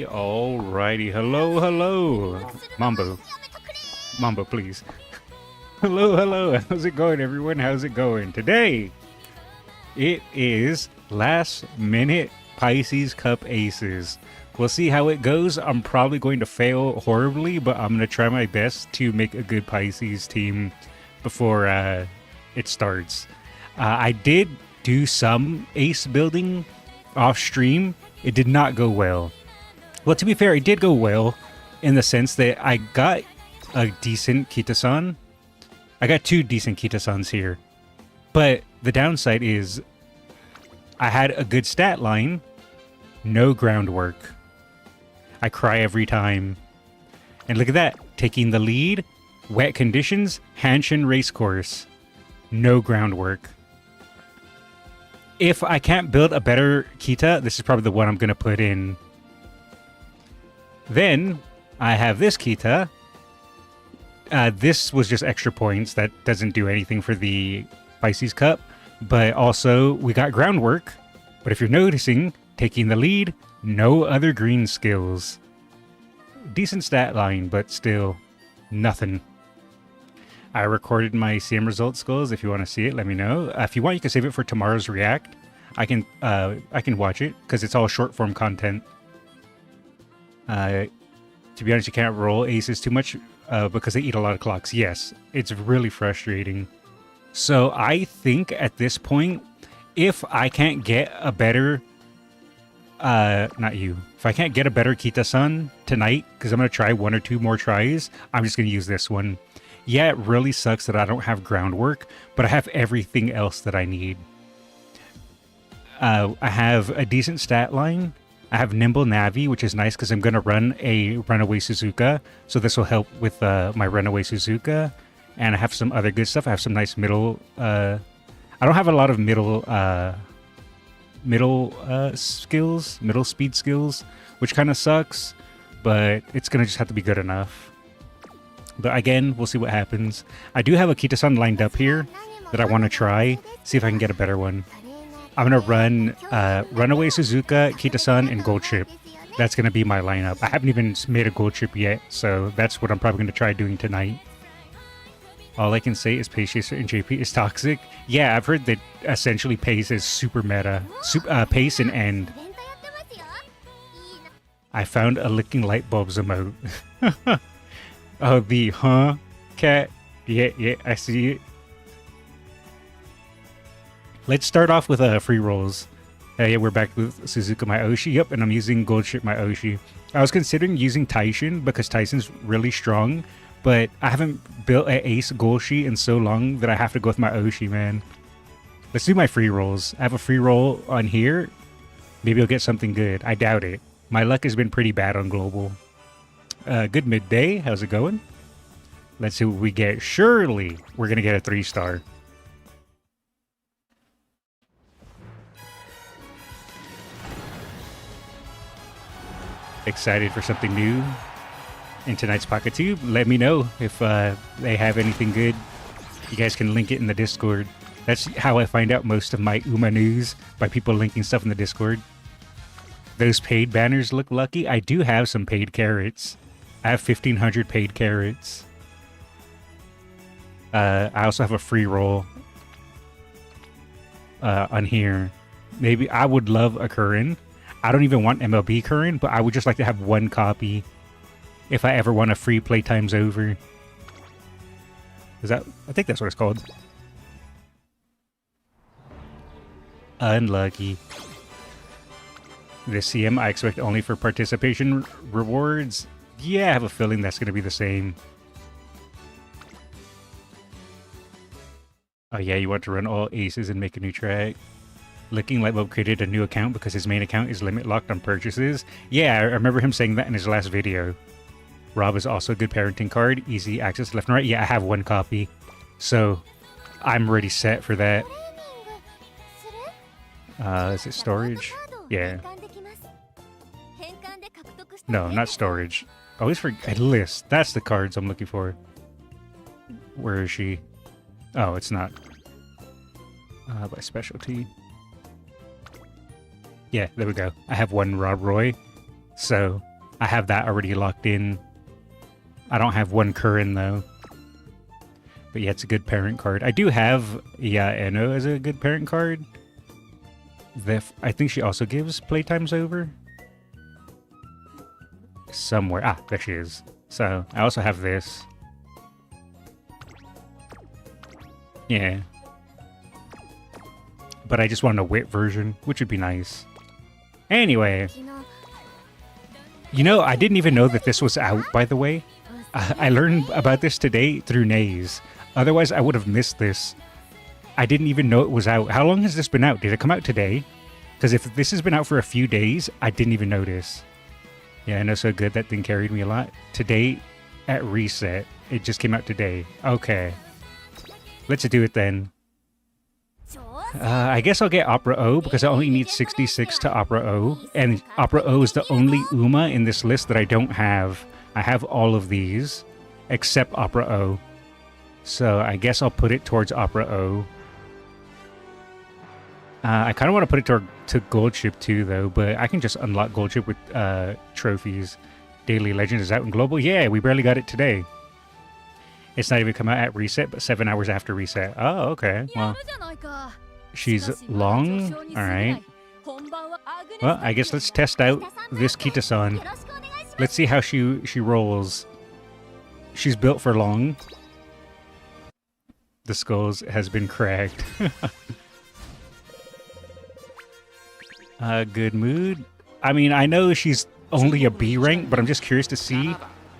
Alrighty. Hello. Mambo, please. Hello. How's it going, everyone? How's it going? Today, it is last minute Pisces Cup Aces. We'll see how it goes. I'm probably going to fail horribly, but I'm going to try my best to make a good Pisces team before it starts. I did do some ace building off stream. It did not go well. Well, to be fair, it did go well in the sense that I got a decent Kitasan. I got 2 decent Kitasans here. But the downside is I had a good stat line, no groundwork. I cry every time. And look at that. Taking the lead, wet conditions, Hanshin Racecourse. No groundwork. If I can't build a better Kita, this is probably the one I'm going to put in. Then I have this Kita. This was just extra points. That doesn't do anything for the Pisces Cup. But also, we got groundwork. But if you're noticing, taking the lead, no other green skills. Decent stat line, but still nothing. I recorded my CM results, Skullz. If you want to see it, let me know. If you want, you can save it for tomorrow's react. I can watch it because it's all short form content. To be honest, you can't roll aces too much because they eat a lot of clocks. Yes, it's really frustrating. So I think at this point, if I can't get a better, if I can't get a better Kitasan tonight, because I'm going to try 1 or 2 more tries, I'm just going to use this one. Yeah, it really sucks that I don't have groundwork, but I have everything else that I need. I have a decent stat line. I have Nimble Navi, which is nice because I'm going to run a Runaway Suzuka. So this will help with my Runaway Suzuka. And I have some other good stuff. I have some nice middle... I don't have a lot of middle skills, middle speed skills, which kind of sucks. But it's going to just have to be good enough. But again, we'll see what happens. I do have a Kitasan lined up here that I want to try. See if I can get a better one. I'm going to run Runaway Suzuka, Kitasan, and Gold Chip. That's going to be my lineup. I haven't even made a Gold Chip yet, so that's what I'm probably going to try doing tonight. All I can say is Pace Chaser and JP is toxic. Yeah, I've heard that essentially Pace is super meta. Pace and End. I found a licking light bulbs emote. Oh, the cat. Yeah, I see it. Let's start off with free rolls. Yeah, we're back with Suzuka my Oshi. Yep, and I'm using Gold Chip my Oshi. I was considering using Taishin because Taishin's really strong, but I haven't built an Ace Golshi in so long that I have to go with my Oshi, man. Let's do my free rolls. I have a free roll on here. Maybe I'll get something good. I doubt it. My luck has been pretty bad on Global. Good midday. How's it going? Let's see what we get. Surely we're going to get a 3-star. Excited for something new. in tonight's Pocket Tube. Let me know if they have anything good. You guys can link it in the Discord. That's how I find out most of my Uma news, by people linking stuff in the Discord. Those paid banners look lucky. I do have some paid carrots. I have 1,500 paid carrots. I also have a free roll on here. Maybe I would love a Curran. I don't even want MLB Curran, but I would just like to have one copy if I ever want a free playtime's over. Is that? I think that's what it's called. Unlucky. This CM I expect only for participation rewards. Yeah, I have a feeling that's going to be the same. Oh yeah, you want to run all aces and make a new track? Looking like Bob created a new account because his main account is limit locked on purchases. Yeah, I remember him saying that in his last video. Rob is also a good parenting card. Easy access left and right. Yeah, I have one copy. So, I'm already set for that. Is it storage? Yeah. No, not storage. Always forget list. That's the cards I'm looking for. Where is she? Oh, it's not. By specialty. Yeah, there we go. I have one Rob Roy. So, I have that already locked in. I don't have one Curran, though. But yeah, it's a good parent card. I do have Eno as a good parent card. I think she also gives playtimes over. Somewhere. Ah, there she is. So, I also have this. Yeah. But I just want a wit version, which would be nice. Anyway. You know, I didn't even know that this was out, by the way. I learned about this today through Nays. Otherwise, I would have missed this. I didn't even know it was out. How long has this been out? Did it come out today? Because if this has been out for a few days, I didn't even notice. Yeah, I know, so good. That thing carried me a lot. Today, at reset. It just came out today. Okay. Let's do it then. I guess I'll get Opera O, because I only need 66 to Opera O. And Opera O is the only Uma in this list that I don't have. I have all of these, except Opera O. So I guess I'll put it towards Opera O. I kind of want to put it to Gold Chip too, though, but I can just unlock Gold Chip with trophies. Daily Legend is out in Global. Yeah, we barely got it today. It's not even come out at reset, but 7 hours after reset. Oh, okay. Well, she's long. All right. Well, I guess let's test out this Kitasan. Let's see how she rolls. She's built for long. The Skullz has been cracked. Good mood. I mean, I know she's only a B rank, but I'm just curious to see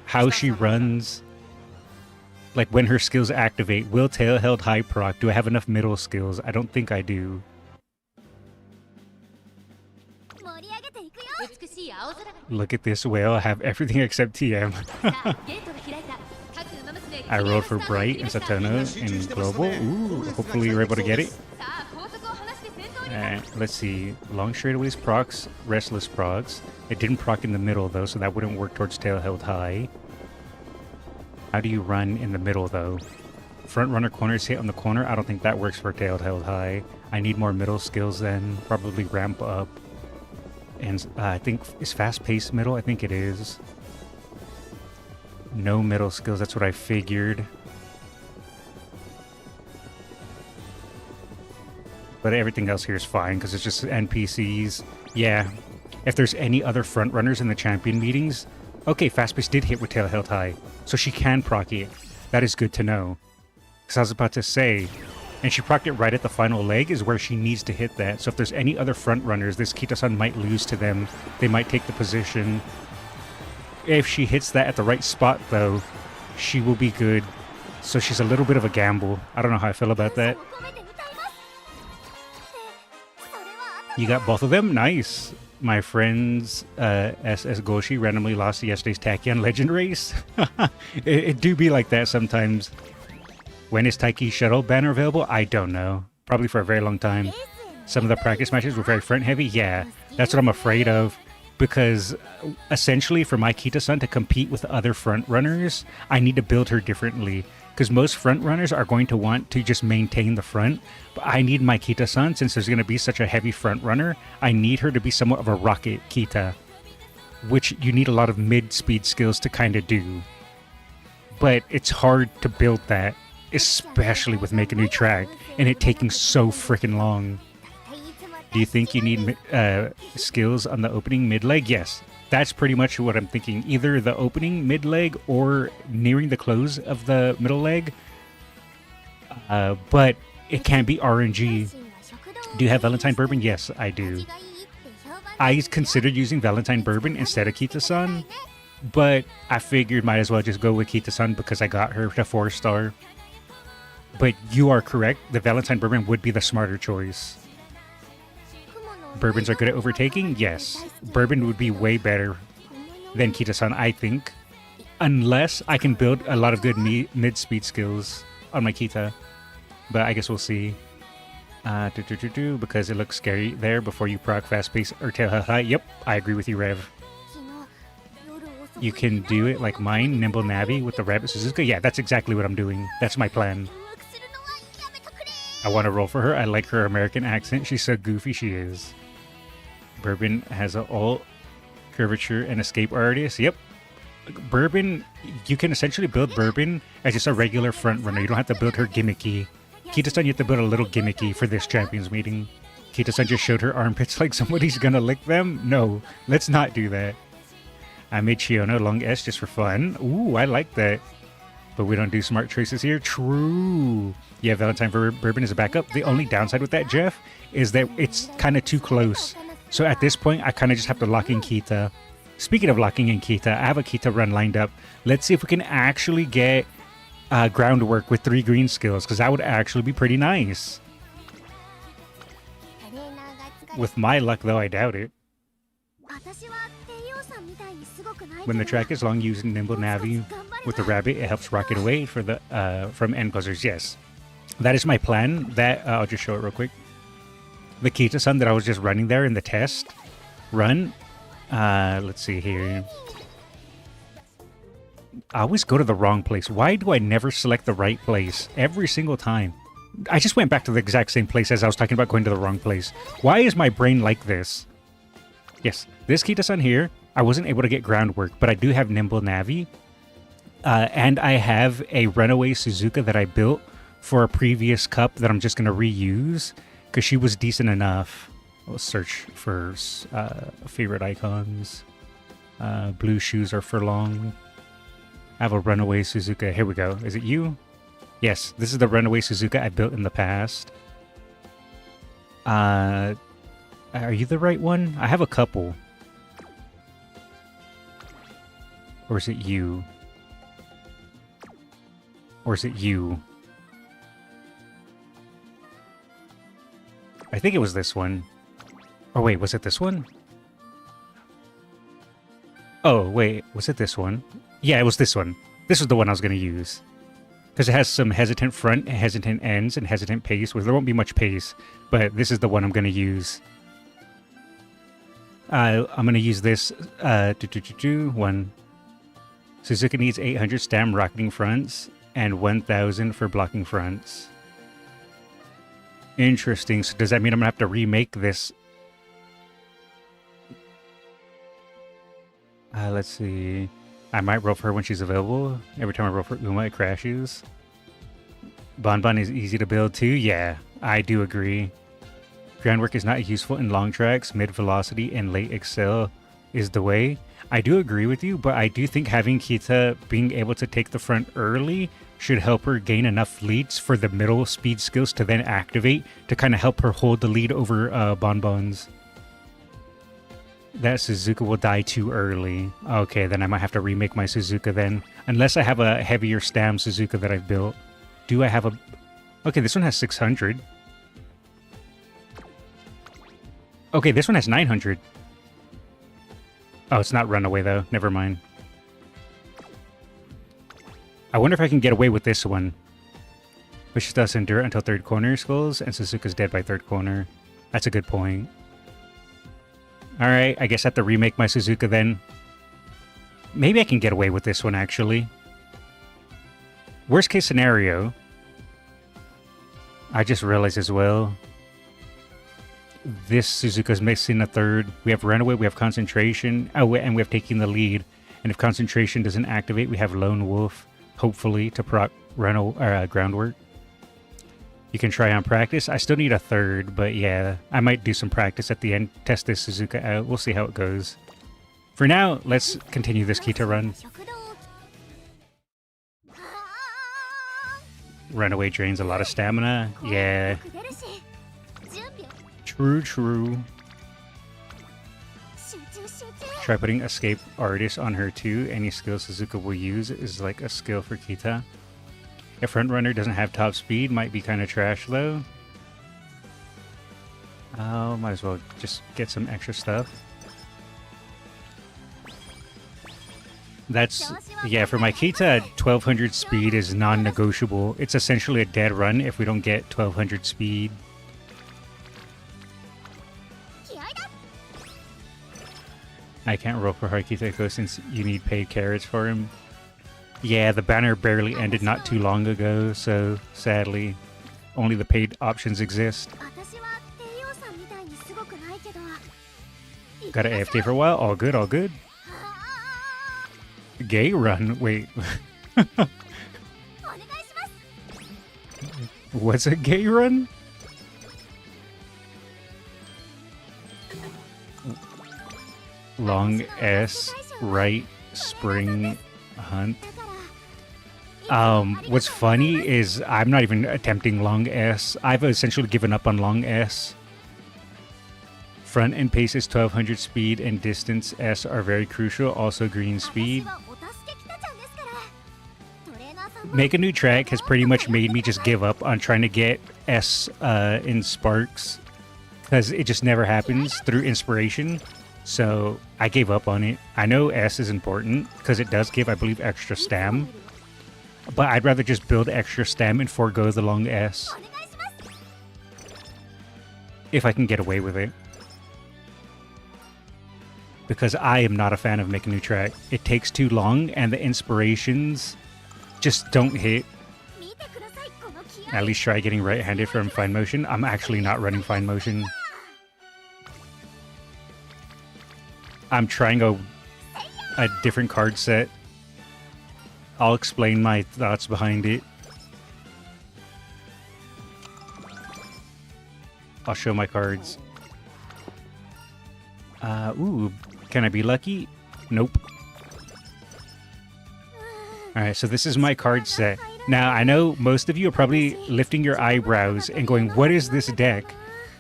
how she runs. Like when her skills activate. Will tail held high proc? Do I have enough middle skills? I don't think I do. Look at this whale. I have everything except TM. I rolled for Bright and Satono in Global. Ooh, hopefully you're able to get it. Let's see. Long straightaways procs, restless procs. It didn't proc in the middle though, so that wouldn't work towards tail held high. How do you run in the middle though? Front runner corners hit on the corner. I don't think that works for tail held high. I need more middle skills then. Probably ramp up. And I think, is fast pace middle? I think it is. No middle skills, that's what I figured. But everything else here is fine, because it's just NPCs. Yeah. If there's any other front runners in the champion meetings... Okay, fast pace did hit with tail held high. So she can proc it. That is good to know. Because I was about to say... And she procced it right at the final leg is where she needs to hit that. So if there's any other front runners, this Kitasan might lose to them. They might take the position. If she hits that at the right spot, though, she will be good. So she's a little bit of a gamble. I don't know how I feel about that. You got both of them? Nice. My friends, SS Goshi, randomly lost yesterday's Tachyon Legend race. it do be like that sometimes. When is Taiki's shuttle banner available? I don't know. Probably for a very long time. Some of the practice matches were very front heavy. Yeah, that's what I'm afraid of. because essentially for my Kitasan to compete with other front runners, I need to build her differently. Because most front runners are going to want to just maintain the front, but I need my Kitasan, since there's going to be such a heavy front runner, I need her to be somewhat of a rocket Kita, which you need a lot of mid-speed skills to kind of do. But it's hard to build that, especially with Make a New Track, and it taking so freaking long. Do you think you need skills on the opening mid-leg? Yes, that's pretty much what I'm thinking. Either the opening mid-leg or nearing the close of the middle leg. But it can be RNG. Do you have Valentine Bourbon? Yes, I do. I considered using Valentine Bourbon instead of Kitasan, but I figured might as well just go with Kitasan because I got her to 4-star. But you are correct. The Valentine Bourbon would be the smarter choice. Bourbons are good at overtaking? Yes. Bourbon would be way better than Kitasan, I think. Unless I can build a lot of good mid-speed skills on my Kita. But I guess we'll see. Because it looks scary there before you proc fast pace or tail. Yep, I agree with you, Rev. You can do it like mine, Nimble Navi with the Rabbit Suzuka. Yeah, that's exactly what I'm doing. That's my plan. I want to roll for her. I like her American accent. She's so goofy, she is. Bourbon has an ult, curvature, and escape artist. Yep. Bourbon, you can essentially build Bourbon as just a regular front runner. You don't have to build her gimmicky. Kitasan, you have to build a little gimmicky for this champions meeting. Kitasan just showed her armpits like somebody's gonna lick them. No, let's not do that. I made Chiona long S just for fun. Ooh, I like that. But we don't do smart choices here. True. Yeah, Valentine Bourbon is a backup. The only downside with that, Jeff, is that it's kind of too close. So at this point, I kind of just have to lock in Kita. Speaking of locking in Kita, I have a Kita run lined up. Let's see if we can actually get groundwork with 3 green skills, because that would actually be pretty nice. With my luck, though, I doubt it. When the track is long, using Nimble Navi with the rabbit, it helps rocket away for the from end buzzers. Yes, that is my plan. That I'll just show it real quick. The Kitasan that I was just running there in the test run. Let's see here. I always go to the wrong place. Why do I never select the right place every single time? I just went back to the exact same place as I was talking about going to the wrong place. Why is my brain like this? Yes, this Kitasan here, I wasn't able to get groundwork, but I do have Nimble Navi. And I have a Runaway Suzuka that I built for a previous cup that I'm just going to reuse because she was decent enough. Let's search for favorite icons. Blue shoes are furlong. I have a Runaway Suzuka. Here we go. Is it you? Yes, this is the Runaway Suzuka I built in the past. Are you the right one? I have a couple. Or is it you? Or is it you? I think it was this one. Oh wait, was it this one? Oh wait, was it this one? Yeah, it was this one. This was the one I was going to use. Because it has some hesitant front, hesitant ends, and hesitant pace. Well, there won't be much pace, but this is the one I'm going to use. I'm going to use this. One. Suzuka needs 800 stam rocketing fronts and 1,000 for blocking fronts. Interesting. So does that mean I'm going to have to remake this? Let's see. I might roll for her when she's available. Every time I roll for Uma, it crashes. Bonbon is easy to build too. Yeah, I do agree. Groundwork is not useful in long tracks. Mid velocity and late excel is the way. I do agree with you, but I do think having Kita being able to take the front early should help her gain enough leads for the middle speed skills to then activate to kind of help her hold the lead over Bonbons. That Suzuka will die too early. Okay, then I might have to remake my Suzuka then. Unless I have a heavier stam Suzuka that I've built. Do I have a... Okay, this one has 600. Okay, this one has 900. Oh, it's not Runaway though. Never mind. I wonder if I can get away with this one. Wishes does endure until third corner, Skullz, and Suzuka's dead by third corner. That's a good point. Alright, I guess I have to remake my Suzuka then. Maybe I can get away with this one, actually. Worst case scenario, I just realized as well, this Suzuka's missing a third. We have Runaway, we have Concentration, and we have Taking the Lead. And if Concentration doesn't activate, we have Lone Wolf, hopefully, to proc Groundwork. You can try on Practice. I still need a third, but yeah, I might do some practice at the end, test this Suzuka out. We'll see how it goes. For now, let's continue this Kita run. Runaway drains a lot of stamina. Yeah. True. Try putting Escape Artist on her too. Any skill Suzuka will use is like a skill for Kita. If Front Runner doesn't have top speed, might be kind of trash though. Oh, might as well just get some extra stuff. That's, yeah, for my Kita, 1200 speed is non-negotiable. It's essentially a dead run if we don't get 1200 speed. I can't roll for Harkiteko since you need paid carrots for him. Yeah, the banner barely ended not too long ago, so sadly, only the paid options exist. Got an AFK for a while? All good, all good. Gay run? Wait. What's a gay run? Long S, right, spring, hunt. What's funny is I'm not even attempting long S. I've essentially given up on long S. Front and pace is 1200 speed and distance S are very crucial, also green speed. Make a New Track has pretty much made me just give up on trying to get S in Sparks, because it just never happens through inspiration. So I gave up on it. I know S is important because it does give, I believe, extra stam. But I'd rather just build extra stam and forego the long S. If I can get away with it. Because I am not a fan of Make a New Track. It takes too long and the inspirations just don't hit. At least try getting right-handed from Fine Motion. I'm actually not running Fine Motion. I'm trying a different card set. I'll explain my thoughts behind it. I'll show my cards. Ooh, can I be lucky? Nope. Alright, so this is my card set. Now, I know most of you are probably lifting your eyebrows and going, what is this deck?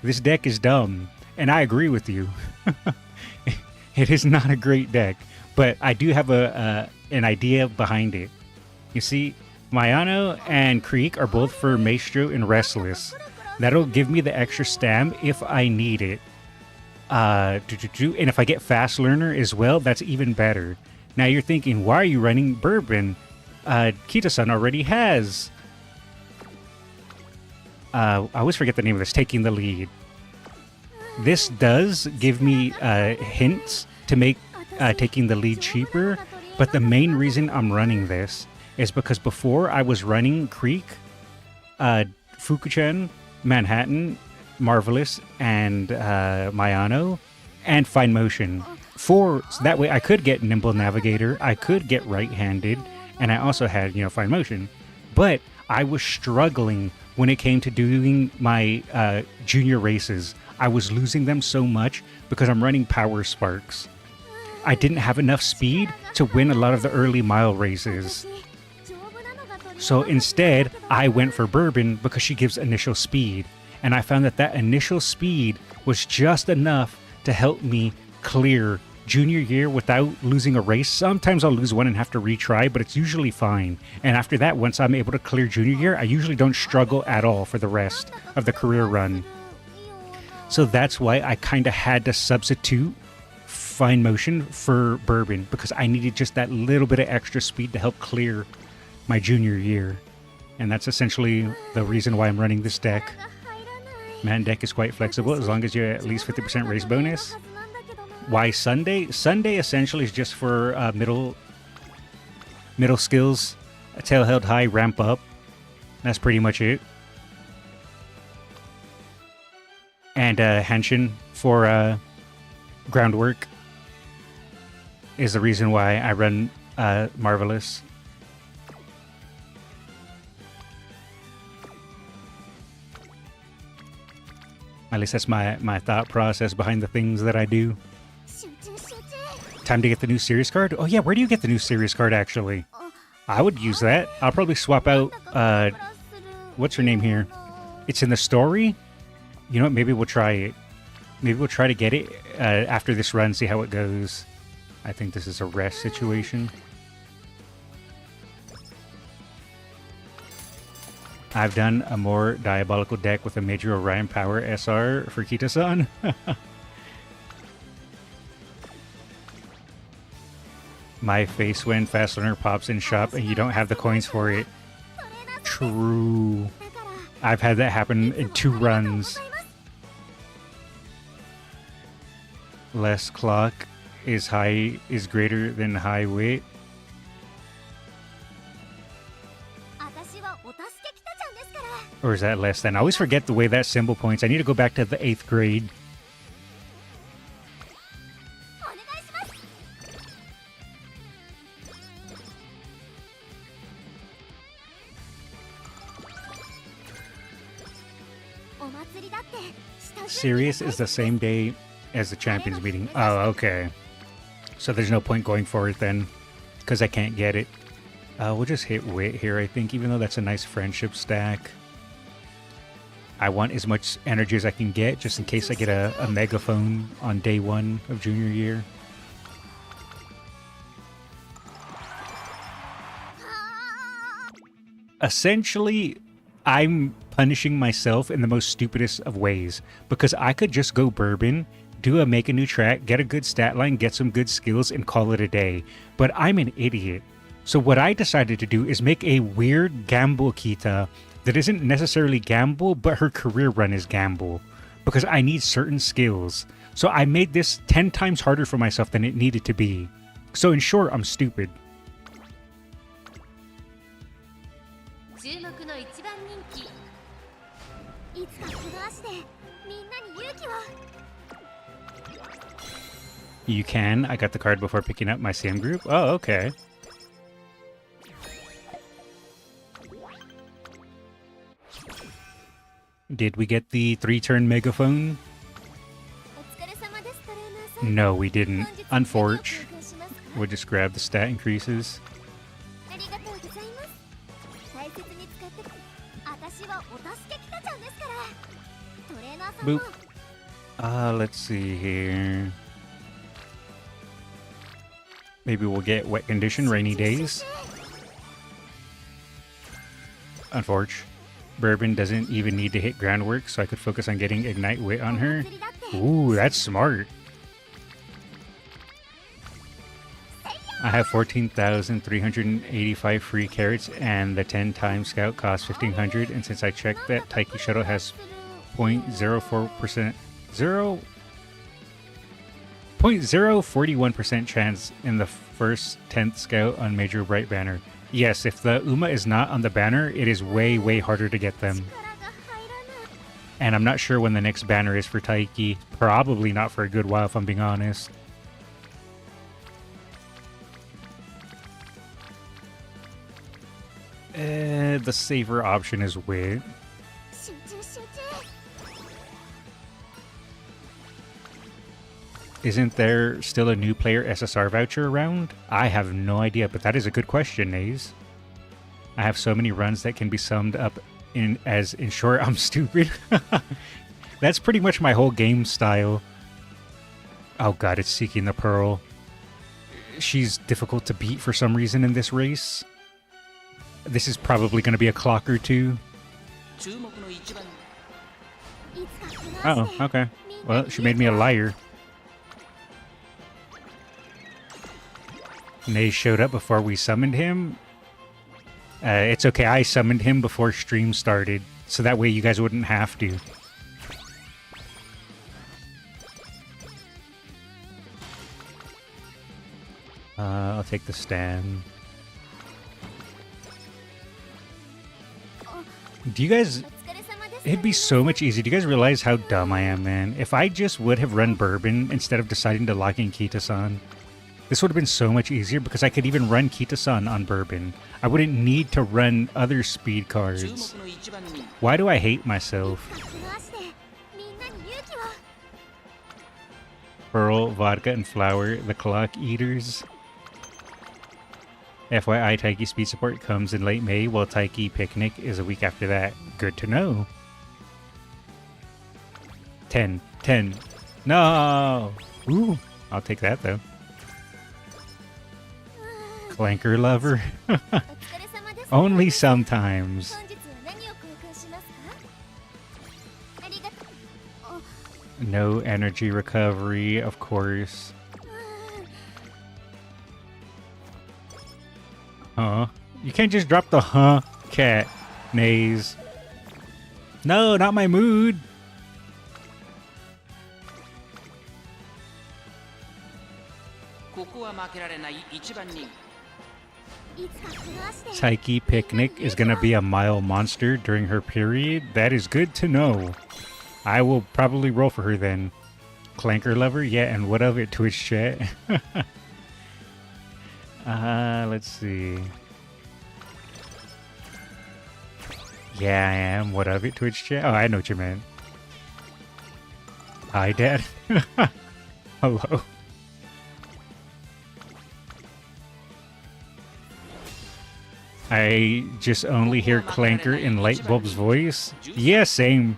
This deck is dumb. And I agree with you. It is not a great deck, but I do have an idea behind it. You see, Mayano and Creek are both for Maestro and Restless. That'll give me the extra stam if I need it. And if I get Fast Learner as well, that's even better. Now you're thinking, why are you running Bourbon? Kitasan already has... I always forget the name of this, Taking the Lead. This does give me hints to make Taking the Lead cheaper, but the main reason I'm running this is because before I was running Creek, Fukuchan, Manhattan, Marvelous, and Mayano, and Fine Motion. So that way I could get Nimble Navigator, I could get right-handed, and I also had, Fine Motion. But I was struggling when it came to doing my junior races. I was losing them so much because I'm running Power Sparks. I didn't have enough speed to win a lot of the early mile races. So instead, I went for Bourbon because she gives initial speed. And I found that that initial speed was just enough to help me clear junior year without losing a race. Sometimes I'll lose one and have to retry, but it's usually fine. And after that, once I'm able to clear junior year, I usually don't struggle at all for the rest of the career run. So that's why I kind of had to substitute Fine Motion for Bourbon, because I needed just that little bit of extra speed to help clear my junior year. And that's essentially the reason why I'm running this deck. Man, deck is quite flexible as long as you're at least 50% race bonus. Why Sunday? Sunday essentially is just for middle skills. A tail held high, ramp up. That's pretty much it. And Henshin for groundwork is the reason why I run Marvelous. At least that's my thought process behind the things that I do. Time to get the new series card? Oh yeah, where do you get the new series card actually? I would use that. I'll probably swap out, what's her name here? It's in the story? You know what, maybe we'll try it. Maybe we'll try to get it after this run, see how it goes. I think this is a rest situation. I've done a more diabolical deck with a major Orion Power SR for Kitasan. My face when Fast Learner pops in shop and you don't have the coins for it. True. I've had that happen in 2 runs. Less clock is greater than high weight. Or is that less than? I always forget the way that symbol points. I need to go back to the 8th grade. Sirius is the same day as the Champions meeting. Oh, okay. So there's no point going for it then, because I can't get it. We'll just hit wit here, I think, even though that's a nice friendship stack. I want as much energy as I can get, just in case I get a megaphone on day 1 of junior year. Essentially, I'm punishing myself in the most stupidest of ways, because I could just go bourbon, make a new track, get a good stat line, get some good skills, and call it a day. But I'm an idiot. So what I decided to do is make a weird gamble Kita that isn't necessarily gamble, but her career run is gamble, because I need certain skills. So I made this 10 times harder for myself than it needed to be. So in short, I'm stupid. You can. I got the card before picking up my CM group. Oh, okay. Did we get the 3-turn megaphone? No, we didn't. Unfortunate. We'll just grab the stat increases. Boop. Let's see here. Maybe we'll get wet condition, rainy days. Unfortunate. Bourbon doesn't even need to hit groundwork, so I could focus on getting Ignite Wit on her. Ooh, that's smart. I have 14,385 free carrots, and the 10 times scout costs 1,500. And since I checked that, Taiki Shuttle has 0.04%, 0.041% chance in the first 10th scout on Major Bright banner. Yes, if the Uma is not on the banner, it is way, way harder to get them. And I'm not sure when the next banner is for Taiki. Probably not for a good while, if I'm being honest. The safer option is Wit. Isn't there still a new player SSR voucher around? I have no idea, but that is a good question, Naze. I have so many runs that can be summed up in short, I'm stupid. That's pretty much my whole game style. Oh god, it's Seeking the Pearl. She's difficult to beat for some reason in this race. This is probably going to be a clock or two. Oh, okay. Well, she made me a liar. Naze showed up before we summoned him. It's okay, I summoned him before stream started, so that way you guys wouldn't have to. I'll take the stand. Do you guys... It'd be so much easier. Do you guys realize how dumb I am, man? If I just would have run Bourbon instead of deciding to lock in Kitasan, this would have been so much easier because I could even run Kitasan on Bourbon. I wouldn't need to run other speed cards. Why do I hate myself? Pearl, vodka, and flour, the clock eaters. FYI, Taiki speed support comes in late May, while Taiki picnic is a week after that. Good to know. 10. No! Ooh, I'll take that though. Clanker lover. Only sometimes. No energy recovery, of course. Huh? You can't just drop the huh, cat. Nays. No, not my mood. Taiki Picnic is gonna be a mile monster during her period. That is good to know. I will probably roll for her then. Clanker lover? Yeah, and what of it, Twitch chat? Let's see. Yeah, I am. What of it, Twitch chat? Oh, I know what you meant. Hi, Dad. Hello. I just only hear Clanker in Lightbulb's voice. Yeah, same.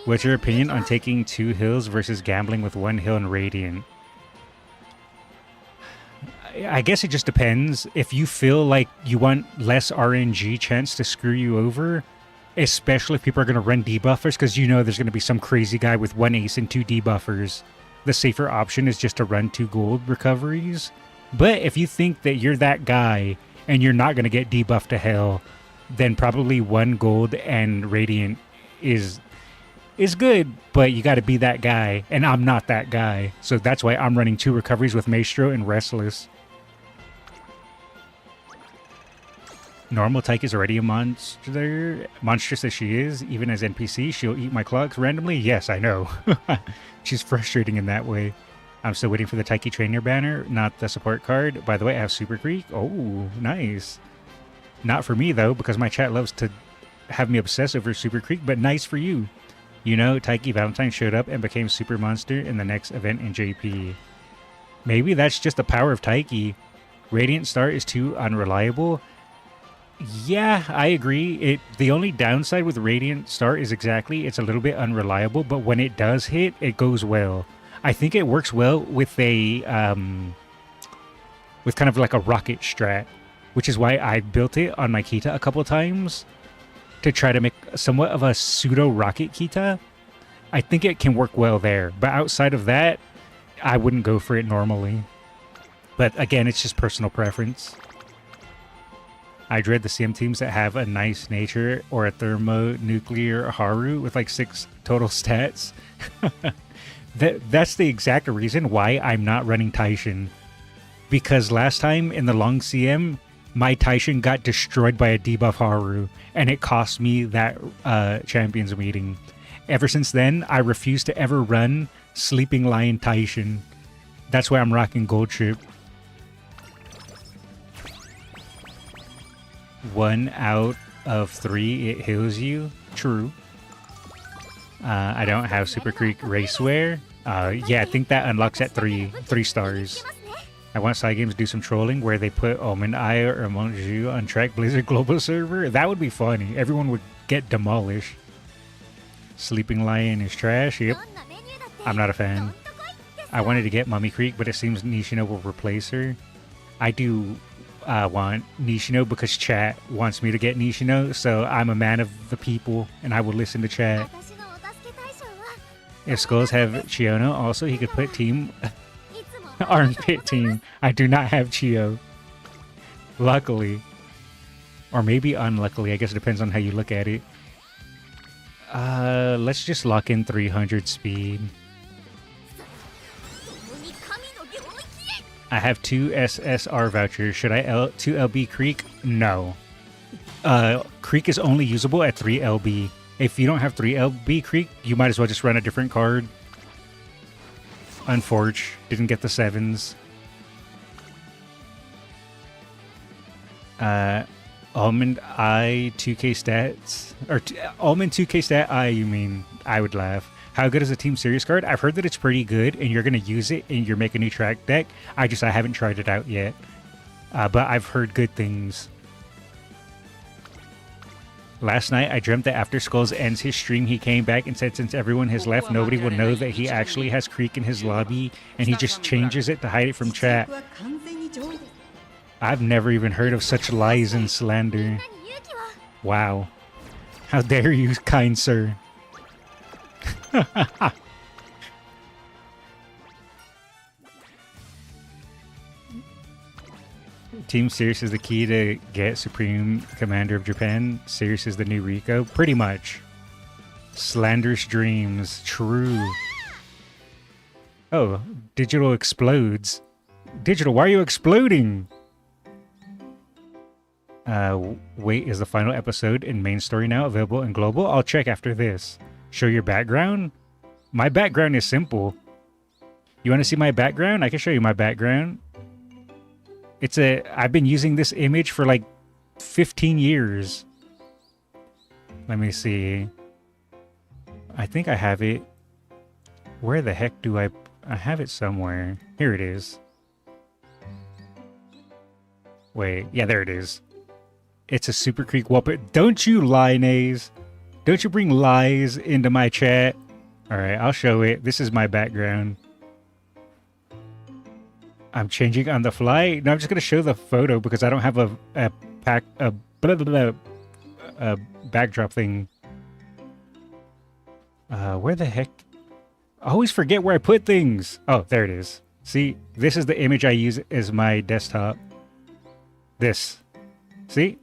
What's your opinion on taking 2 hills versus gambling with 1 hill and Radiant? I guess it just depends. If you feel like you want less RNG chance to screw you over, especially if people are going to run debuffers, because you know there's going to be some crazy guy with 1 ace and 2 debuffers, the safer option is just to run 2 gold recoveries. But if you think that you're that guy and you're not going to get debuffed to hell, then probably 1 gold and Radiant is good, but you got to be that guy, and I'm not that guy. So that's why I'm running 2 recoveries with Maestro and Restless. Normal Tyke is already a monster. Monstrous as she is, even as NPC, she'll eat my clocks randomly. Yes, I know. She's frustrating in that way. I'm still waiting for the Taiki Trainer banner, not the support card. By the way, I have Super Creek. Oh, nice. Not for me, though, because my chat loves to have me obsess over Super Creek, but nice for you. You know, Taiki Valentine showed up and became Super Monster in the next event in JP. Maybe that's just the power of Taiki. Radiant Star is too unreliable. Yeah, I agree. The only downside with Radiant Star is exactly it's a little bit unreliable, but when it does hit, it goes well. I think it works well with a with kind of like a rocket strat, which is why I built it on my Kita a couple times to try to make somewhat of a pseudo rocket Kita. I think it can work well there, but outside of that, I wouldn't go for it normally. But again, it's just personal preference. I dread the CM teams that have a nice nature or a thermonuclear Haru with like 6 total stats. That's the exact reason why I'm not running Taishin. Because last time in the long CM, my Taishin got destroyed by a debuff Haru, and it cost me that Champions meeting. Ever since then, I refuse to ever run Sleeping Lion Taishin. That's why I'm rocking Gold Chip. 1 out of 3, it heals you. True. I don't have Super Creek Racewear. Yeah, I think that unlocks at 3 stars. I want side games to do some trolling where they put Omen Eye or Monju on Track Blizzard Global Server. That would be funny. Everyone would get demolished. Sleeping Lion is trash. Yep. I'm not a fan. I wanted to get Mummy Creek, but it seems Nishino will replace her. I do want Nishino because chat wants me to get Nishino, so I'm a man of the people and I will listen to chat. If Skullz have Chiono, also he could put team armpit team. I do not have Chio. Luckily. Or maybe unluckily, I guess it depends on how you look at it. Let's just lock in 300 speed. I have 2 SSR vouchers. Should I 2 LB Creek? No. Creek is only usable at 3 LB. If you don't have 3 LB Creek, you might as well just run a different card. Unforge. Didn't get the 7s. Almond I 2K stats. Or Almond 2K stat I, you mean. I would laugh. How good is a Team Series card? I've heard that it's pretty good, and you're going to use it in your Make a New Track deck. I haven't tried it out yet. But I've heard good things. Last night, I dreamt that after Skullz ends his stream, he came back and said since everyone has left, nobody will know that he actually has Creek in his lobby, and he just changes it to hide it from chat. I've never even heard of such lies and slander. Wow. How dare you, kind sir. Team Sirius is the key to get Supreme Commander of Japan. Sirius is the new Rico. Pretty much. Slanderous dreams. True. Oh, Digital explodes. Digital, why are you exploding? Wait, is the final episode in main story now available in global? I'll check after this. Show your background? My background is simple. You want to see my background? I can show you my background. I've been using this image for like 15 years. Let me see. I think I have it. Where the heck do I have it somewhere. Here it is. Wait, yeah, there it is. It's a Super Creek wallpaper. Don't you lie, Nays. Don't you bring lies into my chat. Alright, I'll show it. This is my background. I'm changing on the fly. No, I'm just going to show the photo because I don't have a backdrop thing. Where the heck? I always forget where I put things. Oh, there it is. See, this is the image I use as my desktop. This. See?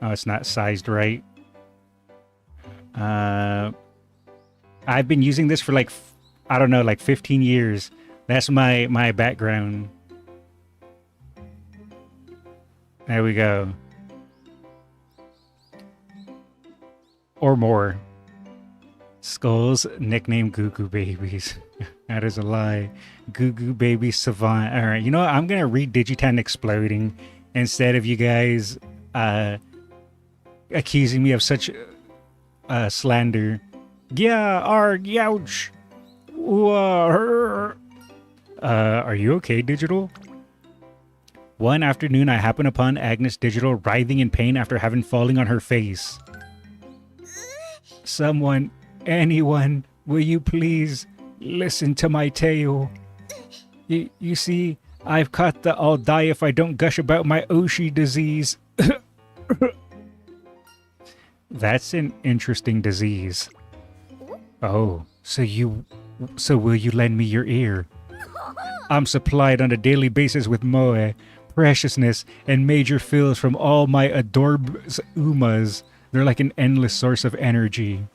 Oh, it's not sized right. I've been using this for like, I don't know, like 15 years. That's my background. There we go. Or more. Skullz, nickname Goo Goo Babies. That is a lie. Goo Goo Baby Savant. Alright, you know what? I'm going to read Digitan exploding instead of you guys accusing me of such slander. Yeah, arg, ouch. Are you okay, Digital? One afternoon, I happened upon Agnes Digital writhing in pain after having fallen on her face. Someone, anyone, will you please listen to my tale? You see, I've caught the I'll die if I don't gush about my Oshi disease. That's an interesting disease. Oh, so will you lend me your ear? I'm supplied on a daily basis with moe, preciousness, and major fills from all my adorbs umas. They're like an endless source of energy.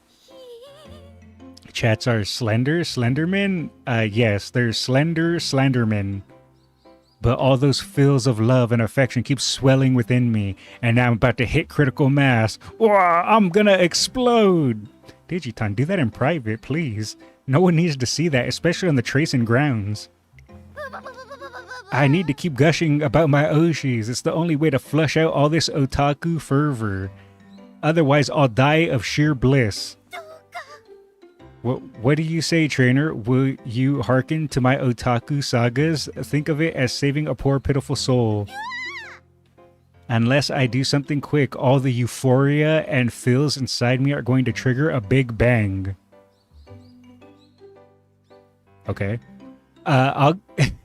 Chats are Slenderman? Yes, they're Slenderman. But all those fills of love and affection keep swelling within me, and now I'm about to hit critical mass. I'm gonna explode! Digitan, do that in private, please. No one needs to see that, especially on the tracing grounds. I need to keep gushing about my Oshis. It's the only way to flush out all this otaku fervor. Otherwise, I'll die of sheer bliss. What do you say, trainer? Will you hearken to my otaku sagas? Think of it as saving a poor, pitiful soul. Unless I do something quick, all the euphoria and feels inside me are going to trigger a big bang. Okay.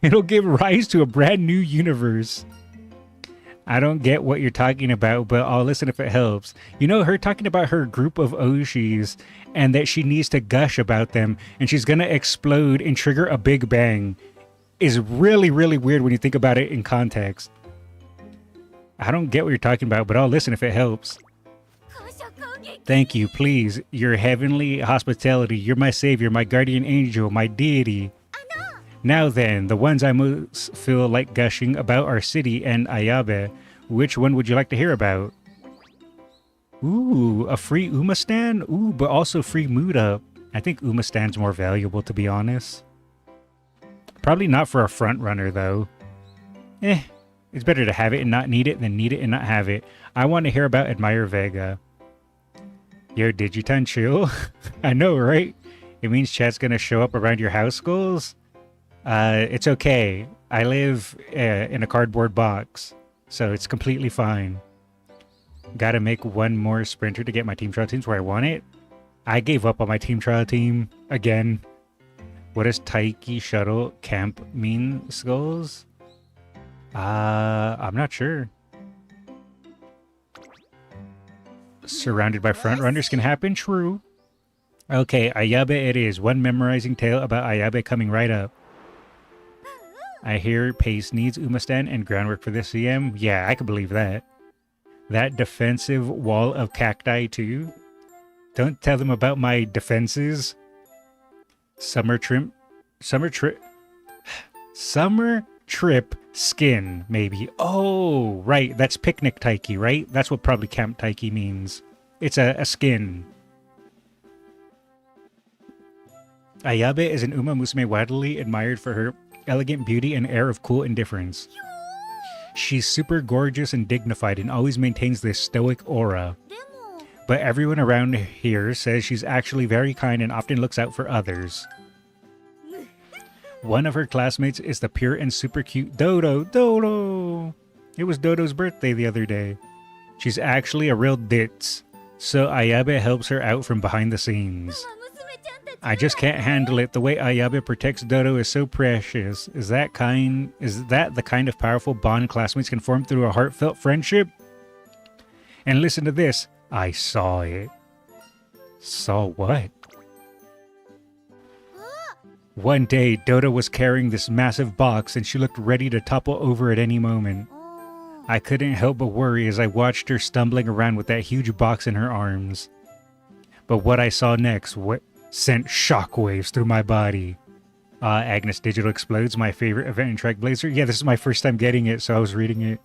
It'll give rise to a brand new universe. I don't get what you're talking about, but I'll listen if it helps. You know, her talking about her group of Oshis and that she needs to gush about them and she's gonna explode and trigger a big bang is really, really weird when you think about it in context. I don't get what you're talking about, but I'll listen if it helps. Thank you, please. Your heavenly hospitality. You're my savior, my guardian angel, my deity. Now then, the ones I most feel like gushing about are City and Ayabe. Which one would you like to hear about? Ooh, a free Uma stand? Ooh, but also free mood up. I think Uma stand's more valuable, to be honest. Probably not for a front runner, though. It's better to have it and not need it than need it and not have it. I want to hear about Admire Vega. Yo, Digiton, chill. I know, right? It means chat's gonna show up around your house, Skullz? It's okay. I live in a cardboard box, so it's completely fine. Gotta make one more sprinter to get my team trial teams where I want it. I gave up on my team trial team again. What does Taiki Shuttle Camp mean, Skullz? I'm not sure. Surrounded by front runners can happen? True. Okay, Ayabe it is. One memorizing tale about Ayabe coming right up. I hear Pace needs Umastan and groundwork for the CM. Yeah, I can believe that. That defensive wall of cacti too? Don't tell them about my defenses. Summer trip skin, maybe. Oh, right. That's picnic taiki, right? That's what probably camp taiki means. It's a skin. Ayabe is an Umamusume widely admired for her elegant beauty and air of cool indifference. She's super gorgeous and dignified and always maintains this stoic aura. But everyone around here says she's actually very kind and often looks out for others. One of her classmates is the pure and super cute Dodo. Dodo! It was Dodo's birthday the other day. She's actually a real ditz, so Ayabe helps her out from behind the scenes. I just can't handle it. The way Ayabe protects Dodo is so precious. Is that the kind of powerful bond classmates can form through a heartfelt friendship? And listen to this. I saw it. Saw what? One day, Dodo was carrying this massive box and she looked ready to topple over at any moment. I couldn't help but worry as I watched her stumbling around with that huge box in her arms. But what I saw next sent shockwaves through my body. Agnes Digital Explodes, my favorite event in Trailblazer. Yeah, this is my first time getting it, so I was reading it.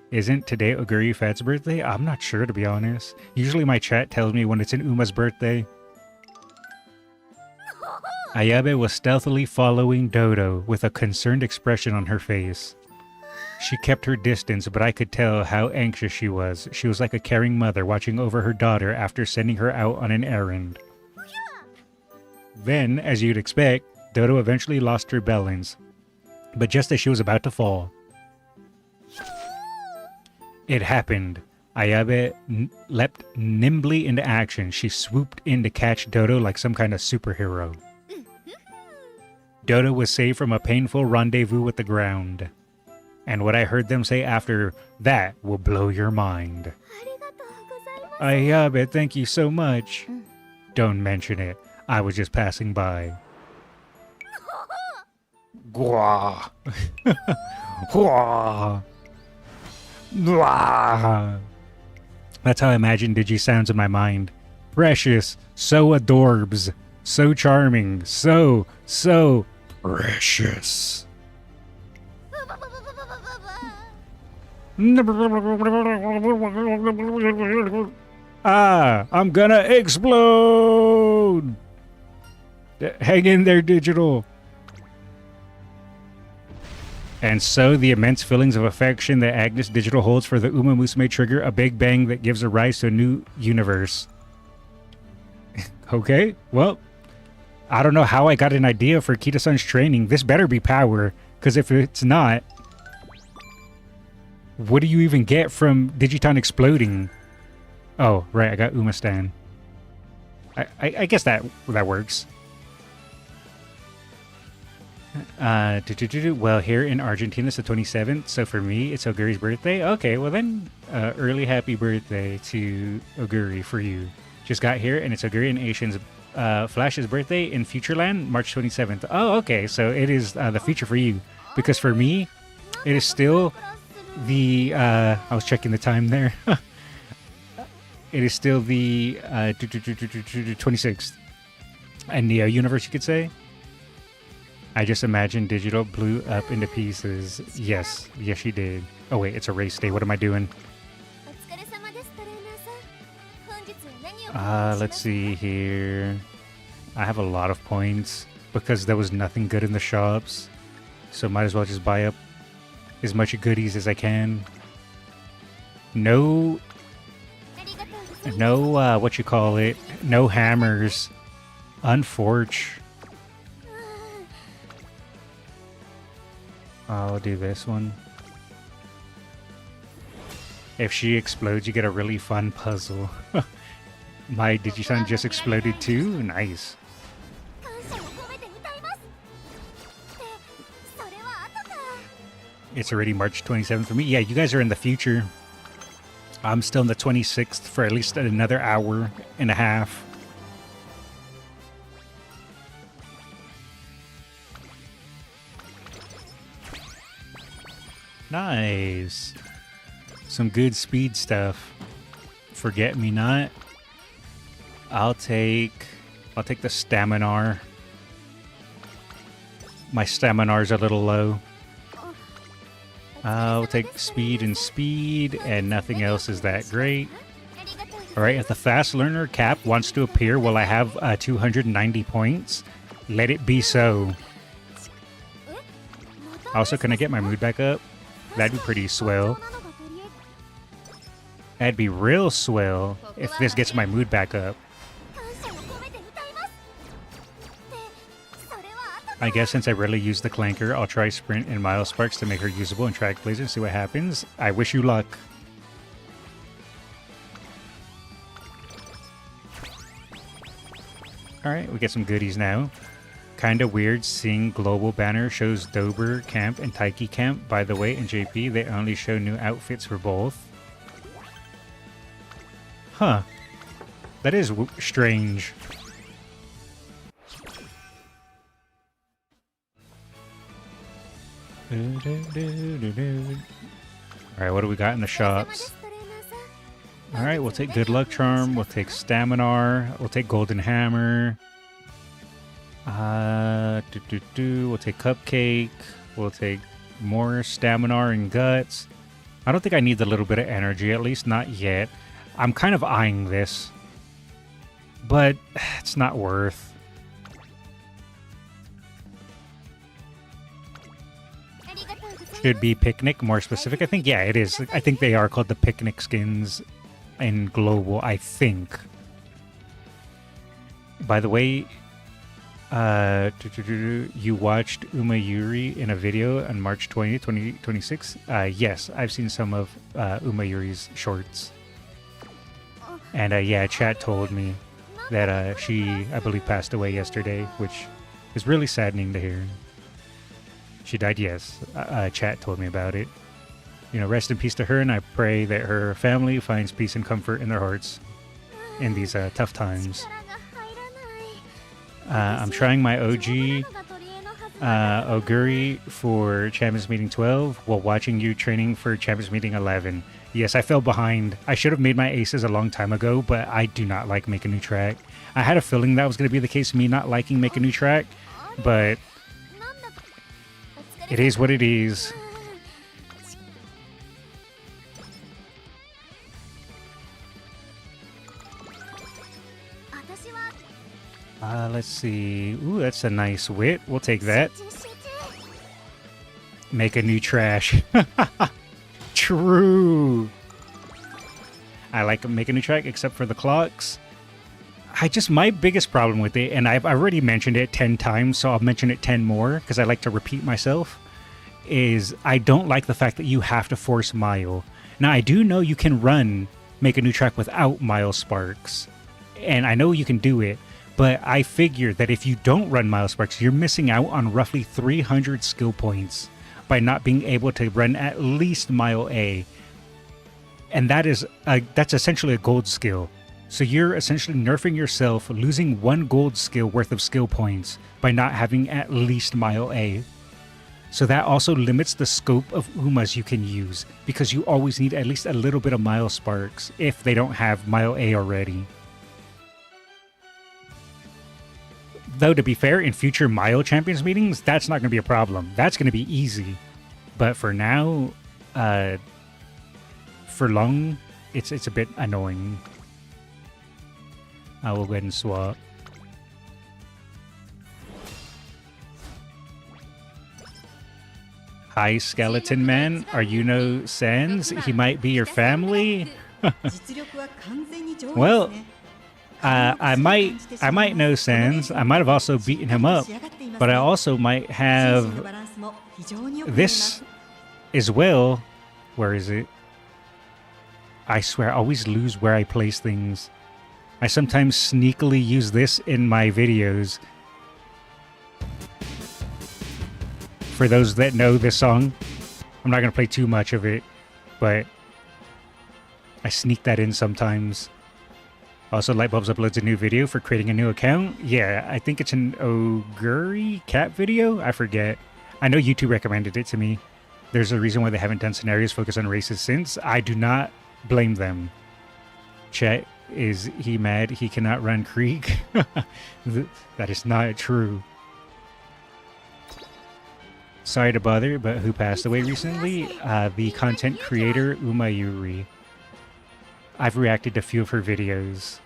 Isn't today Oguri Fat's birthday? I'm not sure, to be honest. Usually my chat tells me when it's in Uma's birthday. Ayabe was stealthily following Dodo with a concerned expression on her face. She kept her distance, but I could tell how anxious she was. She was like a caring mother watching over her daughter after sending her out on an errand. Then, as you'd expect, Dodo eventually lost her balance, but just as she was about to fall. It happened. Ayabe leapt nimbly into action. She swooped in to catch Dodo like some kind of superhero. Dodo was saved from a painful rendezvous with the ground. And what I heard them say after that will blow your mind. Ayabe, thank you so much. Don't mention it. I was just passing by. Gwah. Gwah. Gwah. That's how I imagine Digi sounds in my mind. Precious, so adorbs, so charming, so precious. I'm gonna explode! Hang in there, Digital. And so the immense feelings of affection that Agnes Digital holds for the Umamusume trigger a big bang that gives a rise to a new universe. Okay, well, I don't know how I got an idea for Kitasan's training. This better be power, because if it's not, what do you even get from Digiton exploding? Oh, right, I got Umastan. I guess that works. Well, here in Argentina, it's the 27th, so for me, it's Oguri's birthday. Okay, well then, early happy birthday to Oguri for you. Just got here, and it's Oguri and Asian's Flash's birthday in Futureland, March 27th. Oh, okay, so it is the future for you. Because for me, it is still the... I was checking the time there. It is still the 26th. And the universe, you could say. I just imagined Digital blew up into pieces. Yes, yes she did. Oh wait, it's a race day. What am I doing? Let's see here. I have a lot of points because there was nothing good in the shops. So might as well just buy up as much goodies as I can. No, what you call it? No hammers. Unforge. I'll do this one. If she explodes, you get a really fun puzzle. My Digisan just exploded too? Nice. It's already March 27th for me. Yeah, you guys are in the future. I'm still in the 26th for at least another hour and a half. Nice. Some good speed stuff. Forget me not. I'll take the Staminar. My Staminar's a little low. I'll take speed, and nothing else is that great. Alright, if the fast learner cap wants to appear while I have 290 points, let it be so. Also, can I get my mood back up? That'd be pretty swell. That'd be real swell if this gets my mood back up. I guess since I rarely use the Clanker, I'll try Sprint and Mile Sparks to make her usable in Track Blazer and see what happens. I wish you luck. Alright, we get some goodies now. Kinda weird seeing Global Banner shows Dober Camp and Taiki Camp. By the way, in JP, they only show new outfits for both. Huh. That is strange. Alright, what do we got in the shops? Alright, we'll take Good Luck Charm, we'll take Staminar, we'll take Golden Hammer. We'll take Cupcake, we'll take more Staminar and Guts. I don't think I need the little bit of energy, at least not yet. I'm kind of eyeing this, but it's not worth. Should be Picnic, more specific. I think, yeah, it is. I think they are called the Picnic skins in Global, I think. By the way, you watched Umayuri in a video on March 20th, 2026? Yes, I've seen some of Umayuri's shorts. And yeah, chat told me that she, I believe, passed away yesterday, which is really saddening to hear. She died, yes. Chat told me about it. You know, rest in peace to her, and I pray that her family finds peace and comfort in their hearts in these tough times. I'm trying my OG Oguri for Champions Meeting 12 while watching you training for Champions Meeting 11. Yes, I fell behind. I should have made my aces a long time ago, but I do not like Make a New Track. I had a feeling that was going to be the case, me not liking Make a New Track, but it is what it is. Let's see. Ooh, that's a nice wit. We'll take that. Make a new trash. True. I like Make a New Track, except for the clocks. My biggest problem with it, and I've already mentioned it 10 times, so I'll mention it 10 more, because I like to repeat myself, is I don't like the fact that you have to force Mile. Now, I do know you can run Make a New Track without Mile Sparks, and I know you can do it, but I figure that if you don't run Mile Sparks, you're missing out on roughly 300 skill points by not being able to run at least Mile A. And that's essentially a gold skill. So you're essentially nerfing yourself, losing one gold skill worth of skill points by not having at least Mile A. So that also limits the scope of Umas you can use, because you always need at least a little bit of Mile Sparks if they don't have Mile A already. Though, to be fair, in future Mile Champions meetings, that's not going to be a problem. That's going to be easy. But for now, for long, it's a bit annoying. I will go ahead and swap. Hi, Skeleton Man. Are you no Sans? He might be your family? Well, I might know Sans. I might have also beaten him up, but I also might have this as well. Where is it? I swear, I always lose where I place things. I sometimes sneakily use this in my videos. For those that know this song, I'm not going to play too much of it, but I sneak that in sometimes. Also, Lightbulbs uploads a new video for creating a new account. Yeah, I think it's an Oguri cat video. I forget. I know YouTube recommended it to me. There's a reason why they haven't done scenarios focused on races since. I do not blame them. Chet, is he mad he cannot run Creek? That is not true. Sorry to bother, but who passed away recently? The content creator Umamusume. I've reacted to a few of her videos,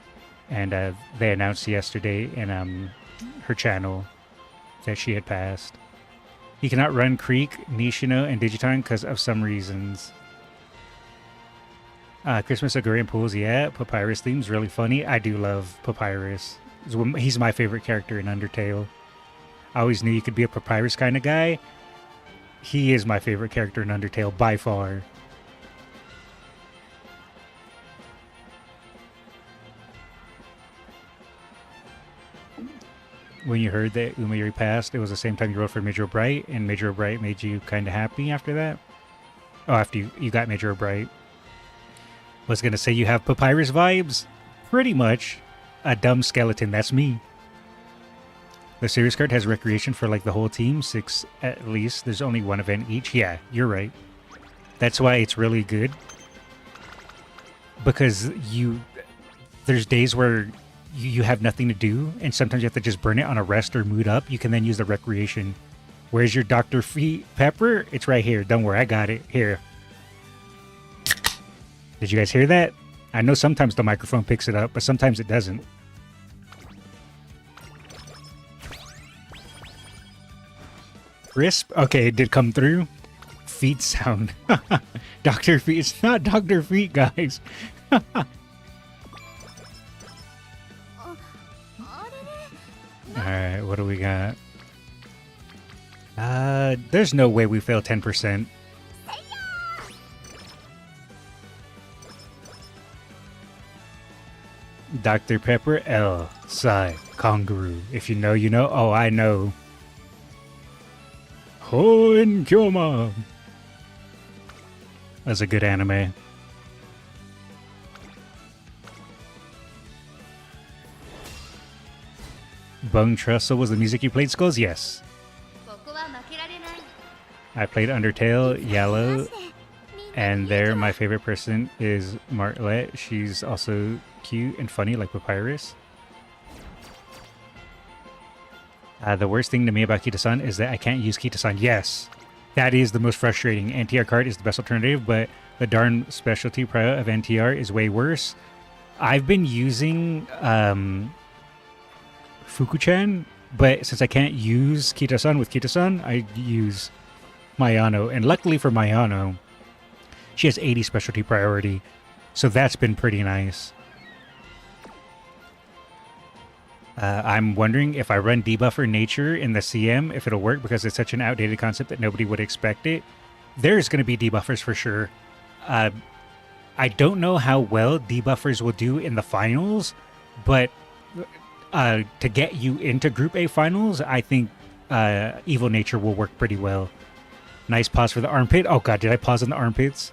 and they announced yesterday in her channel that she had passed. He cannot run Creek, Nishino, and Digiton because of some reasons. Christmas Agrarian Pools, yeah. Papyrus theme's really funny. I do love Papyrus. He's my favorite character in Undertale. I always knew you could be a Papyrus kind of guy. He is my favorite character in Undertale by far. When you heard that Umamusume passed, it was the same time you wrote for Major Bright, and Major Bright made you kind of happy after that? Oh, after you got Major Bright. Was going to say you have Papyrus vibes? Pretty much. A dumb skeleton, that's me. The series card has recreation for like the whole team, 6 at least. There's only one event each. Yeah, you're right. That's why it's really good. Because there's days where you have nothing to do, and sometimes you have to just burn it on a rest or mood up. You can then use the recreation. Where's your Dr. Feet Pepper? It's right here. Don't worry, I got it. Here. Did you guys hear that? I know sometimes the microphone picks it up, but sometimes it doesn't. Crisp? Okay, it did come through. Feet sound. Dr. Feet. It's not Dr. Feet, guys. Alright, what do we got? There's no way we fail 10%. Dr. Pepper, L, Psy, Kangaroo. If you know, you know. Oh, I know. Hoen Kyoma. That's a good anime. Bone Trestle was the music you played, Skullz? Yes. I played Undertale, Yellow, and there my favorite person is Martlet. She's also cute and funny like Papyrus. The worst thing to me about Kitasan is that I can't use Kitasan. Yes, that is the most frustrating. NTR card is the best alternative, but the darn specialty prio of NTR is way worse. I've been using Fuku-chan, but since I can't use Kitasan with Kitasan, I use Mayano. And luckily for Mayano, she has 80 specialty priority, so that's been pretty nice. I'm wondering if I run Debuffer Nature in the CM, if it'll work, because it's such an outdated concept that nobody would expect it. There's going to be debuffers for sure. I don't know how well debuffers will do in the finals, but to get you into Group A finals, I think Evil Nature will work pretty well. Nice pause for the armpit. Oh god, did I pause in the armpits?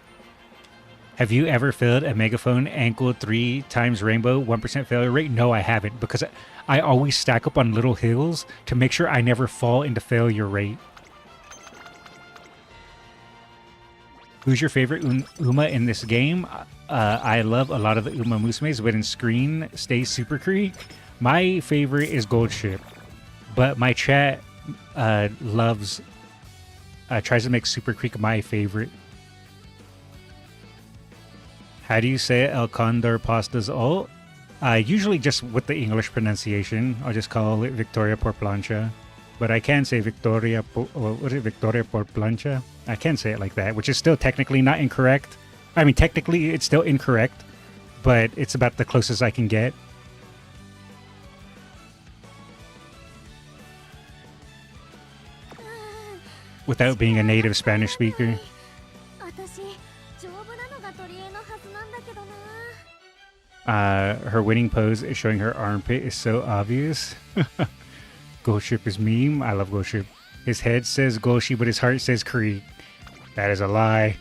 Have you ever failed a megaphone ankle 3 times rainbow 1% failure rate? No, I haven't, because I always stack up on little hills to make sure I never fall into failure rate. Who's your favorite Uma in this game? I love a lot of the Umamusumes, but in Screen Stay Super Creek, my favorite is Gold Ship. But my chat loves, tries to make Super Creek my favorite. How do you say it? El Condor Pasta's ult? Usually just with the English pronunciation. I'll just call it Victoria por plancha. But I can say Victoria what is it? Victoria por plancha? I can say it like that, which is still technically not incorrect. I mean, technically it's still incorrect, but it's about the closest I can get. Without being a native Spanish speaker. Her winning pose is showing her armpit is so obvious. Goship is meme. I love Goship. His head says Goshi, but his heart says Kree. That is a lie.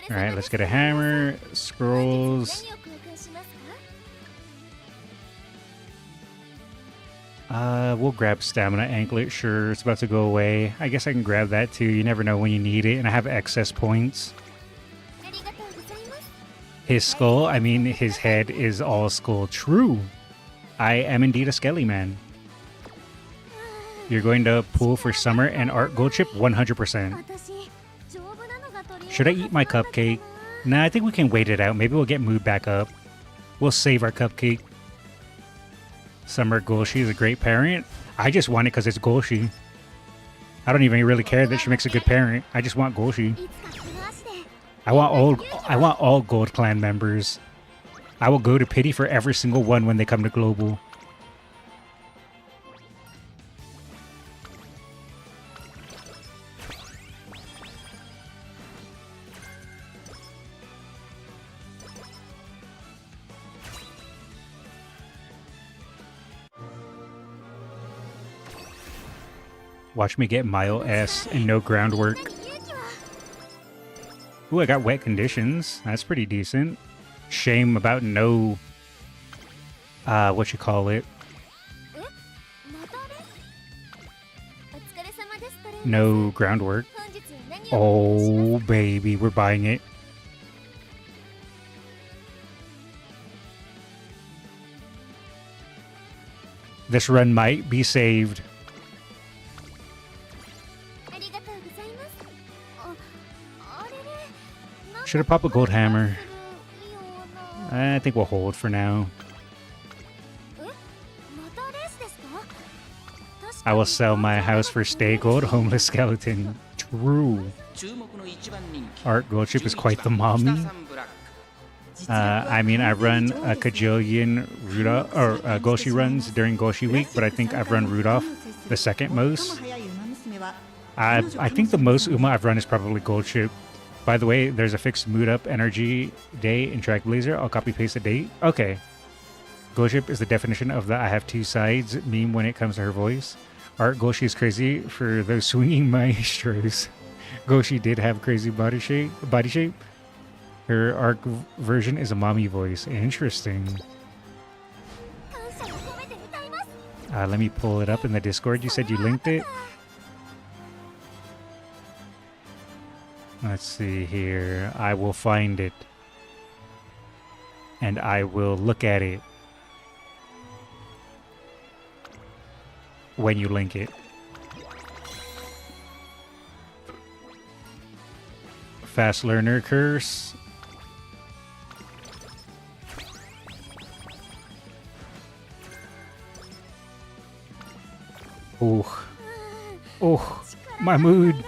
Alright, let's get a hammer. Scrolls. We'll grab stamina anklet. Sure, it's about to go away. I guess I can grab that too. You never know when you need it. And I have excess points. His skull, I mean his head is all skull. True. I am indeed a skelly man. You're going to pull for summer and art gold chip 100%. Should I eat my cupcake? Nah, I think we can wait it out. Maybe we'll get mood back up. We'll save our cupcake. Summer Golshi is a great parent. I just want it because it's Golshi. I don't even really care that she makes a good parent. I just want Golshi. I want all Gold Clan members. I will go to pity for every single one when they come to Global. Watch me get Mile S and no groundwork. Ooh, I got wet conditions. That's pretty decent. Shame about no... what you call it? No groundwork. Oh, baby, we're buying it. This run might be saved. Should have popped a gold hammer. I think we'll hold for now. I will sell my house for stay gold, homeless skeleton. True. Art gold chip is quite the mommy. I mean, I run a kajillion Rudolph or Golshi runs during Golshi week, but I think I've run Rudolph the second most. I think the most Uma I've run is probably gold chip. By the way, there's a fixed mood up energy day in Track Blazer. I'll copy paste the date. Okay. Goship is the definition of the I have two sides meme when it comes to her voice. Art Goshi is crazy for those swinging maestros. Goshi did have crazy body shape. Her arc version is a mommy voice. Interesting. Let me pull it up in the Discord. You said you linked it? Let's see here. I will find it. And I will look at it when you link it. Fast learner curse. Ooh. Oh, my mood.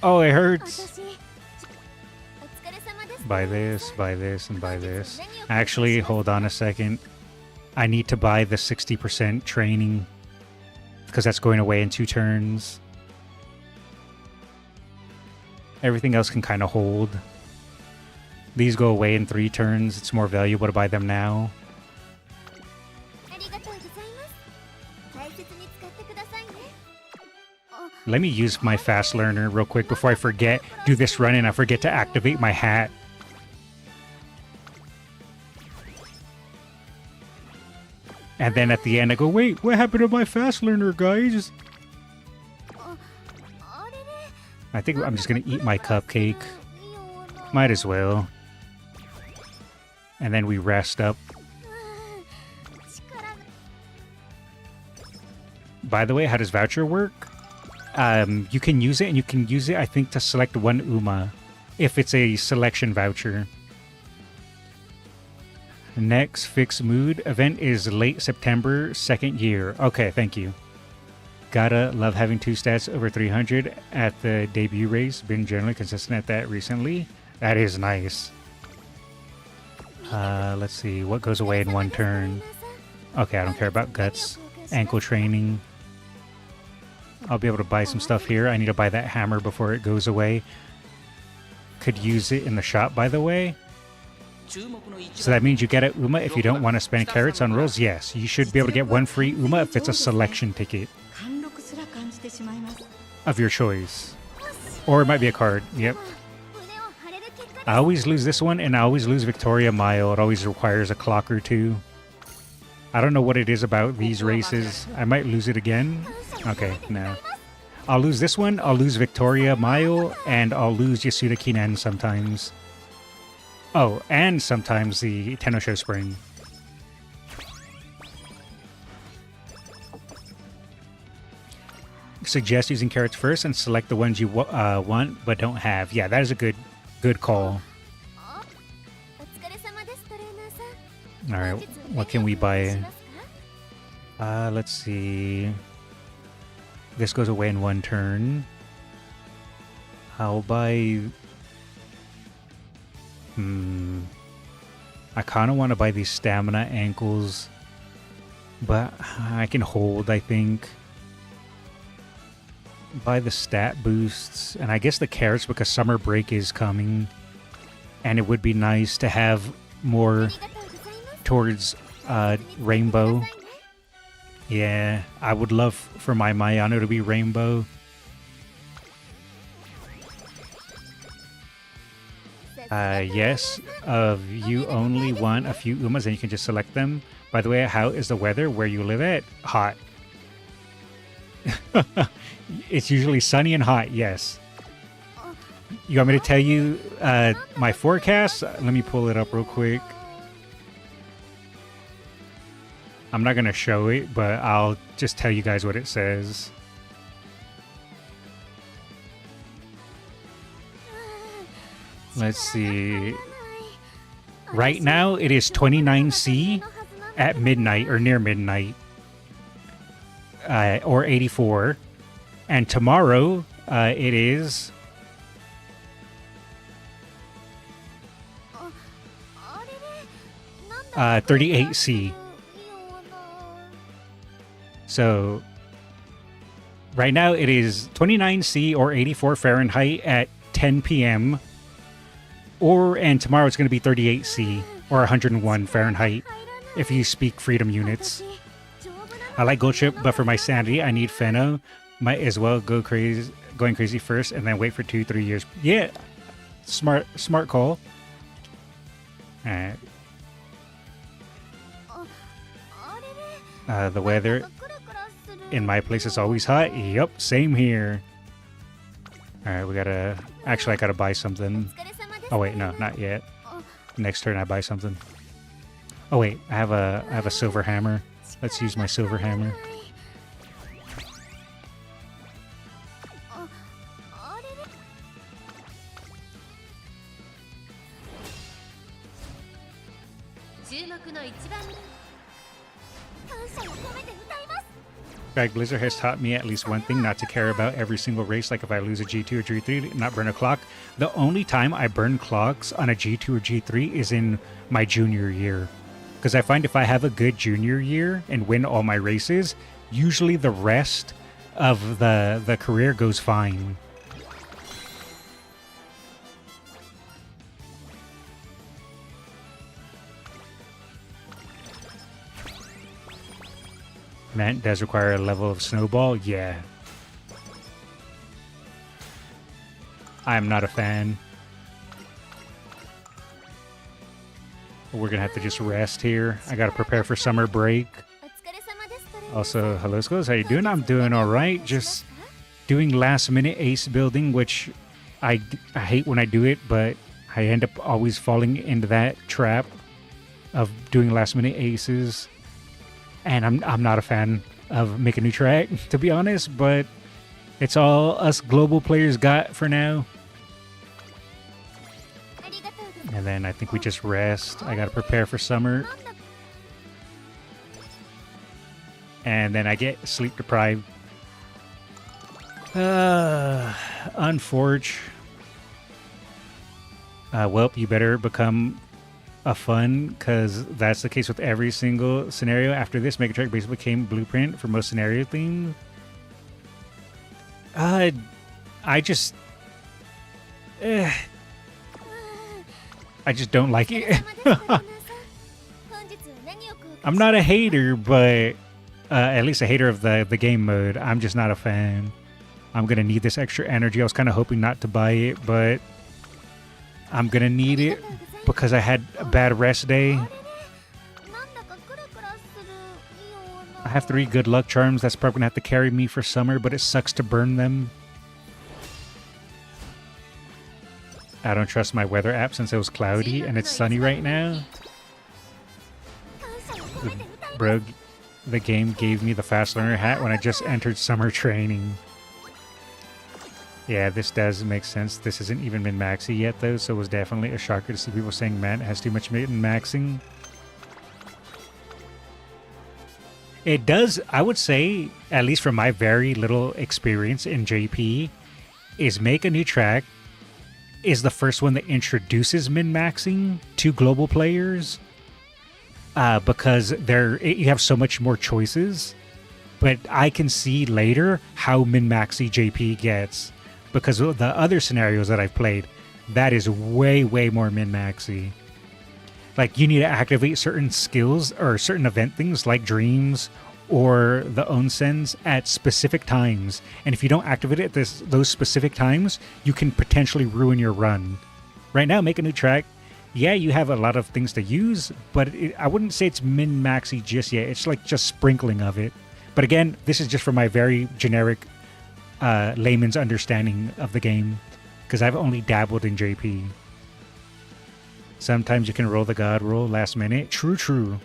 Oh, it hurts. Buy this, and buy this. Actually, hold on a second. I need to buy the 60% training because that's going away in 2 turns. Everything else can kind of hold. These go away in 3 turns. It's more valuable to buy them now. Let me use my fast learner real quick before I forget. Do this run and I forget to activate my hat. And then at the end I go, wait, what happened to my fast learner, guys? I think I'm just gonna eat my cupcake. Might as well. And then we rest up. By the way, how does voucher work? You can use it, and you can use it, I think, to select one Uma, if it's a selection voucher. Next fixed mood event is late September, second year. Okay, thank you. Gotta love having 2 stats over 300 at the debut race. Been generally consistent at that recently. That is nice. Let's see. What goes away in 1 turn? Okay, I don't care about guts. Ankle training. I'll be able to buy some stuff here. I need to buy that hammer before it goes away. Could use it in the shop, by the way. So that means you get a Uma if you don't want to spend carrots on rolls? Yes, you should be able to get 1 free Uma if it's a selection ticket of your choice. Or it might be a card, yep. I always lose this one, and I always lose Victoria Mile. It always requires a clock or 2. I don't know what it is about these races. I might lose it again. Okay, no. I'll lose this one, I'll lose Victoria Mile, and I'll lose Yasuda Kinen sometimes. Oh, and sometimes the Tenosho Spring. Suggest using carrots first and select the ones you want but don't have. Yeah, that is a good call. Alright, what can we buy? Let's see. This goes away in 1 turn. I'll buy... I kind of want to buy these stamina ankles, but I can hold, I think. Buy the stat boosts, and I guess the carrots because summer break is coming, and it would be nice to have more towards rainbow. Yeah, I would love for my Mayano to be rainbow. Yes, you only want a few Umas and you can just select them. By the way, how is the weather where you live at? Hot. It's usually sunny and hot, yes. You want me to tell you my forecast? Let me pull it up real quick. I'm not going to show it, but I'll just tell you guys what it says. Let's see. Right now, it is 29C at midnight or near midnight, or 84. And tomorrow, it is 38C. So right now, it is 29C or 84 Fahrenheit at 10 p.m. And tomorrow it's going to be 38C or 101 Fahrenheit if you speak freedom units. I like Gold Chip, but for my sanity, I need Feno. Might as well going crazy first and then wait for 2-3 years. Yeah, smart call. Alright. The weather in my place is always hot. Yep, same here. Alright, we gotta... Actually, I gotta buy something. Oh wait, no, not yet. Next turn I buy something. Oh wait, I have a silver hammer. Let's use my silver hammer. Drag Blizzard has taught me at least one thing, not to care about every single race, like if I lose a G2 or G3, not burn a clock. The only time I burn clocks on a G2 or G3 is in my junior year. Because I find if I have a good junior year and win all my races, usually the rest of the career goes fine. Man, does require a level of snowball? Yeah. I'm not a fan. We're gonna have to just rest here. I gotta prepare for summer break. Also, hello Skullz, how you doing? I'm doing alright. Just doing last minute ace building, which I hate when I do it, but I end up always falling into that trap of doing last minute aces. And I'm not a fan of Make a New Track, to be honest, but it's all us global players got for now. And then I think we just rest. I gotta prepare for summer. And then I get sleep deprived. Unforge. Well, you better become a fun, because that's the case with every single scenario. After this, Make a Track basically became blueprint for most scenario themes. I just don't like it. I'm not a hater, but at least a hater of the game mode. I'm just not a fan. I'm gonna need this extra energy. I was kind of hoping not to buy it, but I'm gonna need it because I had a bad rest day. I have 3 good luck charms. That's probably gonna have to carry me for summer, but it sucks to burn them. I don't trust my weather app since it was cloudy and it's sunny right now. Bro, the game gave me the fast learner hat when I just entered summer training. Yeah, this does make sense. This isn't even min-maxy yet, though, so it was definitely a shocker to see people saying, man, it has too much min-maxing. It does, I would say, at least from my very little experience in JP, is Make a New Track is the first one that introduces min-maxing to global players. Because you have so much more choices. But I can see later how min-maxy JP gets. Because of the other scenarios that I've played, that is way, way more min-maxy. Like, you need to activate certain skills or certain event things like dreams or the onsens at specific times. And if you don't activate it at those specific times, you can potentially ruin your run. Right now, Make a New Track, yeah, you have a lot of things to use, but I wouldn't say it's min-maxy just yet. It's like just sprinkling of it. But again, this is just for my very generic layman's understanding of the game, because I've only dabbled in JP. Sometimes you can roll the god roll last minute. True, true.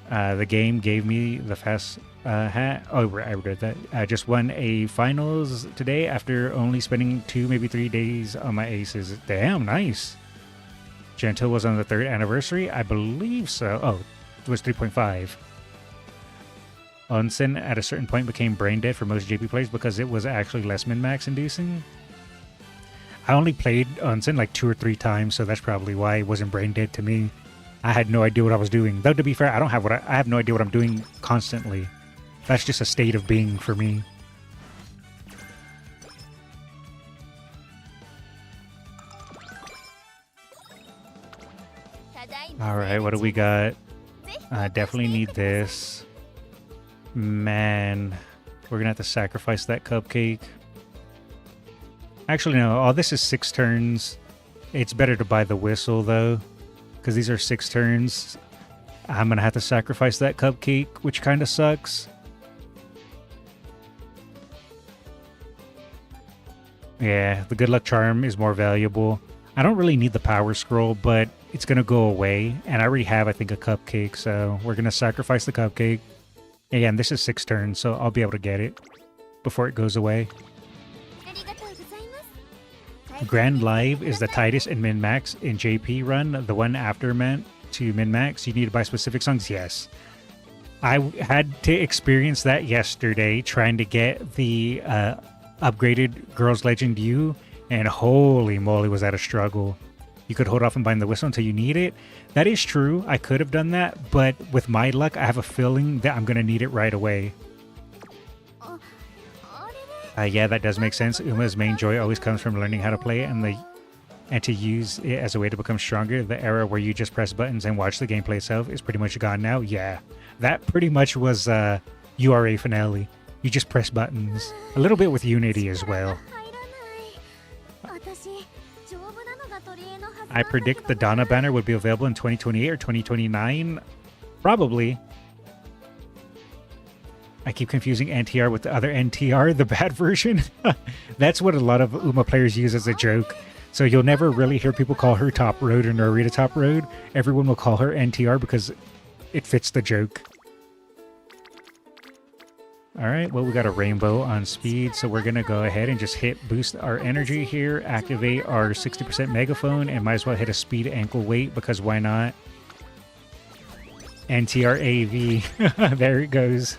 The game gave me the fast hat. Oh, I read that. I just won a finals today after only spending 2, maybe 3 days on my aces. Damn, nice. Gentle was on the 3rd anniversary. I believe so. Oh, it was 3.5. Onsen at a certain point became brain dead for most JP players because it was actually less min-max inducing. I only played Onsen like 2 or 3 times, so that's probably why it wasn't brain dead to me. I had no idea what I was doing. Though to be fair, I have no idea what I'm doing constantly. That's just a state of being for me. Alright, what do we got? Definitely need this. Man, we're gonna have to sacrifice that cupcake. Actually, no. All this is 6 turns. It's better to buy the whistle, though, because these are 6 turns. I'm gonna have to sacrifice that cupcake, which kind of sucks. Yeah, the good luck charm is more valuable. I don't really need the power scroll, but it's gonna go away, and I already have, I think, a cupcake, so we're gonna sacrifice the cupcake. Again, this is 6 turns, so I'll be able to get it before it goes away. Grand Live is the tightest in min-max in JP run. The one after meant to min-max, you need to buy specific songs? Yes. I had to experience that yesterday trying to get the upgraded Girls Legend U, and holy moly was that a struggle. You could hold off on buying the whistle until you need it. That is true. I could have done that, but with my luck, I have a feeling that I'm going to need it right away. Yeah, that does make sense. Uma's main joy always comes from learning how to play and to use it as a way to become stronger. The era where you just press buttons and watch the gameplay itself is pretty much gone now. Yeah, that pretty much was URA finale. You just press buttons. A little bit with Unity as well. I predict the Donna banner would be available in 2028 or 2029. Probably. I keep confusing NTR with the other NTR, the bad version. That's what a lot of Uma players use as a joke. So you'll never really hear people call her Top Road or Narita Top Road. Everyone will call her NTR because it fits the joke. All right, well, we got a rainbow on speed, so we're going to go ahead and just boost our energy here, activate our 60% megaphone, and might as well hit a speed ankle weight, because why not? NTRAV. There it goes.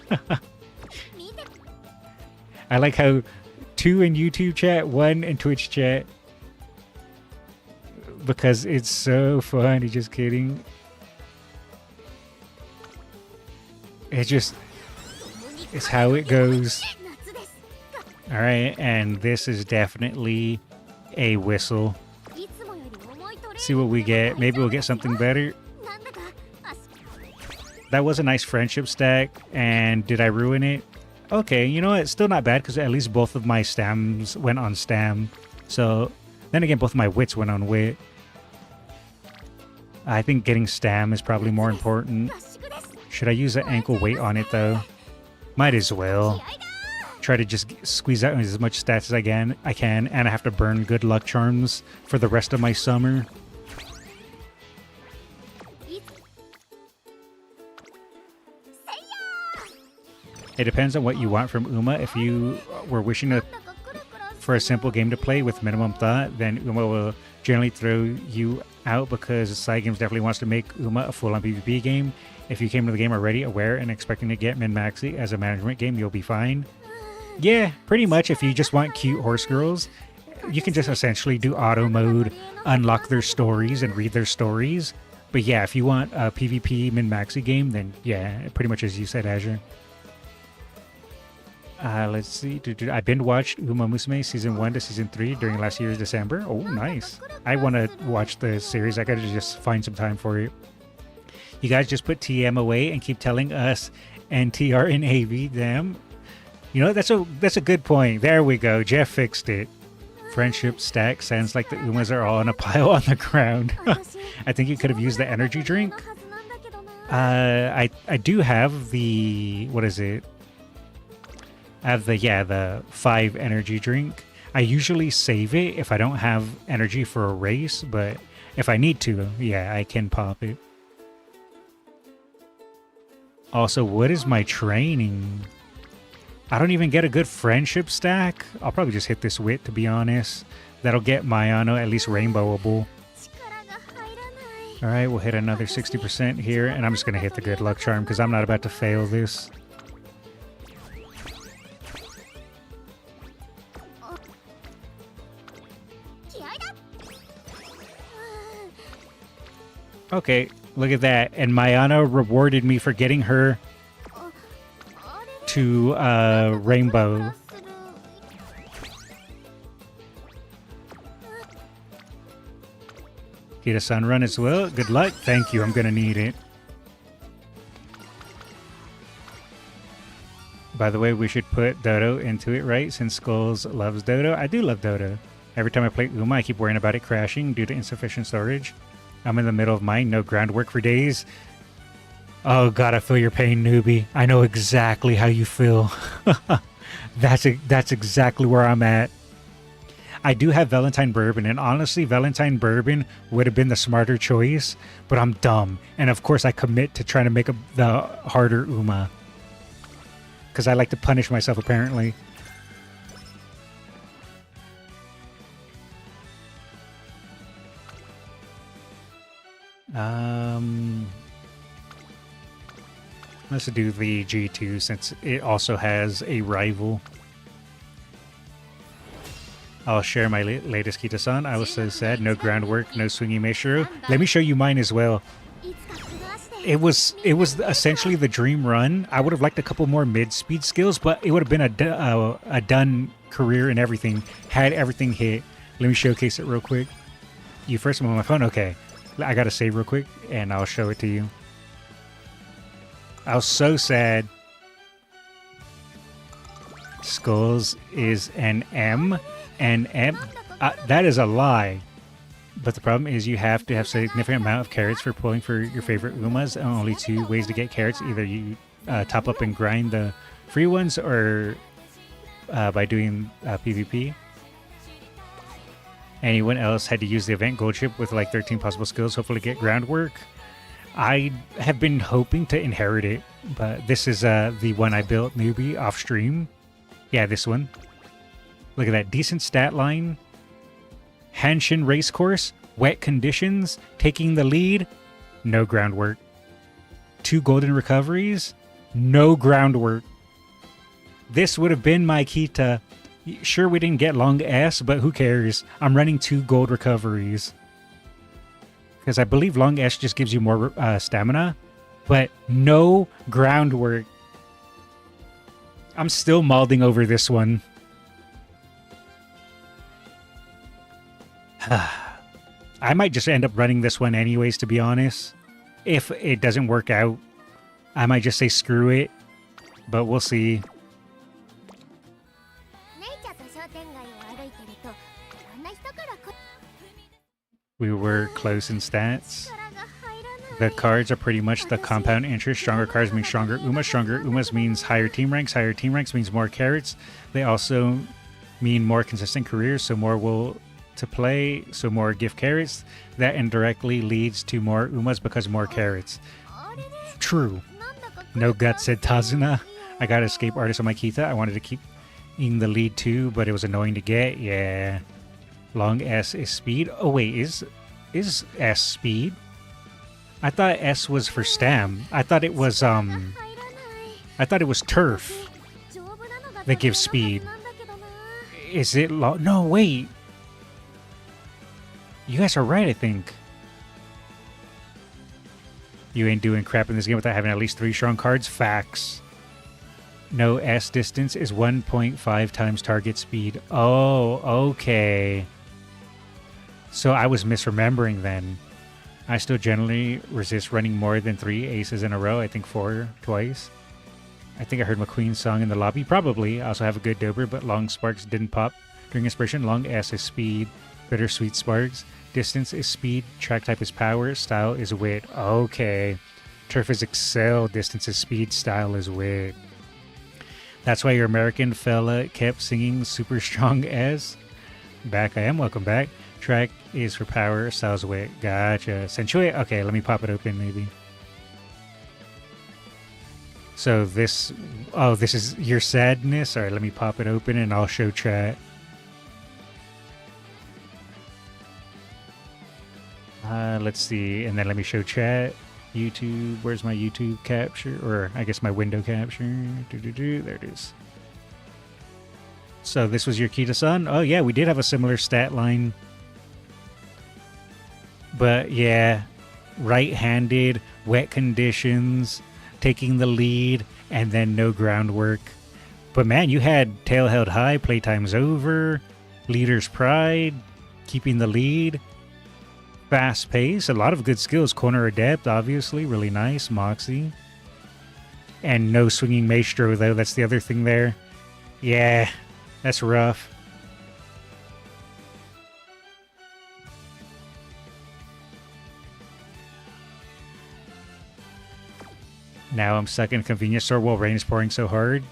I like how 2 in YouTube chat, 1 in Twitch chat, because it's so funny. Just kidding. It's how it goes. Alright, and this is definitely a whistle. See what we get. Maybe we'll get something better. That was a nice friendship stack, and did I ruin it? Okay, you know what? Still not bad, because at least both of my stams went on stam. So, then again, both of my wits went on wit. I think getting stam is probably more important. Should I use an ankle weight on it, though? Might as well. Try to just squeeze out as much stats as I can, and I have to burn good luck charms for the rest of my summer. It depends on what you want from Uma. If you were wishing for a simple game to play with minimum thought, then Uma will generally throw you out, because Side Games definitely wants to make Uma a full-on PvP game. If you came to the game already aware and expecting to get min-maxi as a management game, you'll be fine. Yeah, pretty much. If you just want cute horse girls, you can just essentially do auto mode, unlock their stories, and read their stories. But yeah, if you want a PvP min-maxi game, then yeah, pretty much as you said, Azure. Let's see. I binge-watched Umamusume Season 1 to Season 3 during last year's December. Oh, nice. I want to watch the series. I gotta just find some time for it. You guys just put TM away and keep telling us NTR and AV. Damn. You know, that's a good point. There we go. Jeff fixed it. Friendship stack sounds like the Umas are all in a pile on the ground. I think you could have used the energy drink. I do have the... What is it? I have the 5 energy drink. I usually save it if I don't have energy for a race, but if I need to, yeah, I can pop it. Also, what is my training? I don't even get a good friendship stack. I'll probably just hit this wit, to be honest. That'll get Mayano at least rainbowable. Alright, we'll hit another 60% here, and I'm just going to hit the good luck charm, because I'm not about to fail this. Okay, look at that. And Mayana rewarded me for getting her to Rainbow. Kitasan run as well. Good luck. Thank you. I'm going to need it. By the way, we should put Dodo into it, right? Since Skullz loves Dodo. I do love Dodo. Every time I play Uma, I keep worrying about it crashing due to insufficient storage. I'm in the middle of mine, no groundwork for days. Oh god, I feel your pain, newbie. I know exactly how you feel. That's exactly where I'm at. I do have Valentine Bourbon, and honestly, Valentine Bourbon would have been the smarter choice, but I'm dumb. And of course, I commit to trying to make the harder Uma. Because I like to punish myself, apparently. Let's do the G2 since it also has a rival. I'll share my latest Kitasan. I was so sad. No groundwork, no swingy Meishiro. Let me show you mine as well. It was essentially the dream run. I would have liked a couple more mid-speed skills, but it would have been a done career and everything. Had everything hit. Let me showcase it real quick. You first, I'm on my phone? Okay. I gotta save real quick, and I'll show it to you. I was so sad. Skullz is an M, and M. That is a lie. But the problem is you have to have a significant amount of carrots for pulling for your favorite Umas. Only 2 ways to get carrots. Either you top up and grind the free ones, or by doing PvP. Anyone else had to use the event gold chip with like 13 possible skills, hopefully get groundwork. I have been hoping to inherit it, but this is the one I built newbie off stream. Yeah, this one. Look at that. Decent stat line. Hanshin Racecourse. Wet conditions. Taking the lead. No groundwork. 2 golden recoveries. No groundwork. This would have been my Kita. Sure, we didn't get long S, but who cares? I'm running 2 gold recoveries. Because I believe long S just gives you more stamina. But no groundwork. I'm still malding over this one. I might just end up running this one anyways, to be honest. If it doesn't work out, I might just say screw it. But we'll see. We were close in stats. The cards are pretty much the compound interest. Stronger cards mean stronger Umas. Stronger Umas means higher team ranks. Higher team ranks means more carrots. They also mean more consistent careers, so more will to play, so more gift carrots. That indirectly leads to more Umas because more carrots. True. No guts, said Tazuna. I got escape artist on my Kita. I wanted to keep in the lead too, but it was annoying to get. Yeah. Long S is speed. Oh wait, is S speed? I thought S was for stam. I thought it was turf that gives speed. Is it long? No, wait. You guys are right, I think. You ain't doing crap in this game without having at least 3 strong cards. Facts. No, S distance is 1.5 times target speed. Oh, okay. So I was misremembering then. I still generally resist running more than 3 aces in a row. I think 4 twice. I think I heard McQueen's song in the lobby. Probably. I also have a good dober, but long sparks didn't pop during inspiration. Long S is speed. Bittersweet sparks. Distance is speed. Track type is power. Style is wit. Okay. Turf is excel. Distance is speed. Style is wit. That's why your American fella kept singing super strong S. Back I am. Welcome back. Track is for power. Style is wit. Gotcha. Sensui. Okay, let me pop it open maybe. So this... Oh, this is your sadness? Alright, let me pop it open and I'll show chat. Let's see. And then let me show chat. YouTube. Where's my YouTube capture? Or I guess my window capture. There it is. So this was your Kitasan? Oh yeah, we did have a similar stat line. But yeah, right-handed, wet conditions, taking the lead, and then no groundwork. But man, you had tail held high, playtime's over, leader's pride, keeping the lead, fast pace, a lot of good skills. Corner adept, obviously, really nice. Moxie. And no swinging maestro, though. That's the other thing there. Yeah, that's rough. Now I'm stuck in a convenience store while rain is pouring so hard.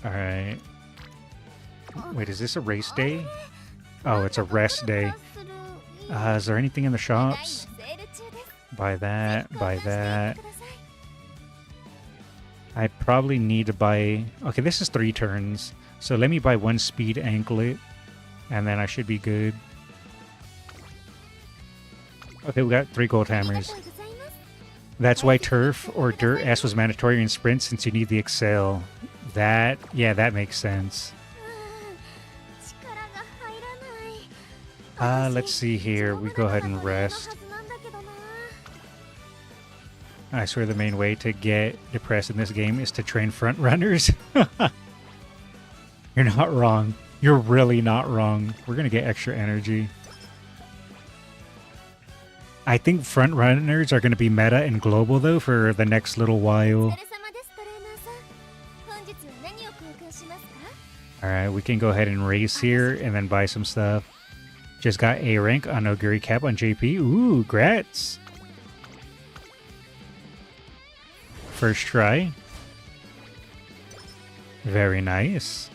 Alright. Wait, is this a race day? Oh, it's a rest day. Is there anything in the shops? Buy that, buy that. I probably need to buy... Okay, this is 3 turns. So let me buy 1 speed anklet. And then I should be good. Okay, we got 3 gold hammers. That's why turf or dirt S was mandatory in sprint, since you need the excel. That, yeah, that makes sense. Let's see here. We go ahead and rest. I swear the main way to get depressed in this game is to train front runners. You're not wrong. You're really not wrong. We're gonna get extra energy. I think front runners are going to be meta and global, though, for the next little while. Alright, we can go ahead and race here and then buy some stuff. Just got A rank on Oguri Cap on JP. Ooh, grats! First try. Very nice.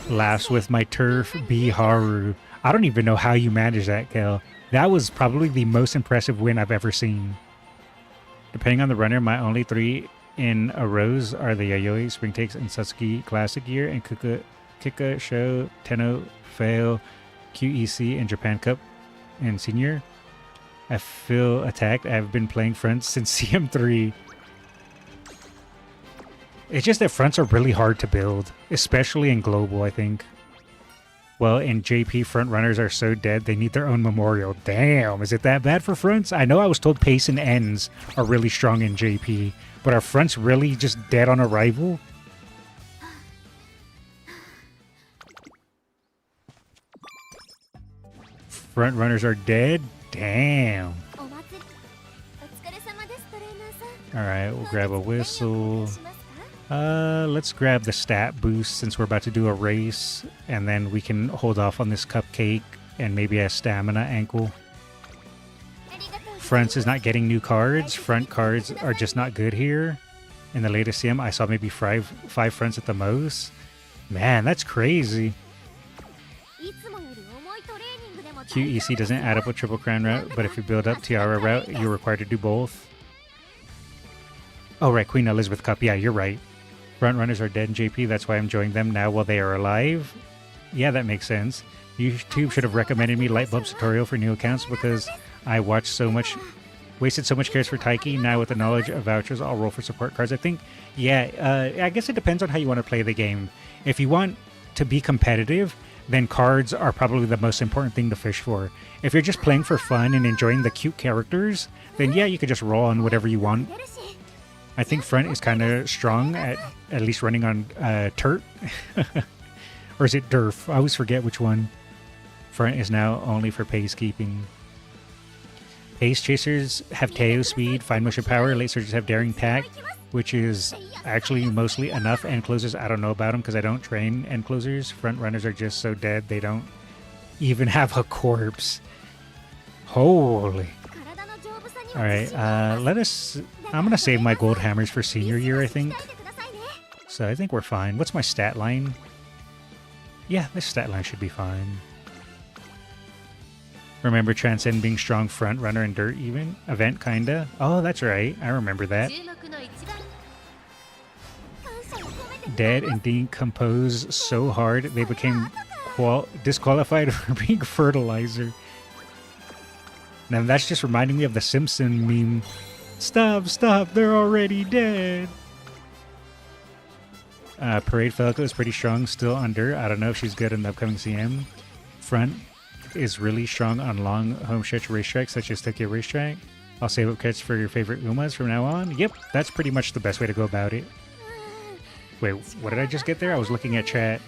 Laughs with my turf, B Haru. I don't even know how you managed that, Kel. That was probably the most impressive win I've ever seen. Depending on the runner, my only 3 in a rows are the Yayoi, Spring Takes, and Satsuki Classic Year, and Kika, Show, Tenno, Fail, QEC, and Japan Cup and Senior. I feel attacked. I've been playing fronts since CM3. It's just that fronts are really hard to build, especially in Global, I think. Well, in JP, front runners are so dead, they need their own memorial. Damn, is it that bad for fronts? I know I was told pace and ends are really strong in JP, but are fronts really just dead on arrival? Front runners are dead? Damn. Alright, we'll grab a whistle. Let's grab the stat boost since we're about to do a race, and then we can hold off on this cupcake and maybe a stamina ankle. Fronts is not getting new cards. Front cards are just not good here. In the latest CM, I saw maybe five fronts at the most. Man, that's crazy. QEC doesn't add up with Triple Crown route, but if you build up Tiara route, you're required to do both. Oh, right, Queen Elizabeth Cup. Yeah, you're right. Front runners are dead in JP, that's why I'm joining them now while they are alive. Yeah, that makes sense. YouTube should have recommended me Light Bulb's tutorial for new accounts because I watched so much, wasted so much cares for Taiki. Now with the knowledge of vouchers, I'll roll for support cards. I think, yeah, I guess it depends on how you want to play the game. If you want to be competitive, then cards are probably the most important thing to fish for. If you're just playing for fun and enjoying the cute characters, then yeah, you could just roll on whatever you want. I think front is kind of strong at least running on Turt. Or is it Durf? I always forget which one. Front is now only for pace keeping. Pace chasers have Teo speed, fine motion power. Late surges have daring tack, which is actually mostly enough. End closers, I don't know about them because I don't train end closers. Front runners are just so dead they don't even have a corpse. Holy. Alright, I'm going to save my gold hammers for senior year, I think. So I think we're fine. What's my stat line? Yeah, this stat line should be fine. Remember Transcend being strong front runner and dirt event, kinda? Oh, that's right. I remember that. Dead and decomposed so hard they became disqualified for being fertilizer. Now that's just reminding me of the Simpson meme. Stop, they're already dead. Parade Falco is pretty strong, still under. I don't know if she's good in the upcoming CM. Front is really strong on long home stretch racetracks such as Tokyo Racetrack. I'll save up cards for your favorite Umas from now on. Yep, that's pretty much the best way to go about it. Wait, what did I just get there? I was looking at chat.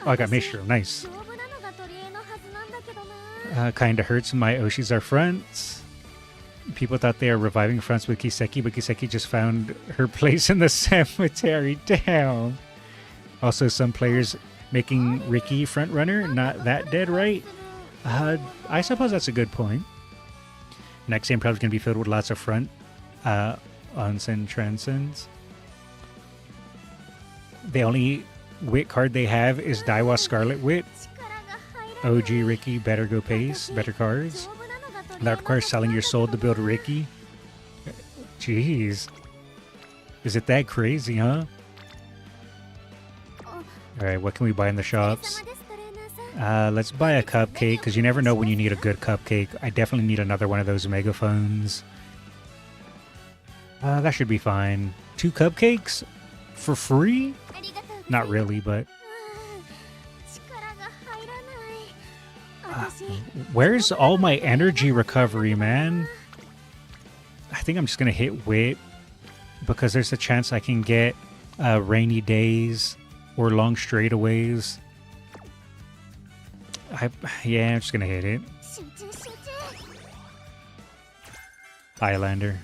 Oh, I got Maestro. Nice. Kinda hurts my Oshis are fronts. People thought they are reviving fronts with Kiseki, but Kiseki just found her place in the cemetery. Damn. Also, some players making Ricky front runner. Not that dead, right? I suppose that's a good point. Next game probably going to be filled with lots of front onsen transcends. The only wit card they have is Daiwa Scarlet Wit. OG Ricky, better go pace, better cards. That requires selling your soul to build Ricky. Jeez. Is it that crazy, huh? Alright, what can we buy in the shops? Let's buy a cupcake, because you never know when you need a good cupcake. I definitely need another one of those megaphones. That should be fine. 2 cupcakes? For free? Not really, but... where's all my energy recovery, man? I think I'm just going to hit wit, because there's a chance I can get rainy days or long straightaways. Yeah, I'm just going to hit it. Highlander.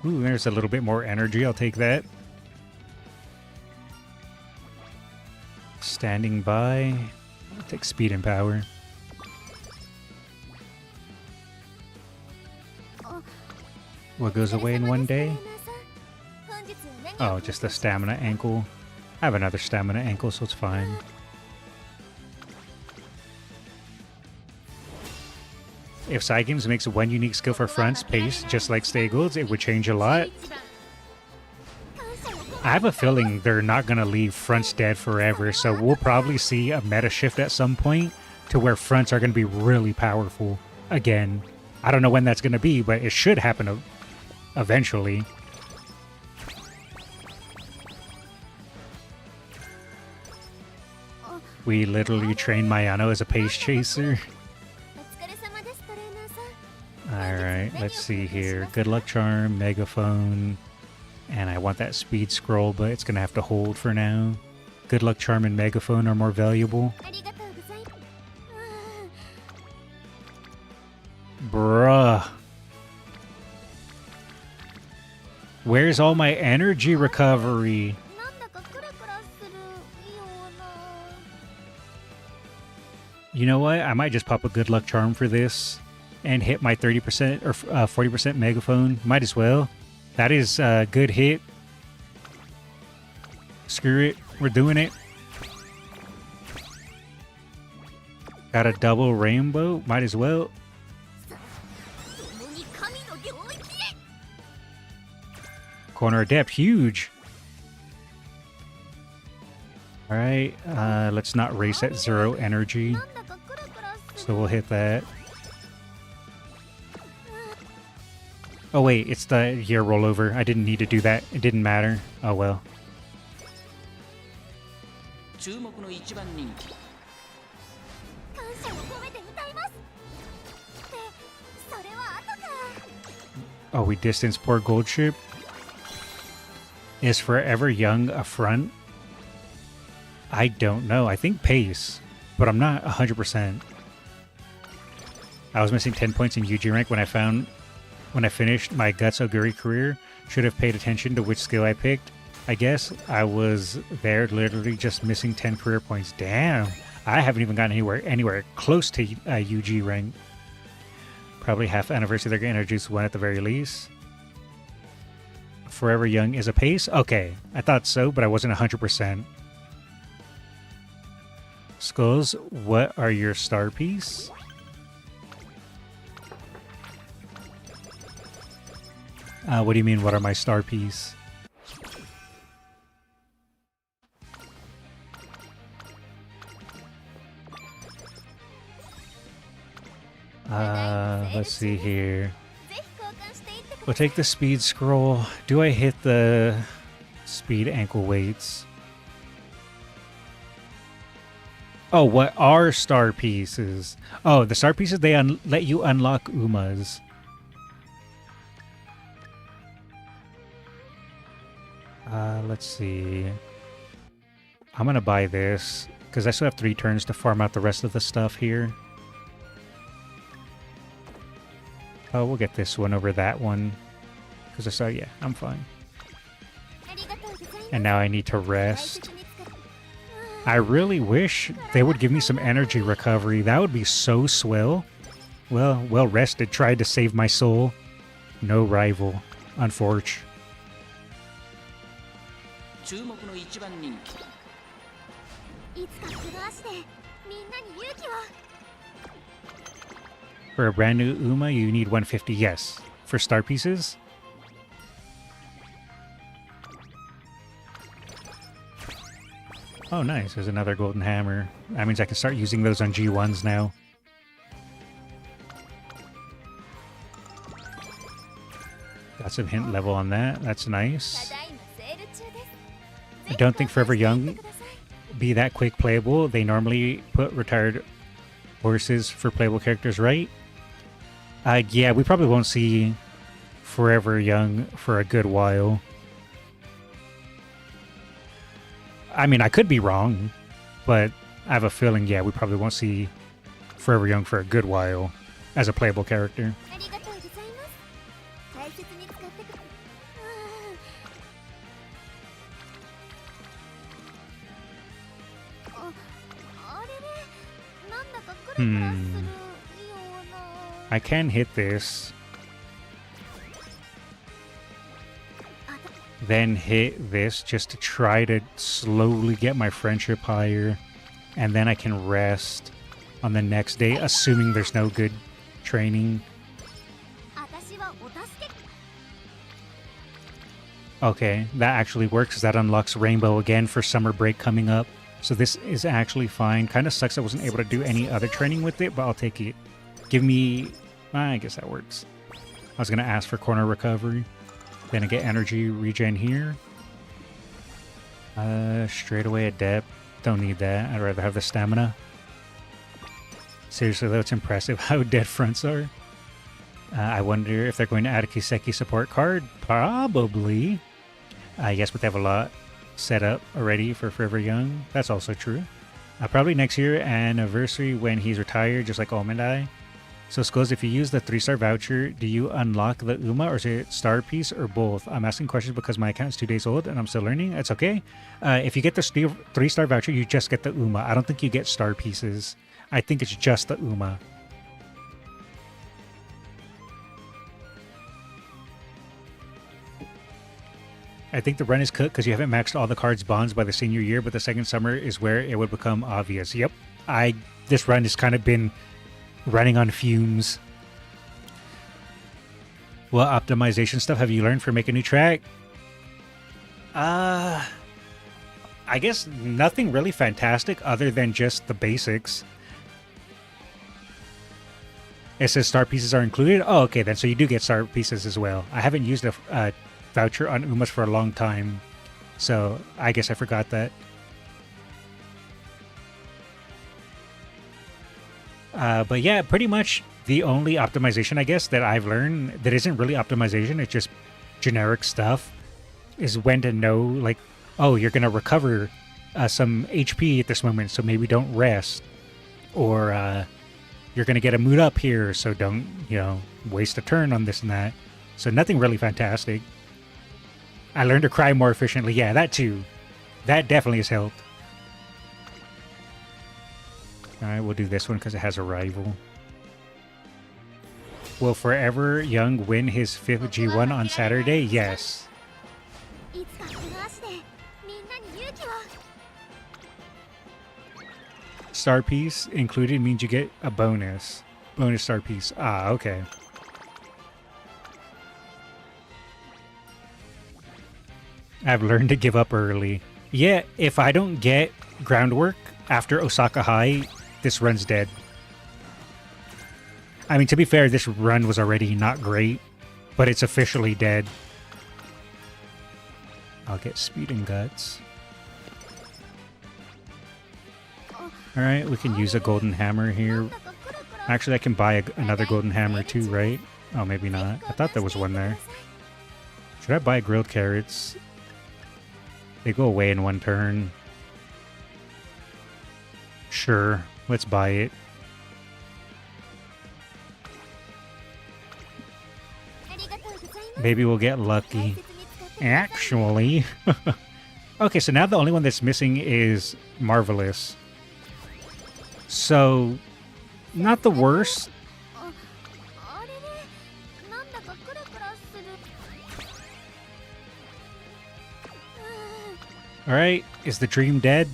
Ooh, there's a little bit more energy. I'll take that. Standing by. I'll take speed and power. What goes away in one day? Oh, just the stamina ankle. I have another stamina ankle, so it's fine. If Psygames makes one unique skill for fronts pace, just like Skullz, it would change a lot. I have a feeling they're not going to leave fronts dead forever, so we'll probably see a meta shift at some point to where fronts are going to be really powerful again. I don't know when that's going to be, but it should happen eventually. We literally trained Mayano as a pace chaser. Alright, let's see here. Good luck charm, megaphone, and I want that speed scroll, but it's gonna have to hold for now. Good luck charm and megaphone are more valuable. Bruh. Where's all my energy recovery? You know what? I might just pop a good luck charm for this and hit my 30% or 40% megaphone. Might as well. That is a good hit. Screw it. We're doing it. Got a double rainbow. Might as well. Corner adept. Huge. Alright. Let's not race at 0 energy. So we'll hit that. Oh wait, it's the year rollover. I didn't need to do that. It didn't matter. Oh well. Oh, we distance poor gold ship. Is Forever Young a front? I don't know. I think pace, but I'm not 100%. I was missing 10 points in UG rank when I finished my Guts Oguri career. Should have paid attention to which skill I picked. I guess I was there literally just missing 10 career points. Damn. I haven't even gotten anywhere close to UG rank. Probably half anniversary they're going to introduce one at the very least. Forever Young is a pace? Okay. I thought so, but I wasn't 100%. Skullz, what are your star piece? What do you mean, what are my star piece? Let's see here. We'll take the speed scroll. Do I hit the speed ankle weights? Oh, what are star pieces? Oh, the star pieces, they let you unlock Umas. Let's see. I'm gonna buy this because I still have 3 turns to farm out the rest of the stuff here. Oh, we'll get this one over that one because I saw, yeah, I'm fine. And now I need to rest. I really wish they would give me some energy recovery. That would be so swell. Well rested. Tried to save my soul. No rival. Unfortunate. For a brand new Uma, you need 150. Yes. For star pieces? Oh, nice. There's another golden hammer. That means I can start using those on G1s now. Got some hint level on that. That's nice. I don't think Forever Young be that quick playable. They normally put retired horses for playable characters, right? Yeah, we probably won't see Forever Young for a good while. I mean, I could be wrong, but I have a feeling, yeah, we probably won't see Forever Young for a good while as a playable character. I can hit this. then hit this just to try to slowly get my friendship higher, and then I can rest on the next day, assuming there's no good training. Okay, that actually works. That unlocks Rainbow again for summer break coming up. So this is actually fine. Kind of sucks I wasn't able to do any other training with it, but I'll take it. Give me... I guess that works. I was going to ask for corner recovery. Then I get energy regen here. Straight away adept. Don't need that. I'd rather have the stamina. Seriously though, it's impressive how dead fronts are. I wonder if they're going to add a Kiseki support card. Probably. Yes, but they have a lot set up already for Forever Young. That's also true. Probably next year anniversary when he's retired, just like Omendai. So Skullz, if you use the 3-star voucher, do you unlock the Uma or is it star piece or both? I'm asking questions because my account is 2 days old and I'm still learning. It's okay. If you get the 3-star voucher, you just get the Uma. I don't think you get star pieces. I think it's just the Uma. I think the run is cooked because you haven't maxed all the cards bonds by the senior year, but the second summer is where it would become obvious. Yep. This run has kind of been running on fumes. What optimization stuff have you learned for making a new track? I guess nothing really fantastic other than just the basics. It says star pieces are included. Oh, okay, then so you do get star pieces as well. I haven't used a voucher on Umas for a long time, so I guess I forgot that. But yeah, pretty much the only optimization, I guess, that I've learned that isn't really optimization, it's just generic stuff, is when to know, like, oh, you're going to recover some HP at this moment, so maybe don't rest. Or you're going to get a mood up here, so don't, waste a turn on this and that. So nothing really fantastic. I learned to cry more efficiently. Yeah, that too. That definitely has helped. Alright, we'll do this one because it has a rival. Will Forever Young win his 5th G1 on Saturday? Yes. Star piece included means you get a bonus. Bonus star piece. Ah, okay. I've learned to give up early. Yeah, if I don't get groundwork after Osaka High, this run's dead. I mean, to be fair, this run was already not great, but it's officially dead. I'll get speed and guts. Alright, we can use a golden hammer here. Actually, I can buy another golden hammer too, right? Oh, maybe not. I thought there was one there. Should I buy grilled carrots? They go away in one turn. Sure, let's buy it. Maybe we'll get lucky. Actually. Okay, so now the only one that's missing is Marvelous. So, not the worst. Alright, is the dream dead?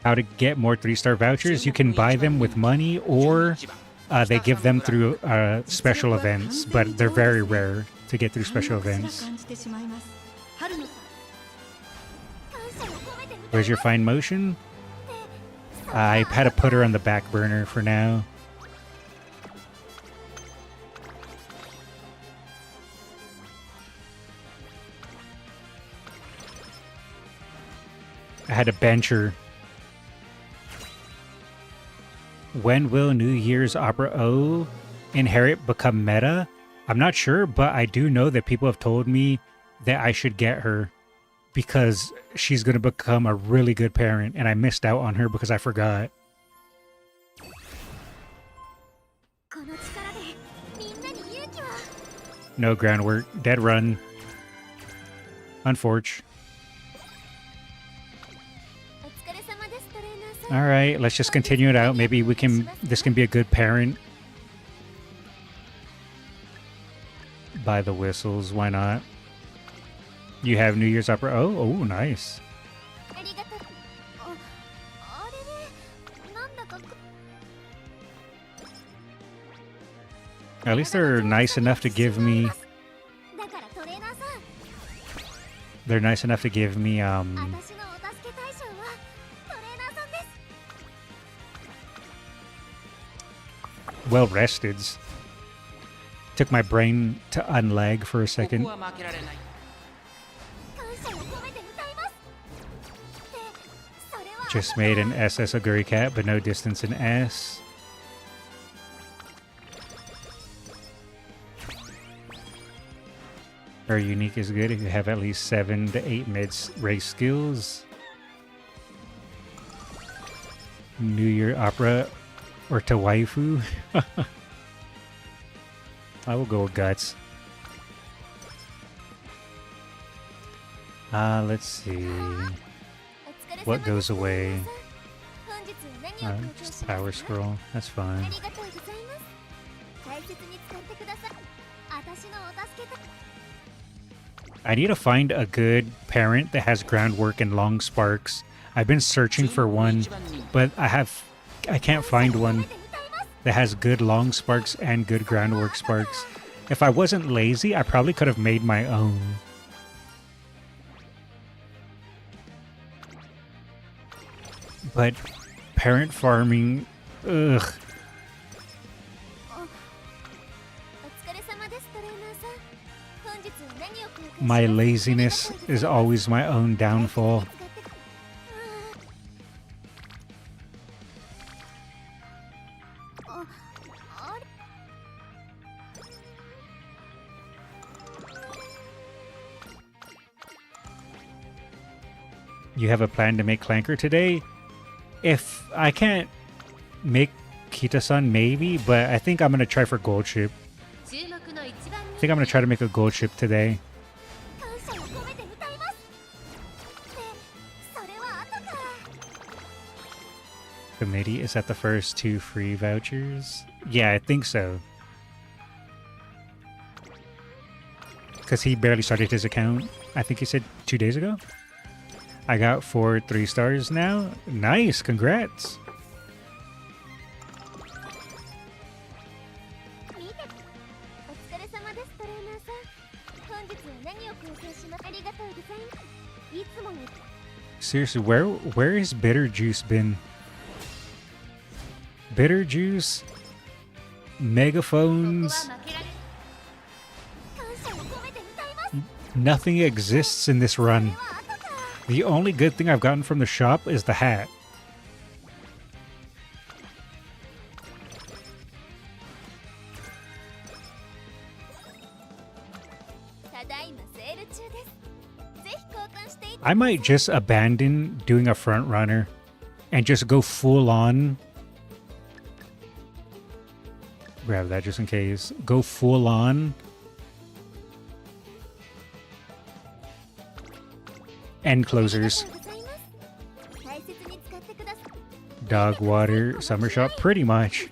How to get more 3-star vouchers? You can buy them with money, or they give them through special events, but they're very rare to get through special events. Where's your fine motion? I had to put her on the back burner for now. I had to bench her. When will New Year's Opera O Inherit become meta? I'm not sure, but I do know that people have told me that I should get her because she's going to become a really good parent, and I missed out on her because I forgot. No groundwork. Dead run. Unfortunate. Alright, let's just continue it out. Maybe this can be a good parent. buy the whistles. Why not? You have New Year's Opera. Oh, nice. At least they're nice enough to give me. They're nice enough to give me well rested. Took my brain to unlag for a second. Just made an SS Aguri Cat, but no distance in S. Our unique is good if you have at least 7 to 8 mid-race skills. New Year Opera or to waifu. I will go with Guts. Let's see. What goes away? Just Power Scroll. That's fine. I need to find a good parent that has groundwork and long sparks. I've been searching for one, but I can't find one that has good long sparks and good groundwork sparks. If I wasn't lazy, I probably could have made my own. But parent farming, ugh. My laziness is always my own downfall. You have a plan to make Clanker today? If I can't make Kitasan, maybe, but I think I'm going to try for Gold Ship. I think I'm going to try to make a Gold Ship today. Committee, is that the first 2 free vouchers? Yeah, I think so. Because he barely started his account. I think he said 2 days ago. I got 4 3 stars now. Nice, congrats. Seriously, where has Bitter Juice been? Bitter Juice, megaphones. Nothing exists in this run. The only good thing I've gotten from the shop is the hat. I might just abandon doing a front runner and just go full on. Grab that just in case. Go full on. End closers. Dog water, summer shop, pretty much.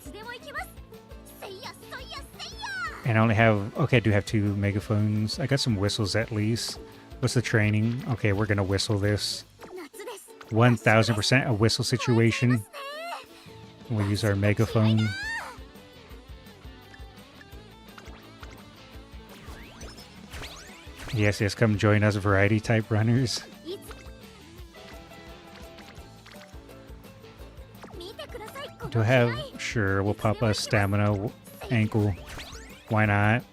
And I only have, okay, I do have 2 megaphones. I got some whistles at least. What's the training? Okay, we're gonna whistle this. 1000% a whistle situation. We'll use our megaphone. Yes, yes, come join us, variety type runners. Do I have? Sure, we'll pop a stamina ankle. Why not?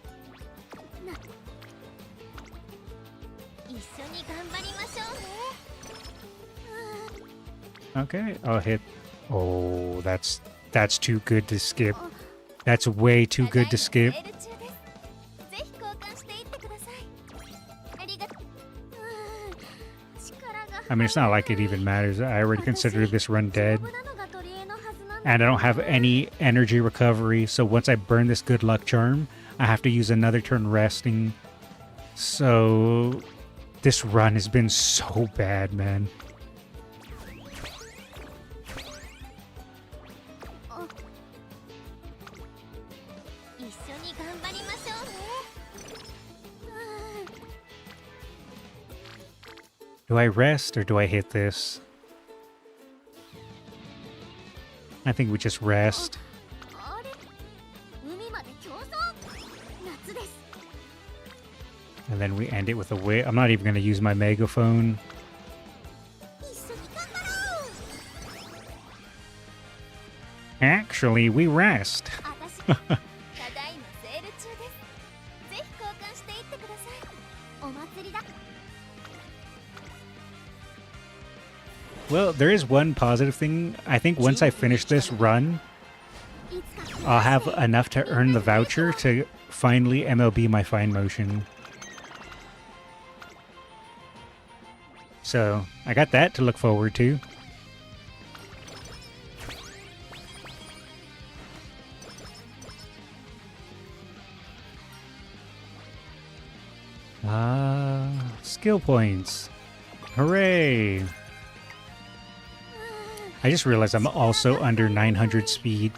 Okay, I'll hit. Oh, that's too good to skip. That's way too good to skip. I mean, it's not like it even matters. I already consider this run dead. And I don't have any energy recovery, so once I burn this good luck charm, I have to use another turn resting. So this run has been so bad, man. Do I rest or do I hit this? I think we just rest. And then we end it with a wit. I'm not even going to use my megaphone. Actually, we rest. Well, there is one positive thing. I think once I finish this run, I'll have enough to earn the voucher to finally MLB my fine motion. So, I got that to look forward to. Skill points. Hooray! I just realized I'm also under 900 speed.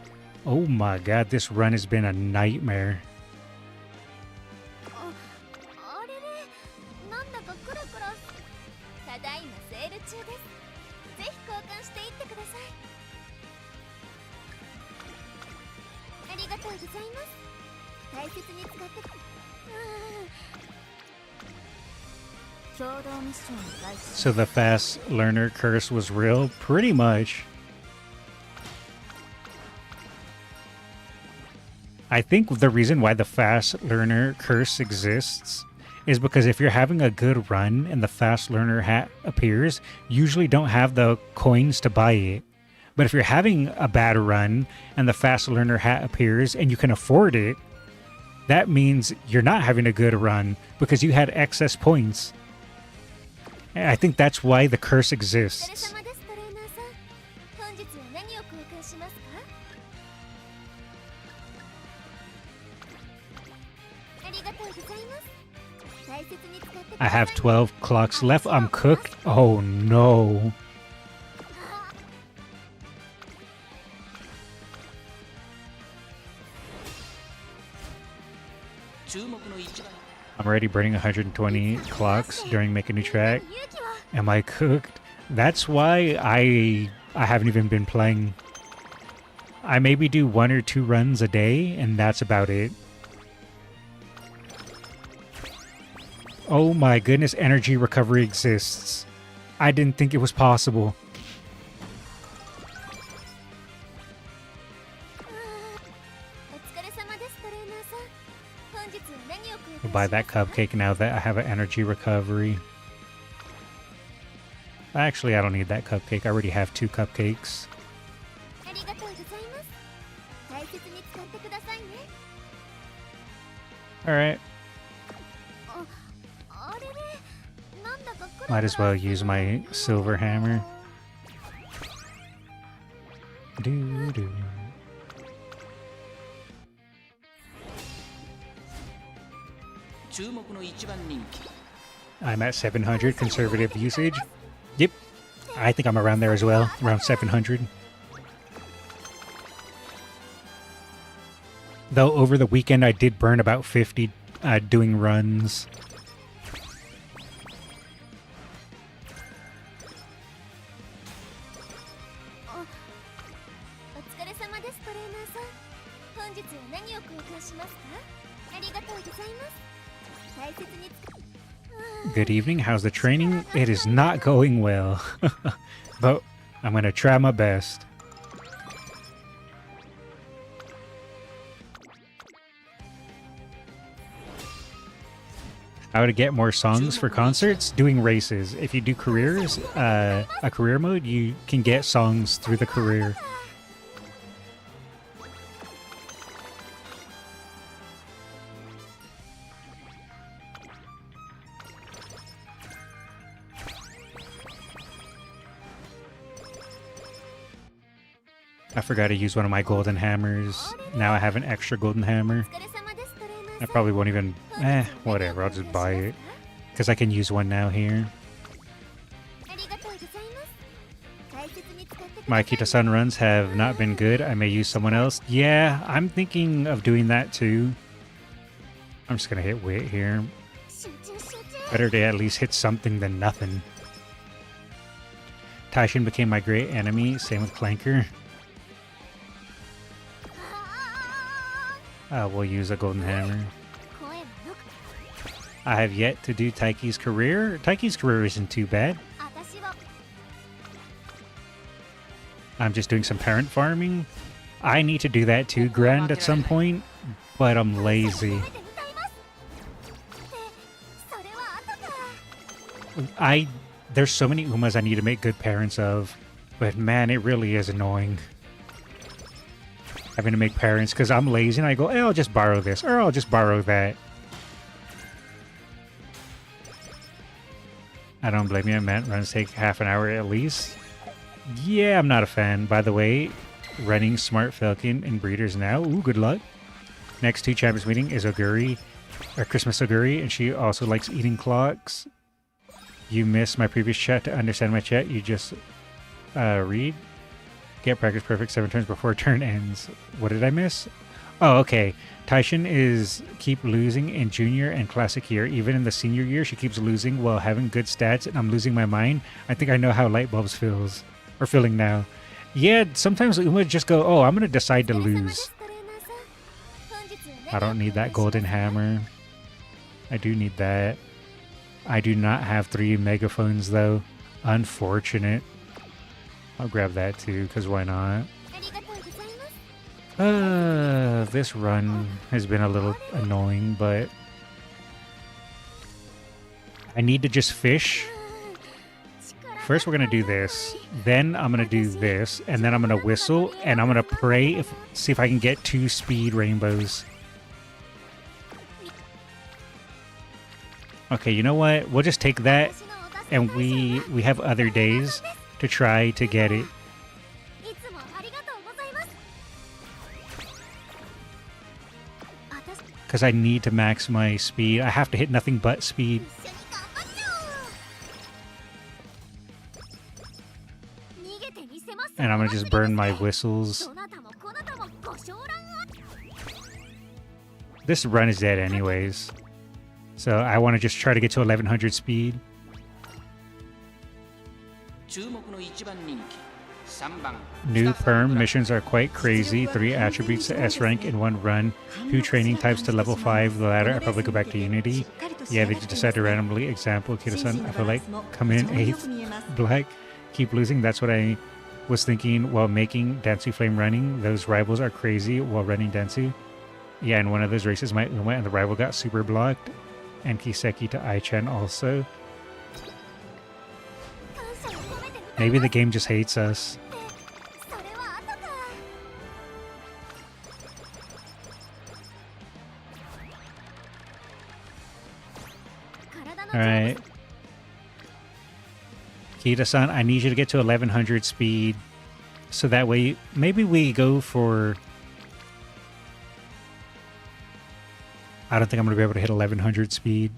Oh my god, this run has been a nightmare. So the fast learner curse was real? Pretty much. I think the reason why the fast learner curse exists is because if you're having a good run and the fast learner hat appears, you usually don't have the coins to buy it. But if you're having a bad run and the fast learner hat appears and you can afford it, that means you're not having a good run because you had excess points. I think that's why the curse exists. I have 12 clocks left. I'm cooked. Oh no. I'm already burning 120 clocks during Make a New Track. Am I cooked? That's why I haven't even been playing. I maybe do 1 or 2 runs a day, and that's about it. Oh my goodness, energy recovery exists. I didn't think it was possible. I'll buy that cupcake now that I have an energy recovery. Actually, I don't need that cupcake. I already have 2 cupcakes. Alright. Might as well use my silver hammer. Doo-doo. I'm at 700 conservative usage. Yep. I think I'm around there as well. Around 700. Though over the weekend I did burn about 50 doing runs. Good evening, how's the training? It is not going well, but I'm going to try my best. How to get more songs for concerts? Doing races. If you do careers, a career mode, you can get songs through the career. I forgot to use one of my golden hammers. Now I have an extra golden hammer. I probably won't even... whatever, I'll just buy it. Because I can use one now here. My Kitasan runs have not been good. I may use someone else. Yeah, I'm thinking of doing that too. I'm just going to hit wit here. Better to at least hit something than nothing. Taishin became my great enemy. Same with Clanker. We'll use a golden hammer. I have yet to do Taiki's career. Taiki's career isn't too bad. I'm just doing some parent farming. I need to do that too, Grand, at some point, but I'm lazy. There's so many Umas I need to make good parents of, but man, it really is annoying having to make parents because I'm lazy and I go, hey, I'll just borrow this or I'll just borrow that. I don't blame you. I meant runs take half an hour at least. Yeah, I'm not a fan. By the way, running Smart Falcon and Breeders now. Ooh, good luck. Next 2 champions meeting is Oguri, or Christmas Oguri, and she also likes eating clocks. You missed my previous chat to understand my chat. You just read. Get practice perfect 7 turns before turn ends. What did I miss? Oh, okay. Taishin is keep losing in junior and classic year. Even in the senior year, she keeps losing while having good stats, and I'm losing my mind. I think I know how light bulbs feels, or feeling now. Yeah, sometimes Uma just go, oh, I'm going to decide to lose. I don't need that golden hammer. I do need that. I do not have 3 megaphones, though. Unfortunate. I'll grab that, too, because why not? This run has been a little annoying, but I need to just fish. First, we're going to do this. Then I'm going to do this. And then I'm going to whistle. And I'm going to pray, see if I can get 2 speed rainbows. Okay, you know what? We'll just take that. And we have other days to try to get it. Because I need to max my speed. I have to hit nothing but speed. And I'm going to just burn my whistles. This run is dead anyways. So I want to just try to get to 1100 speed. New perm missions are quite crazy. 3 attributes to S rank in 1 run. 2 training types to level 5. The latter, I probably go back to Unity. Yeah, they just decided randomly. Example, Kitasan, I feel like come in 8th. Black, keep losing. That's what I was thinking while making Dansu Flame running. Those rivals are crazy while running Dansu. Yeah, in one of those races, my Uma and the rival got super blocked. And Kiseki to Ai-chan also. Maybe the game just hates us. Alright. Kitasan, I need you to get to 1100 speed. So that way, maybe we go for... I don't think I'm going to be able to hit 1100 speed.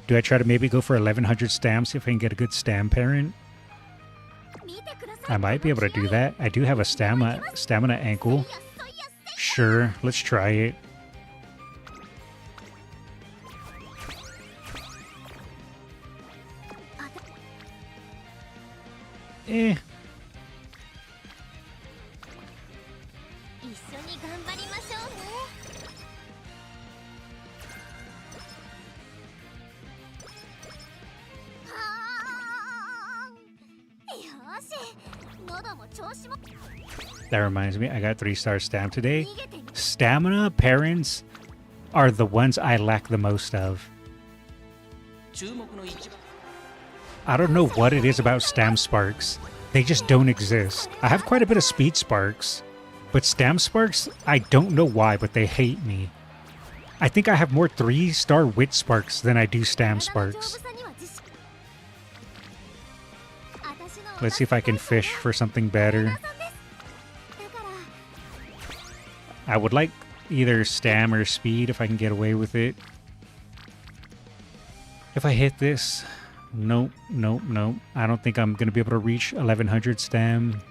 Do I try to maybe go for 1100 stam, see if I can get a good stam parent? I might be able to do that. I do have a stamina ankle. Sure, let's try it. Eh. That reminds me, I got 3-star stam today. Stamina parents are the ones I lack the most of. I don't know what it is about stam sparks. They just don't exist. I have quite a bit of speed sparks, but stam sparks, I don't know why, but they hate me. I think I have more 3-star wit sparks than I do stam sparks. Let's see if I can fish for something better. I would like either stam or speed if I can get away with it. If I hit this, nope, nope, nope. I don't think I'm going to be able to reach 1100 stam.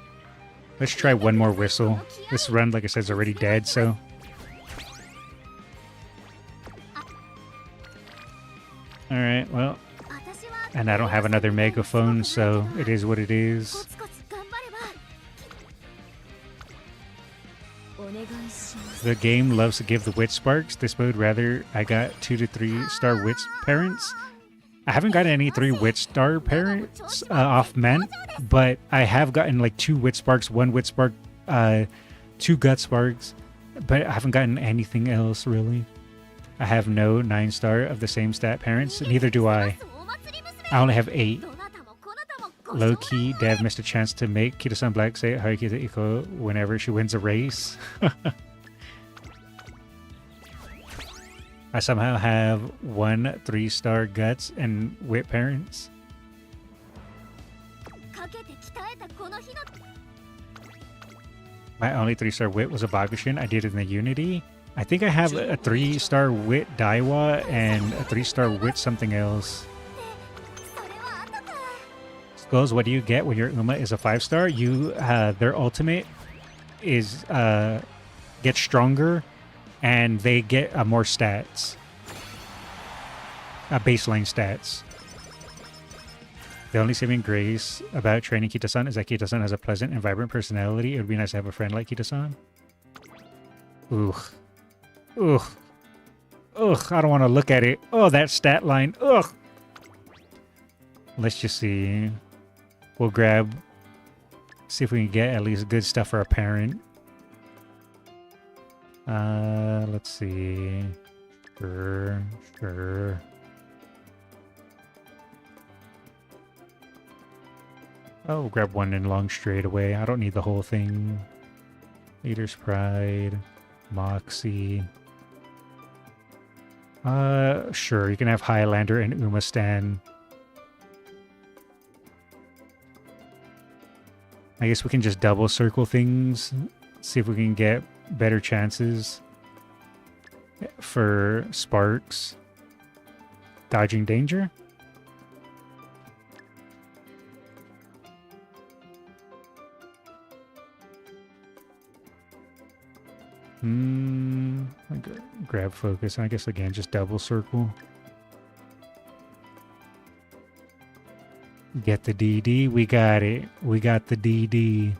Let's try one more whistle. This run, like I said, is already dead, so... Alright, well... And I don't have another megaphone, so it is what it is. The game loves to give the wit sparks. This mode, rather, I got 2 to 3 star wit parents. I haven't gotten any 3 wit star parents off Ment, but I have gotten like 2 wit sparks, 1 wit spark, 2 gut sparks, but I haven't gotten anything else really. I have no 9 star of the same stat parents, neither do I. I only have 8. Low-key, Dev missed a chance to make Kitasan Black say Harikita Iko whenever she wins a race. I somehow have 1 3-star guts and wit parents. My only 3-star wit was a Bakushin. I did it in the Unity. I think I have a 3-star wit Daiwa and a 3-star wit something else. Skullz, what do you get when your Uma is a 5-star? You their ultimate is gets stronger, and they get more stats, baseline stats. The only saving grace about training Kitasan is that Kitasan has a pleasant and vibrant personality. It would be nice to have a friend like Kitasan. Ugh. Ugh. Ugh, I don't want to look at it. Oh, that stat line. Ugh. Let's just see. We'll grab, see if we can get at least good stuff for a parent. Let's see. Sure. Oh, we'll grab 1 in long straight away. I don't need the whole thing. Leader's Pride. Moxie. Sure, you can have Highlander and Uma Stan. I guess we can just double circle things, see if we can get better chances for sparks. Dodging danger? Grab focus. I guess again, just double circle. Get the DD. We got it. We got the DD.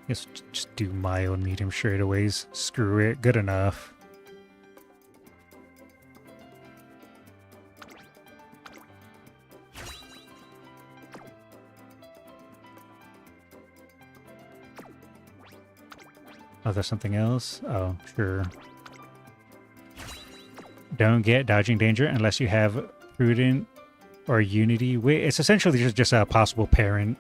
Guess just do mild medium straightaways. Screw it. Good enough. Oh, there's something else? Oh, sure. Don't get dodging danger unless you have prudent or unity. It's essentially just a possible parent.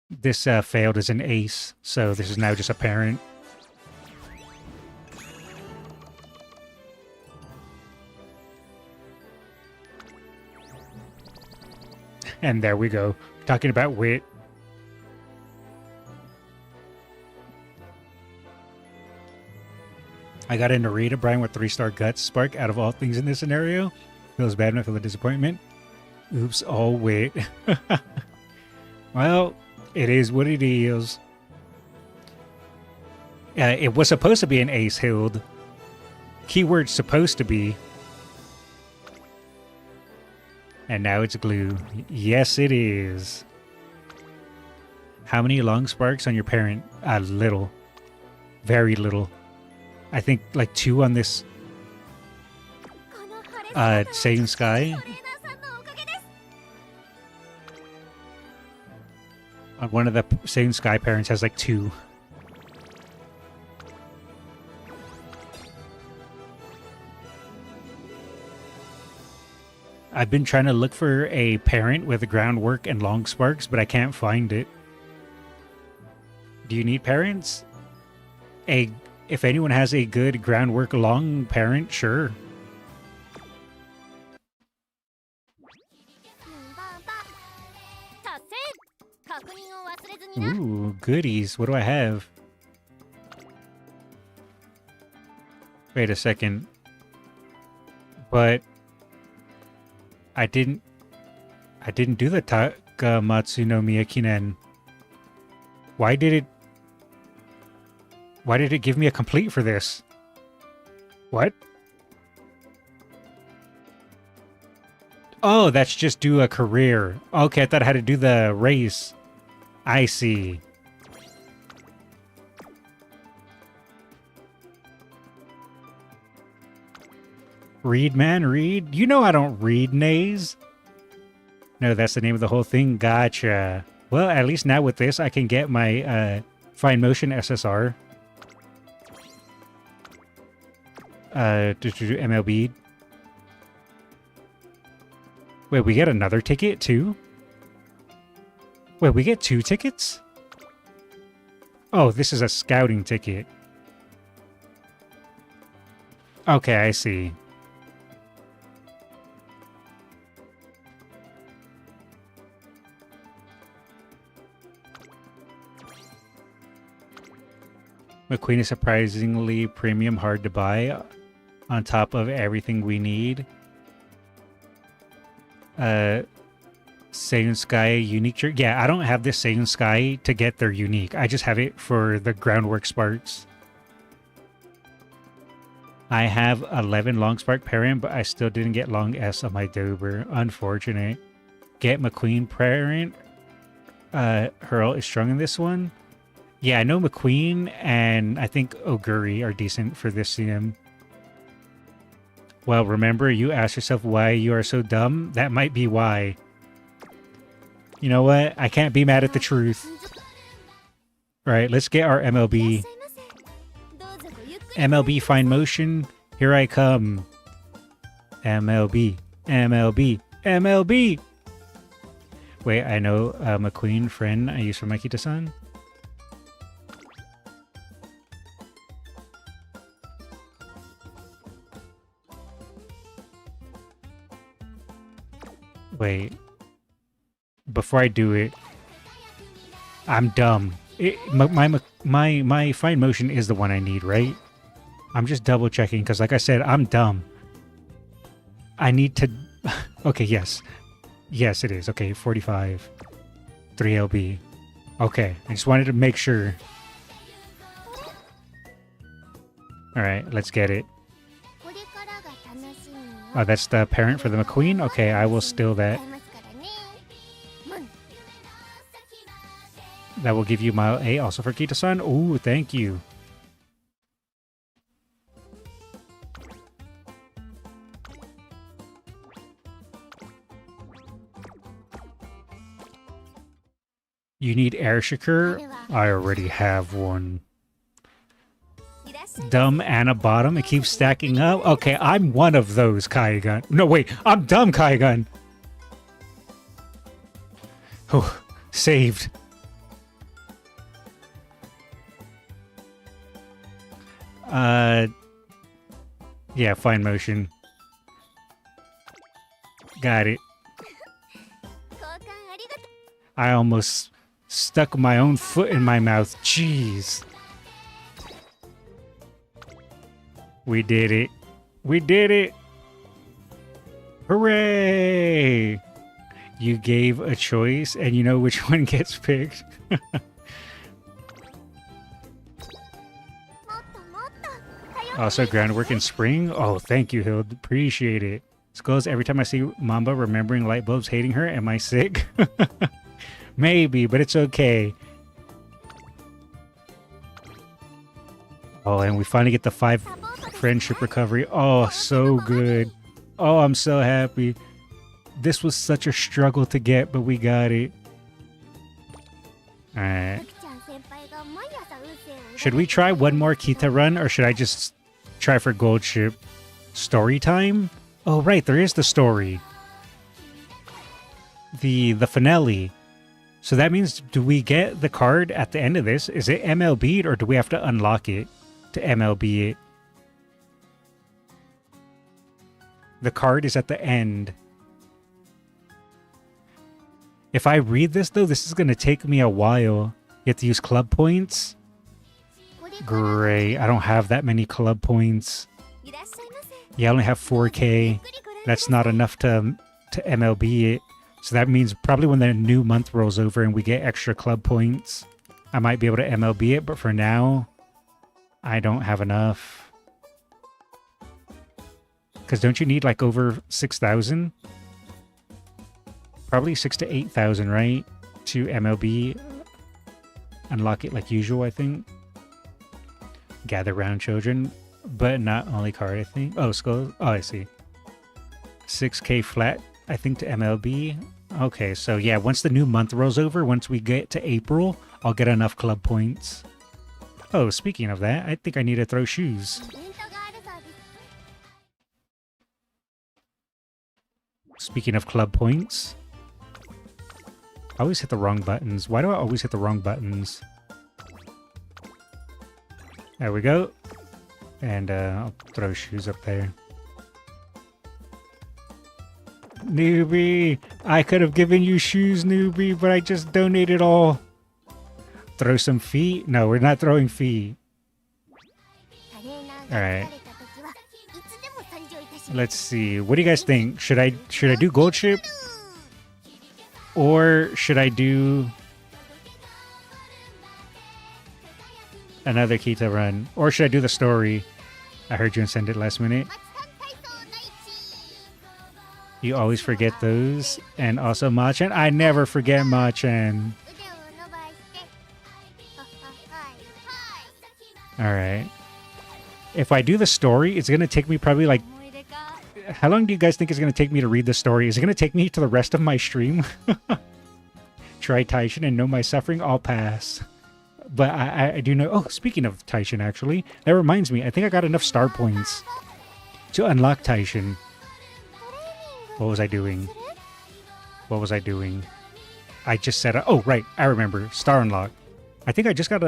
This failed as an ace, so this is now just a parent. And there we go. Talking about wit. I got a Narita Brian with 3-star guts spark out of all things in this scenario. Feels bad enough for the disappointment. Oops, all wit. Well, it is what it is. It was supposed to be an ace hild. Keyword supposed to be. And now it's glue. Yes, it is. How many long sparks on your parent? Little. Very little. I think like 2 on this Saiyan Sky. On one of the Saiyan Sky parents has like 2. I've been trying to look for a parent with groundwork and long sparks, but I can't find it. Do you need parents? If anyone has a good groundwork long parent, sure. Ooh, goodies. What do I have? Wait a second. But I didn't do the Takamatsu no Miyakinen. Why did it give me a complete for this? What? Oh, that's just do a career. Okay, I thought I had to do the race. I see. Read, man, read. You know I don't read, nays. No, that's the name of the whole thing. Gotcha. Well, at least now with this, I can get my fine motion SSR. To do MLB. Wait, we get another ticket too? Wait, we get 2 tickets? Oh, this is a scouting ticket. Okay, I see. McQueen is surprisingly premium, hard to buy, on top of everything we need. Seiun Sky unique shirt. Yeah, I don't have this Seiun Sky to get their unique. I just have it for the groundwork sparks. I have 11 long spark parent, but I still didn't get long S on my Dober. Unfortunate. Get McQueen parent. Hurl is strong in this one. Yeah, I know McQueen and I think Oguri are decent for this CM. Well, remember, you ask yourself why you are so dumb. That might be why. You know what? I can't be mad at the truth. Alright, let's get our MLB. MLB fine motion. Here I come. MLB. MLB. MLB. Wait, I know McQueen friend I use for my Kitasan. Wait. Before I do it, I'm dumb. My fine motion is the one I need, right? I'm just double checking because, like I said, I'm dumb. I need to. Okay, yes. Yes, it is. Okay, 45. 3LB. Okay, I just wanted to make sure. Alright, let's get it. Oh, that's the parent for the McQueen? Okay, I will steal that. That will give you mile A also for Kitasan. Ooh, thank you. You need air shaker? I already have one. Dumb and a bottom. It keeps stacking up. Okay, I'm one of those, Kaigan. No, wait. I'm dumb, Kaigan. Oh, saved. Yeah, fine motion. Got it. I almost stuck my own foot in my mouth. Jeez. We did it. We did it. Hooray! You gave a choice and you know which one gets picked. Also, groundwork in spring. Oh, thank you, Hild. Appreciate it. Skullz, every time I see Mamba remembering light bulbs hating her, am I sick? Maybe, but it's okay. Oh, and we finally get the 5 friendship recovery. Oh, so good. Oh, I'm so happy. This was such a struggle to get, but we got it. Alright. Should we try one more Kita run, or should I just try for gold ship? Story time? Oh, right, there is the story. The finale. So that means, do we get the card at the end of this? Is it MLB'd, or do we have to unlock it to MLB it? The card is at the end. If I read this, though, this is going to take me a while. You have to use club points. Great. I don't have that many club points. Yeah, I only have 4K. That's not enough to MLB it. So that means probably when the new month rolls over and we get extra club points, I might be able to MLB it. But for now, I don't have enough. Because don't you need like over 6,000? Probably 6,000 to 8,000, right? To MLB. Unlock it like usual, I think. Gather round children. But not only card, I think. Oh, Skullz. Oh, I see. 6K flat, I think, to MLB. Okay, so yeah, once the new month rolls over, once we get to April, I'll get enough club points. Oh, speaking of that, I think I need to throw shoes. Speaking of club points, I always hit the wrong buttons. Why do I always hit the wrong buttons? There we go. And I'll throw shoes up there. Newbie! I could have given you shoes, newbie, but I just donated all. Throw some feet? No, we're not throwing feet. Alright. Let's see. What do you guys think? Should I do gold chip? Or should I do another Kita run? Or should I do the story? I heard you send it last minute. You always forget those. And also Machan. I never forget Machan. Alright. If I do the story, it's going to take me probably like... How long do you guys think it's going to take me to read the story? Is it going to take me to the rest of my stream? Try Taishin and know my suffering? I'll pass. But I do know... Oh, speaking of Taishin, actually, that reminds me. I think I got enough star points to unlock Taishin. What was I doing? What was I doing? I just said... Oh, right. I remember. Star unlock. I think I just got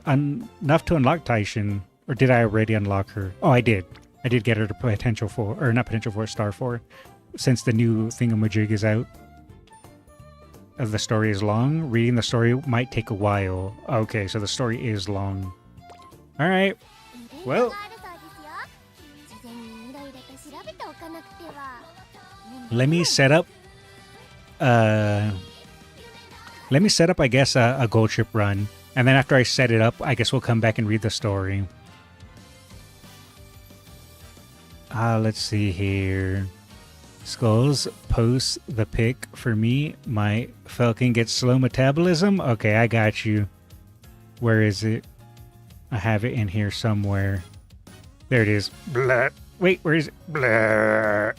enough to unlock Taishin. Or did I already unlock her? Oh, I did. I did get her to potential 4. Or not potential 4, star 4. Since the new thingamajig is out. The story is long. Reading the story might take a while. Okay, so the story is long. Alright. Well. Let me set up... I guess, a gold chip run. And then after I set it up, I guess we'll come back and read the story. Let's see here. Skullz posts the pic for me. My Falcon gets slow metabolism. Okay, I got you. Where is it? I have it in here somewhere. There it is. Blah. Wait, where is it? Blah.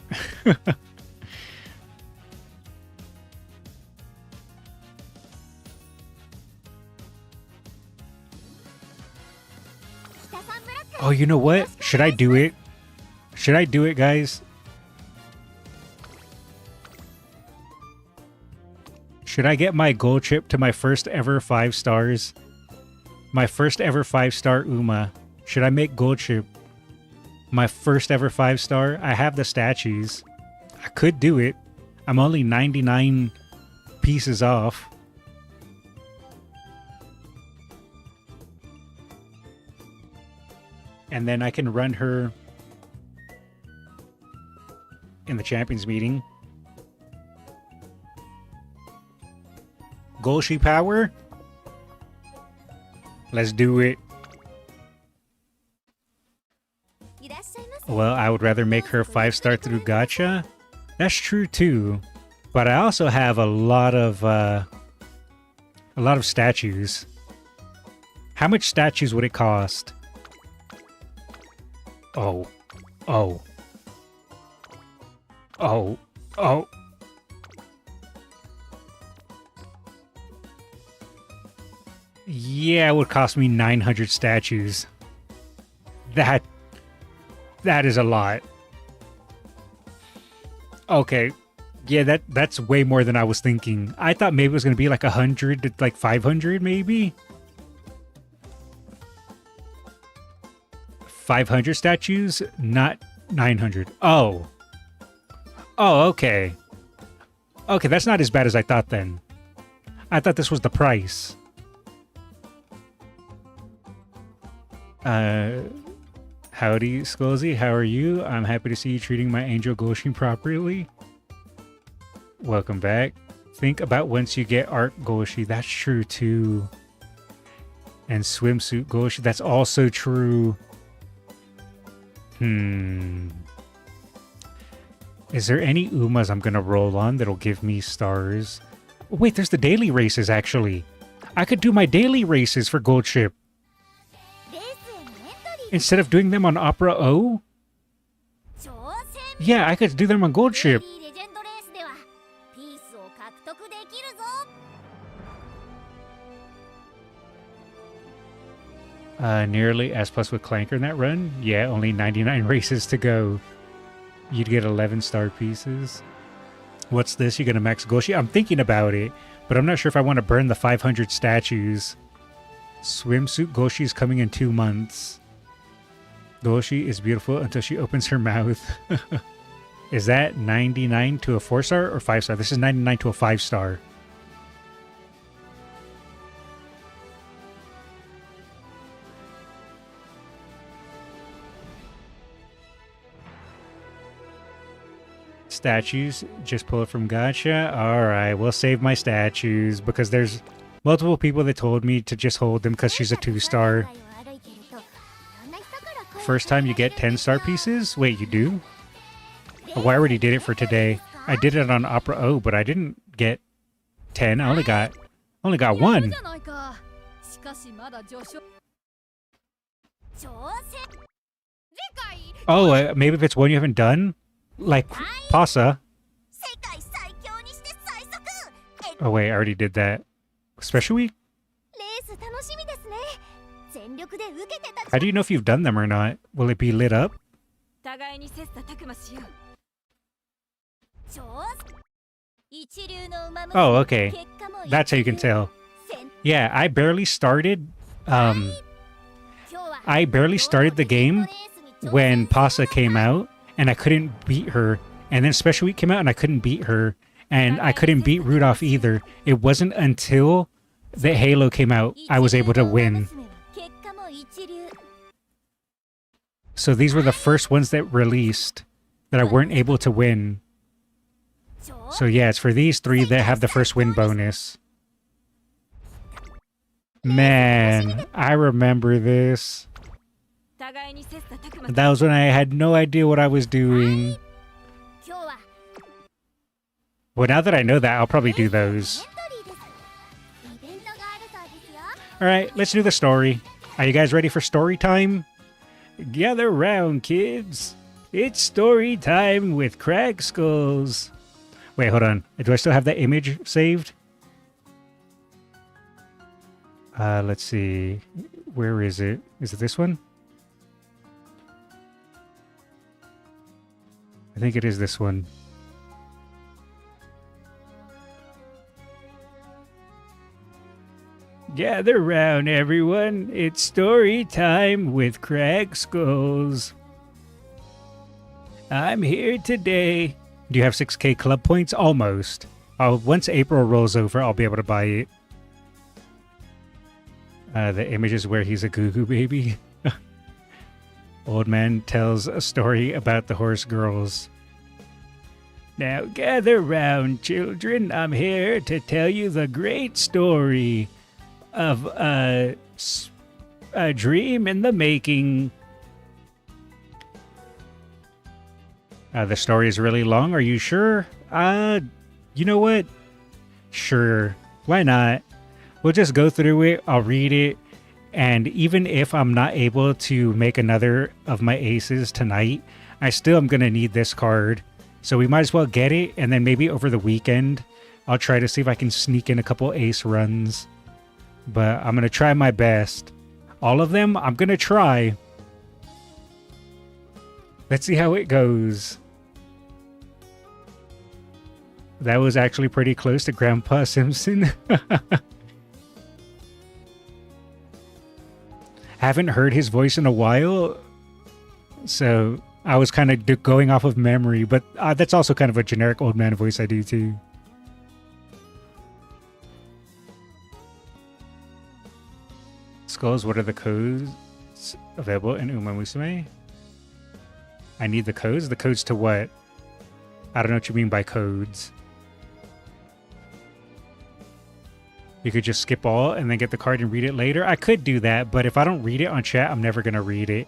Oh, you know what? Should I do it? Should I do it, guys? Should I get my gold chip to my first ever 5 stars? My first ever 5-star Uma. Should I make gold chip my first ever 5-star? I have the statues. I could do it. I'm only 99 pieces off. And then I can run her in the champions meeting. Golshi power? Let's do it. Well, I would rather make her 5-star through Gacha. That's true too. But I also have a lot of statues. How much statues would it cost? Oh. Oh. Oh. Oh. Yeah, it would cost me 900 statues. That is a lot. Okay. Yeah, that's way more than I was thinking. I thought maybe it was going to be like 100 to like 500 maybe. 500 statues, not 900. Oh. Oh, okay. Okay, that's not as bad as I thought then. I thought this was the price. Howdy, Skullzy. How are you? I'm happy to see you treating my angel Goshin properly. Welcome back. Think about once you get art Goshi. That's true too. And swimsuit Goshi. That's also true. Is there any Umas I'm gonna roll on that'll give me stars? Oh, wait, there's the daily races actually. I could do my daily races for Gold Ship. Instead of doing them on Opera O? Yeah, I could do them on Gold Ship. Nearly S plus with Clanker in that run. Yeah, only 99 races to go. You'd get 11 star pieces. What's this? You get a max Goshi? I'm thinking about it, but I'm not sure if I want to burn the 500 statues. Swimsuit Goshi is coming in 2 months. Goshi is beautiful until she opens her mouth. Is that 99 to a 4-star or 5-star? This is 99 to a 5-star. Statues, just pull it from Gacha. Alright, we'll save my statues because there's multiple people that told me to just hold them because she's a 2-star. First time you get 10-star pieces? Wait, you do? Oh, I already did it for today. I did it on Opera O, but I didn't get 10. I only got 1. Oh, maybe if it's one you haven't done? Like Pasa. Oh wait, I already did that. Special week? How do you know if you've done them or not? Will it be lit up? Oh, okay. That's how you can tell. Yeah, I barely started the game when Pasa came out, and I couldn't beat her. And then Special Week came out, and I couldn't beat her. And I couldn't beat Rudolph either. It wasn't until the Halo came out I was able to win. So these were the first ones that released that I weren't able to win. So yeah, it's for these 3 that have the first win bonus. Man, I remember this. That was when I had no idea what I was doing. Well, now that I know that, I'll probably do those. Alright, let's do the story. Are you guys ready for story time? Gather round, kids. It's story time with Krakskullz. Wait, hold on. Do I still have that image saved? Let's see. Where is it? Is it this one? I think it is this one. Gather round, everyone. It's story time with Krakskullz. I'm here today. Do you have 6K club points? Almost. Once April rolls over, I'll be able to buy it. The image is where he's a goo-goo baby. Old man tells a story about the horse girls. Now gather round, children. I'm here to tell you the great story of a dream in the making. The story is really long. Are you sure? You know what? Sure. Why not? We'll just go through it. I'll read it. And even if I'm not able to make another of my aces tonight, I still am going to need this card. So we might as well get it. And then maybe over the weekend, I'll try to see if I can sneak in a couple ace runs. But I'm going to try my best. All of them, I'm going to try. Let's see how it goes. That was actually pretty close to Grandpa Simpson. Haven't heard his voice in a while, so I was kind of going off of memory, but that's also kind of a generic old man voice I do too. Skullz, what are the codes available in Umamusume? I need the codes? The codes to what? I don't know what you mean by codes. You could just skip all and then get the card and read it later. I could do that, but if I don't read it on chat, I'm never going to read it.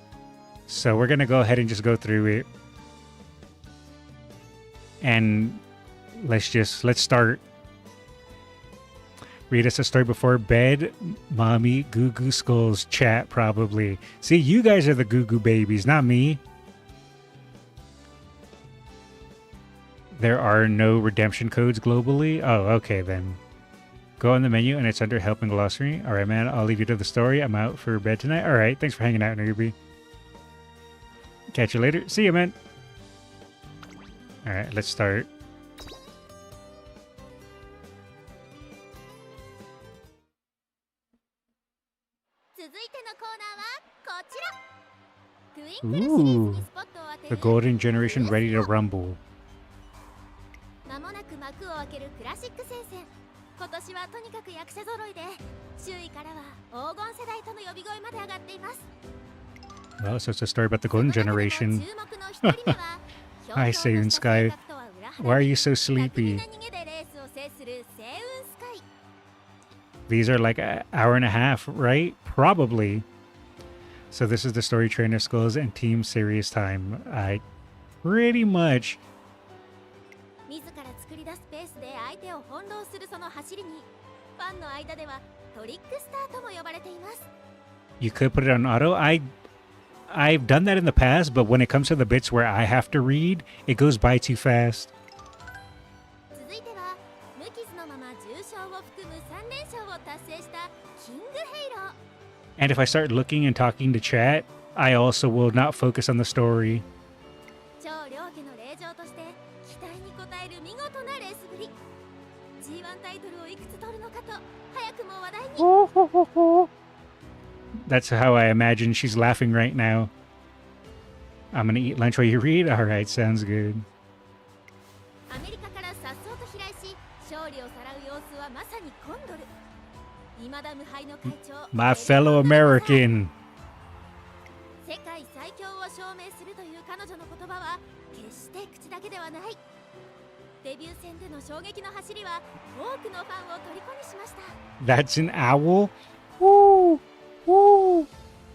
So we're going to go ahead and just go through it. And let's start. Read us a story before bed. Mommy, Goo Goo Skulls, chat probably. See, you guys are the Goo Goo babies, not me. There are no redemption codes globally. Oh, okay then. Go on the menu and it's under help and glossary. Alright, man, I'll leave you to the story. I'm out for bed tonight. Alright, thanks for hanging out, newbie. Catch you later. See you, man. Alright, let's start. Ooh, the golden generation ready to rumble. 間もなく幕を開けるクラシック戦線。今年はとにかく役者揃いで、周囲からは黄金世代との呼び声まで上がっています。Well, so it's a story about the golden generation. Hi, Seiyun Sky. Why are you so sleepy? These are like an hour and a half, right? Probably. So this is the story trainer Skullz and Team Serious Time. Pretty much. You could put it on auto. I've done that in the past, but when it comes to the bits where I have to read, it goes by too fast. And if I start looking and talking to chat, I also will not focus on the story. That's how I imagine she's laughing right now. I'm gonna eat lunch while you read? Alright, sounds good. My fellow American. That's an owl? Woo! Woo!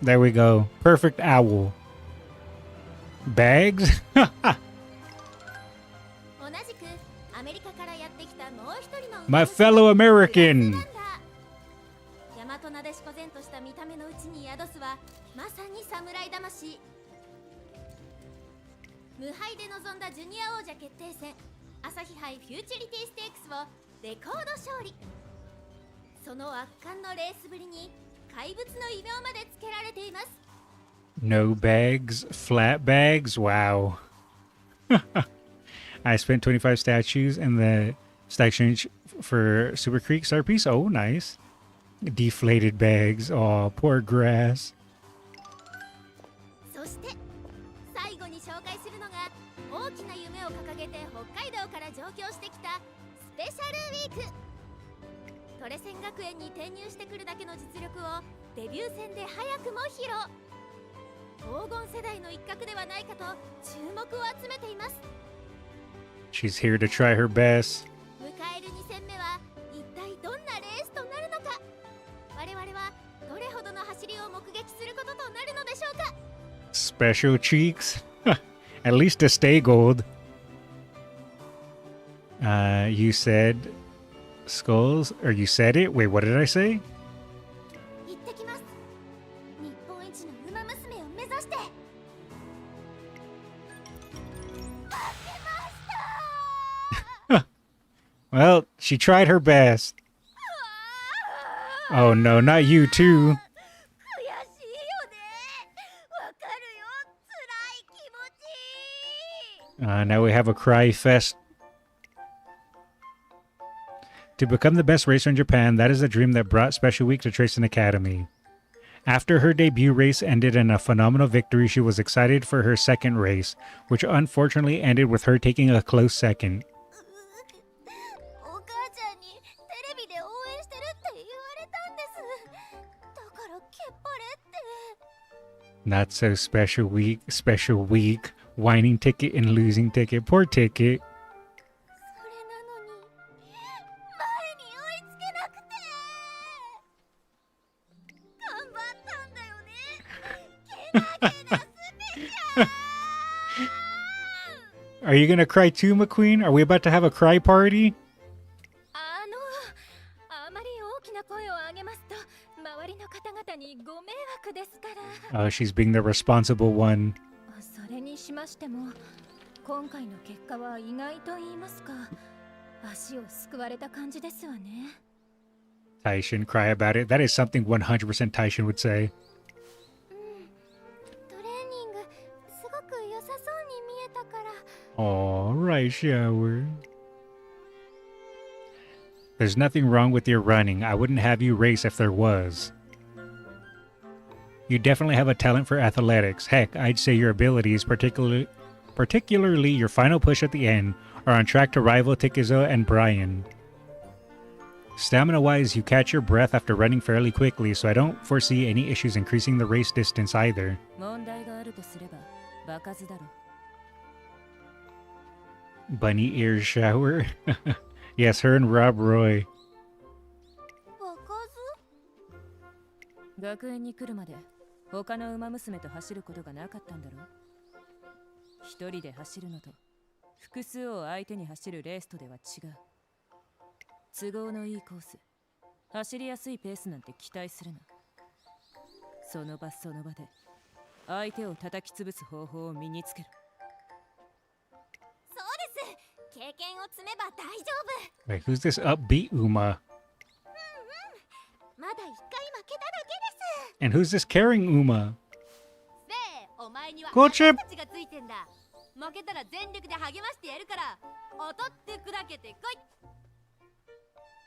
There we go. Perfect owl. Bags? My fellow American. No bags, flat bags. Wow. I spent 25 statues in the stack exchange for Super Creek Star Piece. Oh, nice. Deflated bags. Oh, poor grass. She's here to try her best. Special cheeks. At least to stay gold. You said Skullz, or you said it? Wait, what did I say? Well, she tried her best. Oh no, not you too. Now we have a cry fest. To become the best racer in Japan, that is a dream that brought Special Week to Tracing Academy. After her debut race ended in a phenomenal victory, she was excited for her second race, which unfortunately ended with her taking a close second. Not so special week, whining ticket and losing ticket, poor ticket. Are you gonna cry too, McQueen? Are we about to have a cry party? Oh, she's being the responsible one. 今回の結果は意外と言いますか、足をすくわれた感じですわね。 Taishin, cry about it. That is something 100% Taishin would say. トレーニングすごく良さそうに見えたから。 Alright, shower. There's nothing wrong with your running. I wouldn't have you race if there was. You definitely have a talent for athletics. Heck, I'd say your abilities, particularly your final push at the end, are on track to rival Tikizo and Brian. Stamina-wise, you catch your breath after running fairly quickly, so I don't foresee any issues increasing the race distance either. Bunny ear shower? Yes, her and Rob Roy. 学園に来るまで他の馬娘と走ることがなかったんだろう。一人で走るのと複数を相手に走るレースとでは違う。都合のいいコース、走りやすいペースなんて期待するな。その場その場で相手を叩き潰す方法を身につける。そうです。経験を積めば大丈夫。 Wait, who's this upbeat Uma? まだ一回負けただけです。 And who's this caring Uma? せー、お前には Gochip! たちがついてんだ。負けたら全力で励ましてやるから、踊って砕けてこい。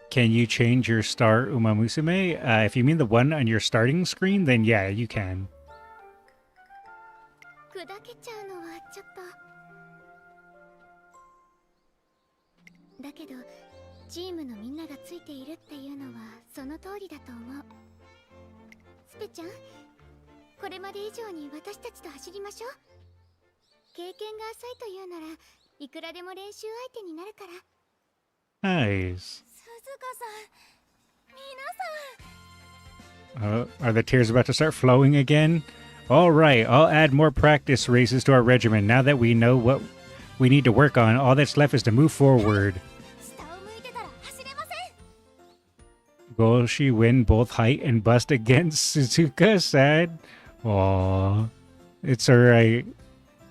Can you change your star Umamusume? If you mean the one on your starting screen, then yeah, you can. 砕けちゃうのはちょっと。だけど、チームのみんながついているっていうのはその通りだと思う。スペちゃん、これまで以上に私たちと走りましょう。経験が浅いというならいくらでも練習相手になるから。 Nice. 鈴鹿さん、皆さん。 Are the tears about to start flowing again? Alright, I'll add more practice races to our regimen. Now that we know what we need to work on, all that's left is to move forward. Will she win both height and bust against Suzuka? Sad. Aww. It's alright.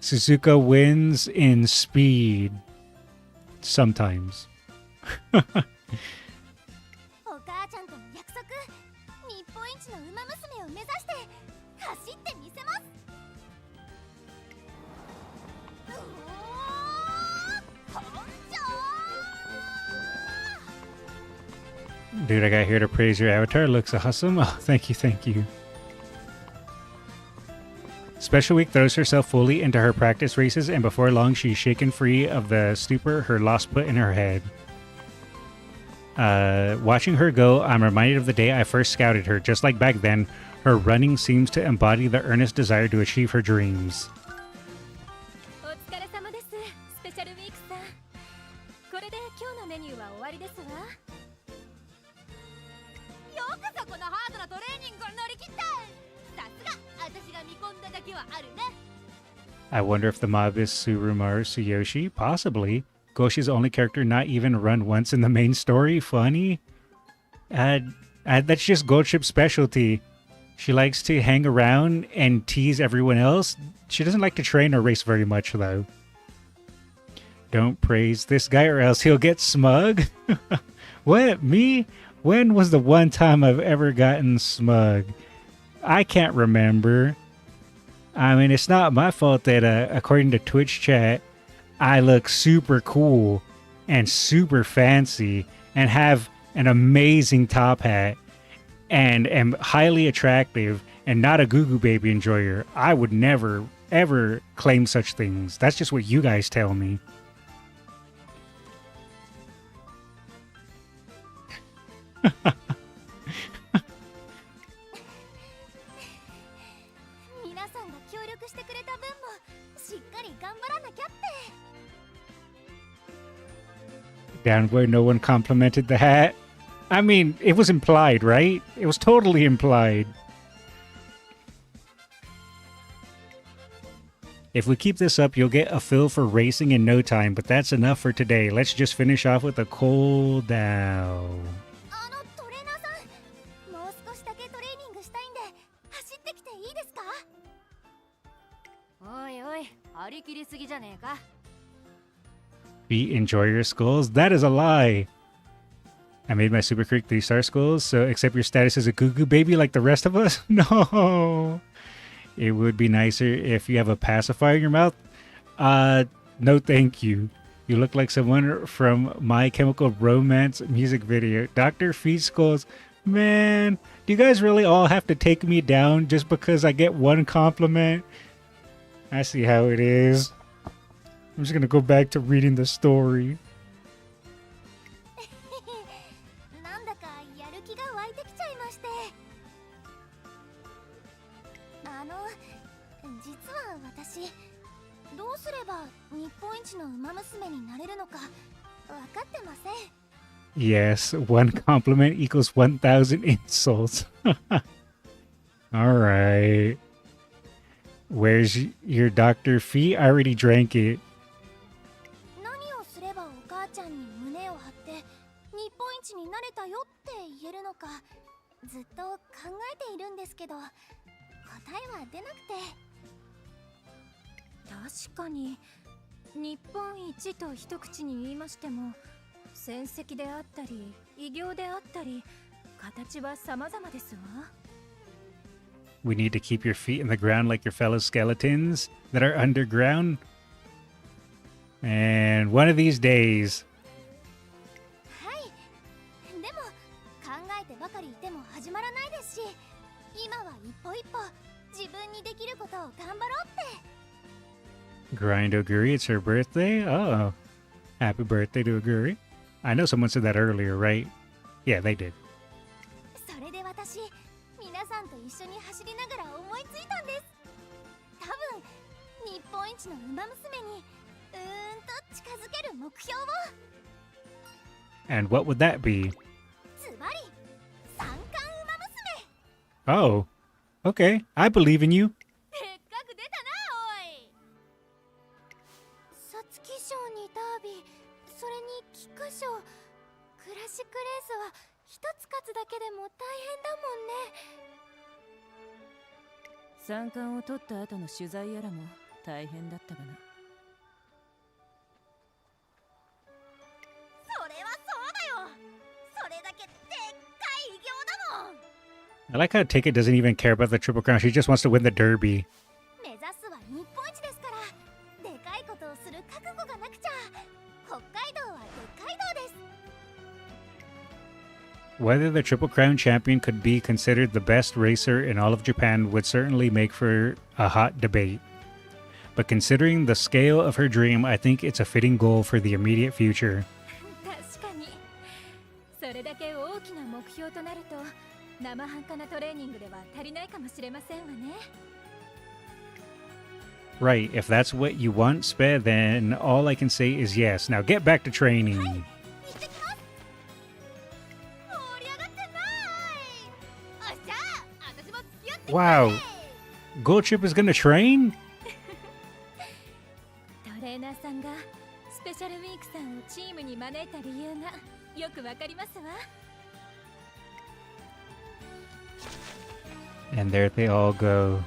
Suzuka wins in speed. Sometimes. お母ちゃんとの約束、日本一の馬娘を目指して走ってみせます。 Dude, I got here to praise your avatar. Looks awesome. Oh, thank you, thank you. Special Week throws herself fully into her practice races, and before long she's shaken free of the stupor her loss put in her head. Watching her go, I'm reminded of the day I first scouted her. Just like back then, her running seems to embody the earnest desire to achieve her dreams. お疲れ様です、スペシャルウィークさん。これで今日のメニューは終わりですわ。よくぞこのハードなトレーニングを乗り切った。さすが、私が見込んだだけはあるね。 I wonder if the mob is Surumaru Tsuyoshi? Possibly. Goshi's only character not even run once in the main story? Funny? That's just Goldship's specialty. She likes to hang around and tease everyone else. She doesn't like to train or race very much, though. Don't praise this guy or else he'll get smug. What? Me? When was the one time I've ever gotten smug? I can't remember. I mean, it's not my fault that, according to Twitch chat, I look super cool and super fancy and have an amazing top hat and am highly attractive and not a goo-goo baby enjoyer. I would never, ever claim such things. That's just what you guys tell me. Down where no one complimented the hat. I mean, it was implied, right? It was totally implied. If we keep this up, you'll get a feel for racing in no time, but that's enough for today. Let's just finish off with a cool down. トレーナーさん、もう少しだけトレーニングしたいんで走ってきていいですか？おいおい、張り切りすぎじゃねえか。Feet enjoy your skulls? That is a lie. I made my Super Creek 3-star skulls, so accept your status as a goo baby like the rest of us? No. It would be nicer if you have a pacifier in your mouth. No thank you. You look like someone from My Chemical Romance music video. Dr. Feet Skulls. Man, do you guys really all have to take me down just because I get one compliment? I see how it is. I'm just gonna go back to reading the story. なんだかやる気が湧いてきちゃいまして。実は私、どうすれば日本一の馬娘になれるのか分かってません。Yes, one compliment equals 1,000 insults. Alright. Where's your Dr. Fee? I already drank it. 何をすればお母ちゃんに胸を張って日本一になれたよって言えるのかずっと考えているんですけど答えは出なくて。確かに日本一と一口に言いましても戦績であったり偉業であったり形は様々ですわ。We need to keep your feet in the ground like your fellow skeletons that are underground. And one of these days. はい。でも考えてばかりいても始まらないですし、今は一歩一歩自分にできることを頑張ろうって。Grind Oguri, it's her birthday? Oh. Happy birthday to Oguri. I know someone said that earlier, right? Yeah, they did. それで私、皆さんと一緒に走りながら思いついたんです。多分、日本一の馬娘にと近づける目標を。And what would that be? ズバリ、三冠馬娘。 Oh. Okay, I believe in you. でっかく出たな、おい。皐月賞にダービー、それに菊花賞、クラシックレースは一つ勝つだけでも大変だもんね。三冠を取った後の取材やらも大変だったかな。それはそうだよ。それだけでっかい偉業だもん。 I like how Ticket doesn't even care about the Triple Crown. She just wants to win the Derby. 目指すは日本一ですから、でかいことをする覚悟がなくちゃ。北海道はでっかい道です。 Whether the Triple Crown champion could be considered the best racer in all of Japan would certainly make for a hot debate. But considering the scale of her dream, I think it's a fitting goal for the immediate future. 確かにそれだけ大きな目標となると生半可なトレーニングでは足りないかもしれませんわね。 Right, if that's what you want, Spe, then all I can say is yes. Now get back to training. 行ってきます。盛り上がってない。おっしゃ、私も付き合ってくれ。 Wow, Gold Chip is gonna train? トレーナーさんがスペシャルウィークさんをチームに招いた理由がよくわかりますわ。 And there they all go.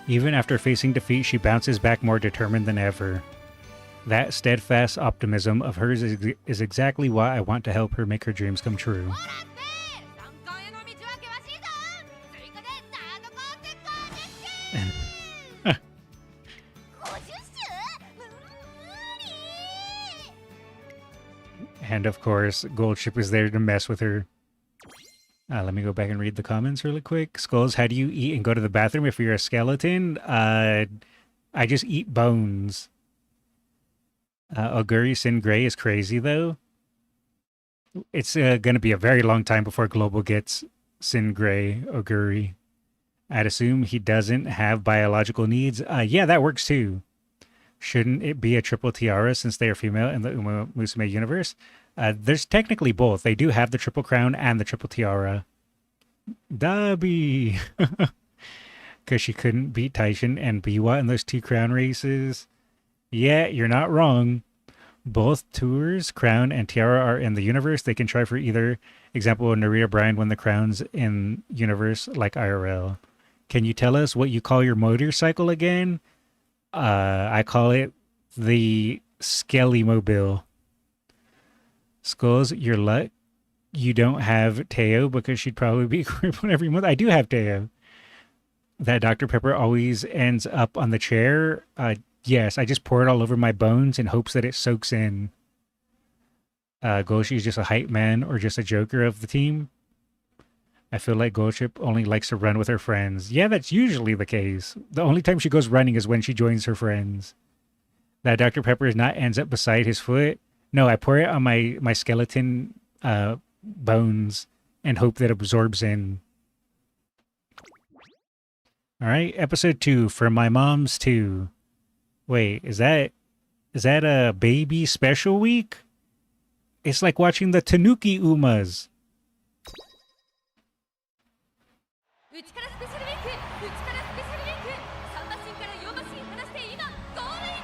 Even after facing defeat, she bounces back more determined than ever. That steadfast optimism of hers is exactly why I want to help her make her dreams come true. ほらって三冠への道は険しいぞ。追加でサードコース50周。50周？無理。 And of course, Gold Chip is there to mess with her. Let me go back and read the comments really quick. Skullz, how do you eat and go to the bathroom if you're a skeleton? I just eat bones. Oguri Sin Gray is crazy, though. It's going to be a very long time before Global gets Sin Gray Oguri. I'd assume he doesn't have biological needs. Yeah, that works too. Shouldn't it be a triple tiara since they are female in the Umamusume universe? There's technically both. They do have the triple crown and the triple tiara. Dabi! Because she couldn't beat Taishin and Biwa in those two crown races. Yeah, you're not wrong. Both tours, crown and tiara, are in the universe. They can try for either. Example, Naria Bryan won the crowns in universe like IRL. Can you tell us what you call your motorcycle again? I call it the Skelly Mobile. Skullz, your luck. You don't have Teo because she'd probably be crippled every month. I do have Teo. That Dr. Pepper always ends up on the chair. Yes, I just pour it all over my bones in hopes that it soaks in. Goshi is just a hype man or just a joker of the team. I feel like Goship only likes to run with her friends. Yeah, that's usually the case. The only time she goes running is when she joins her friends. That Dr. Pepper is not ends up beside his foot. No, I pour it on my skeleton bones and hope that it absorbs in. All right, episode 2 for my mom's too. Wait, is that a baby special week? It's like watching the Tanuki Umas. うちからスペシャルウィークうちからスペシャルウィーク3馬身から4馬身離して今ゴールイ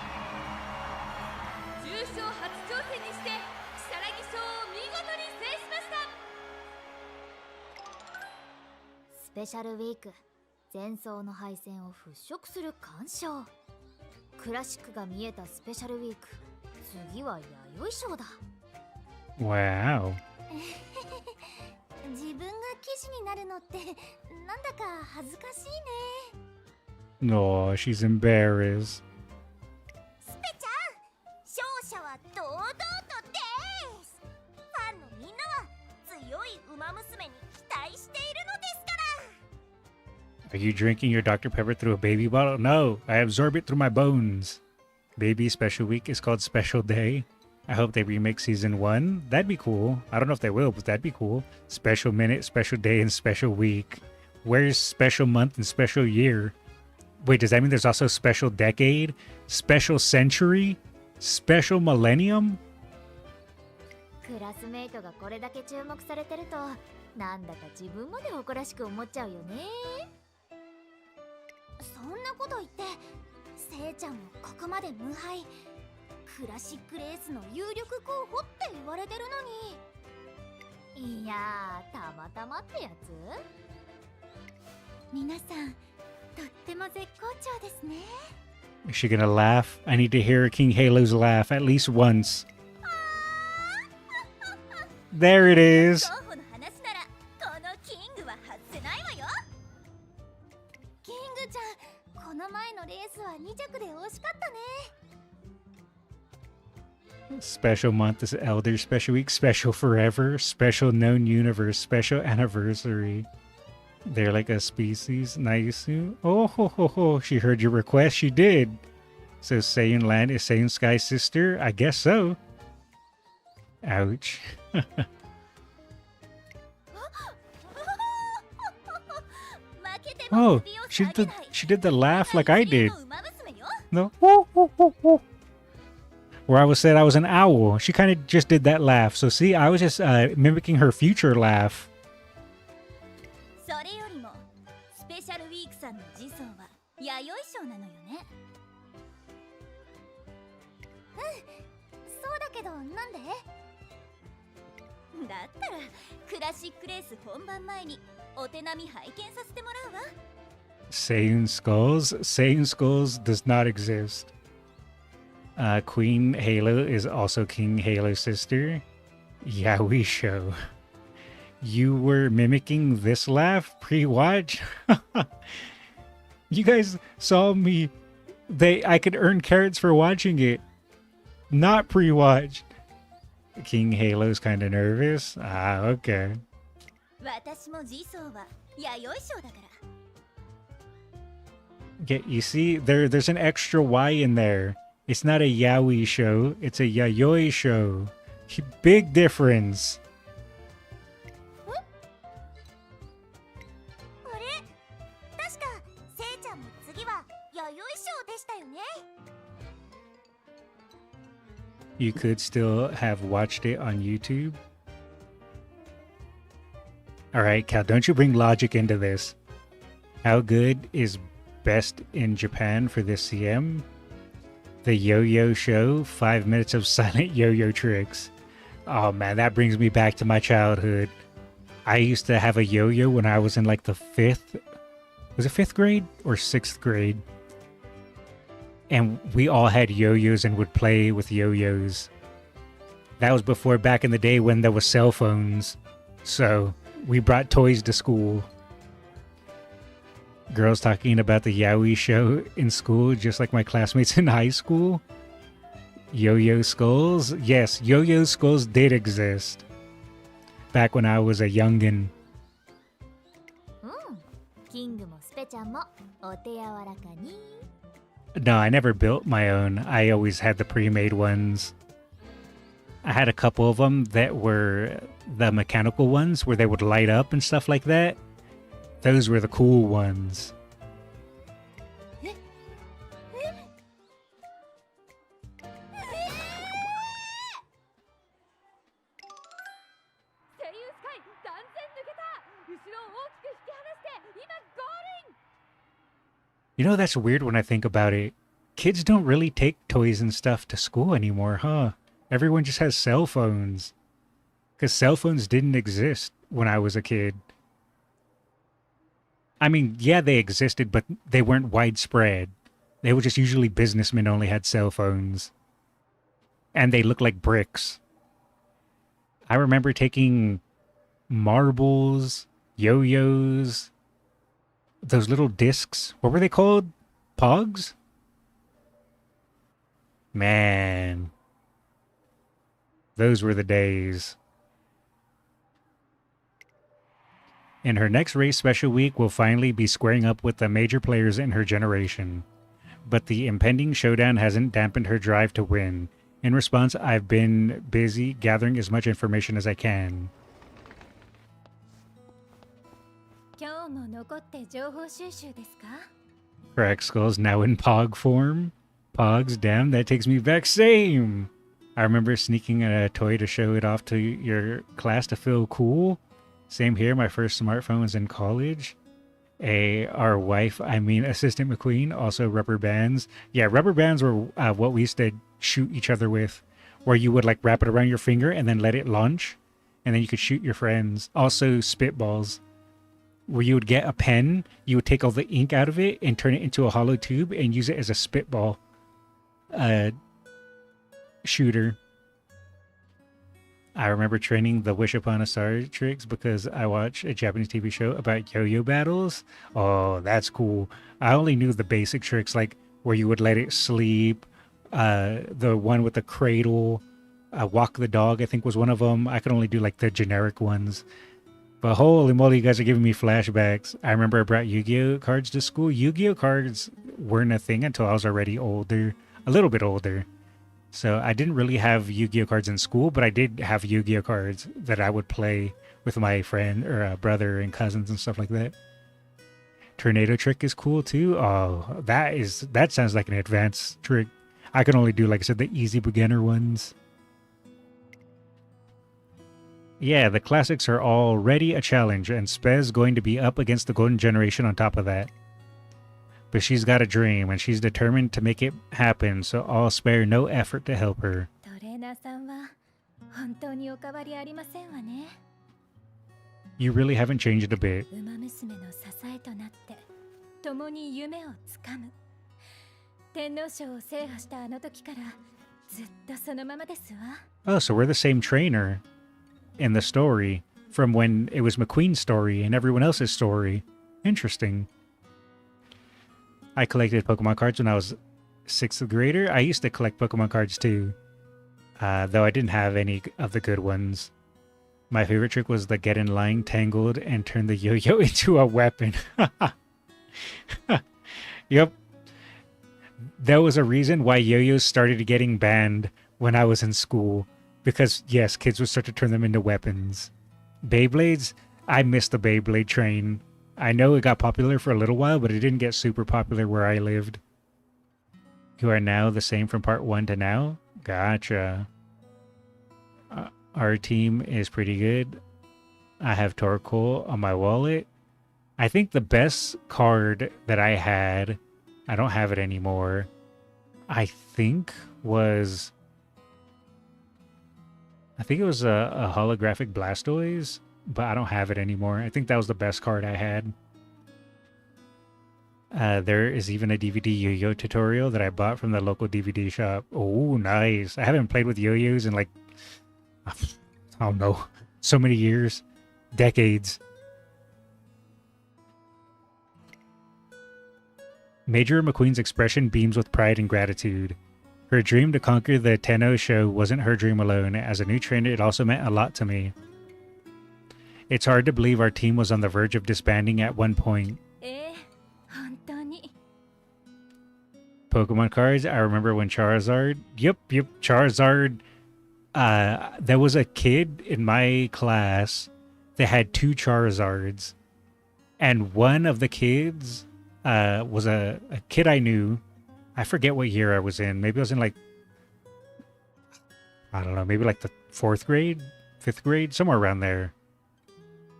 ン重賞初挑戦にして如月賞を見事に制しましたスペシャルウィーク前走の敗戦を払拭する完勝クラシックが見えたスペシャルウィーク次は弥生賞だ Wow. 自分が記事になるのってなんだか恥ずかしいね No, she's embarrassed. スペちゃん勝者は堂々とですファンのみんなは強いウマ娘に期待しているのですから Are you drinking your Dr. Pepper through a baby bottle? No, I absorb it through my bones. Baby Special Week is called Special Day. I hope they remake season 1. That'd be cool. I don't know if they will, but that'd be cool. Special minute, special day, and special week. Where's special month and special year? Wait, does that mean there's also special decade? Special century? Special millennium? クラスメイトがこれだけ注目されてるとなんだか自分まで誇らしく思っちゃうよねそんなこと言ってせいちゃんもここまで無敗クラシックレースの有力候補って言われてるのにいやーたまたまってやつ皆さんとっても絶好調ですね Is she gonna laugh? I need to hear King Halo's laugh at least once. There it is. 候補の話ならこのキングは外せないわよキングちゃんこの前のレースは2着で惜しかったね Special month is Elder Special Week, Special Forever, Special Known Universe, Special Anniversary. They're like a species. Nice. Oh, ho, ho, ho. She heard your request. She did. So Saiyan Land is Saiyan Sky's sister? I guess so. Ouch. Oh, she did the laugh like I did. No. Where I was said I was an owl. She kind of just did that laugh. So see, I was just mimicking her future laugh. それよりもスペシャルウィークさんの次走は弥生賞なのよねそうだけどなんでだったらクラシックレース本番前にお手並み拝見させてもらうわ Saiyan Skullz? Saiyan Skullz does not exist. Queen Halo is also King Halo's sister. Yeah, we show. You were mimicking this laugh pre-watch? You guys saw me. I could earn carrots for watching it. Not pre-watch. King Halo's kind of nervous. Ah, okay. 私も次走は弥生賞だから Yeah, you see, there's an extra Y in there. It's not a yaoi show, it's a yayoi show. Big difference. あれ確かせいちゃんも次は弥生賞でしたよね You could still have watched it on YouTube. Alright, Cal, don't you bring logic into this. How good is best in Japan for this CM? The yo-yo show, 5 minutes of silent yo-yo tricks. Oh man, that brings me back to my childhood. I used to have a yo-yo when I was in like the 5th... Was it 5th grade or 6th grade? and we all had yo-yos and would play with yo-yos. That was before back in the day when there was cell phones. So we brought toys to school. Girls talking about the yaoi show in school, just like my classmates in high school. Yo-yo Skullz? Yes, Yo-yo Skullz did exist. Back when I was a youngin'. キングもスペちゃんもお手柔らかに。 No, I never built my own. I always had the pre-made ones. I had a couple of them that were the mechanical ones where they would light up and stuff like that. Those were the cool ones. You know, that's weird when I think about it. Kids don't really take toys and stuff to school anymore, huh? Everyone just has cell phones. Because cell phones didn't exist when I was a kid. I mean, yeah, they existed, but they weren't widespread. They were just usually businessmen only had cell phones. And they looked like bricks. I remember taking marbles, yo-yos, those little discs. What were they called? Pogs? Man. Those were the days. In her next race special week, we'll finally be squaring up with the major players in her generation. But the impending showdown hasn't dampened her drive to win. In response, I've been busy gathering as much information as I can. 今日も残って情報収集ですか? Krakskullz now in Pog form. Pogs, damn, that takes me back. Same! I remember sneaking a toy to show it off to your class to feel cool. Same here, my first smartphone was in college. Our wife, Assistant McQueen, also rubber bands. Yeah, rubber bands were what we used to shoot each other with, where you would like wrap it around your finger and then let it launch, and then you could shoot your friends. Also spitballs, where you would get a pen, you would take all the ink out of it and turn it into a hollow tube and use it as a spitball shooter. I remember training the Wish Upon a Star tricks because I watched a Japanese TV show about yo-yo battles. Oh, that's cool. I only knew the basic tricks, like where you would let it sleep, the one with the cradle, walk the dog, I think was one of them. I could only do like the generic ones. But holy moly, you guys are giving me flashbacks. I remember I brought Yu-Gi-Oh cards to school. Yu-Gi-Oh cards weren't a thing until I was already older, a little bit older. So I didn't really have Yu-Gi-Oh cards in school, but I did have Yu-Gi-Oh cards that I would play with my friend or brother and cousins and stuff like that. Tornado trick is cool too. Oh, that sounds like an advanced trick. I can only do, like I said, the easy beginner ones. Yeah, the classics are already a challenge, and Spez going to be up against the golden generation on top of that. But she's got a dream, and she's determined to make it happen, so I'll spare no effort to help her. トレーナーさんは本当にお変わりありませんわね。 You really haven't changed a bit. ウマ娘の支えとなって共に夢をつかむ。天皇賞を制覇したあの時からずっとそのままですわ。 Oh, so we're the same trainer in the story from when it was McQueen's story and everyone else's story. Interesting. I collected Pokemon cards when I was 6th grader. I used to collect Pokemon cards too, though I didn't have any of the good ones. My favorite trick was the get in line, tangled, and turn the yo-yo into a weapon. Yep. There was a reason why yo-yos started getting banned when I was in school. Because, yes, kids would start to turn them into weapons. Beyblades? I missed the Beyblade train. I know it got popular for a little while, but it didn't get super popular where I lived. You are now the same from part 1 to now? Gotcha. Our team is pretty good. I have Torkoal on my wallet. I think the best card that I had, I don't have it anymore, I think it was a holographic Blastoise, but I don't have it anymore. I think that was the best card I had. There is even a DVD yo-yo tutorial that I bought from the local DVD shop. Oh, nice. I haven't played with yo-yos in like, I don't know, so many years, decades. Major McQueen's expression beams with pride and gratitude. Her dream to conquer the Tenno show wasn't her dream alone. As a new trainer, it also meant a lot to me. It's hard to believe our team was on the verge of disbanding at one point. Pokemon cards, I remember when Charizard... Yep, Charizard... there was a kid in my class that had 2 Charizards. And one of the kids was a kid I knew. I forget what year I was in. Maybe I was in like... I don't know, maybe like the 4th grade? 5th grade? Somewhere around there.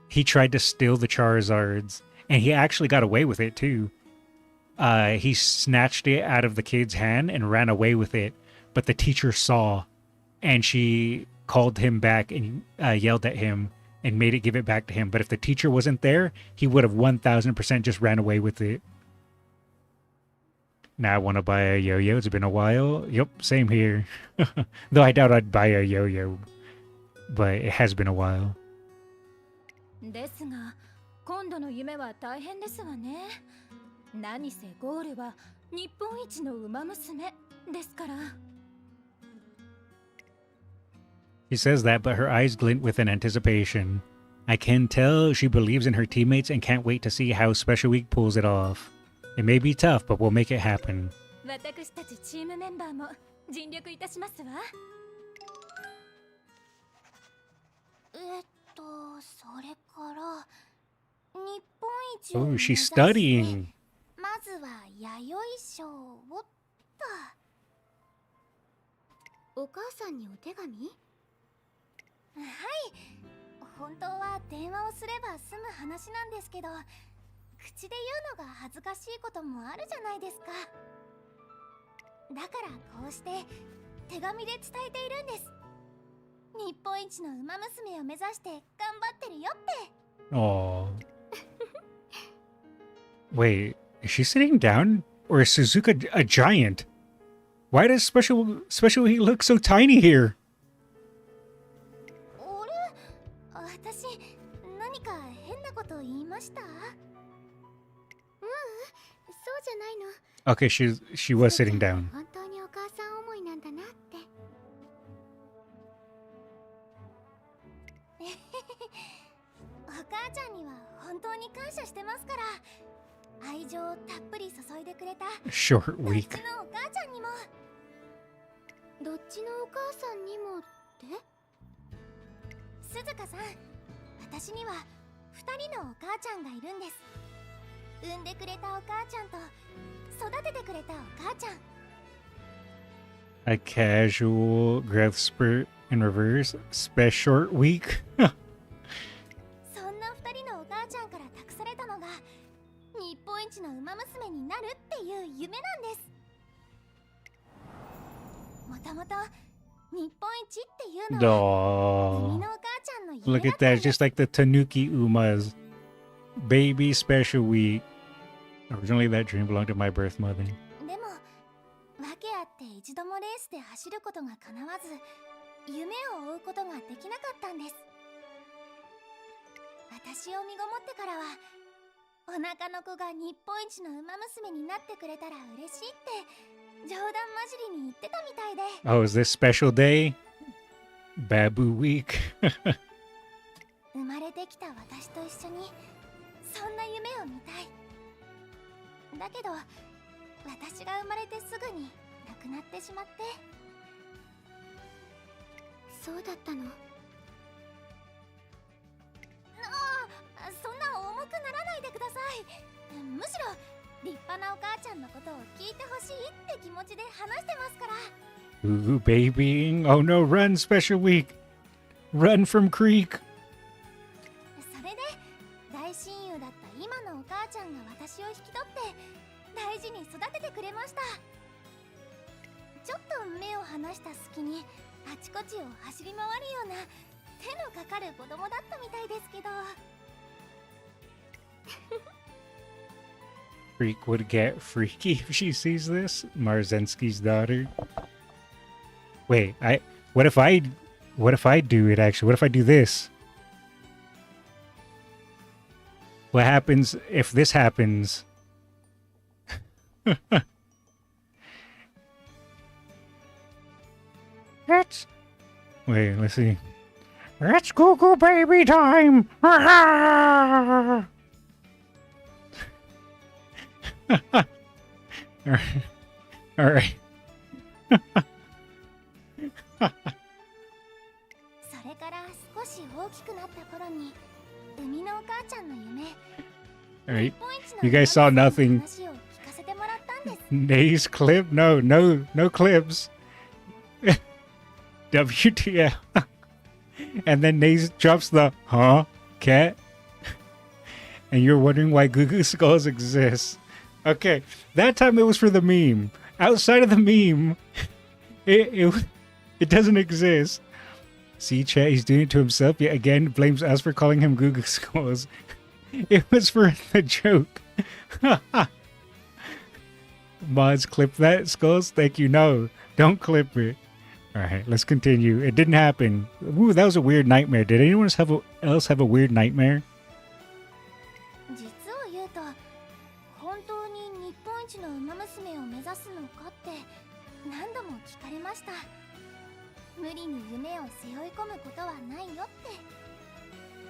He tried to steal the Charizards. And he actually got away with it too. He snatched it out of the kid's hand and ran away with it. But the teacher saw, and she called him back and yelled at him and made it give it back to him. But if the teacher wasn't there, he would have 1000% just ran away with it. Now I want to buy a yo-yo. It's been a while. Yep, same here. Though I doubt I'd buy a yo-yo. But it has been a while. ですが、今度の夢は大変ですわね。何せゴールは日本一の馬娘ですから。She says that, but her eyes glint with an anticipation. I can tell she believes in her teammates and can't wait to see how Special Week pulls it off. It may be tough, but we'll make it happen. 私たちチームメンバーも尽力いたしますわ。それから日本一を Oh, 目指 she's して studying. まずは弥生賞をっと。お母さんにお手紙？はい。本当は電話をすれば済む話なんですけど、口で言うのが恥ずかしいこともあるじゃないですか。だからこうして手紙で伝えているんです。日本一の馬娘を目指して頑張ってるよって。Oh. Wait, is she sitting down? Or is Suzuka a giant? Why does Special Heat look so tiny here? あれ？私何か変なこと言いました？そうじゃないの。 Okay, she was sitting down. 本当にお母さん思いなんだなって。お母ちゃんには本当に感謝してますから。愛情をたっぷり注いでくれた Short どっ week. ちのお母ちゃんにも。どっちのお母さんにもって？鈴鹿さん、私には2人のお母ちゃんがいるんです。産んでくれたお母ちゃんと育ててくれたお母ちゃん。 A casual growth spurt in reverse. Short week. そんな2人のお母ちゃんから託されたのが日本一の馬娘になるっていう夢なんです。もともと日本一っていうのは海 Aww. のお母ちゃんの夢 Look だ at ったん that, です。 just like the Tanuki Umas. Baby Special Week. Originally that dream belonged to my birth mother. でも訳あって一度もレースで走ることが叶わず夢を追うことができなかったんです。私を身ごもってからはお腹の子が日本一の馬娘になってくれたら嬉しいって冗談交じりに言ってたみたいで。 Oh, is this special day? Babu Week. 生まれてきた私と一緒にそんな夢を見たい。だけど私が生まれてすぐに亡くなってしまって。そうだったの。そんな重くならないでください。むしろ立派なお母ちゃんのことを聞いてほしいって気持ちで話してますから。 Ooh, babying. Oh no, run, Special Week. Run from Creek. それで大親友だった今のお母ちゃんが私を引き取って大事に育ててくれました。ちょっと目を離した隙にあちこちを走り回るような手のかかる子供だったみたいですけど。Freak would get freaky if she sees this. Marzensky's daughter. Wait, what if I do it actually? What if I do this? What happens if this happens? Wait, let's see. It's Google baby time! Alright. Alright. それから少し大きくなった頃に海のお母ちゃんの夢 Alright. You guys saw nothing. 話を聞かせてもらったんです Nays clip? No clips. WTF. And then Nays drops the huh cat. And you're wondering why Goo Goo Skulls exists. Okay, that time it was for the meme. Outside of the meme, it doesn't exist. See, chat, he's doing it to himself yet again. Blames us for calling him Goo Goo Skulls. It was for the joke. Mods, clip that, Skulls? Thank you. No, don't clip it. Alright, let's continue. It didn't happen. Ooh, that was a weird nightmare. Did anyone else have a weird nightmare? 実を言うと本当に日本一のウマ娘を目指すのかって何度も聞かれました無理に夢を背負い込むことはないよって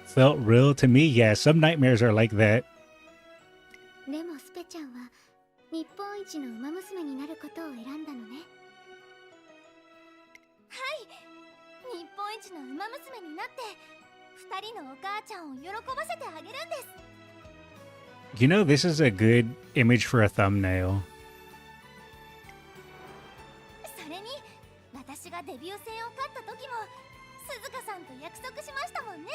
Felt real to me. Yeah, some nightmares are like that. でもスペちゃんは日本一のウマ娘になることを選んだのねはい日本一のウマ娘になって二人のお母ちゃんを喜ばせてあげるんです You know, this is a good image for a thumbnail. それに私がデビュー戦を勝った時も鈴鹿さんと約束しましたもんね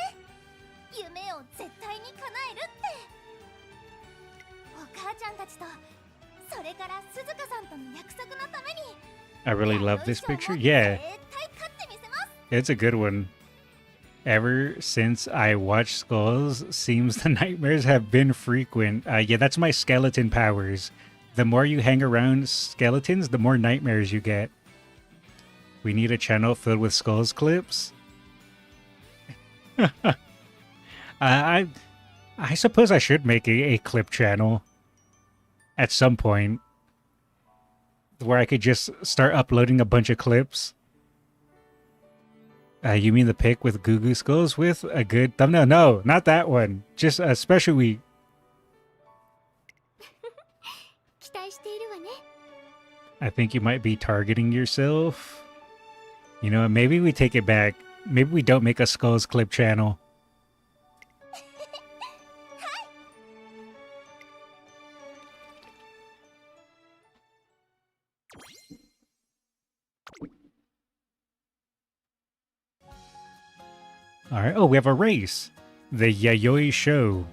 夢を絶対に叶えるってお母ちゃんたちとそれから鈴鹿さんとの約束のために I really love this picture. Yeah, 絶対勝ってみせます it's a good one. Ever since I watched Skulls, seems the nightmares have been frequent. Yeah, that's my skeleton powers. The more you hang around skeletons, the more nightmares you get. We need a channel filled with Skulls clips. I suppose I should make a clip channel at some point where I could just start uploading a bunch of clips. You mean the pic with Goo Goo Skulls with a good thumbnail? No, not that one. Just a special week. 期待しているわね I think you might be targeting yourself. You know, maybe we take it back. Maybe we don't make a Skulls clip channel. Alright, oh, we have a race. The Yayoi Show.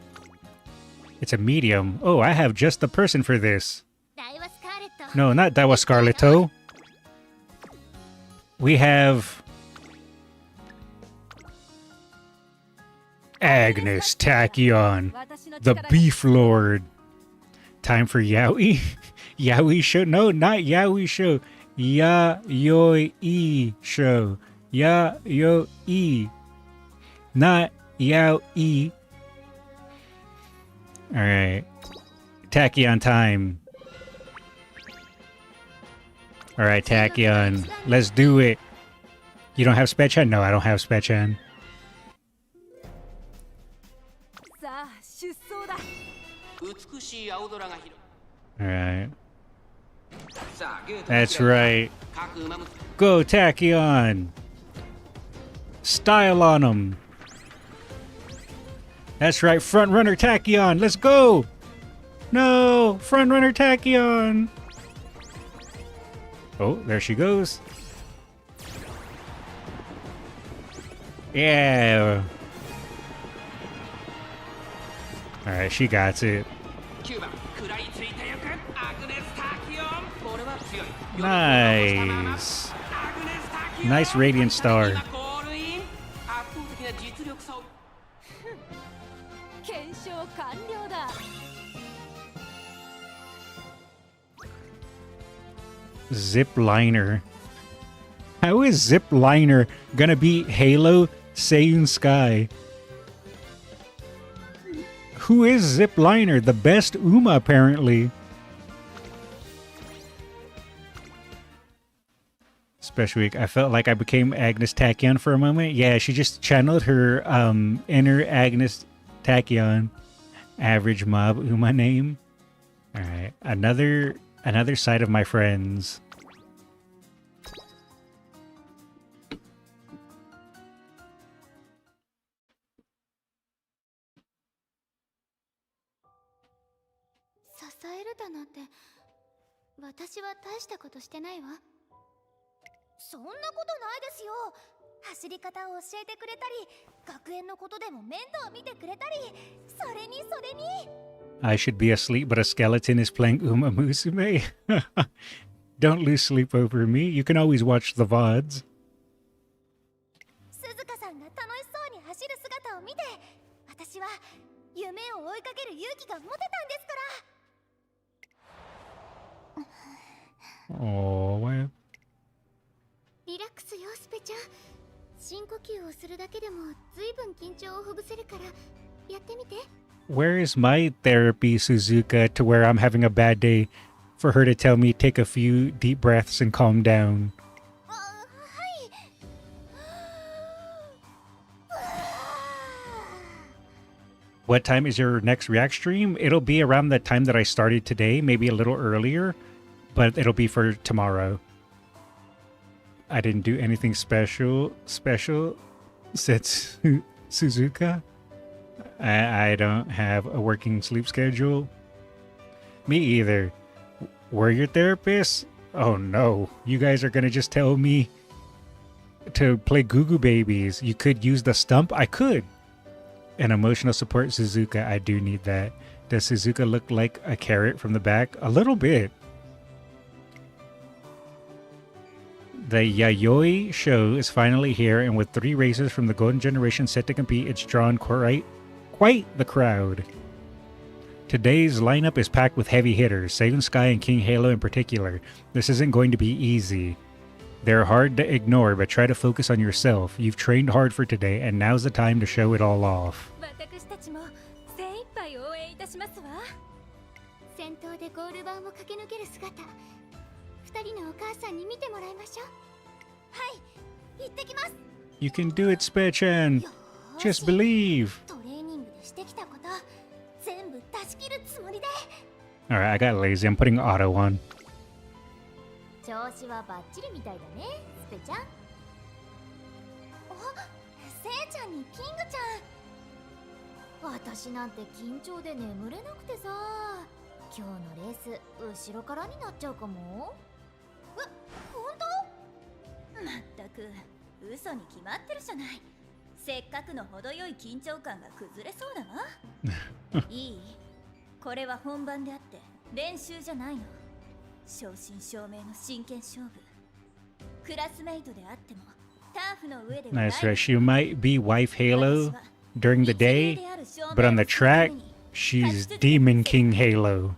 It's a medium. Oh, I have just the person for this. ダイワスカーレット No, not Daiwa Scarletto. We have Agnes Tachyon, the Beef Lord. Time for Yaoi? Yaoi Show? No, not Yaoi Show. Yayoi Show. Yayoi. Not Yao-E. Alright. Tachyon time. Alright, Tachyon. Let's do it. You don't have Spechan? No, I don't have Spechan. さあ出走だ美しい青空が広 Alright. さあゲート That's right. 各馬娘 Go, Tachyon. Style on him. That's right, front runner Tachyon. Let's go. No, front runner Tachyon. Oh, there she goes. Yeah. All right, she got it. 9番食らいついてゆくアグネス・タキオンこれは強い Nice. アグネス・タキオン Nice Radiant Star. 今ゴールイン圧倒的な実力差を検証完了だ Zip Liner. How is Zip Liner gonna beat Halo, Seiyun Sky? Who is Zip Liner? The best Uma, apparently. Special week. I felt like I became Agnes Tachyon for a moment. Yeah, she just channeled her inner Agnes Tachyon. Average mob Uma name. Alright. Another side of my friends. I should be asleep, but a skeleton is playing Umamusume. Don't lose sleep over me. You can always watch the VODs. Oh, wow. Where is my therapy, Suzuka, to where I'm having a bad day for her to tell me take a few deep breaths and calm down? What time is your next React stream? It'll be around the time that I started today, maybe a little earlier, but it'll be for tomorrow. I didn't do anything special, said Suzuka. I don't have a working sleep schedule. Me either. We're your therapists? Oh no, you guys are gonna just tell me to play Goo Goo Babies. You could use the stump? I could. An emotional support, Suzuka. I do need that. Does Suzuka look like a carrot from the back? A little bit. The Yayoi show is finally here, and with 3 racers from the Golden Generation set to compete, it's drawn quite the crowd. Today's lineup is packed with heavy hitters, Seiyun Sky and King Halo in particular. This isn't going to be easy. They're hard to ignore, but try to focus on yourself. You've trained hard for today, and now's the time to show it all off. You can do it, Spechan. Just believe. Alright, I got lazy. I'm putting auto on. That's right. She might be Wife Halo during the day, but on the track, she's Demon King Halo.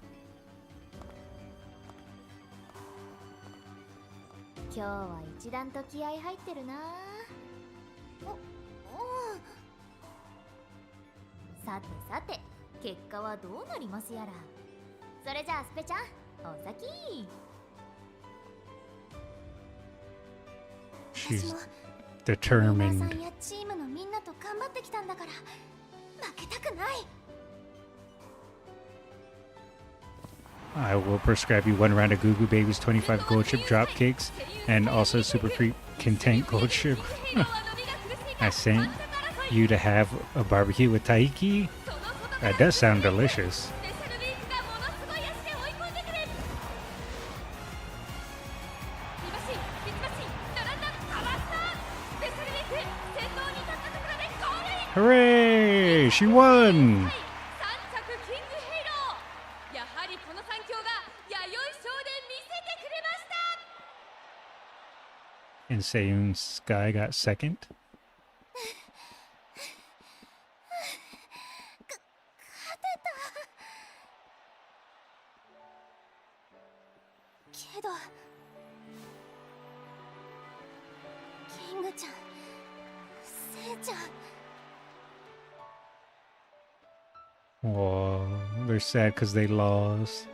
She's determined. I will prescribe you 1 round of Goo Goo Babies 25 gold chip drop cakes and also Super Creep Content gold chip. I sent you to have a barbecue with Taiki. That does sound delicious. Hooray! She won! And Seiyun Sky got second. キングちゃん、せいちゃん。 Oh, they're sad because they lost.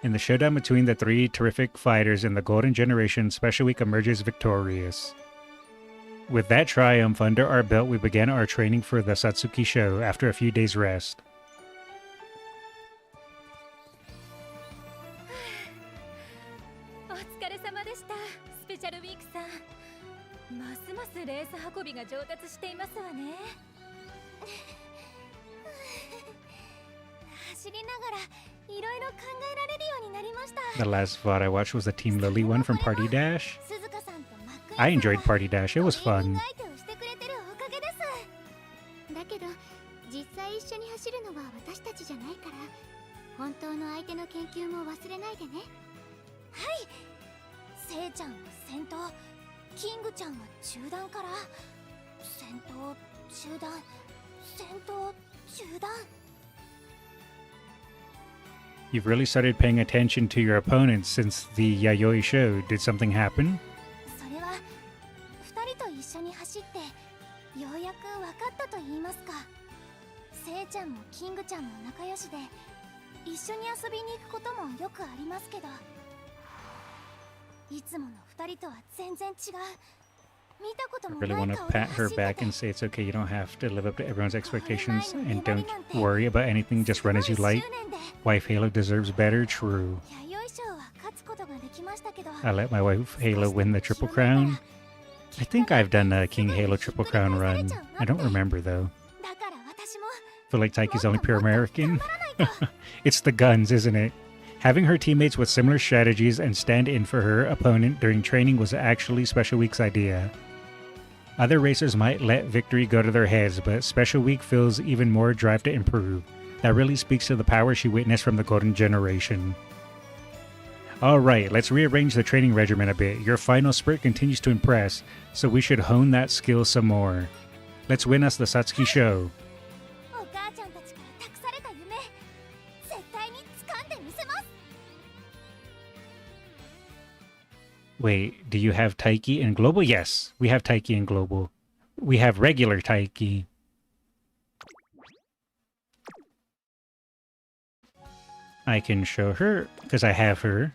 In the showdown between the three terrific fighters in the Golden Generation, Special Week emerges victorious. With that triumph under our belt, we began our training for the Satsuki show after a few days' rest. お疲れ様でした、スペシャルウィークさん。ますますレース運びが上達していますわね。走りながらいろいろ考えられるようになりました。 The last VOD I watched was the Team Lily one from Party Dash. 鈴鹿さんとマック I enjoyed Party Dash, it was fun. 相手をしてくれてるおかげです。だけど実際一緒に走るのは私たちじゃないから、本当の相手の研究も忘れないでね。はい。せいちゃんは先頭、キングちゃんは中段から、先頭、中段、先頭、中段。 You've really started paying attention to your opponents since the Yayoi show. Did something happen? それは2人と一緒に走ってようやく分かったと言いますか。せいちゃんもキングちゃんも仲良しで一緒に遊びに行くこともよくありますけど、いつもの2人とは全然違う。見たこと I も really ない want to 顔で pat 走 her って back て and say it's okay, you don't have to live up to everyone's expectations and don't worry about anything, just run as you like. Wife Halo deserves better, true. 弥生賞は勝つことができましたけど、 I let my wife Halo win the Triple Crown. I think I've done a King Halo Triple Crown run. I don't remember though. だから私も Feel like Taiki's only pure American. It's the guns, isn't it? Having her teammates with similar strategies and stand in for her opponent during training was actually Special Week's idea. Other racers might let victory go to their heads, but Special Week feels even more drive to improve. That really speaks to the power she witnessed from the Golden Generation. Alright, let's rearrange the training regimen a bit. Your final sprint continues to impress, so we should hone that skill some more. Let's win us the Satsuki show. お母ちゃんたちから託された夢、絶対に掴んでみせます。 Wait, do you have Taiki in Global? Yes, we have Taiki in Global. We have regular Taiki. I can show her, because I have her.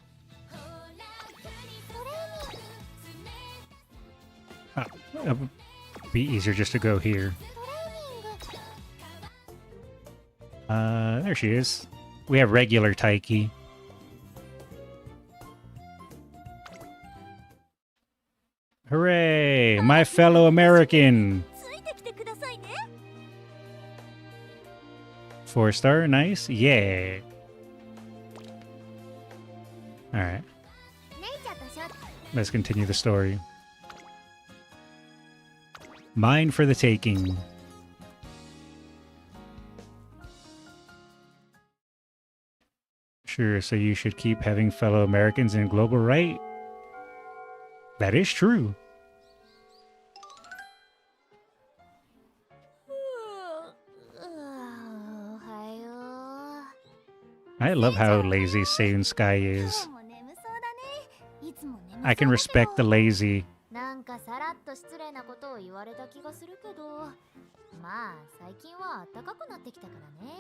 It would be easier just to go here. There she is. We have regular Taiki. Hooray! My fellow American! ついてきてくださいね。 4-star, nice. Yeah. Alright, 姉ちゃんとしょ。 let's continue the story. Mine for the taking. Sure, so you should keep having fellow Americans in global, right? That is true. I love how lazy Seiyun Sky is. I can respect the lazy. なんかさらっと失礼なことを言われた気がするけど、まあ最近は暖かくなってきたからね。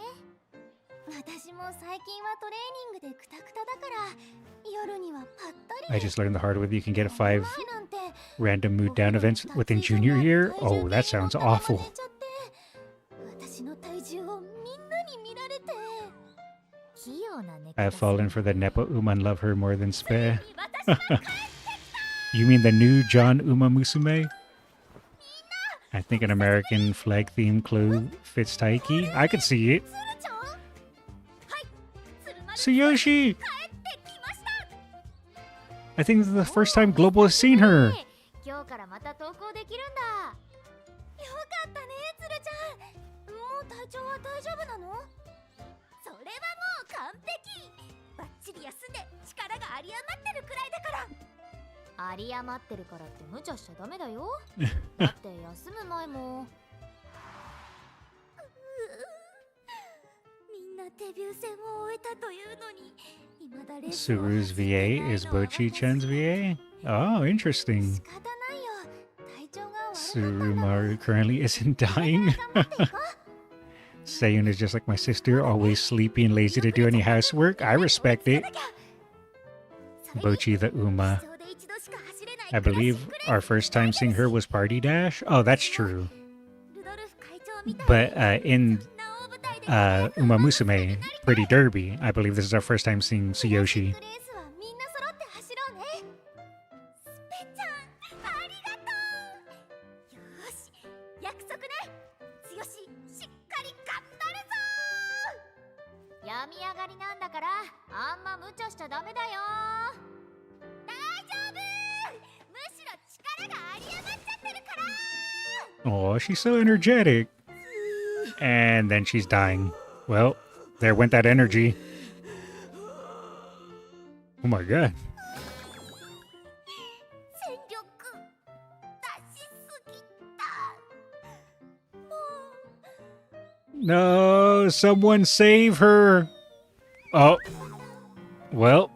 私も最近はトレーニングでクタクタだから夜にはぱったり。 I just learned the hard way you can get 5 前なんて random mood down events within junior year. Oh, that sounds awful. 私の体重をみんなに見られて。器用な猫 I've fallen for the Nepo Uma and love her more than Spe. You mean the new John Umamusume? I think an American flag themed clue fits Taiki. I could see it. Tsuyoshi! I think this is the first time Global has seen her. 今日からまた投稿できるんだ。よかったね、つるちゃん。もう体調は大丈夫なの？それはもう完璧。バッチリ休んで力が有り余ってるくらいだから。有り余ってるからって無茶しちゃダメだよ。だって休む前も。みんなデビュー戦を終え Suru's VA is Bochi-chan's VA? Oh, interesting. Surumaru currently isn't dying. Seiyun is just like my sister, always sleepy and lazy to do any housework. I respect it. Bochi the Uma. I believe our first time seeing her was Party Dash. Oh, that's true. But in Umamusume, Pretty Derby, I believe this is our first time seeing Tsuyoshi. Oh, she's so energetic. And then she's dying. Well, there went that energy. Oh my god. No, someone save her. Oh. Well.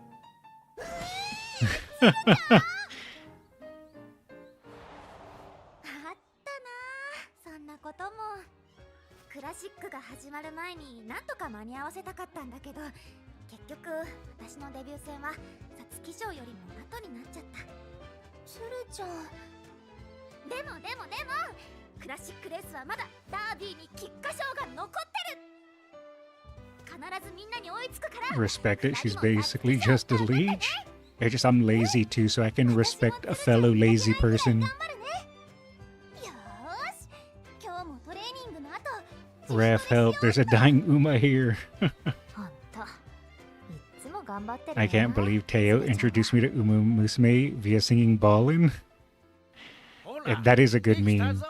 クラシックが始まる前になんとか間に合わせたかったんだけど、結局私のデビュー戦は皐月賞よりも後になっちゃった。つるちゃん。でもクラシックレースはまだダービーに菊花賞が残ってる。必ずみんなに追いつくから。Respect it. She's basically just a leech. I'm lazy too, so I can respect a fellow lazy person. Ref, help, there's a dying Uma here. I can't believe Teo introduced me to Umamusume via singing Ballin'. That is a good meme.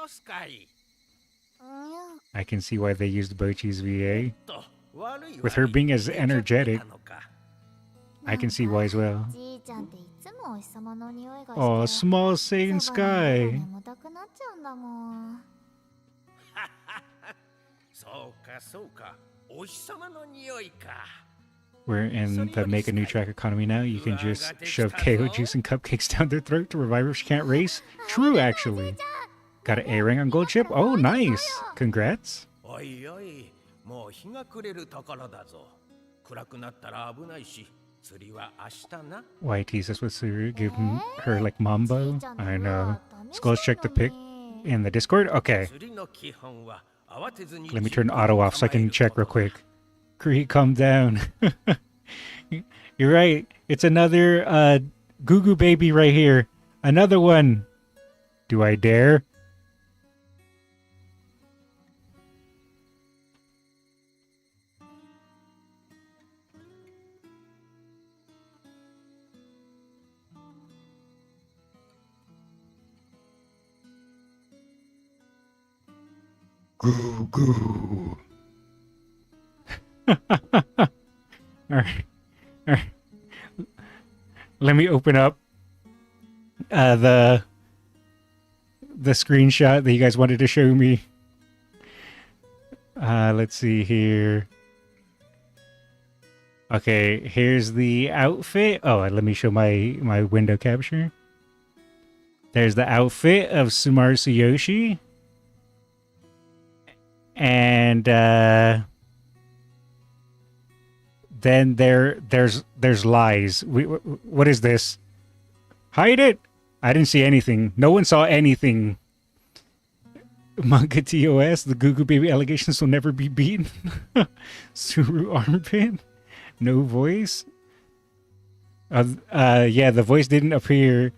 I can see why they used Bochi's VA. With her being as energetic, I can see why as well. Oh, small Saiyan Sky. We're in the make a new track economy now. You can just shove KO juice and cupcakes down their throat to revive her if she can't race. True, actually. Got an A-ring on Gold Chip? Oh, nice. Congrats. Why tease us with Suru? Give her like Mambo? I know. Skullz, check the pic in the Discord? Okay. Let me turn auto off so I can check real quick. Kree, calm down. You're right. It's another Goo Goo baby right here. Another one. Do I dare? Goo Goo. Alright. Let me open up the screenshot that you guys wanted to show me. Let's see here. Okay, here's the outfit. Oh, let me show my window capture. There's the outfit of Sumaru Tsuyoshi. And then there's lies. What is this? Hide it. I didn't see anything. No one saw anything. Manga TOS. The Goo Goo baby allegations will never be beaten. Suru armpit. No voice. Yeah, the voice didn't appear.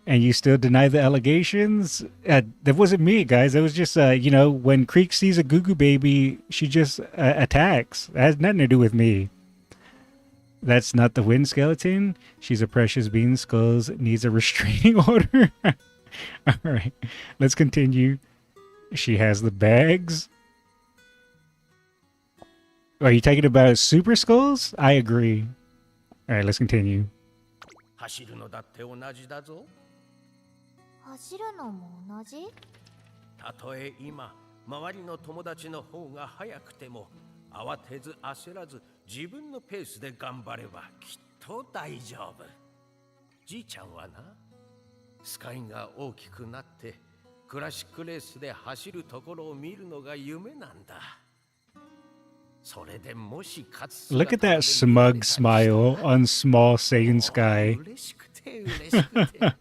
And you still deny the allegations? That wasn't me, guys. That was just, you know, when Creek sees a Goo Goo baby, she just attacks. That has nothing to do with me. That's not the wind skeleton. She's a precious bean. Skullz needs a restraining order. Alright, let's continue. She has the bags. Are you talking about Super Skullz? I agree. Alright, let's continue. 走るのも同じ？たとえ今周りの友達の方が早くても慌てず焦らず自分のペースで頑張ればきっと大丈夫。じいちゃんはな、スカイが大きくなってクラシックレースで走るところを見るのが夢なんだ。それでもし勝つ Look at that smug smile on small Saiyan Sky. 嬉しくて嬉しくて。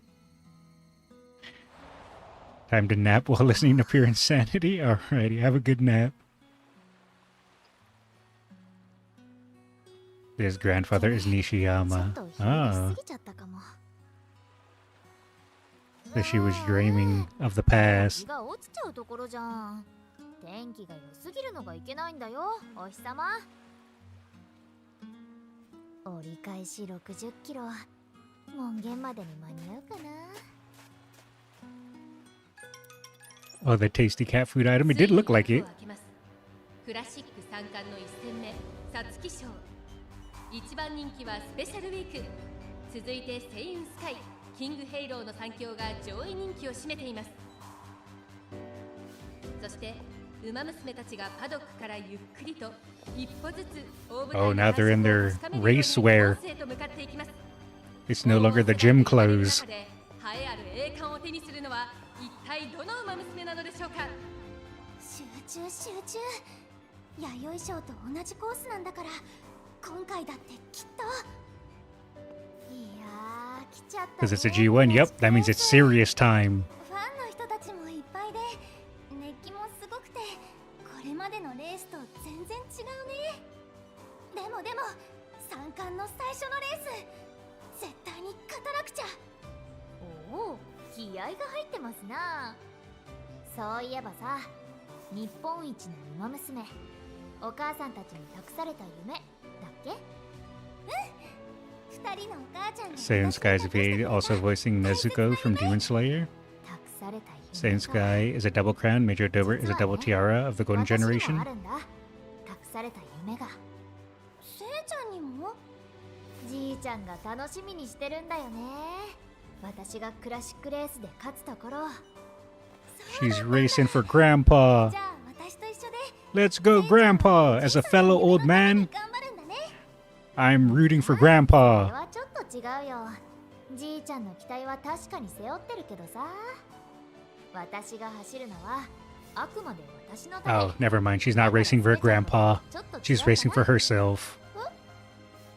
Time to nap while listening to pure insanity? Alrighty, have a good nap. His grandfather is ちょっ Nishiyama. と広げ Oh, すぎちゃったかも。 so she was dreaming of the 日 past. が落ちちゃうところじゃん。天気が良すぎるのがいけないんだよ、お日様。折り返し60キロ。門限までに間に合うかな。 Oh, the tasty cat food item. It did look like it. クラシック三冠の1戦目、皐月賞。一番人気はスペシャルウィーク。続いて星雲スカイ、キングヘイローの3強が上位人気を占めています。そしてウマ娘たちがパドックからゆっくりと一歩ずつ大舞台 Oh, の now they're in their 感触をつかめるように race wear. コースへと向かっていきます。 It's no longer the gym clothes. 栄えある栄冠を手にするのは一体どのウマ娘なのでしょうか。集中集中。弥生賞と同じコースなんだから、今回だってきっと。いやー、来ちゃったね。 Because it's a G1. Yep, that means it's serious time. ファンの人たちもいっぱいで、熱気もすごくて、これまでのレースと全然違うね。でも三冠の最初のレース、絶対に勝たなくちゃ。おお、気合が入ってますな。そういえばさ、日本一のウマ娘、お母さんたちに託された夢だっけ？うん、二人のお母ちゃんが Saiyan Sky's V also voicing Nezuko from Demon Slayer. 託された Saiyan 夢 Sky is a double crown. Major Dober is a double tiara of the Golden 私にも Generation. あるんだ。託された夢が。せいちゃんにも？じいちゃんが楽しみにしてるんだよね。私がクラシックレースで勝つところ。 She's racing for Grandpa. じゃあ私と一緒で Let's go, Grandpa. As a fellow old man, 頑張るんだね。 I'm rooting for それ Grandpa. はちょっと違うよ。じいちゃんの期待は確かに背負ってるけどさ。私が走るのはあくまで私のため。 Oh, never mind. She's not racing for Grandpa. ちょっと違うかな。 She's racing for herself.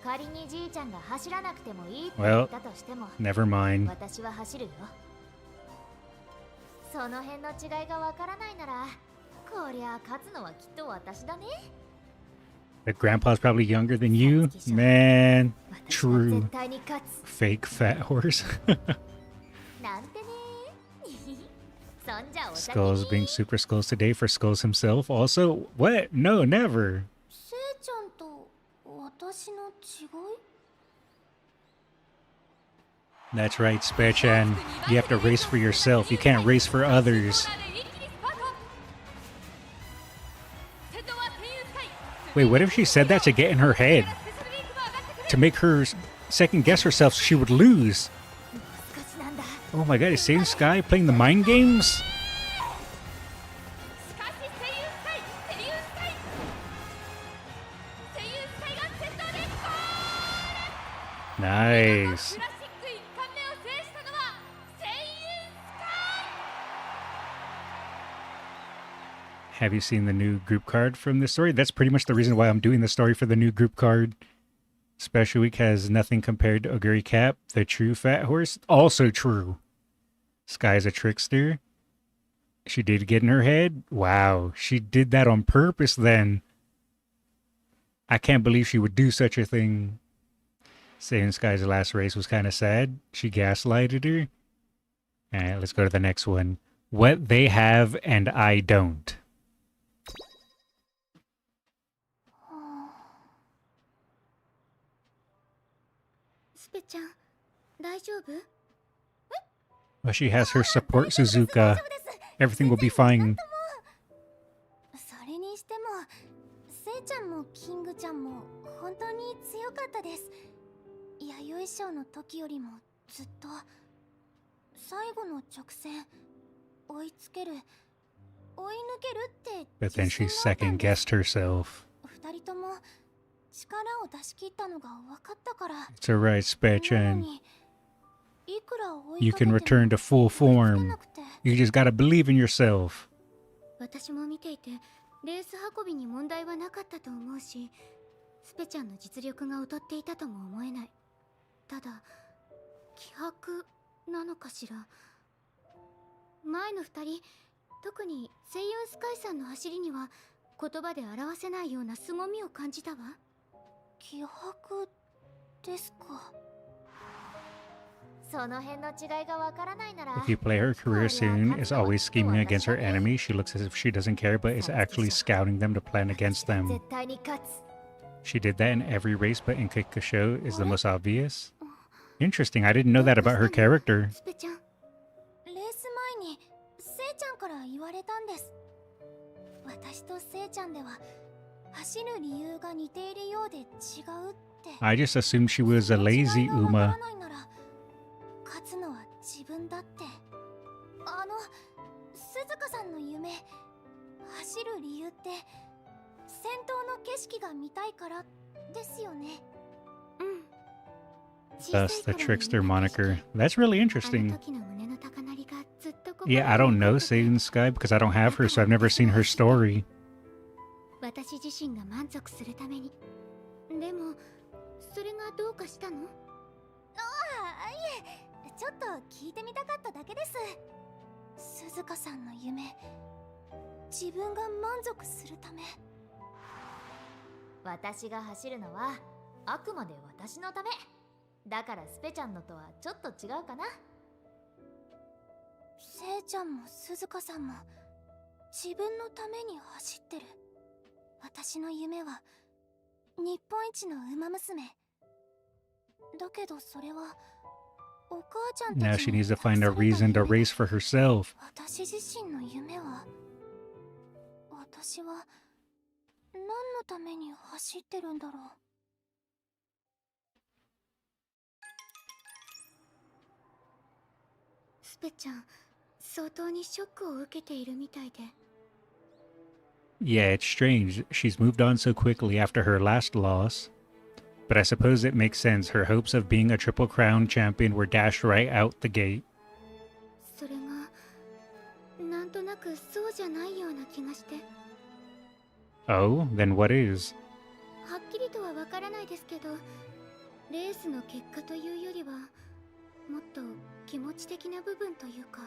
仮にじいちゃんが走らなくてもいいって言ったとしても、 Never mind. 私は走るよ。その辺の違いがわからないなら、こりゃ勝つのはきっと私だね。 But Grandpa's probably younger than you? Man, 私は true. 絶対に勝つ。 Fake fat horse. なんてね。そんじゃお先 Skullz に。 being Super Skulls today for Skulls himself. Also, what? No, never. せいちゃんと私の違い？ That's right, Spechan. You have to race for yourself. You can't race for others. Wait, what if she said that to get in her head? To make her second guess herself so she would lose? 少しなんだ。 Oh my god, is Saiyan Sky playing the mind games? Nice. Have you seen the new group card from this story? That's pretty much the reason why I'm doing the story for the new group card. Special week has nothing compared to Oguri Cap, the true fat horse. Also true. Sky's a trickster. She did get in her head. Wow, she did that on purpose then. I can't believe she would do such a thing. Saying Sky's last race was kind of sad. She gaslighted her. Alright, let's go to the next one. What they have and I don't. スペちゃん、大丈夫？ Well, she has her support Suzuka. Everything will be fine. それにしても、せいちゃんもキングちゃんも本当に強かったです。弥生賞の時よりもずっと最後の直線追いつける追い抜けるって But then 自 she 信があったん second です guessed herself. 二人とも力を出し切ったのが分かったから。 It's alright, なの Spechan. にいくら追い You かけ can ても return to full 追いつけ form. なくて。 You just gotta believe in yourself. 私も見ていてレース運びに問題はなかったと思うし、スペちゃんの実力が劣っていたとも思えない。ただ気迫なのかしら。前の二人、特にセイユンスカイさんの走りには言葉で表せないような凄みを感じたわ。気迫ですか。その辺の違いがわからないなら。 If you play her, career soon is always scheming against her enemy. She looks as if she doesn't care, but is actually scouting them to plan against them. 絶対に勝つ。 She did that in every race, but in Kikasho is the most obvious. Interesting, I didn't know that about her character. スペちゃん、レース前にセイちゃんから言われたんです。私とセイちゃんでは走る理由が似ているようで違うって。 I just assumed she was a lazy その違いがわ Uma. からないなら勝つのは自分だって。鈴鹿さんの夢、走る理由って戦闘の景色が見たいからですよね。うん。 Thus the trickster moniker. That's really interesting. Yeah, I don't know Seiun Sky because I don't have her, so I've never seen her story. 私自身が満足するために。でもそれがどうかしたの？いえ、ちょっと聞いてみたかっただけです。鈴鹿さんの夢、自分が満足するため。私が走るのはあくまで私のため。だからスペちゃんのとはちょっと違うかな。せいちゃんも鈴鹿さんも自分のために走ってる。私の夢は日本一のウマ娘。だけどそれはお母ちゃん Now た she ちに needs to find a reason to race for herself. 私自身の夢は、私は何のために走ってるんだろう。スペちゃん、相当にショックを受けているみたいで。 Yeah, it's strange. She's moved on so quickly after her last loss. But I suppose it makes sense. Her hopes of being a Triple Crown champion were dashed right out the gate. それがなんとなくそうじゃないような気がして。 Oh, then what is? はっきりとはわからないですけど、レースの結果というよりはもっと気持ち的な部分というか。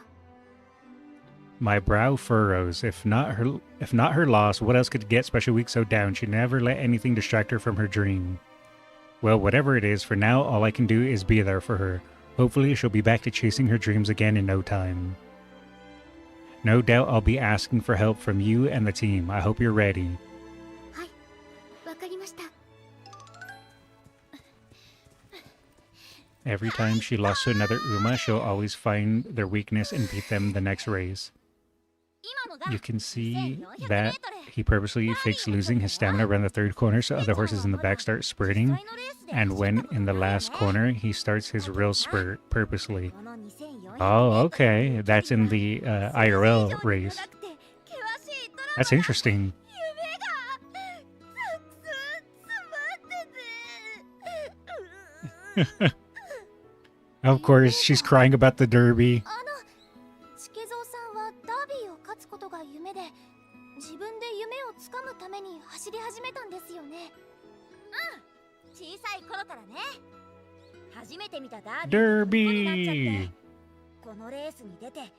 My brow furrows. If not her loss, what else could get Special Week so down? She never let anything distract her from her dream. Well, whatever it is, for now, all I can do is be there for her. Hopefully, she'll be back to chasing her dreams again in no time. No doubt I'll be asking for help from you and the team. I hope you're ready. はい、わかりました。 Every time she lost to another Uma, she'll always find their weakness and beat them the next race. You can see that he purposely fakes losing his stamina around the third corner so other horses in the back start spurting. And when in the last corner, he starts his real spurt purposely. Oh, okay. That's in the IRL race. That's interesting. Of course, she's crying about the derby. チケゾウさんはダービーを勝つことが夢で、自分で夢をつかむために走り始めたんですよね。小さい頃からね。初めて見たダービーの虜になっちゃって、このレースに出て絶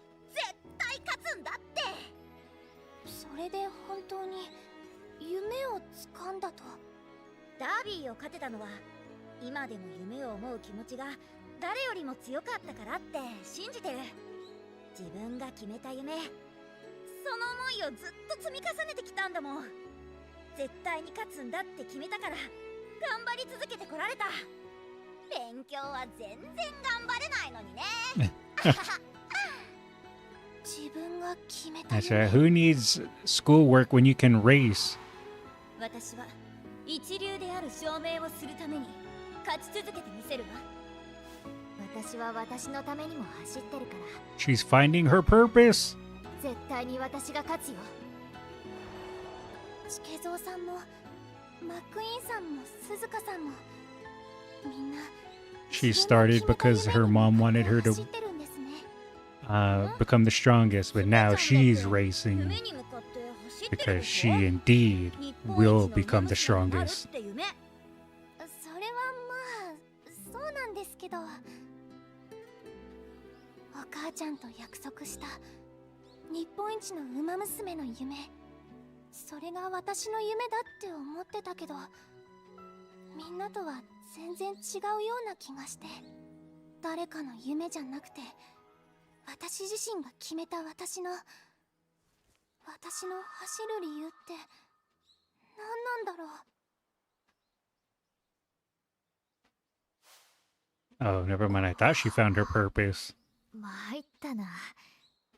対勝つんだって。それで本当に夢をつかんだと。ダービーを勝てたのは今でも夢を思う気持ちが誰よりも強かったからって信じてる。自分が決めた夢、その思いをずっと積み重ねてきたんだもん。絶対に勝つんだって決めたから頑張り続けてこられた。勉強は全然頑張れないのにね。自分が決めた That's right. Who needs schoolwork when you can race? 私は一流である証明をするために勝ち続けてみせるわ。私は私のためにも走ってるから。 She's finding her purpose. 絶対に私が勝つよ。チケゾウさんもマックイーンさんも鈴鹿さんもみんな She started because her mom wanted her to become the strongest, but now she's racing because she indeed will become the strongest. それはまあそうなんですけど、お母ちゃんと約束した日本一のウマ娘の夢、それが私の夢だって思ってたけど、みんなとは全然違うような気がして、誰かの夢じゃなくて私自身が決めた私の走る理由って何なんだろう。 Oh, never mind. I thought she found her purpose. 参ったな。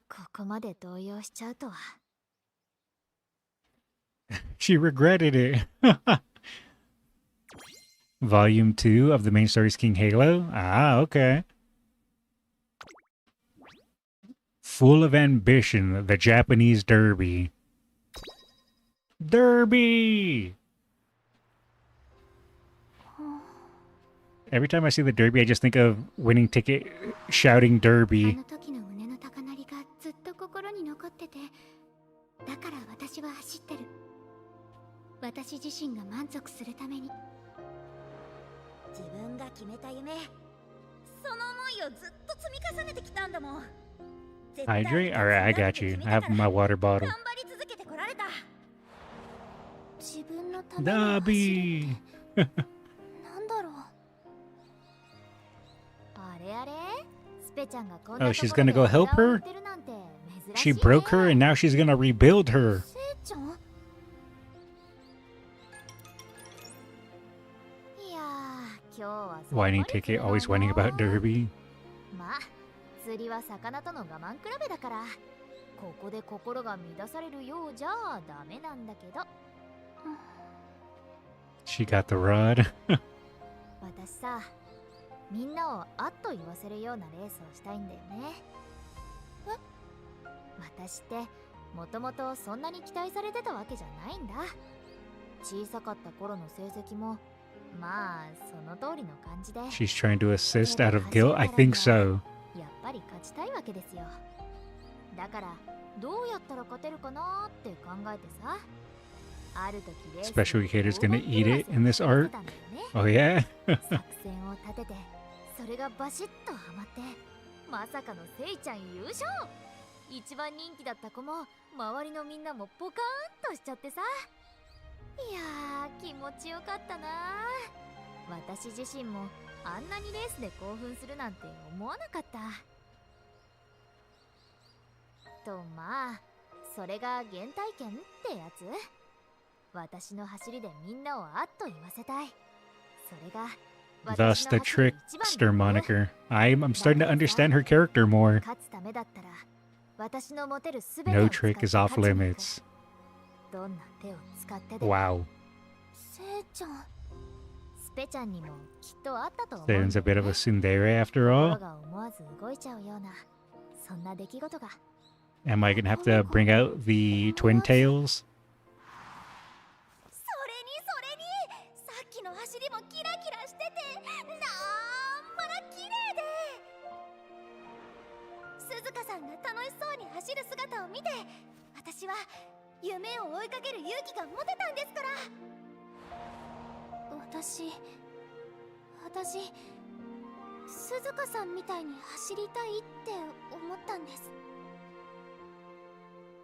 ここまで動揺しちゃうとは。She regretted it. Volume 2 of the main story's King Halo? Ah, okay. Full of ambition, the Japanese Derby. Derby! Every time I see the Derby, I just think of winning ticket shouting あ Derby. の時の胸の高鳴りがずっと心に残ってて、だから私は走ってる。私自身が満足するために。自分が決めた夢、その思いをずっと積み重ねてきたんだもん。 Hydrate? Alright, I got you. I have my water bottle. 頑張り続けてこられた。自分のために走るって Derby! なんだろう。あれあれ、スペちゃんがこんな Oh, ところ she's gonna go で help 油を売 her? ってるなんて珍しい She ね。 broke her and now she's gonna rebuild her. せいちゃん？いやー、今日はさっぱり Whining ticket, always whining about Derby. まあ、釣りは魚との我慢比べだから、ここで心が乱されるようじゃダメなんだけど。She got the rod. 私さ、みんなをあっと言わせるようなレースをしたいんだよね。私ってもともとそんなに期待されてたわけじゃないんだ。小さかった頃の成績もまあその通りの感じで。 She's trying to assist out of guilt? I think so. やっぱり勝ちたいわけですよ。だからどうやったら勝てるかなって考えてさ。ある時レース Special Educator's gonna eat it in this を art? たんだよね。 Oh yeah? 作戦を立てて、それがバシッとハマって、まさかのせいちゃん優勝。一番人気だった子も周りのみんなもポカーンとしちゃってさ。いやー、気持ちよかったな。私自身もあんなにレースで興奮するなんて思わなかった。とまあ、それが原体験ってやつ。私の走りでみんなをあっと言わせたい。それが Thus the trickster moniker. I'm starting to understand her character more. 勝つためだったら私の持てるすべてを No 使って trick is off 勝ちに行く。 limits. どんな手を使ってでも。 Wow. せいちゃん、スペちゃんにもきっとあったと思う。 Seren's a bit of a tsundere after 心 all. が思わず動いちゃうようなそんな出来事が。 Am I gonna have to bring out the twin tails? それにさっきの走りもキラキラしてて、なんまら綺麗で。鈴鹿さんが楽しそうに走る姿を見て、私は夢を追いかける勇気が持てたんですから。私鈴鹿さんみたいに走りたいって思ったんです。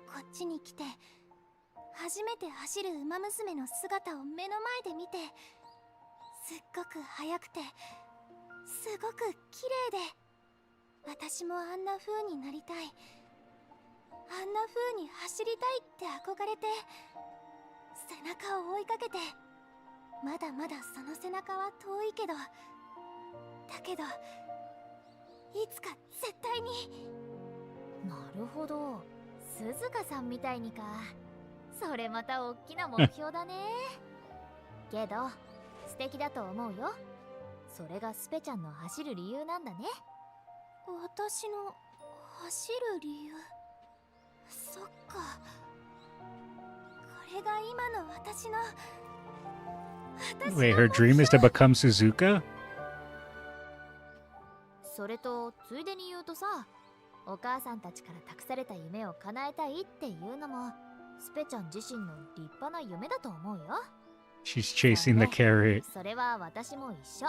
こっちに来て初めて走るウマ娘の姿を目の前で見て、すっごく速くてすごく綺麗で、私もあんな風になりたい、あんな風に走りたいって憧れて背中を追いかけて、まだまだその背中は遠いけど、だけどいつか絶対に。なるほど、鈴鹿さんみたいにか。それまた大きな目標だね。けど素敵だと思うよ。それがスペちゃんの走る理由なんだね。私の走る理由、そっか。これが今の私の。 Wait, her dream is to become Suzuka? それとついでに言うとさ、お母さんたちから託された夢を叶えたいっていうのもスペちゃん自身の立派な夢だと思うよ。 She's chasing the carrot. それは私も一緒。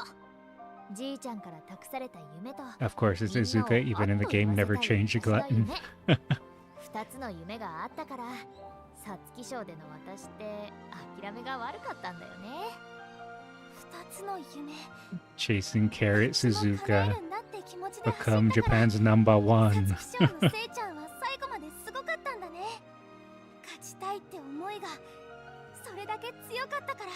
じいちゃんから託された夢と Of course, it's Suzuka, even in the game, never changed a glutton. 二つの夢があったから、皐月賞での私って諦めが悪かったんだよね。二つの夢。 Chasing carrot 叶え Suzuka. るんだって気持ちで走 Become ったから Japan's number 皐 one. 月賞のせいちゃんは最後まですごかったんだね。勝ちたいって思いがそれだけ強かったから。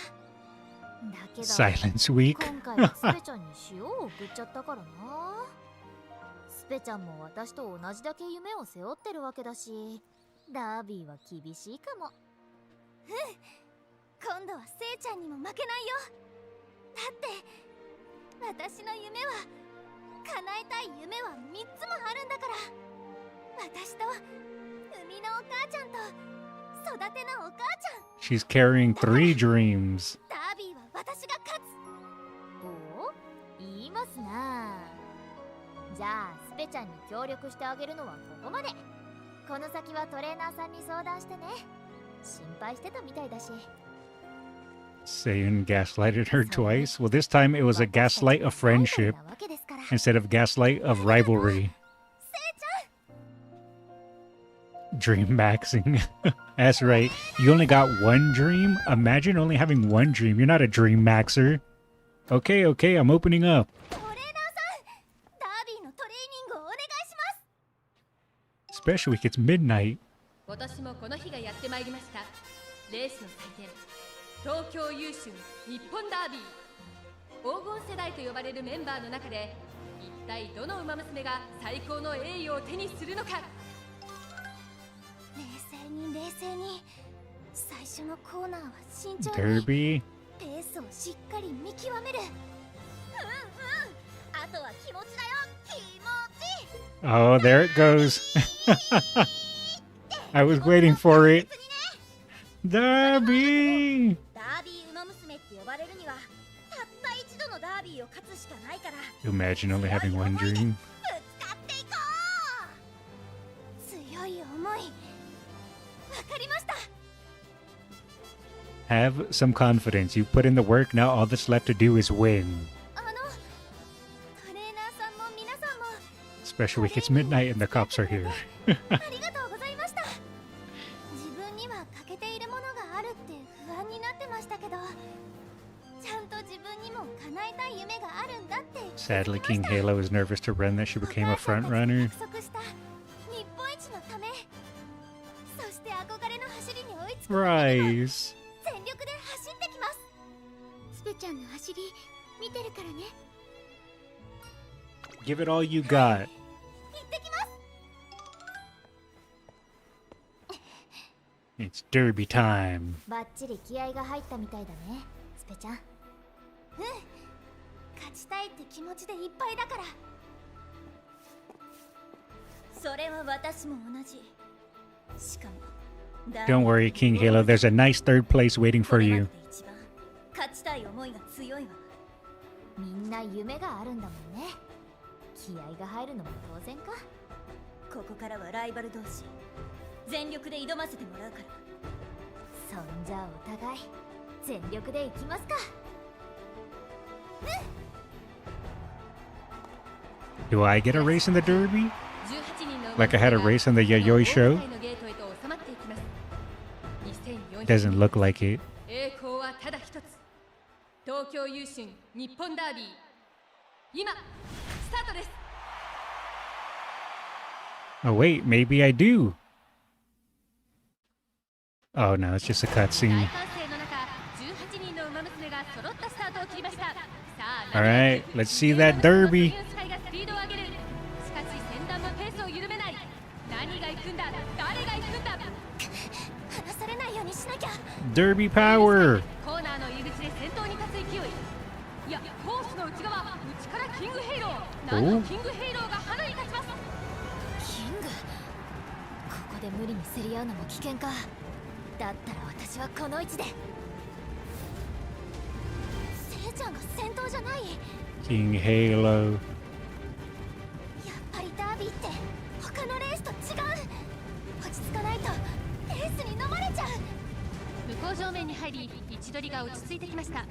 だけど Silence week. 今回はスペちゃんに塩を送っちゃったからな。スペちゃんも私と同じだけ夢を背負ってるわけだし、ダービーは厳しいかも。今度はせいちゃんにも負けないよ。だって私の夢は叶えたい夢は3つもあるんだから。私と生みのお母ちゃんと育てのお母ちゃん。 She's carrying 3 dreams. ダービーは私が勝つ。おお、言いますな。じゃあスペちゃんに協力してあげるのはここまで。この先はトレーナーさんに相談してね。心配してたみたいだし。 Sayun gaslighted her twice. Well, this time it was a gaslight of friendship なわけですから。 instead of gaslight of rivalry. Dream maxing. That's right. You only got one dream? Imagine only having one dream. You're not a dream maxer. Okay, okay, I'm opening up. トレーナーさん、ダービーのトレーニングをお願いします。 Special week, it's midnight. 今年もこの日がやってまいりました。レースの祭典、東京優春日本ダービー。黄金世代と呼ばれるメンバーの中で一体どの馬娘が最高の栄誉を手にするのか。冷静に冷静に。最初のコーナーは慎重に。 Derby. ペースをしっかり見極める。あとは気持ちだよ、気持ち。 Oh, there it goes. I was waiting for it. Derby! ダービー馬娘って呼ばれるにはたった一度のダービーを勝つしかないから。 Imagine only having one dream. ぶつかっていこう。強い思い。わかりました。 Have some confidence. You put in the work, now all that's left to do is win. トレーナーさんも皆さんも Special week, it's midnight and the cops are here. ありがとうございました。自分には欠けているものがあるって不安になってましたけど、ちゃんと自分にも叶えたい夢があるんだって。 Sadly, King Halo is nervous to run that she became a front runner. 約束した日本一のため、そして憧れの走りに追いつくためにも Rise. 全力で走ってきます。スペちゃんの走り見てるからね。 Give it all you got. 行ってきます。 It's Derby time. バッチリ気合が入ったみたいだね、スペちゃん。勝ちたいって気持ちでいっぱいだから。それは私も同じ。しかも Don't worry, King Halo. There's a nice third place waiting for you. 一番勝ちたい思いが強いわ。みんな夢があるんだもんね。気合が入るのも当然か。ここからはライバル同士全力で挑ませてもらうから。そんじゃお互い全力でいきますか。Do I get a race in the Derby? 18人の Like I had a race in the Yayoi show? のゲートへと収まっていきます。2400 Doesn't look like it. 栄光はただ一つ。東京優春日本ダービー。今スタートです。 Oh, wait, maybe I do. Oh, no, it's just a 大 cutscene. 歓声の中、18人の馬娘が揃ったスタートを切りました。さあ、 Alright, let's see that Derby. スカイがスピードを上げる。しかし先端もペースを緩めない。何が行くんだ、誰が行くんだ。離されないようにしなきゃ。 Derby power. コーナーの入り口で先頭に立つ勢い。いや、コースの内側、内からキングヘイロー。なんとキングヘイローが花に立ちます。キング、ここで無理に競り合うのも危険か。だったら私はこの位置で。せいちゃんが先頭じゃない。 King Halo. やっぱりダービーって他のレースと違う。落ち着かないとレースに飲まれちゃう。向こう正面に入り位置取りが落ち着いてきました。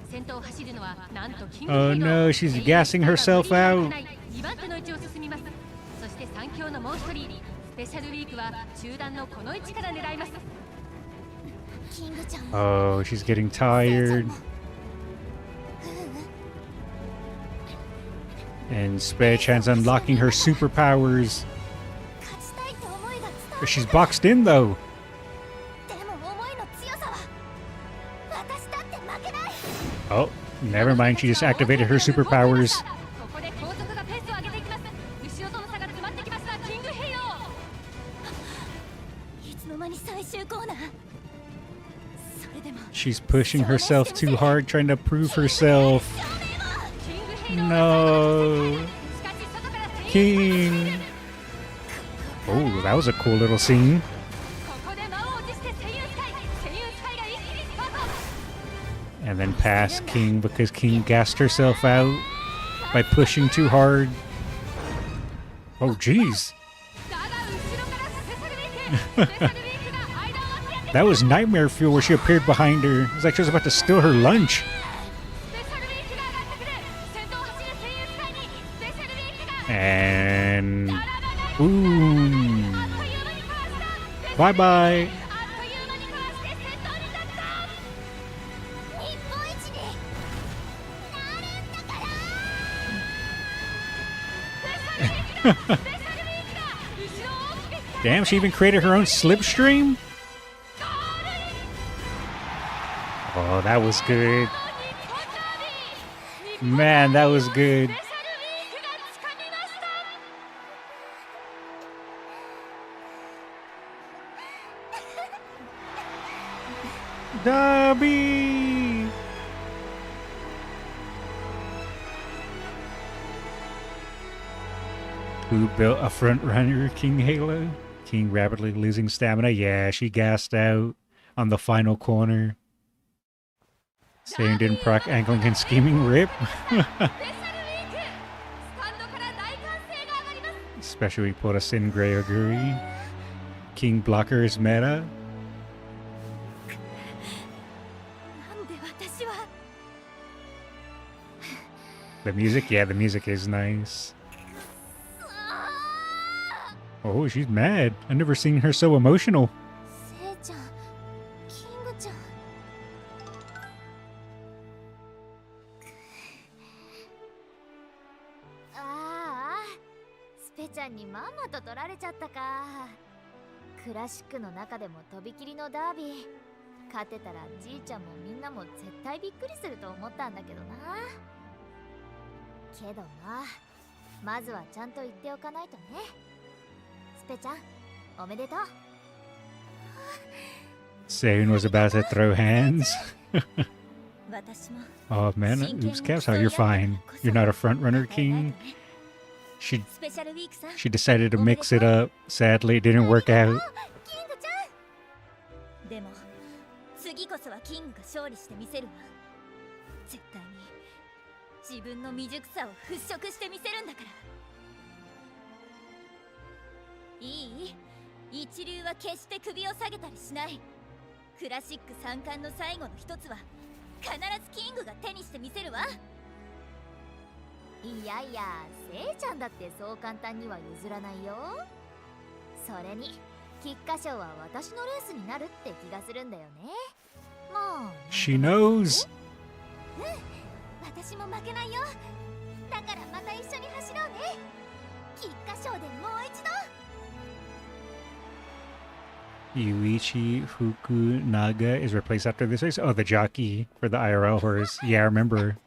先頭を走るのはなんとキング Oh ヘイロ no, she's gassing herself out. 2番手の位置を進みます。そして3強のもう一人スペシャルウィークは中段のこの位置から狙います。キングちゃん。 Oh, she's getting tired. And Spechan's unlocking her superpowers. 勝ちたいって思いが伝わる。 She's boxed in though. でも思いの強さは私だって負けない。 Oh, never mind. She just activated her superpowers. ここで後続がペースを上げていきます。後ろとの差が詰まってきました。キングヘイロいつの間に最終コーナー。それでも She's pushing herself too hard, trying to prove herself. No. King. Oh, that was a cool little scene. ここで満を持してセイユンスカイが一気にスパート。 And then past King because King gassed herself out by pushing too hard. Oh, jeez. だが後ろからスペシャルウィークスペシャルウィークが間を割ってやってき That was nightmare fuel where she appeared behind her. It was like she was about to steal her lunch. スペシャルウィークが上がってくる。先頭を走るセイユンスカイにスペシャルウィークが And あ ooh. っという間にかわした。 Bye bye. あっという間にかわして先頭に立った。日本一になるんだから。スペシャルウィークだ。スペシャルウィークだ。後ろを大きく引っ張 Damn, she even created her own slipstream? Oh, that was good. Man, that was good. スペシャルウィークがつかみました。 Derby! Who built a front runner, King Halo? King rapidly losing stamina. Yeah, she gassed out on the final corner. Saying didn't proc angling and scheming rip. スペシャルウィークスタンドから大歓声が上がります。 Especially put us in Grey Oguri. King blockers meta. なんで私は。 The music, yeah, the music is nice. Oh, she's mad. I've never seen her so emotional. せいちゃん、キングちゃん。ああ、スペちゃんにまんまと取られちゃったか。クラシックの中でもとびきりのダービー。勝てたらじいちゃんもみんなも絶対びっくりすると思ったんだけどな。けどな、まずはちゃんと言っておかないとね。スペちゃん、おめでとう。 Seiyun was about to throw hands. 私も Oh man, oops, Capsule, you're fine. You're not a front runner, King. She スペシャルウィークさん。 she decided to mix it up. Sadly, it didn't work out. キングちゃん。でも次こそはキングが勝利してみせるわ。絶対に自分の未熟さを払拭してみせるんだから。いい？一流は決して首を下げたりしない。クラシック三冠の最後の一つは必ずキングが手にしてみせるわ。いやいや、せいちゃんだってそう簡単には譲らないよ。それに菊花賞は私のレースになるって気がするんだよね。もう She knows. 私も負けないよ。だからまた一緒に走ろうね。菊花賞でもう一度。 Yuichi Fukunaga is replaced after this race. Oh, the jockey for the IRL horse. Yeah, I remember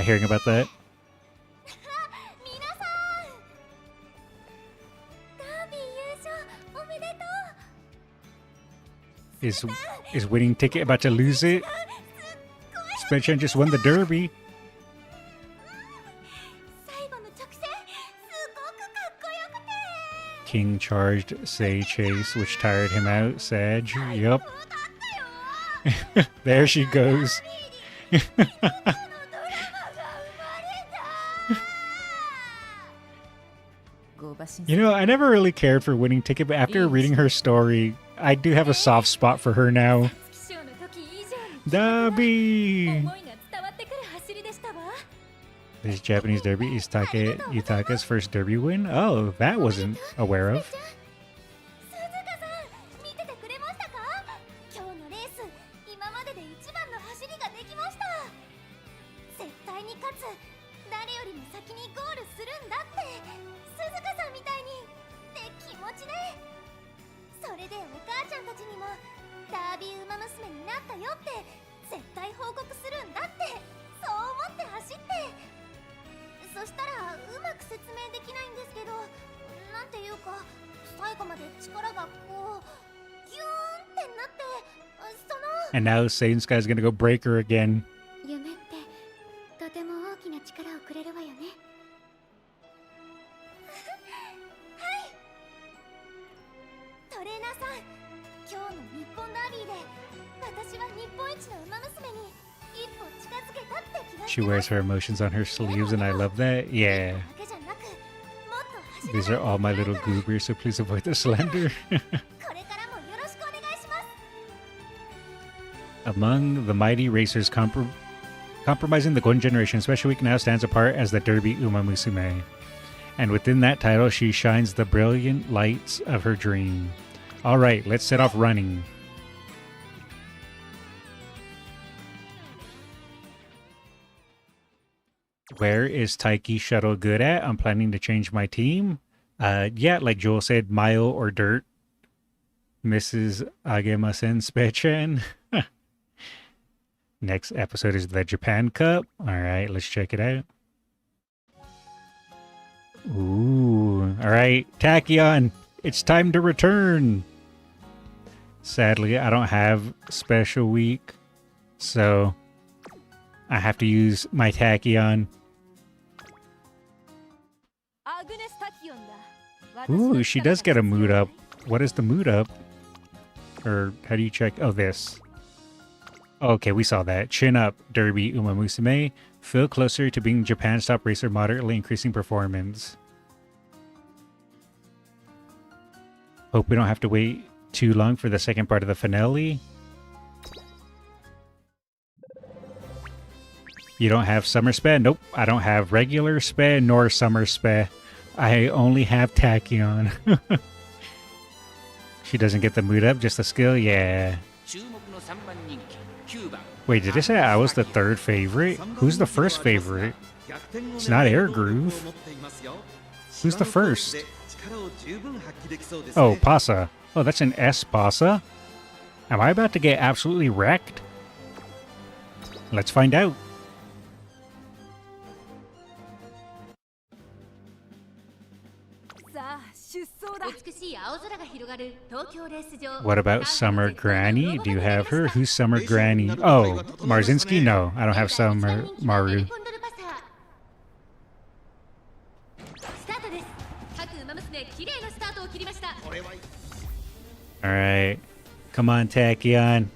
hearing about that. 皆さん、ダービー優勝おめでとう。 Is winning ticket about to lose it? Spencer just won the Derby. 最後の直線すごくかっこよくて。King charged Say Chase, which tired him out. Sag. Yup. There she goes. You know, I never really cared for Winning Ticket, but after reading her story, I do have a soft spot for her now. Dabi! This Japanese derby is Yutaka's first derby win? Oh, that wasn't aware of. 見ててくれましたか？今日のレース、今までで一番の走りができました。絶対に勝つ。誰よりも先にゴールするんだって。鈴鹿さんみたいにって気持ちね。それでお母ちゃんたちにもダービーウマ娘になったよって絶対報告するんだって。そう思って走って。そしたらうまく説明できないんですけど、なんていうか最後まで力がこうギューンってなって、その And now Satan Sky's gonna go break her again. 夢ってとても大きな力をくれるわよね。はい。トレーナーさん、今日の日本ダービーで私は日本一の馬娘に一歩近づけたって気がして She wears her emotions on her sleeves, and I love that. Yeah. These are all my little goobers, so please avoid the slander. Among the mighty racers compromising the Golden Generation, Special Week now stands apart as the Derby Umamusume. And within that title, she shines the brilliant lights of her dream. Alright, let's set off running. Where is Taiki Shuttle good at? I'm planning to change my team. Yeah, like Joel said, mile or dirt. Mrs. Agemasen Spechan. Next episode is the Japan Cup. Alright, let's check it out. Ooh, alright, Tachyon, it's time to return. Sadly, I don't have special week, so I have to use my Tachyon. Ooh, she does get a mood up. What is the mood up? Or how do you check? Oh, this. Okay, we saw that. Chin up, Derby Umamusume. Feel closer to being Japan's top racer, moderately increasing performance. Hope we don't have to wait too long for the second part of the finale. You don't have summer sped? Nope, I don't have regular sped nor summer sped. I only have Tachyon. She doesn't get the mood up, just the skill? Yeah. Wait, did I say I was the third favorite? Who's the first favorite? It's not Air Groove. Who's the first? Oh, Pasa. Oh, that's an S Pasa? Am I about to get absolutely wrecked? Let's find out. What about Summer Granny? Do you have her? Who's Summer Granny? Oh, Marzinski? No, I don't have Summer Maru. Alright. Come on, Tachyon.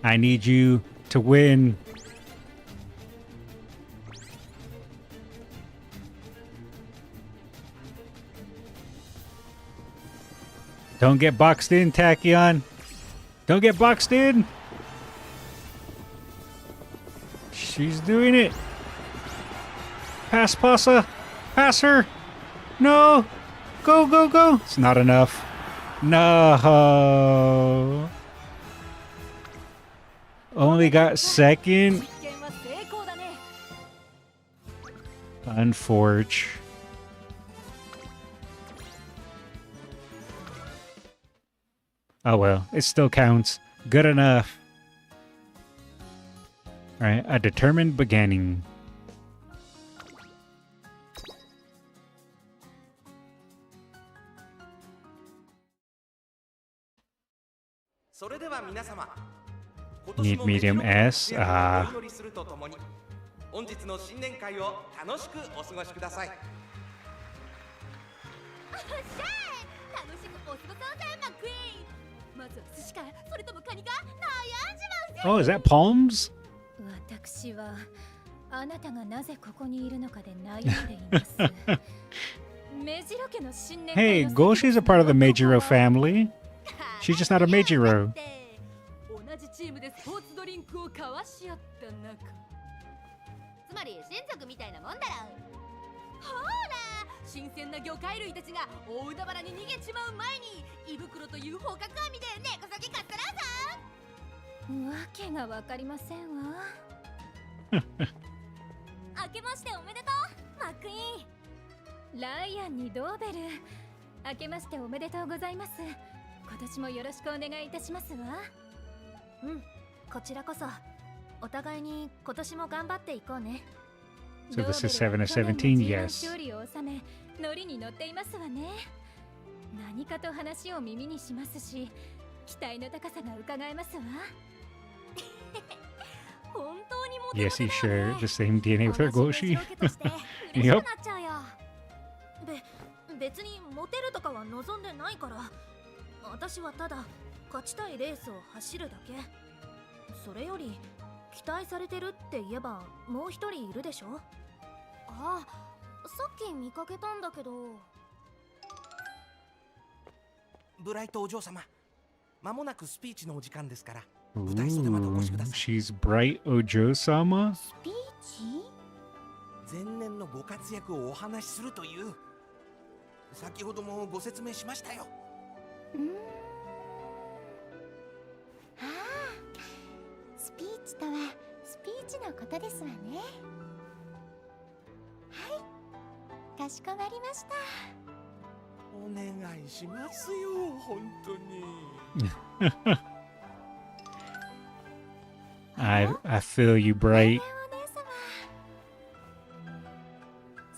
I need you to win. Don't get boxed in, Tachyon. Don't get boxed in. She's doing it. Pass Pasa. Pass her. No. Go, go, go. It's not enough. No. Only got second. Unfortunate. Oh well, it still counts. Good enough. Alright, a determined beginning. Need medium S? 本日の新年会を楽しくお過ごしください。お過ごそうぜマックイーン。まずは寿司かそれともカニか悩んじまうぜ。 Oh, is that Palms? 私はあなたがなぜここにいるのかで悩んでいます。メジロ家の新年 Hey, 会の Goshi's a part of the Meijiro family. She's just not a Meijiro. 同じチームでスポーツドリンクを交わし合った仲。つまり親族みたいなもんだろ。ほら新鮮な魚介類たちが大海原に逃げちまう前に胃袋という捕獲網で根こそぎかっさらうさ。わけがわかりませんわ。明けましておめでとうマックイーン。ライアンにドーベル、明けましておめでとうございます。今年もよろしくお願いいたしますわ。うん、こちらこそお互いに今年も頑張っていこうね。 So this is 7 of 17, ドーベルは去年の G1 yes. 勝利を収め、ノリに乗っていますわね。何かと話を耳にしますし、期待の高さが伺えますわ。本当にモテモ Yes, テ he だよね。 shared the same DNA with her 同じ Goshi. メジロ家として嬉しくなっちゃうよ。別にモテるとかは望んでないから、私はただ勝ちたいレースを走るだけ。それより期待されてるって言えばもう一人いるでしょ。ああ、さっき見かけたんだけど。ブライトお嬢様、まもなくスピーチのお時間ですから、 Ooh, 舞台袖までお越しください。 she's Bright Ojo-sama? スピーチ？前年のご活躍をお話しするという、先ほどもご説明しましたよ。ああ、スピーチとはスピーチのことですわね。はい、かしこまりました。お願いしますよ、本当に。I feel you, Bright. お姉様、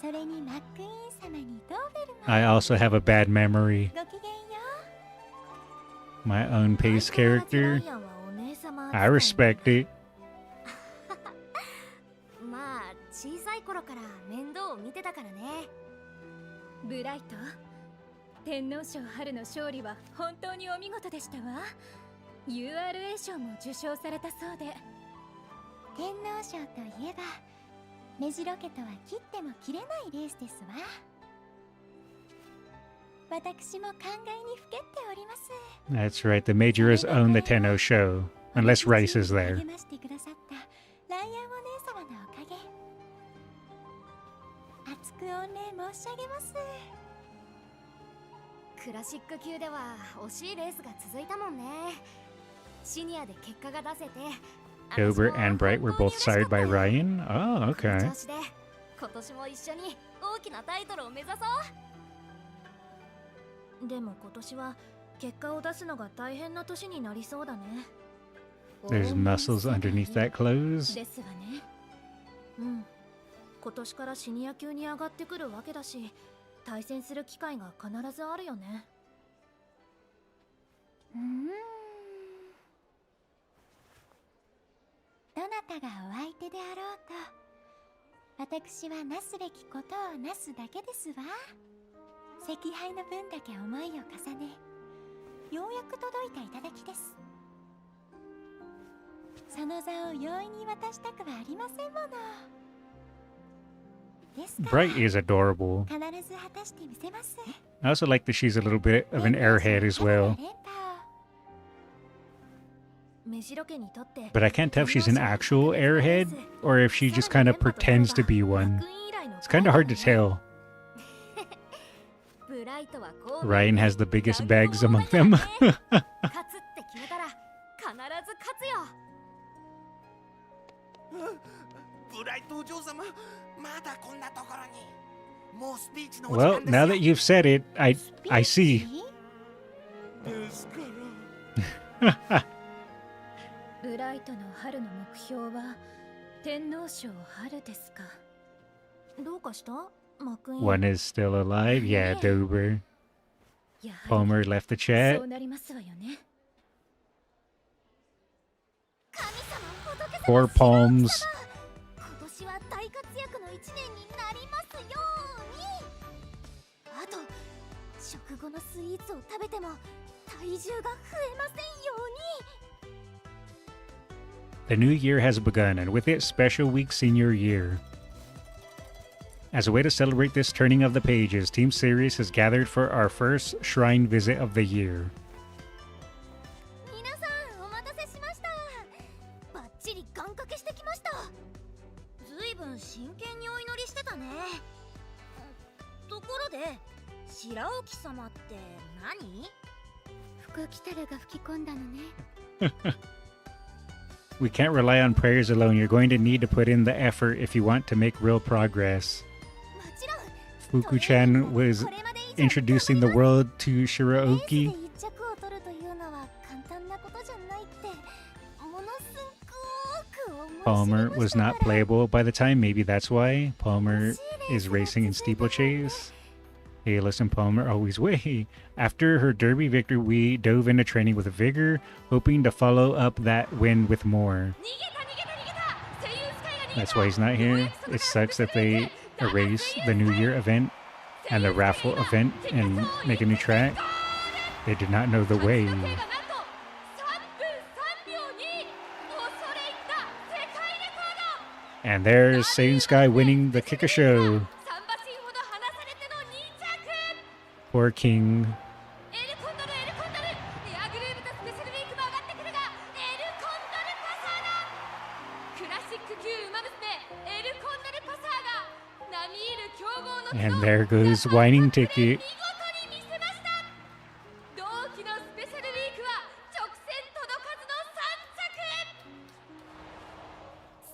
それにマックイーン様にドーベルも I also have a bad memory. ごきげんよ My own pace 相変わらず character. ライアンはお姉様扱い I respect it. まあ小さい頃から面倒を見てたからね。ブライト、天皇賞春の勝利は本当にお見事でしたわ。URA 賞も受賞されたそうで。天皇賞といえばメジロ家とは切っても切れないレースですわ。私も考えにふけっております。 That's right, the Majoras own the Tenno show. Unless Rice is there. 励ましてくださったライアンお姉様のおかげ。厚く御礼申し上げます。クラシック級では惜しいレースが続いたもんね。シニアで結果が出せて、 Dober and Bright were both sired by Ryan? Oh, この okay. 調子で今年も一緒に大きなタイトルを目指そう。でも今年は結果を出すのが大変な年になりそうだね。 There's muscles underneath that clothes. ですわね。うん。今年からシニア級に上がってくるわけだし、対戦する機会が必ずあるよね。どなたがお相手であろうと、私はなすべきことをなすだけですわ。惜敗の分だけ思いを重ね、ようやく届いた頂です。その座を容易に渡したくはありませんもの。ですから Bright is adorable. 必ず果たしてみせます。 I also like that she's a little bit of an airhead as well. 連覇をメジロ家にとって But I can't tell if she's an actual airhead or if she just kind of pretends to be one. It's kind of hard to tell. ブライトはこう Ryan has the biggest bags among them. 勝つって決めたら必ず勝つよ。ブライトお嬢様、まだこんなところに。もうスピーチのお時 Well, 間ですよ。 now that you've said it, I see. ですからブライトの春の目標は天皇賞春ですか。どうかしたマクイーン。 One is still alive. Yeah, Dober. やは Palmer left the り chat. そうなりますわよね。神様仏様 Poor Palms. 今年は大活躍の一年になりますように。あと食後のスイーツを食べても体重が増えませんように。 The new year has begun, and with it, Special Week Senior Year. As a way to celebrate this turning of the pages, Team Sirius has gathered for our first shrine visit of the year. 皆さんお待たせしました。バッチリ願掛けしてきました。ずいぶん真剣にお祈りしてたね。ところで白沖様って何？福来たるが吹き込んだのね。We can't rely on prayers alone. You're going to need to put in the effort if you want to make real progress. もちろん Fuku-chan was introducing the world to レースで Shiraoki. 一着を取るというのは簡単なことじゃないってものすごく思い知り Palmer ま was したから not playable by the time. Maybe that's why Palmer is racing in steeplechase. Hey, listen, Palmer, always way. After her derby victory, we dove into training with vigor, hoping to follow up that win with more. That's why he's not here. It sucks that they erase the New Year event and the raffle event and make a new track. They did not know the way. And there's Satan Sky winning the Kikasho. Poor King. And there goes Whining Ticket. 同期のスペシャルウィークは直線届かずの3着。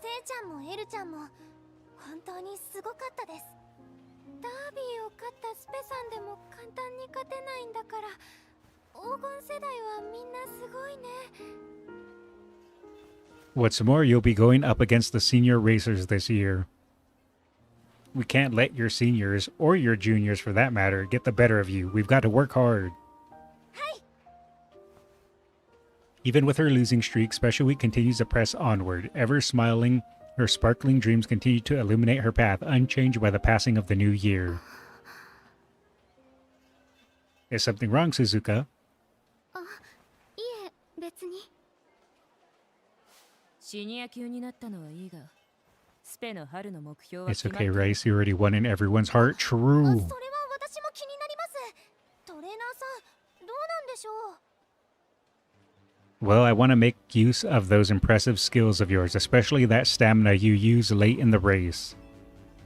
せいちゃんもエルちゃんも本当にすごかったです。ダービーを勝ったスペさんでも簡単に勝てないんだから黄金世代はみんなすごいね。 What's more, you'll be going up against the senior racers this year. We can't let your seniors, or your juniors for that matter, get the better of you. We've got to work hard. Even with her losing streak, Special Week continues to press onward. Ever smiling, her sparkling dreams continue to illuminate her path, unchanged by the passing of the new year. Is something wrong, Suzuka? あ、いえ、別に。シニア級になったのはいいが、スペの春の目標は It's 決まっ okay, てる。 Rice. You already won in everyone's heart. それは True. 私も気になります。トレーナーさんどうなんでしょう。 Well, I want to make use of those impressive skills of yours, especially that stamina you use late in the race.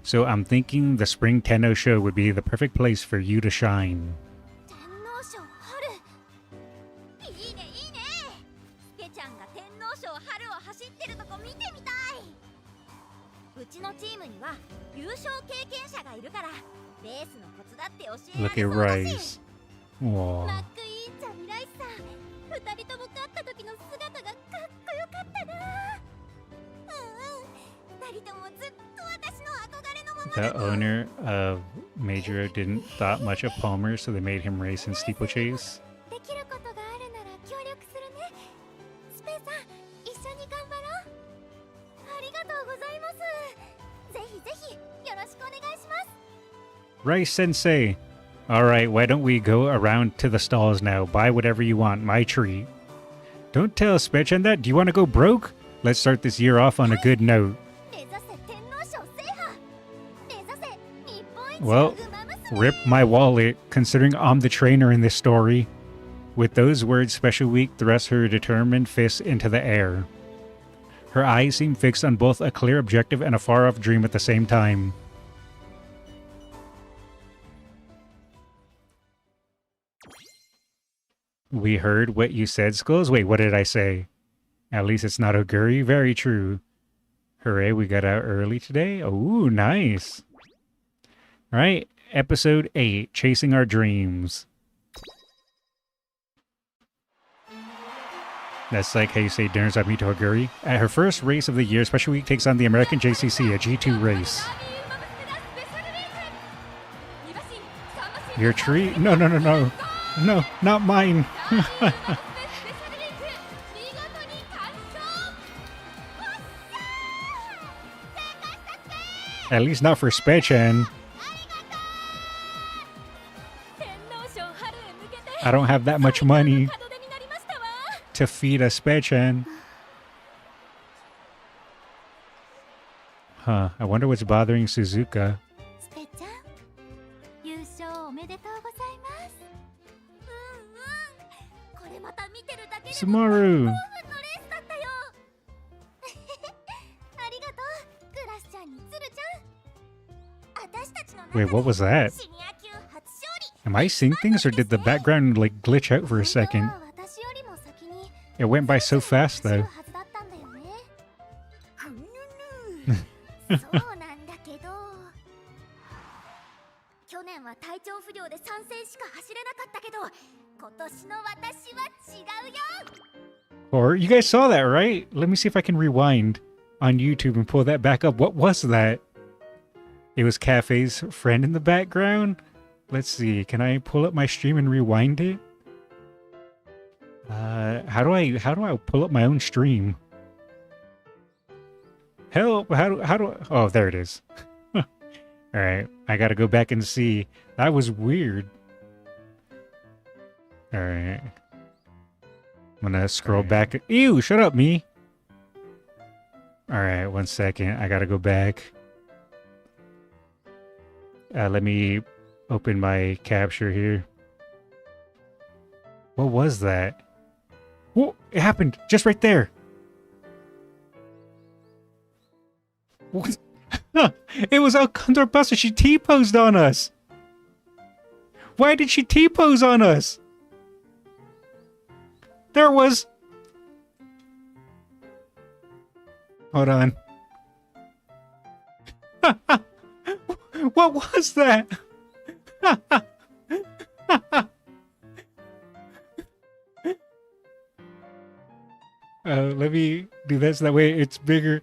So I'm thinking the Spring Tenno Show would be the perfect place for you to shine. 天皇賞春いいねいいね。スケちゃんが天皇賞春を走ってるとこ見てみたい。うちのチームには優勝経験者がいるからレースのコツだって教えら Look れ at そうだ Rice. し。 Aw. マックイーンちゃんライスさん二人とも勝った時の姿がかっこよかったな。二人ともずっと私の憧れのまま The だな。 owner of Major didn't thought much of Palmer, so they made him race in steeplechase. できることがあるなら協力するね。スペさん一緒に頑張ろう。ありがとうございます。ぜひぜひよろしくお願いします。 Rice Sensei. Alright, why don't we go around to the stalls now? Buy whatever you want, my treat. Don't tell Spechan that. Do you want to go broke? Let's start this year off on a good note. 目指せ天皇賞制覇。目指せ日本一 Well, の馬娘。 Rip my wallet, considering I'm the trainer in this story. With those words, Special Week thrusts her determined fist into the air. Her eyes seem fixed on both a clear objective and a far-off dream at the same time. We heard what you said, Skullz. Wait, what did I say? At least it's not Oguri. Very true. Hooray, we got out early today. Ooh, nice. All right, episode 8, Chasing Our Dreams. That's like how you say dinner's at Mito Oguri. At her first race of the year, Special Week takes on the American JCC, a G2 race. Your treat? No, no, no, no. No, not mine. At least not for Spechan. 天皇賞春へ I don't have that much money to feed a Spechan. Huh, I wonder what's bothering Suzuka. スペちゃん、優勝おめでとうございます。これまた見てるだけでも Sumaru. 興奮のレースだったよ。ありがとう、グラスちゃんにツルちゃん。私たちの中で Wait, what was that? シニア級初勝利。 Am I seeing things or did the background like glitch out for a second? 私よりも先に It went by so fast 走る though. はずだったんだよね。そうなんだけど、去年は体調不良で3戦しか走れなかったけど、今年の私は違うよ。 Or you guys saw that, right? Let me see if I can rewind on YouTube and pull that back up. What was that? It was Cafe's friend in the background. Let's see. Can I pull up my stream and rewind it? How do I pull up my own stream? Help! How do? Oh, there it is. All right, I gotta go back and see. That was weird. All right, I'm gonna scroll back. Ew! Shut up, me. All right, 1 second. I gotta go back. Let me open my capture here. What was that? Whoa! It happened just right there. What? It was Alcondor Buster. She T-posed on us. Why did she T-pose on us? There was... Hold on. What was that? Let me do this. That way it's bigger.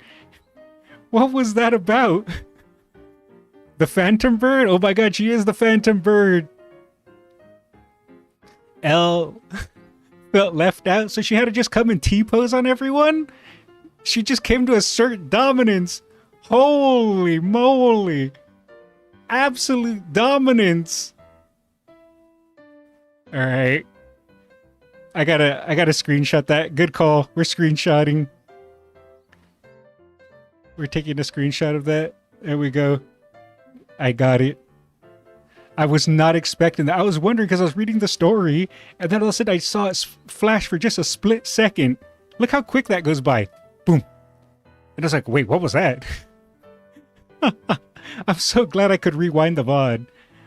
What was that about? The Phantom Bird? Oh my god, she is the Phantom Bird. Elle felt left out, so she had to just come and T-pose on everyone? She just came to assert dominance. Holy moly. Absolute dominance. Alright. I gotta screenshot that. Good call. We're screenshotting. We're taking a screenshot of that. There we go. I got it. I was not expecting that. I was wondering because I was reading the story, and then all of a sudden I saw it flash for just a split second. Look how quick that goes by. Boom. And I was like, wait, what was that? I'm so glad I could rewind the VOD.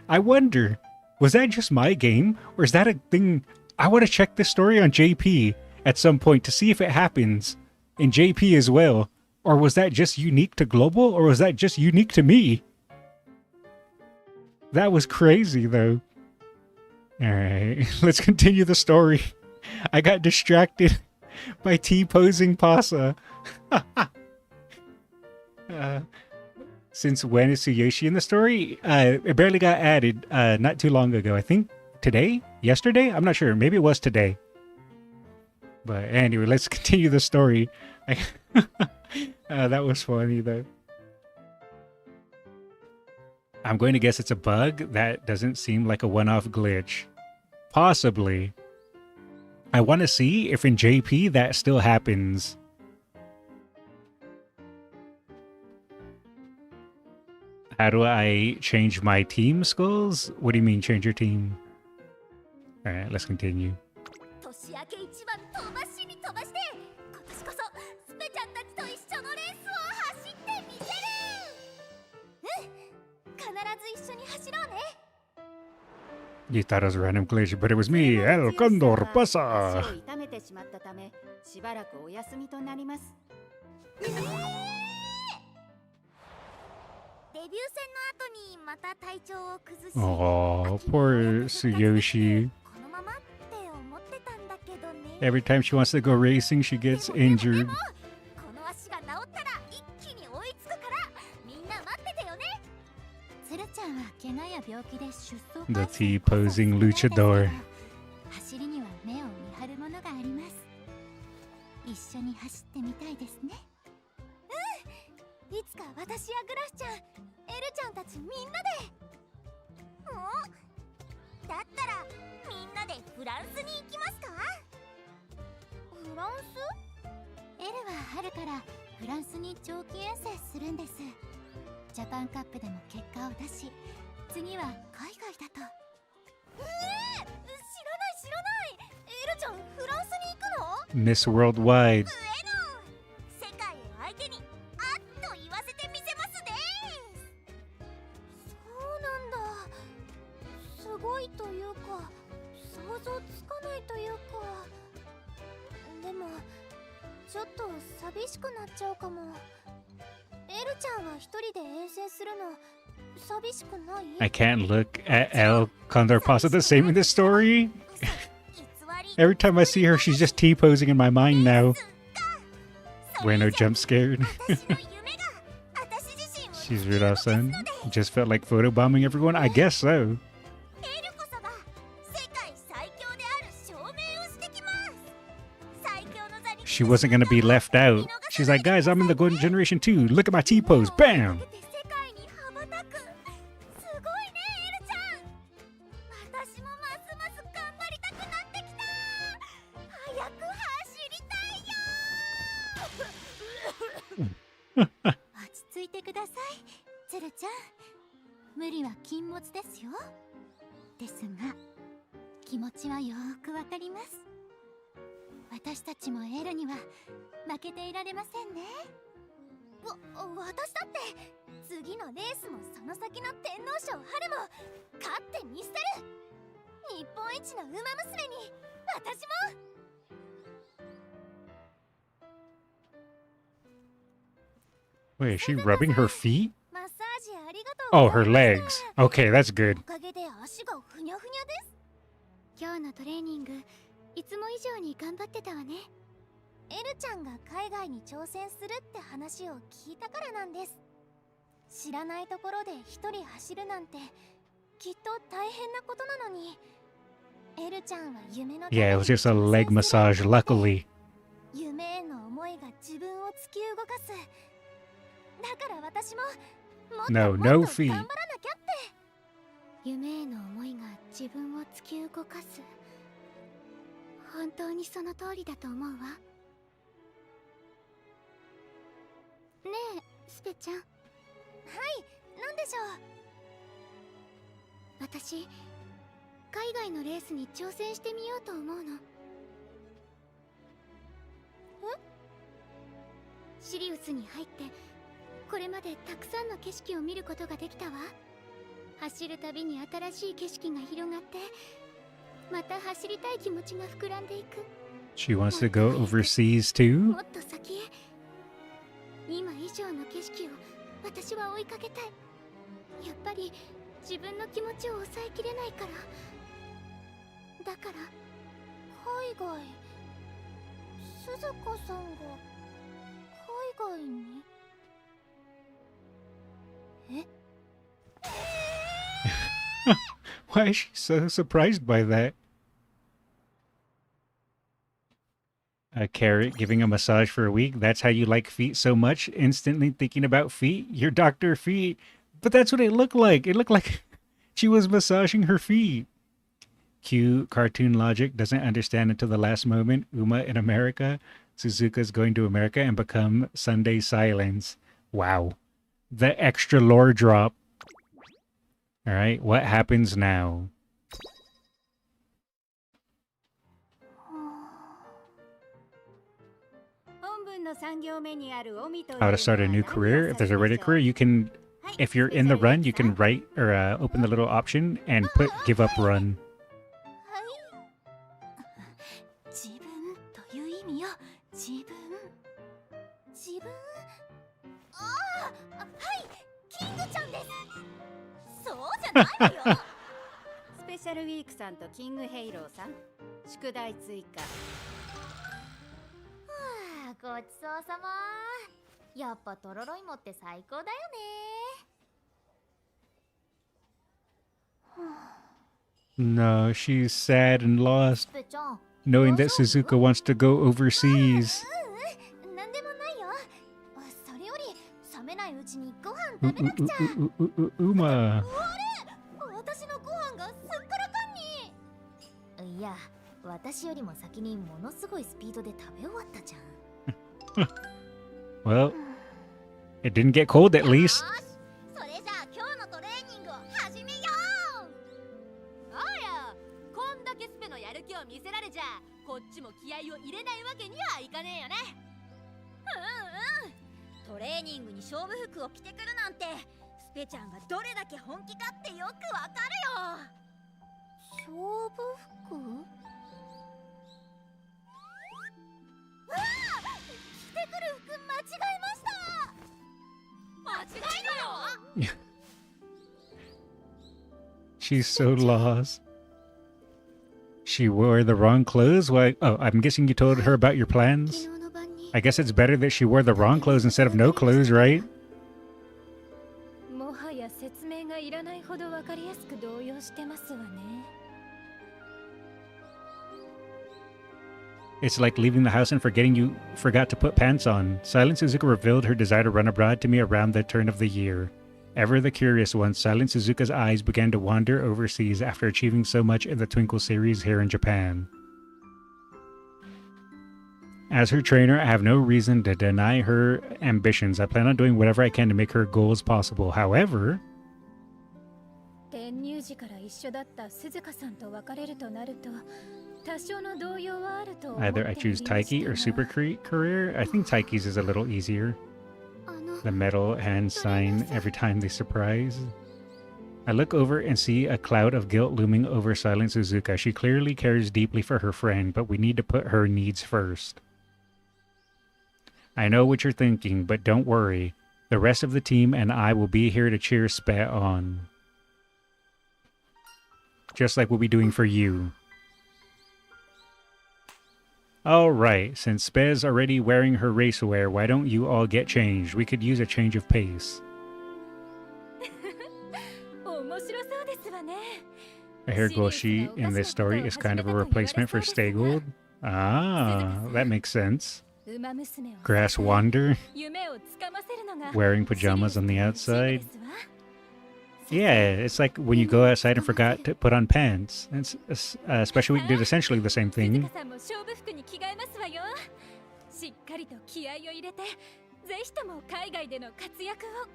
I wonder, was that just my game? Or is that a thing? I want to check this story on JP at some point to see if it happens in JP as well. Or was that just unique to Global? Or was that just unique to me? That was crazy, though. Alright, let's continue the story. I got distracted by T-posing Pasa. Since when is Tsuyoshi in the story? It barely got added not too long ago. I think today? Yesterday? I'm not sure. Maybe it was today. But anyway, let's continue the story. That was funny, though. I'm going to guess it's a bug. That doesn't seem like a one-off glitch. Possibly. I want to see if in JP that still happens. How do I change my team, Skullz? What do you mean, change your team? Alright, let's continue. 年明け一番飛ばしに飛ばして、今年こそスペちゃんたちと一緒のレースを走ってみせる。必ず一緒に走ろうね。 You thought it was a random glitch, but it was me, El Condor Pasa. 足を痛めてしまったため、しばらくお休みとなります。デビュー戦の後にまた体調を崩し、 Oh, poor Tsuyoshi. このままって思ってたんだけどね。 Every time she wants to go racing, she gets injured. この足が治ったら一気に追いつくからみんな待っててよね。つるちゃんは怪我や病気で出走 The T-posing luchador. 走りには目を見張るものがあります。一緒に走ってみたいですね。うん、いつか私やグラスちゃん、エルちゃんたちみんなで。だったららみんなでフランスに行きますか？フランス？エルは春からフランスに長期遠征するんです。ジャパンカップでも結果を出し、次は海外だと。知らない知らない。エルちゃんフランスに行くの？ Miss Worldwide. 世界を相手にあっと言わせてみせますです。そうなんだ。すごいというか想像つかないというか。でもちょっと寂しくなっちゃうかも。エルちゃんは一人で遠征するの寂しくない？ I can't look at El Condorpasa the same in this story. Every time I see her, she's just T-posing in my mind now. Bueno, jump scared. She's Rudolph-san. Just felt like photobombing everyone? I guess so. She wasn't gonna be left out. She's like, guys, I'm in the golden generation too. Look at my T-pose. Bam! Wait, is she rubbing her feet? Oh, her legs. Okay, that's good. 今日のトレーニングいつも以上に頑張ってたわね。エルちゃんが海外に挑戦するって話を聞いたからなんです。知らないところで一人走るなんてきっと大変なことなのに、エルちゃんは夢の Yeah, it was just a leg massage, luckily. 夢への思いが自分を突き動かす。だから私ももっと No, もっ no と feet. 頑張らなきゃって。夢への思いが自分を突き動かす。本当にその通りだと思うわ。ねえ、スペちゃん。はい、なんでしょう。私、海外のレースに挑戦してみようと思うの。シリウスに入って、これまでたくさんの景色を見ることができたわ。走るたびに新しい景色が広がって、また走りたい気持ちが膨らんでいく。She wants to go overseas too? もっと先へ。今以上の景色を私は追いかけたい。やっぱり自分の気持ちを抑えきれないから。だから海外、鈴鹿さんが海外に？えWhy is she so surprised by that? A carrot giving a massage for a week? That's how you like feet so much? Instantly thinking about feet? Your Dr. Feet? But that's what it looked like. It looked like she was massaging her feet. Cute cartoon logic doesn't understand until the last moment. Uma in America. Suzuka's going to America and become Sunday Silence. Wow. The extra lore drop. Alright, what happens now? How to start a new career. If there's already a career, you can, if you're in the run, you can write or open the little option and put give up run. スペシャルウィークさんとキングヘイローさん、宿題追加。ごちそうさま。やっぱトロロイモって最高だよね。No, she's sad and lost, スペちゃん。knowing that Suzuka wants to go overseas. なんでもないよ。それより冷めないうちにご飯食べなくちゃ。Uma. 私のご飯がすっからかんに。いや、私よりも先にものすごいスピードで食べ終わったじゃん。Well, it didn't get cold at least. それじゃあ今日のトレーニングを始めよう。あや、こんだけスペのやる気を見せられちゃこっちも気合を入れないわけにはいかねえよね。トレーニングに勝負服を着てくるなんて、スペちゃんがどれだけ本気かってよくわかるよ。勝負服？わあ、着てくる服間違えました。間違いだよ。She's so lost. She wore the wrong clothes? Why? Oh, I'm guessing you told her about your plans? I guess it's better that she wore the wrong clothes instead of no clothes, right? もはや説明がいらないほどわかりやすく動揺してますわね。It's like leaving the house and forgetting you forgot to put pants on. Silent Suzuka revealed her desire to run abroad to me around the turn of the year. Ever the curious one, Silent Suzuka's eyes began to wander overseas after achieving so much in the Twinkle series here in Japan. As her trainer, I have no reason to deny her ambitions. I plan on doing whatever I can to make her goals possible. However, 転入時から一緒だった鈴鹿さんと別れるとなると、多少の動揺はあると思っており either ま I したが choose Taiki or Super Career. I think Taiki's is a little easier. The metal hand sign every time they surprise. I look over and see a cloud of guilt looming over Silent Suzuka. She clearly cares deeply for her friend, but we need to put her needs first. I know what you're thinking, but don't worry. The rest of the team and I will be here to cheer Spe on. Just like we'll be doing for you. Alright, since Spe's already wearing her racewear, why don't you all get changed? We could use a change of pace. 面白そうですわね。 A hair goshi in this story is kind of a replacement for Stay Gold. Ah, that makes sense. ウマ娘を Grass Wander, 夢をつかませるのが wearing pajamas on the outside. Yeah, it's like when you go outside and forgot to put on pants. Special Week did essentially the same 鈴 thing. 鹿さんも勝負服に着替えますわよ。しっかりと気合を入れて、ぜひとも海外での活躍を。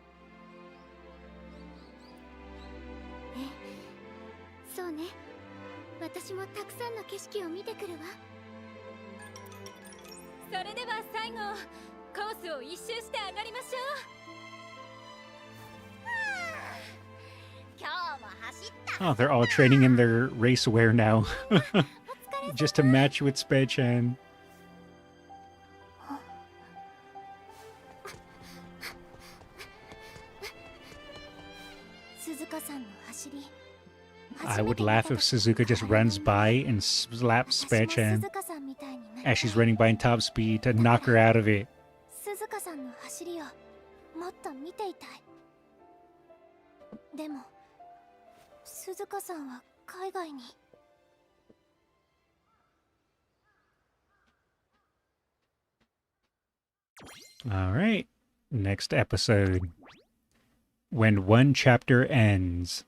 そうね。私もたくさんの景色を見てくるわ。それでは最後、コースを一周して上がりましょう。 今日も走った。 Oh, they're all training in their racewear now. Just to match with Spei-chan. 鈴鹿さんの走り。 I would laugh if Suzuka just runs by and slaps Spei-chan 鈴鹿さんみたいになり as she's running by in top speed to knock her out of it. 鈴鹿さんの走りをもっと見ていたい。でも鈴鹿さんは海外に。 Alright, next episode. When one chapter ends.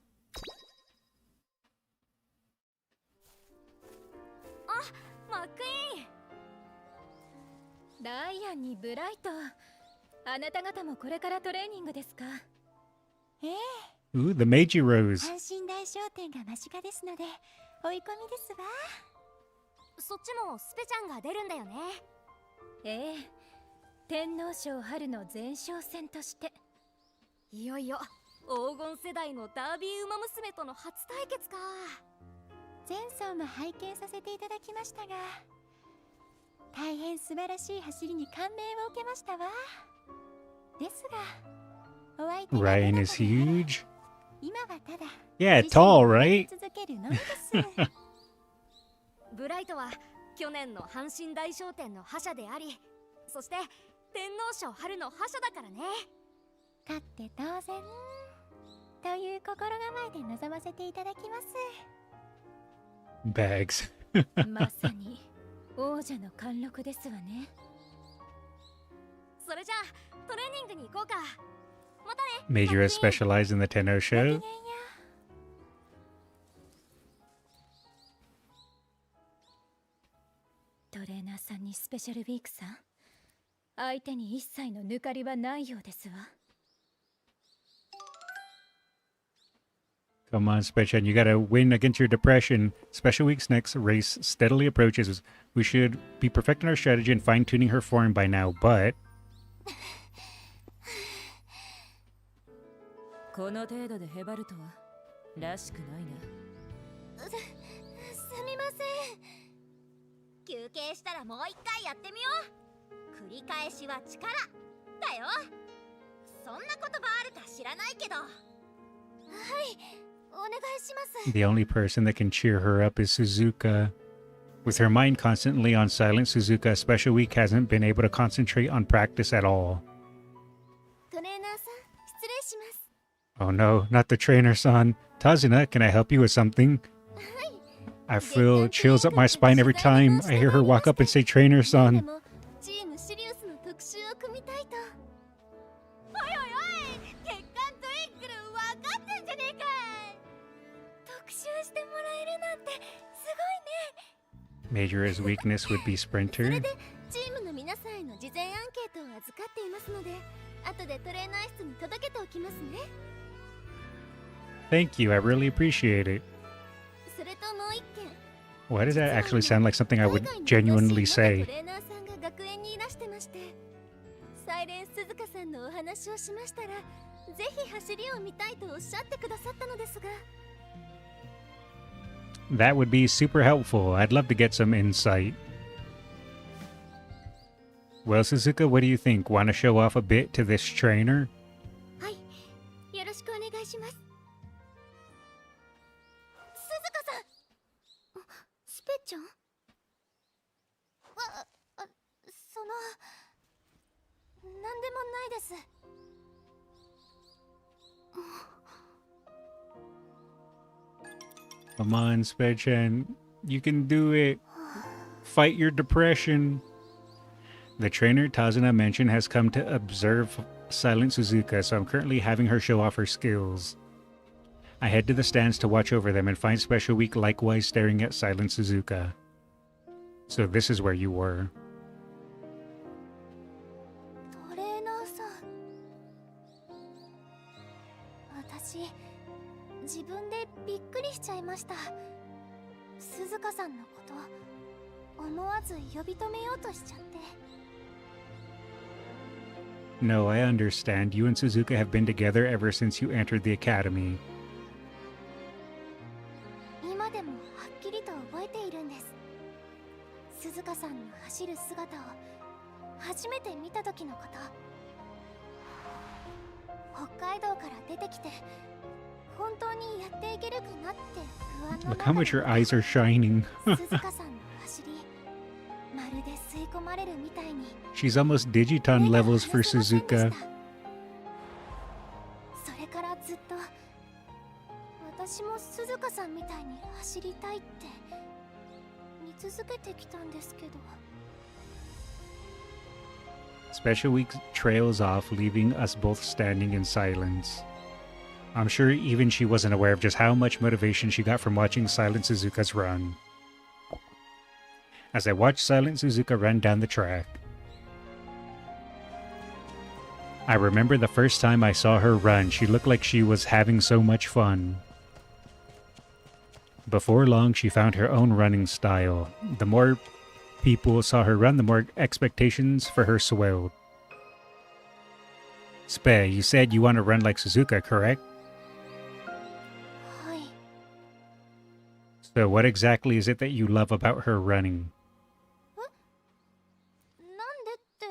マックイーン。ダイアンにブライト。あなた方もこれからトレーニングですか？ Ooh, the Meiji Rose. 阪神大商店が間近ですので追い込みですわ。そっちもスペちゃんが出るんだよね。ええ、天皇賞春の前哨戦として。いよいよ黄金世代のダービーウマ娘との初対決か。前走も拝見させていただきましたが、大変素晴らしい走りに感銘を受けましたわ。ですが、お相手が Ryan is huge. 今はただ Yeah, tall, right? 続けるのみです。ブライトは去年の阪神大商店の覇者であり、そして天皇賞春の覇者だからね。勝って当然という心構えで臨ませていただきます。 Bags. まさに王者の貫禄ですわね。それじゃあトレーニングに行こうか。またね。 Major has specialized in the Tenno ごきげん show. よう。スペシャルウィークさん。相手に一切の抜かりはないようですわ。Come on, Special. You gotta win against your depression. Special Week's next race steadily approaches. We should be perfecting our strategy and fine-tuning her form by now, but... この程度でへばるとはらしくないな。すみません。休憩したらもう一回やってみよう。繰り返しは力だよ。そんな言葉あるか知らないけど。はい、お願いします。 The only person that can cheer her up is Suzuka. With her mind constantly on silent, Suzuka Special Week hasn't been able to concentrate on practice at all. トレーナーさん、失礼します。 Oh no, not the trainer, son. Tazuna, can I help you with something? I feel chills up my spine every time I hear her walk up and say trainer, son. チームシリウスの特集を組みたいと。おいおいおい、血管トインクル分かってんじゃねえかい。特集してもらえるなんてすごいね。 Major's weakness would be そ sprinter. れでチームの皆さんへの事前アンケートを預かっていますので、後でトレーナー室に届けておきますね。 Thank you, I really appreciate it. それともう一件。 Why does that actually sound like something I would genuinely say? トレーナーさんが学園にいらしてまして、サイレンスズカさんのお話をしましたら、ぜひ走りを見たいとおっしゃってくださったのですが。 That would be super helpful. I'd love to get some insight. Well, Suzuka, what do you think? Want to show off a bit to this trainer? はい、よろしくお願いします。鈴鹿さん。スペちゃん？なんでもないです。 Come on, Spechan. You can do it. Fight your depression. The trainer Tazuna mentioned has come to observe Silent Suzuka, so I'm currently having her show off her skills. I head to the stands to watch over them and find Special Week likewise staring at Silent Suzuka. So this is where you were. トレーナーさん。私、自分でびっくりしちゃいました。鈴鹿さんのこと、思わず呼び止めようとしちゃって。 No, I understand. You and Suzuka have been together ever since you entered the academy. 今でもはっきりと覚えているんです。鈴鹿さんの走る姿を初めて見た時のこと。北海道から出てきて本当にやっていけるかなって不安の Look 中 how much your eyes are shining. 鈴鹿さんの走り、まるで吸い込まれるみたいに。 She's almost Digiton levels for Suzuka. それからずっと私も鈴鹿さんみたいに走りたいって見続けてきたんですけど。 Special Week trails off, leaving us both standing in silence. I'm sure even she wasn't aware of just how much motivation she got from watching Silent Suzuka's run. As I watched Silent Suzuka run down the track, I remember the first time I saw her run, she looked like she was having so much fun. Before long, she found her own running style. The more people saw her run, the more expectations for her swelled. Spe, you said you want to run like Suzuka, correct? はい。 So what exactly is it that you love about her running? なんでって、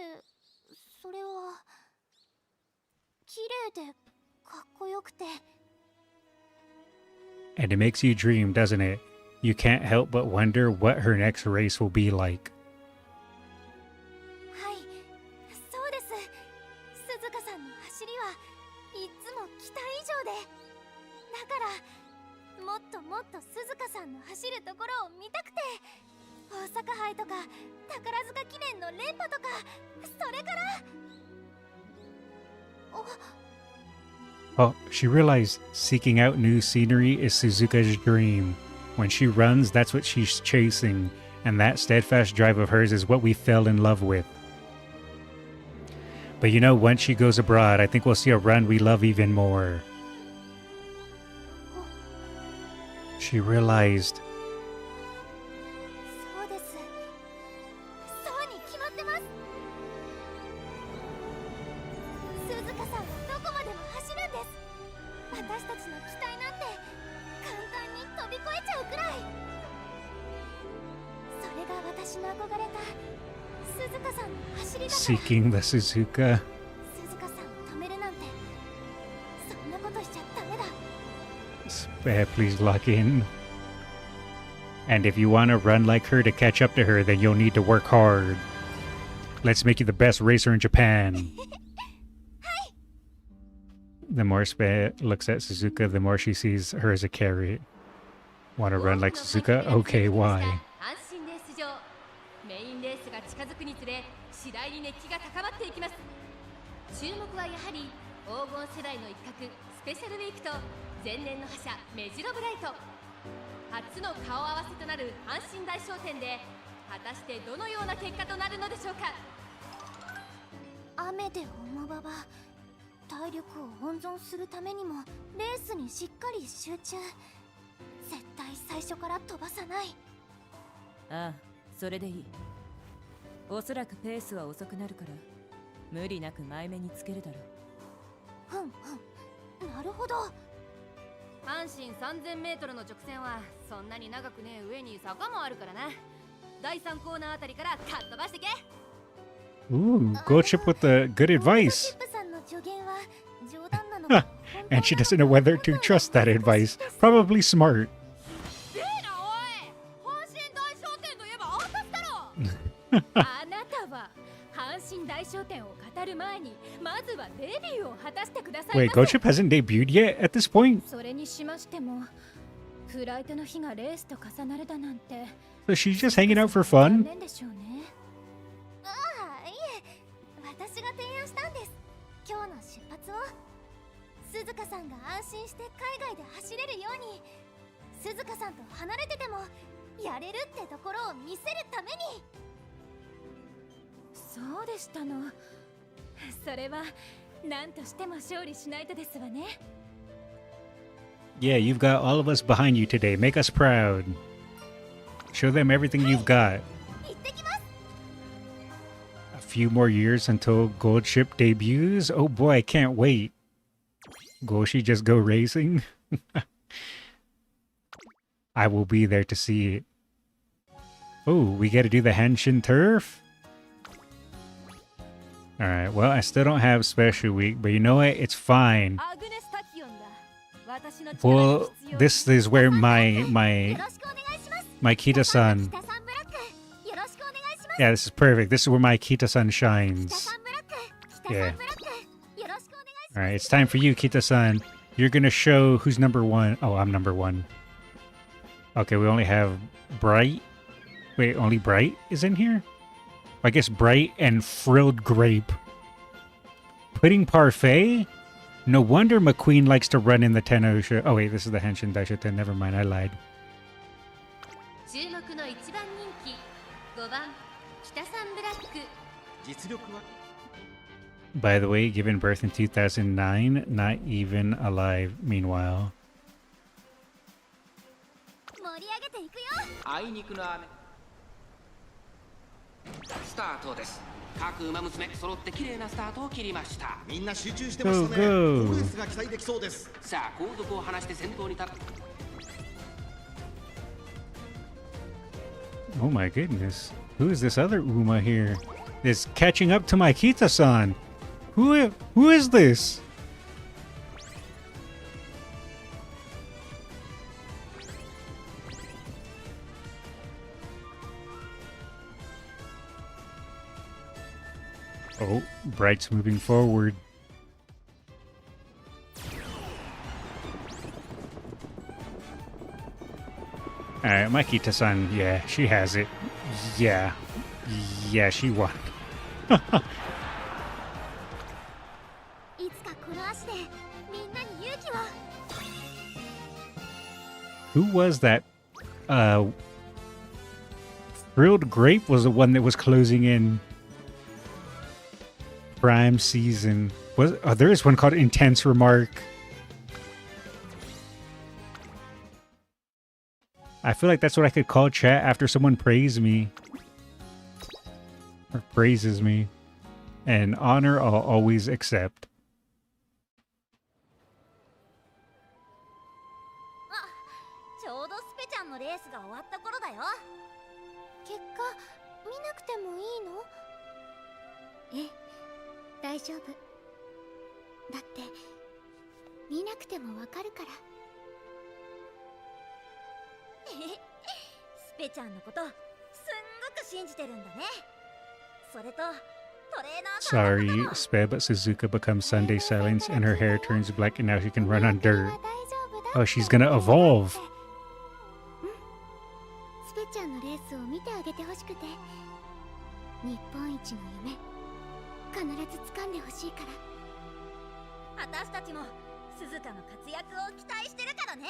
それは綺麗でかっこよくて。 And it makes you dream, doesn't it? You can't help but wonder what her next race will be like. はい、そうです。鈴鹿さんの走りはいつも期待以上で、だからもっともっと鈴鹿さんの走るところを見たくて、大阪杯とか宝塚記念の連覇とか、それから。 Oh, she realized seeking out new scenery is Suzuka's dream. When she runs, that's what she's chasing. And that steadfast drive of hers is what we fell in love with. But you know, once she goes abroad, I think we'll see a run we love even more. She realized. そうです。そうに決まってます。鈴鹿さんはどこまでも走るんです。私たちの期待なんて簡単に飛び越えちゃうくらい。それが私の憧れた鈴鹿さんの走りだから。Seeking the Suzuka. 鈴鹿さんを止めるなんてそんなことしちゃダメだ。Please lock in. And if you want to run like her to catch up to her, then you'll need to work hard. Let's make you the best racer in Japan. The more Spe looks at Suzuka, the more she sees her as a carrot. Want to run like Suzuka? Okay, why? 安心レース場メインレースが近づくにつれ次第に熱気が高まっていきます。注目はやはり黄金世代の一角スペシャルウィークと前年の覇者メジロブライト。初の顔合わせとなる阪神大商店で果たしてどのような結果となるのでしょうか。雨で重馬場体力を温存するためにもレースにしっかり集中。絶対最初から飛ばさない。ああ、それでいい。おそらくペースは遅くなるから無理なく前目につけるだろう。なるほど。阪神 3000m の直線はそんなに長くねえ上に坂もあるからな。第3コーナーあたりからかっ飛ばしてけ。 Ooh, Gochip with the good advice. And she doesn't know whether to trust that advice. Probably smart. あなたは阪神大商店を語る前にまずはデビューを果たしてください。 Wait, Gochip hasn't debuted yet at this point? それにしましてもフライトの日がレースと重なるだなんて。 So she's just hanging out for fun? ああ、いえ、私が提案したんです。今日の出発を鈴鹿さんが安心して海外で走れるように、鈴鹿さんと離れててもやれるってところを見せるために。そうでしたの。それは何としても勝利しないとですわね。 Yeah, you've got all of us behind you today. Make us proud. Show them everything you've got. A few more years until Goldship debuts. Oh boy, I can't wait. Will she just go racing? I will be there to see it. Oh, we got to do the Henshin Turf? Alright, well, I still don't have Special Week, but you know what? It's fine. Well, this is where my Kitasan. Yeah, this is perfect. This is where my Kitasan shines. Yeah. Alright, it's time for you, Kitasan. You're gonna show who's number one. Oh, I'm number one. Okay, we only have Bright. Wait, only Bright is in here? I guess Bright and Frilled Grape. Pudding Parfait? No wonder McQueen likes to run in the Tenno show. Oh wait, this is the Henshin Daisho 10. Never mind, I lied. By the way, given birth in 2009, not even alive, meanwhile. Go, go. Oh my goodness. Who is this other Uma here? It's catching up to my Kitasan. Who is this? Oh, Bright's moving forward. Alright, my Kitasan, yeah, she has it. Yeah. Yeah, she won. Who was that Grilled Grape was the one that was closing in prime season. There is one called Intense Remark. I feel like that's what I could call chat after someone praises me. Or praises me. And honor I'll always accept. ちょうどスペちゃんのレースが終わった頃だよ。結果見なくてもいいの？ええ、大丈夫。だって見なくてもわかるから。スペちゃんのことすんごく信じてるんだね。それとトレーナーさん Sorry, Sped, but Suzuka becomes Sunday Silence and her hair turns black and now she can run on dirt. Oh, she's gonna evolve. スペちゃんのレースを見てあげてほしくて。日本一の夢必ず掴んでほしいから。私たちも鈴鹿の活躍を期待してるからね。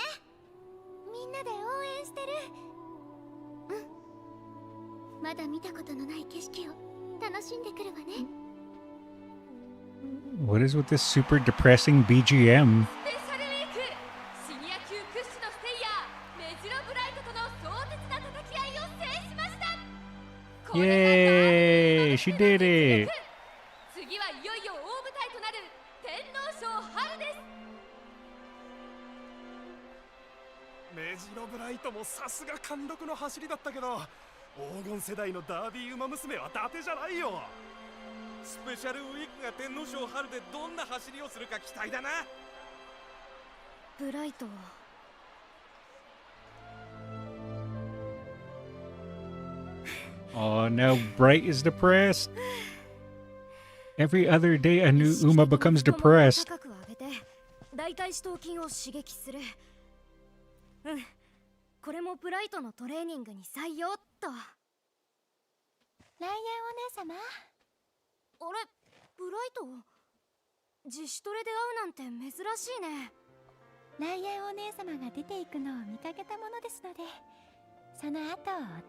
みんなで応援してる。うん。まだ見たことのない景色を楽しんでくるわね。What is with this super depressing BGM? スペシャルウィーク、シニア級屈指のステイヤーメジロブライトとの壮絶な叩き合いを制しました。 Yay! She did it! 次はいよいよ大舞台となる天皇賞春です。メジロブライトもさすが貫禄の走りだったけど、黄金世代のダービー馬娘は伊達じゃないよ。スペシャルウィークが天皇賞春でどんな走りをするか期待だな。ブライト。Oh, now Bright is depressed. Every other day a new Uma becomes depressed. 高く上げて大腿四頭筋を刺激する。これもブライトのトレーニングに採用っと。ライアンお姉様。あれ、ブライト自主トレで会うなんて珍しいね。ライアンお姉様が出ていくのを見かけたものですので、その後を追っ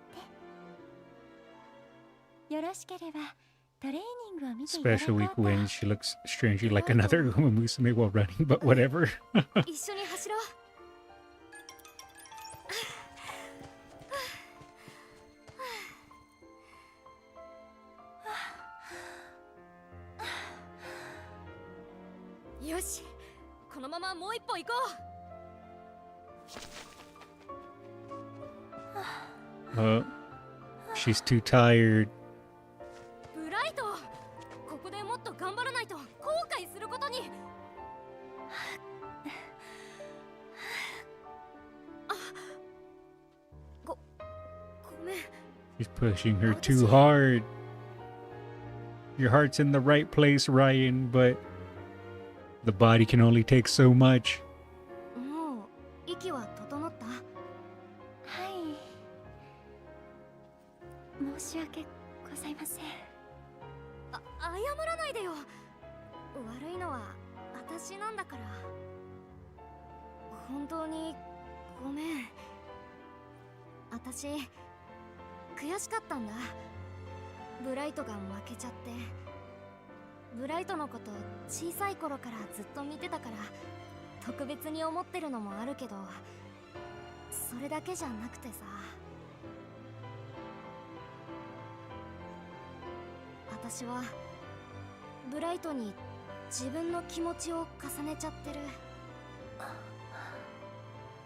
てよろしければトレーニングを見ていただこ Special う week と。 wins. She looks strangely like another Umamusume while running, but whatever. 一緒に走ろう。よし、このままもう一歩行こう。She's too tired. ブライト、ここでもっと頑張らないと後悔することに。ごめん。 She's pushing her too hard. Your heart's in the right place, Ryan, but the body can only take so much. もう息は整った？はい。申し訳ございません。謝らないでよ。悪いのは私なんだから。本当にごめん。私悔しかったんだ。ブライトが負けちゃって。ブライトのこと小さい頃からずっと見てたから特別に思ってるのもあるけど、それだけじゃなくてさ、私はブライトに自分の気持ちを重ねちゃってる。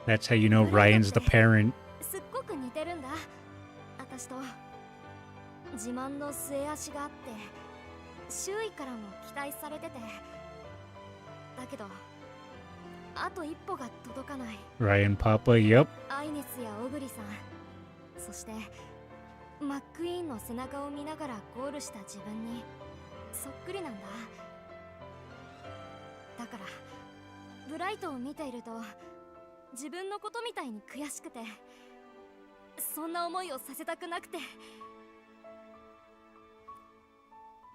That's how you know Ryan's the parent. すっごく似てるんだ、私と。自慢の末足があって周囲からも期待されてて、だけどあと一歩が届かない。 Ryan Papa, yep. アイネスやオグリさん、そしてマックイーンの背中を見ながらゴールした自分にそっくりなんだ。だからブライトを見ていると自分のことみたいに悔しくて、そんな思いをさせたくなくて。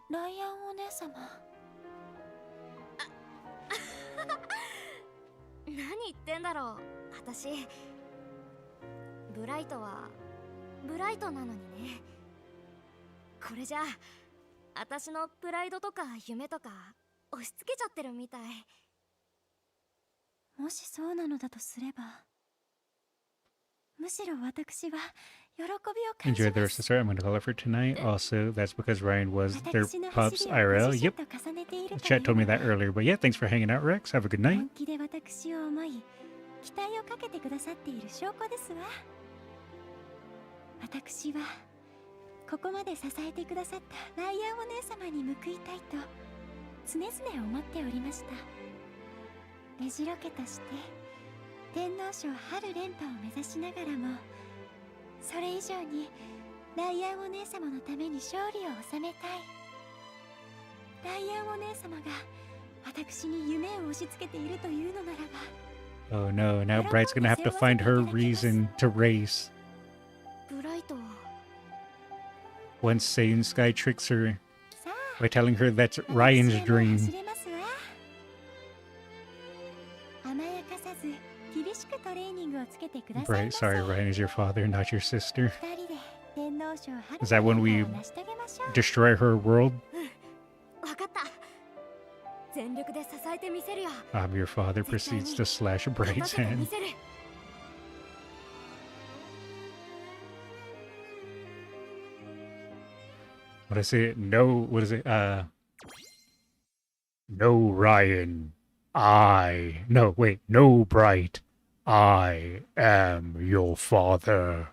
ライアンお姉様。何言ってんだろう。私ブライトはブライトなのにね。これじゃ私のプライドとか夢とか押し付けちゃってるみたい。もしそうなのだとすれば、むしろ私は喜びを感じ Enjoyed the ま rest す。 of the story. I'm going to call it for tonight. Also, that's because Ryan was their pups IRL. Yep. Chat told me that earlier. But yeah, thanks for hanging out, Rex. Have a good night. 本気で私を思い、期待をかけてくださっている証拠ですわ。私はここまで支えてくださったライアンお姉様に報いたいと常々思っておりました。目白家として天皇賞春連覇を目指しながらも、それ以上にライアンお姉様のために勝利を収めたい。ライアンお姉様が私に夢を押し付けているというのならば、 Oh no, now Bright's going to have to find her reason to race. ブライトは Once Saiyan Sky tricks her さあ by telling her that's Ryan's 私はもう dream. 走れますわ。甘やかさず厳しくトレーニングをつけてください Bright, ませ。 sorry, Ryan is your father, not your sister. 二人で天皇賞春 Is that when we 連覇を成し遂げましょう。 Destroy her world? わかった。全力で支えてみせるよ。 Your father proceeds to slash 勝た Bright's せてみ hand. せる。 What is it? No, what is it? No, Ryan. No, wait, no, Bright. I am your father.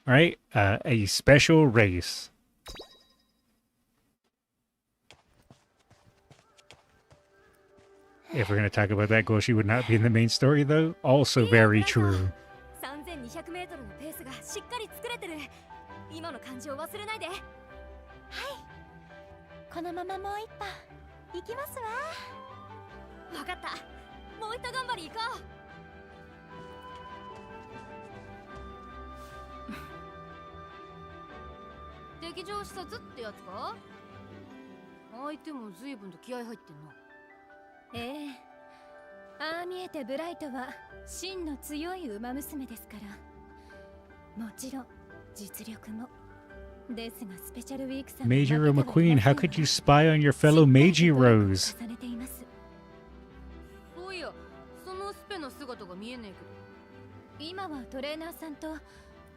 All right, a special race. If we're going to talk about that goal, she would not be in the main story, though. Also very true. 3200メートルのペースがしっかり作れてる。今の感じを忘れないで。はい。このままもう一歩行きますわ。わかった。もう一頑張り行こう。敵情視察ってやつか？相手も随分と気合入ってんな。ええ、ああ見えてブライトは真の強い馬娘ですから、もちろん実力もですが、スペシャルウィークさん Major McQueen, how could you spy on your fellow Meiji Rose? 重ねています。そういや、そのスペの姿が見えねえけど。今はトレーナーさんと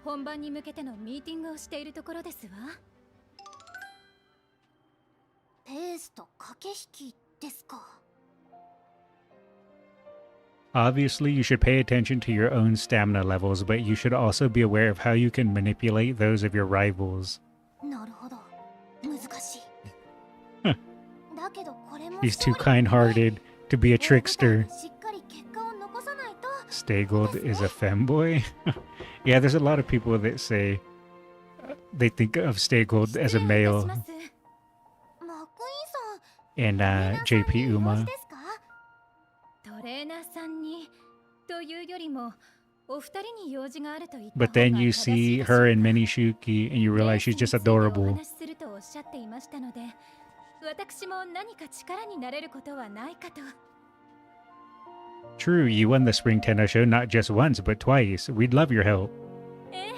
本番に向けてのミーティングをしているところですわ。ペースと駆け引きですか。 Obviously, you should pay attention to your own stamina levels, but you should also be aware of how you can manipulate those of your rivals. なるほど。難しい。 Huh. だけどこれも He's too kind-hearted to be a trickster. しっかり結果を残さないと。 Staygold is a femboy? Yeah, there's a lot of people that say they think of Staygold as a male. マックイーンさん。 And JP Uma. ですか？トレーナーさんにというよりもお二人に用事があると言った But then you see her in Minishuki and you realize she's just お adorable. 話しするとおっしゃっていましたので、私も何か力になれることはないかと。 True, you won the Spring Tenno show not just once, but twice. We'd love your help. ええ、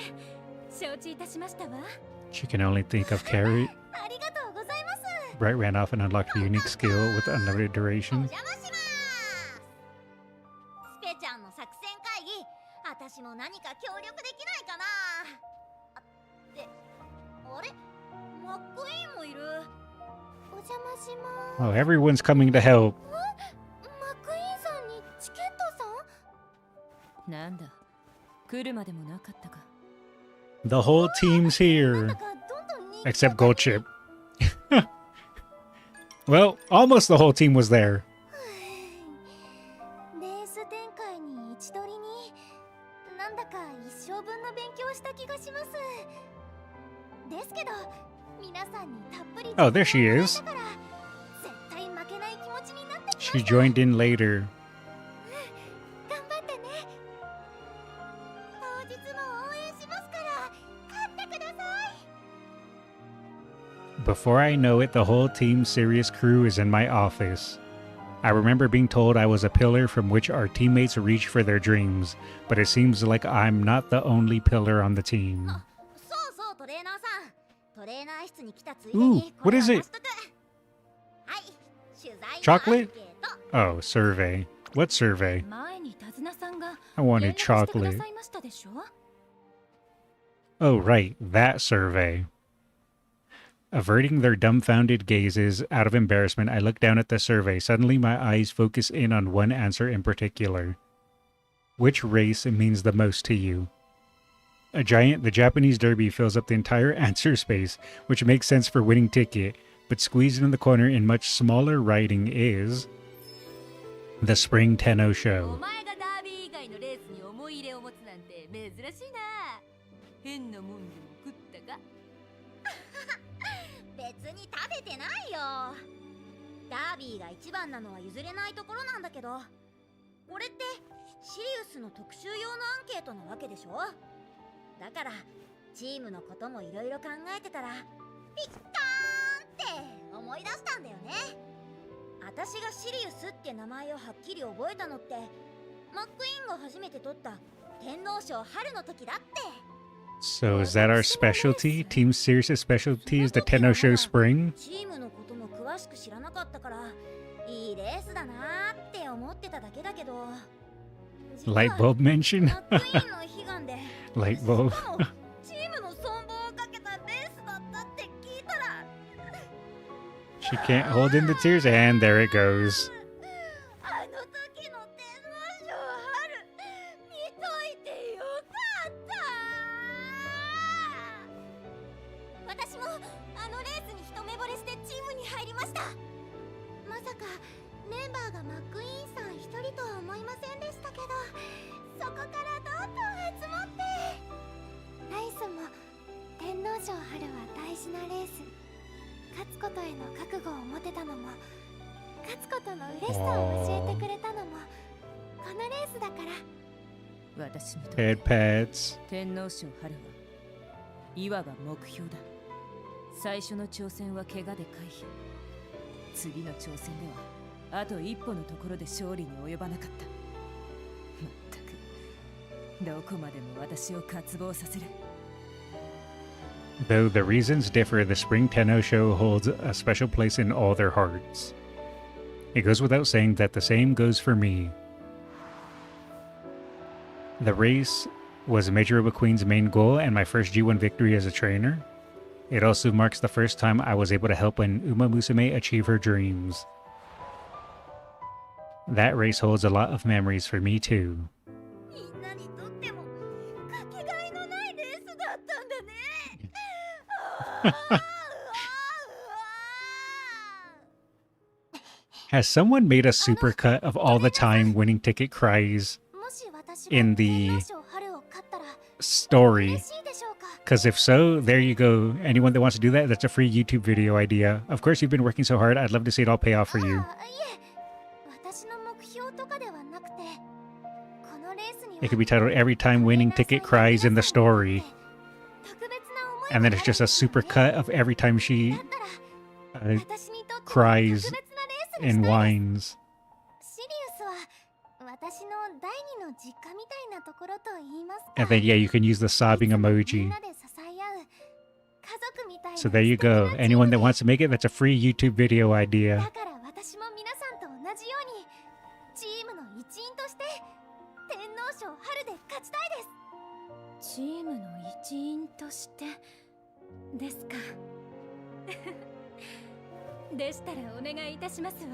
承知いたしましたわ。 She can only think of Carrot. ありがとうございます。 Bright ran off and unlocked a unique skill with unlimited duration. 邪魔します。スペちゃんの作戦会議、私も何か協力できないかな。ってあれ、マックイーンもいる。お邪魔します。 Oh, everyone's coming to help. マックイーンさんにチケットさん？なんだ、来るまでもなかったか。 The whole team's here. Except Gold Chip. Well, almost the whole team was there. レース展開に位置取りになんだか一生分の勉強した気がします。ですけど皆さんにたっぷり Oh, there she is. だから絶対負けない気持ちになってきま She した。 joined in later. 頑張ってね。当日も応援しますから勝ってください。 Before I know it, the whole Team Sirius crew is in my office. I remember being told I was a pillar from which our teammates reach for their dreams, but it seems like I'm not the only pillar on the team. そうそうトレーナーさん。トレーナー室に来たついでに Ooh, こ what れを is 渡 it? しとく。はい。取材のアン Chocolate? ケート。 Oh, survey. What survey? 前に手綱さんが I 連 wanted 絡してくだ chocolate. さいましたでしょ Oh, right, that survey. Averting their dumbfounded gazes out of embarrassment, I look down at the survey. Suddenly, my eyes focus in on one answer in particular. Which race means the most to you? A giant, the Japanese derby fills up the entire answer space, which makes sense for winning ticket, but squeezed in the corner in much smaller writing is the Spring Tenno お Show. 前がダービー以外のレースに思い入れを持つなんて珍しいな。変なもんでも食ったか。別に食べてないよ。ダービーが一番なのは譲れないところなんだけど、これってシリウスの特集用のアンケートなわけでしょ。だからチームのこともいろいろ考えてたらピッカーンって思い出したんだよね。私がシリウスって名前をはっきり覚えたのってマックイーンが初めて取った天皇賞春の時だって。 So is that our specialty? Team Sirius' specialty is the Tenno Show Spring? チームのことも詳しく知らなかったからいいレースだなーって思ってただけだけど、 Light bulb mention? マックイーンの悲願で Light bulb. しかもチームの存亡をかけたレースだったって聞いたら She can't hold in the tears, and there it goes. あの時の天皇賞春見といてよかった。私もあのレースに一目惚れしてチームに入りました。まさかメンバーがマックイーンさん一人とは思いませんでしたけど、そこからどんどん集まって。ライスも天皇賞春は大事なレース。勝つことへの覚悟を持てたのも、勝つことの嬉しさを教えてくれたのもこのレースだから。私にとっ Head て pats. 天皇賞春はいわば目標だ。最初の挑戦は怪我で回避。次の挑戦ではあと一歩のところで勝利に及ばなかった。まったくどこまでも私を渇望させる。 Though the reasons differ, the Spring Tenno Show holds a special place in all their hearts. It goes without saying that the same goes for me. The race was Majoruba Queen's main goal and my first G1 victory as a trainer. It also marks the first time I was able to help an Umamusume achieve her dreams. That race holds a lot of memories for me too. みんなにとってもかけがえのないレースだったんだね。Has someone made a supercut of all the time winning ticket cries もし私 in が天 the 皇賞春を勝ったら story? 嬉しいでしょうか。 Because if so, there you go. Anyone that wants to do that, that's a free YouTube video idea. Of course, you've been working so hard. I'd love to see it all pay off for you. あいえ、私の目標とかではなくて、このレースには It could be titled Every Time Winning Ticket Cries in the Story. 特別な思い And then it's just a supercut of every time she だったら uh, 私にとっては cries 特別なレースに and したいです。 whines. シリウスは私の第二の実家みたいなところと言いますか。 And then, yeah, you can use the sobbing みん emoji. なで支え合う家族みたいな So there you go. 素敵なチーム Anyone that で wants to make it, that's a free YouTube video だ idea. から私も皆さんと同じようにチームの一員として天皇賞春で勝ちたいです。チームの一員としてですか。でしたらお願いいたしますわ。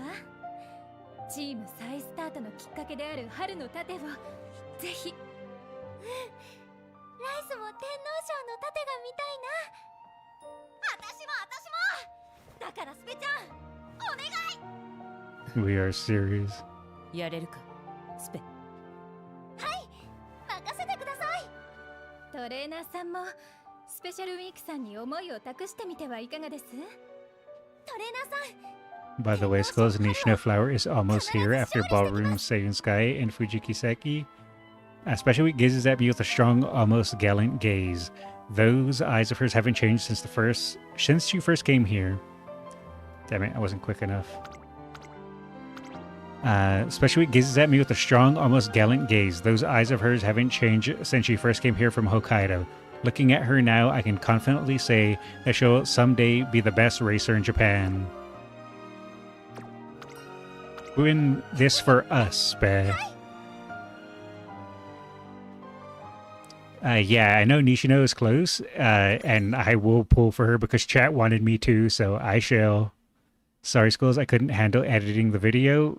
チーム再スタートのきっかけである春の盾をぜひ。ライスも天皇賞の盾が見たいな。私もだからスペちゃんお願い。 We are serious. やれるか、スペ。任せてください。トレーナーさんもスペシャルウィークさんに思いを託してみてはいかがです？トレーナーさん By the way, Skullz Nishino Flower is almost here after Ballroom Seiun Sky and Fujikiseki. A special week gazes at me with a strong, almost gallant gaze. Those eyes of hers haven't changed since you first came here. Damn it, I wasn't quick enough. Special Week gazes at me with a strong, almost gallant gaze. Those eyes of hers haven't changed since she first came here from Hokkaido. Looking at her now, I can confidently say that she'll someday be the best racer in Japan. Win this for us, babe. Yeah, I know Nishino is close, and I will pull for her because chat wanted me to, so I shall. Sorry, Skullz, I couldn't handle editing the video.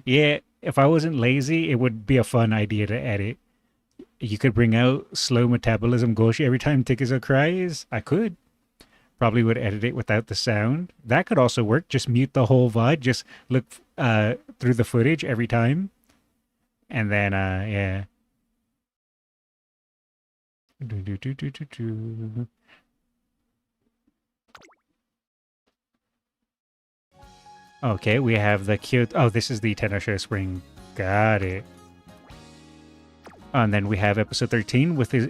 Yeah, if I wasn't lazy, it would be a fun idea to edit. You could bring out slow metabolism Goshi every time Tikizo cries. I could. Probably would edit it without the sound. That could also work. Just mute the whole VOD. Just look through the footage every time. And then, yeah. Okay, we have the Kyoto. Oh, this is the Tenosho Spring. Got it. And then we have episode 13 with his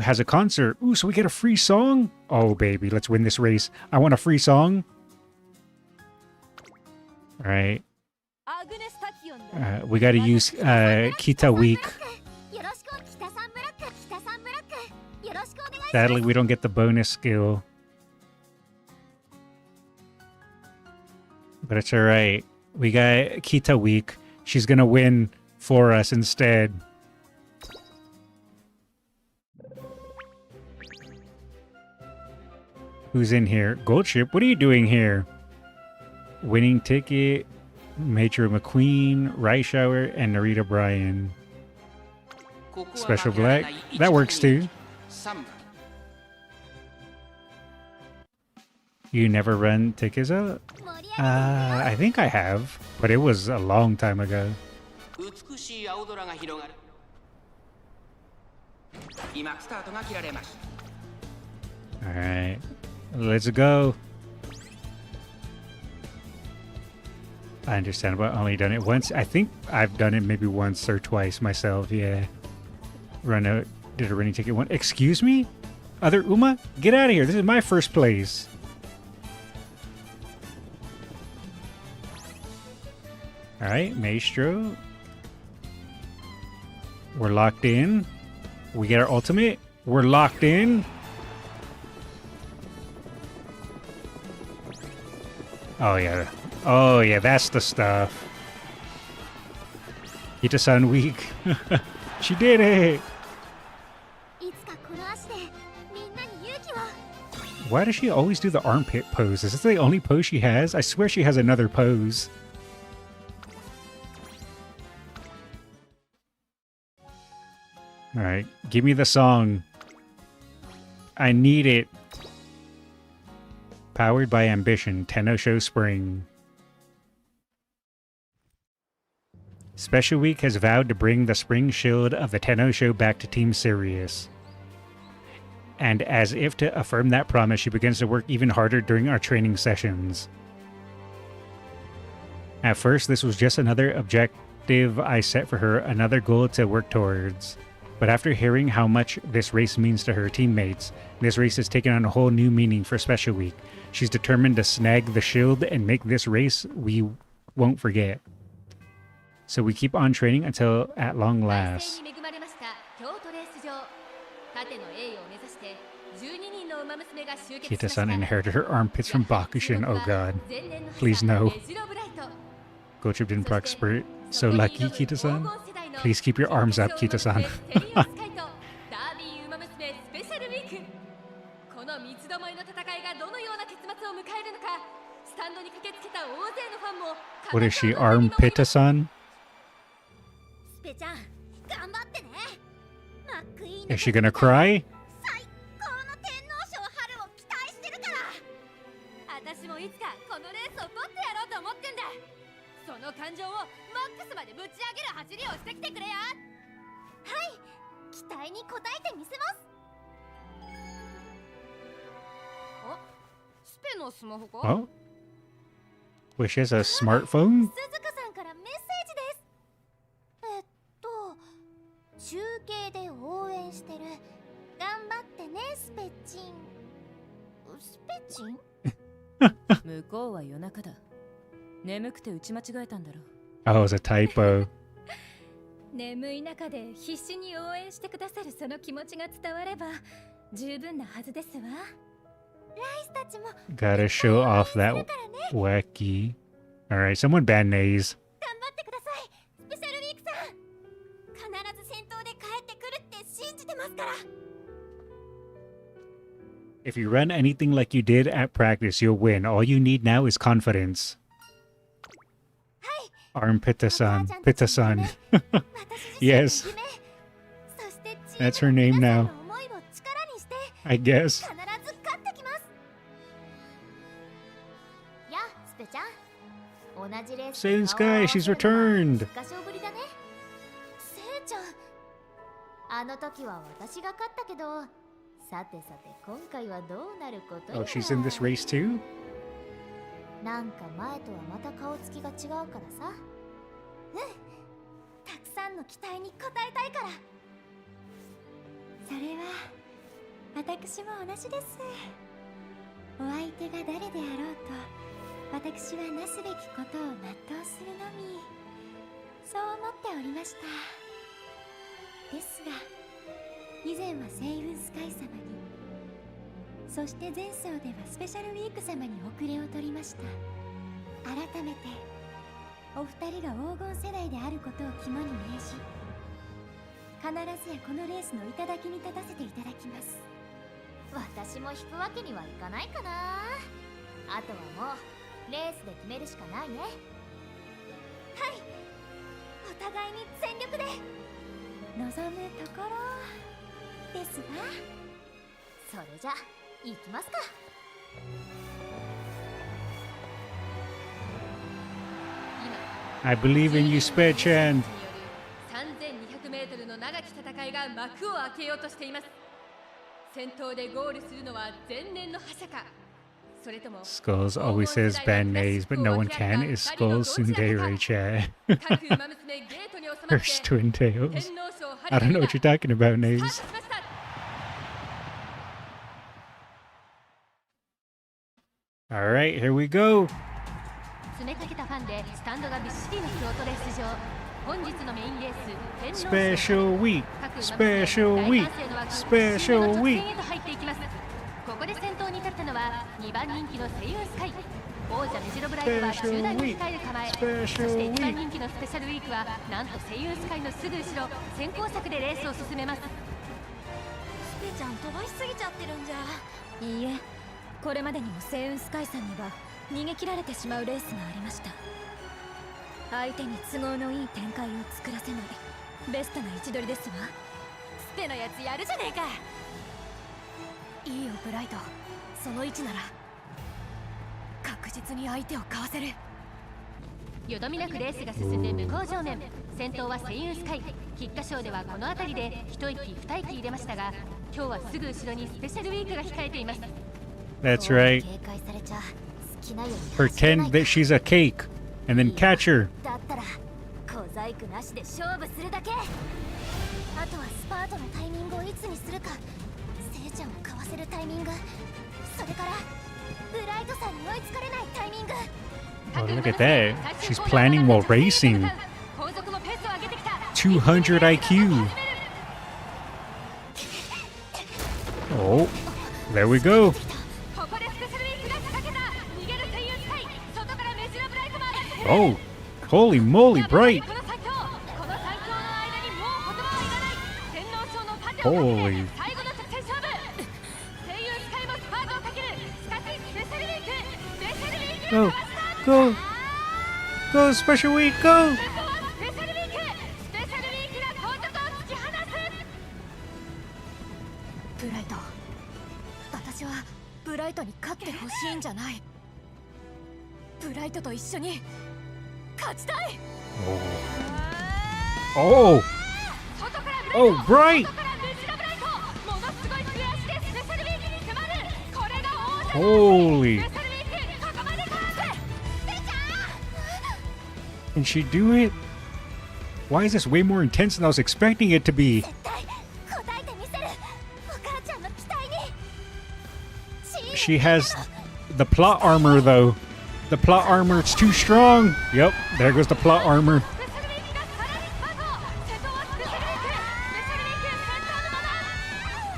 has a concert. Ooh, so we get a free song? Oh, baby, let's win this race. I want a free song. All right. We got to use Kita Week. Sadly, we don't get the bonus skill. But it's all right. We got Kita Week. She's going to win for us instead. Who's in here? Gold Ship, what are you doing here? Winning Ticket, Major McQueen, Reischauer, and Narita Bryan. Special Black. That works too. You never run Tikizo? I think I have, but it was a long time ago. Alright, let's go. I understand, but I've only done it once. I think I've done it maybe once or twice myself, yeah. Did a running ticket one. Excuse me? Other Uma? Get out of here, this is my first place. Alright, Maestro. We're locked in. We get our ultimate. We're locked in. Oh yeah. Oh yeah, that's the stuff. Kitasan weak. She did it! Why does she always do the armpit pose? Is this the only pose she has? I swear she has another pose. Alright, give me the song. I need it. Powered by Ambition, Tenosho Spring. Special Week has vowed to bring the spring shield of the Tenosho back to Team Sirius. And as if to affirm that promise, she begins to work even harder during our training sessions. At first, this was just another objective I set for her, another goal to work towards. But after hearing how much this race means to her teammates, this race has taken on a whole new meaning for Special Week. She's determined to snag the shield and make this race we won't forget. So we keep on training until at long last. Kitasan inherited her armpits from Bakushin, oh god. Please no. Gotrip didn't proc spurt. So lucky, Kitasan. Please keep your arms up, Kitasan. What is she, Armpitasan? Is she gonna cry? Oh? Wait, she has a smartphone? 中継で応援してる。頑張ってね、スペチン。スペチン？向こうは夜中だ。眠くて打ち間違えたんだろう。 Oh, it was a typo. 眠い中で必死に応援してくださるその気持ちが伝われば十分なはずですわ。ライスたちも Gotta show off that wacky. Alright, someone ban nays. 頑張ってくださいスペシャルウィークさん。必ず先頭で帰ってくるって信じてますから。 If you run anything like you did at practice, you'll win. All you need now is confidence. Arm Kitasan. Kitasan. Yes. That's her name now. I guess. 必ず勝ってきます。やあスペちゃん、同じレース Sailing Sky, she's returned. 合唱ぶりだね。せいちゃん。あの時は私が勝ったけど、さてさて今回はどうなることやら。 Oh, she's in this race too? なんか前とはまた顔つきが違うからさ。たくさんの期待に応えたいから。それは私も同じです。お相手が誰であろうと、私はなすべきことを全うするのみ、そう思っておりました。ですが以前は星雲スカイ様に、そして前走ではスペシャルウィーク様に遅れを取りました。改めてお二人が黄金世代であることを肝に銘じ、必ずやこのレースの頂に立たせていただきます。私も引くわけにはいかないかな。あとはもうレースで決めるしかないね。はいお互いに全力で。望むところですが、それじゃ行きますか。I believe in you, Spechan. 3200m の長き戦いが幕を開けようとしています。先頭でゴールするのは前年の覇者か、それとも Skullz always says ban nays, but no one can. Is Skullz Tsundere chat? 各馬娘ゲートに収まって First twin tails. 天皇賞 I don't know what you're talking about, スター nays. トしました。 Alright, here we go. 詰めかけたファンでスタンドがびっしりの京都で出場。本日のメインレース、 Special week. Special week. Special week. へと入っていきます。ここで先頭に立ったのは2番人気のセイウンスカイ。王者メジロブライトは中段に控える構え。そして1番人気のスペシャルウィークはなんとセイウンスカイのすぐ後ろ、先行策でレースを進めます。スペちゃん飛ばしすぎちゃってるんじゃ。いいえ、これまでにもセイウンスカイさんには逃げ切られてしまうレースがありました。相手に都合のいい展開を作らせないベストな位置取りですわ。スペのやつやるじゃねえか。いいよブライト、その位置なら確実に相手をかわせる。よどみなくレースが進んで向こう正面、先頭はセイウンスカイ。菊花賞ではこの辺りで一息二息入れましたが、今日はすぐ後ろにスペシャルウィークが控えています。 That's right. 警戒されちゃ好きなように Pretend that she's a cake and then catch her. だったら小細工なしで勝負するだけ。あとはスパートのタイミングをいつにするか、せいちゃんをかわせるタイミング、それからブライトさんに追いつかれないタイミング。 Oh, look at that. She's planning while racing. 後続もペースを上げてきた。 200 IQ. Oh, there we go. ここでスペシャルウィークが仕掛けた。逃げるセイウンスカイ。外からメジロブライトまで。 Oh, holy moly, bright. この最強の間にもう言葉はいらない。天皇賞のパテをかけ Holy. て最後の直線勝負。セイウンスカイもスパートをかける。しかしスペシャルウィーク、スペシャルウィーク Go, go, go, special week, go. スペシャルウィーク、スペシャルウィークが後続を突き放す。ブライト、私はブライトに勝ってほしいんじゃない。ブライトと一緒に勝ちたい。 Oh, 外からブライト、 oh, bright. 外からメジロブライト。ものすごいクリアしてスペシャルウィークに迫る。これが王者の Holy. スペシャルウィーク、ここまでか。Can she do it? Why is this way more intense than I was expecting it to be? 絶対答えてみせる。お母ちゃんの期待に。 She has the plot armor, though. The plot armor, it's too strong. Yep, there goes the plot armor. スペシャルウィークがさらにスパート瀬戸はスペシャルウィークスペシャルウィーク先頭のままス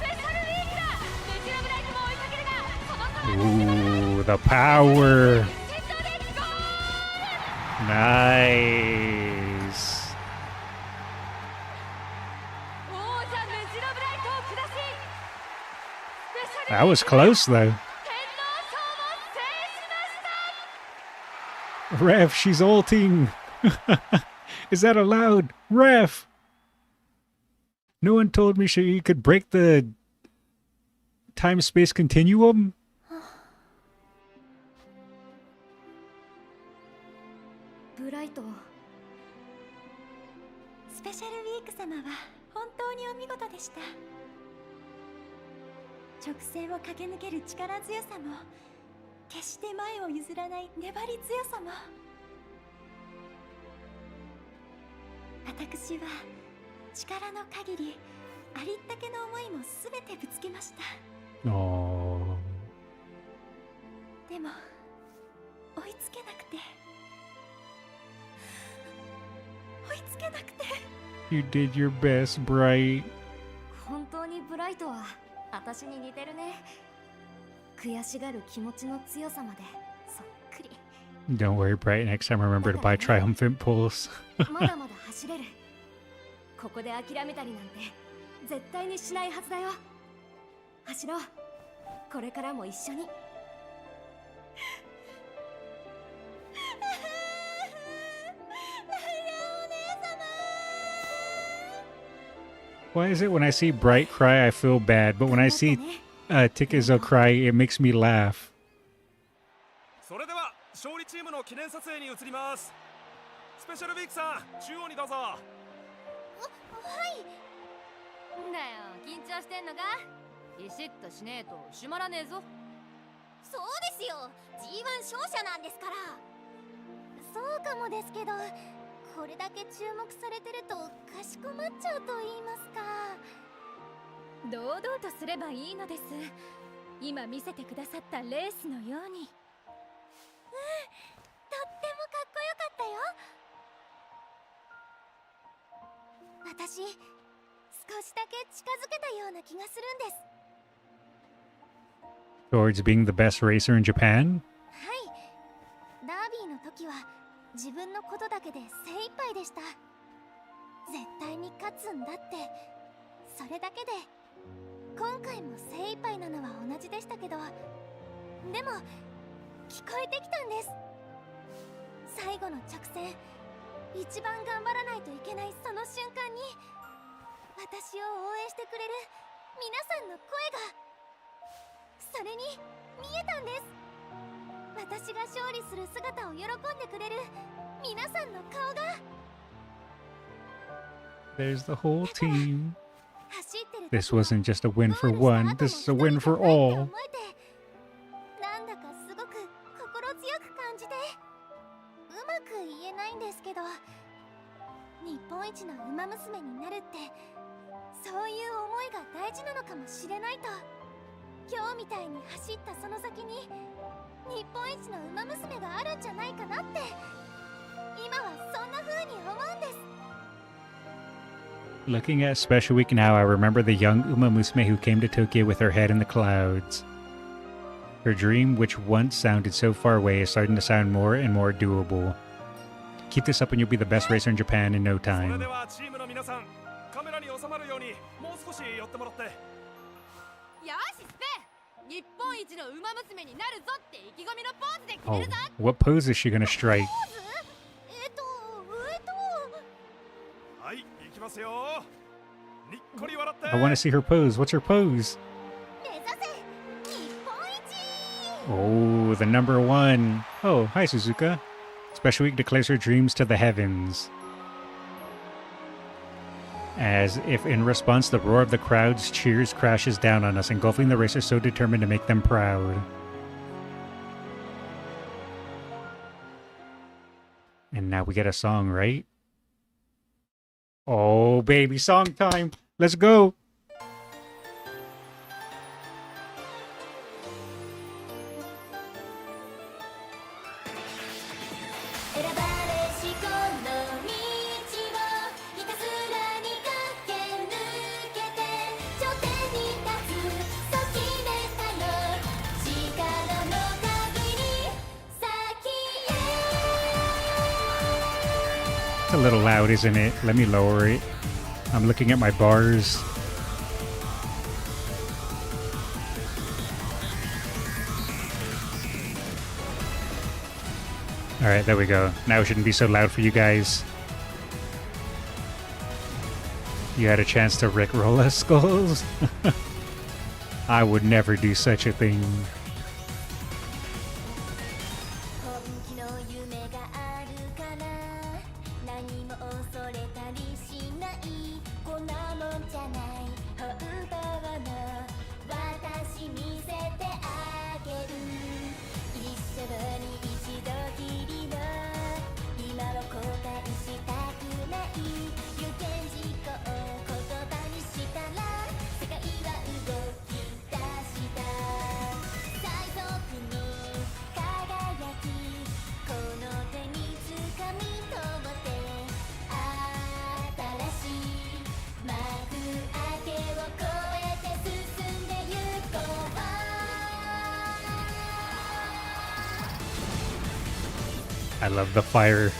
ペシャルウィークだメジロブライトも追いかけるがその差は Ooh, the power. 先頭でゴール Nice. 王者メジロブライトを下しスペシャル That was close, though. 天皇賞を制しました Ref, she's ulting. Is that allowed? Ref. No one told me she could break the time-space continuum. ブライト、スペシャルウィーク様は本当にお見事でした。直線を駆け抜ける力強さも、決して前を譲らない粘り強さも。私は力の限りありったけの思いもすべてぶつけました。 Oh, でも追いつけなくて追いつけなくて。 you did your best, Bright. 本当にブライトは私に似てるね。悔しがる気持ちの強さまでそっくり。 Don't worry, Bright. Next time, remember to buy Triumphant Pulse. まだまだ走れる。ここで諦めたりなんて絶対にしないはずだよ。走ろう。これからも一緒に。 Why is it when I see Bright cry, I feel bad, but when I see Tikizo cry, it makes me laugh? それでは勝利チームの記念撮影に移ります。スペシャルウィークさん、中央にどうぞ。はい。だよ緊張してんのかビシッとしねえと締まらねえぞ。そうですよ。G1 勝者なんですから。そうかもですけど、これだけ注目されてるとかしこまっちゃうと言いますか。堂々とすればいいのです。今見せてくださったレースのように。とってもかっこよかったよ。私、少しだけ近づけたような気がするんです。 Towards being the best racer in Japan? はい。ダービーの時は自分のことだけで精一杯でした。絶対に勝つんだって、それだけで。今回も精一杯なのは同じでしたけど、でも聞こえてきたんです。最後の直線、一番頑張らないといけないその瞬間に、私を応援してくれる皆さんの声が、それに見えたんです。私が勝利する姿を喜んでくれる皆さんの顔が。 There's the whole team. 走ってる This wasn't just a win for one, this is a win for all. なんだかすごく心強く感じて、うまく言えないんですけど、日本一のウマ娘になるってそういう思いが大事なのかもしれないと。今日みたいに走ったその先に日本一のウマ娘があるんじゃないかなって、今はそんな風に思うんです。 Looking at Special Week now, I remember the young Umamusume who came to Tokyo with her head in the clouds. Her dream, which once sounded so far away, is starting to sound more and more doable. Keep this up and you'll be the best racer in Japan in no それ time. ではチームの皆さん、カメラに収まるようにもう少し寄ってもらって。よしスペ日本一のウマ娘になるぞって意気込みのポーズで決め Oh, るぞ。 what pose is she gonna strike? はい、行きますよ。にっこり笑って。 I want to see her pose. What's her pose? 目指せ日本一。 Oh, the number one. Oh, hi, Suzuka. Special Week declares her dreams to the heavens. As if in response, the roar of the crowd's cheers crashes down on us, engulfing the racers so determined to make them proud. And now we get a song, right? Oh, baby, song time. Let's go. It's a little loud, isn't it? Let me lower it. I'm looking at my bars. Alright, there we go. Now it shouldn't be so loud for you guys. You had a chance to rickroll us, Skullz? I would never do such a thing. I love the fire.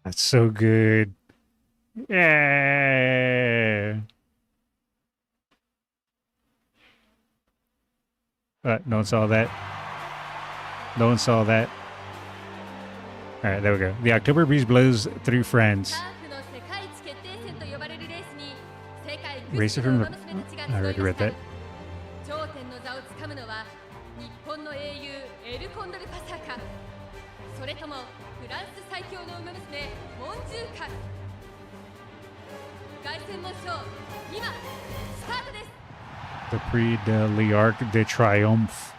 That's so good. Yeah. No one saw that. No one saw that. Alright, there we go. The October breeze blows through France. Racer from the... I already read that. The Prix de l'Arc de Triomphe.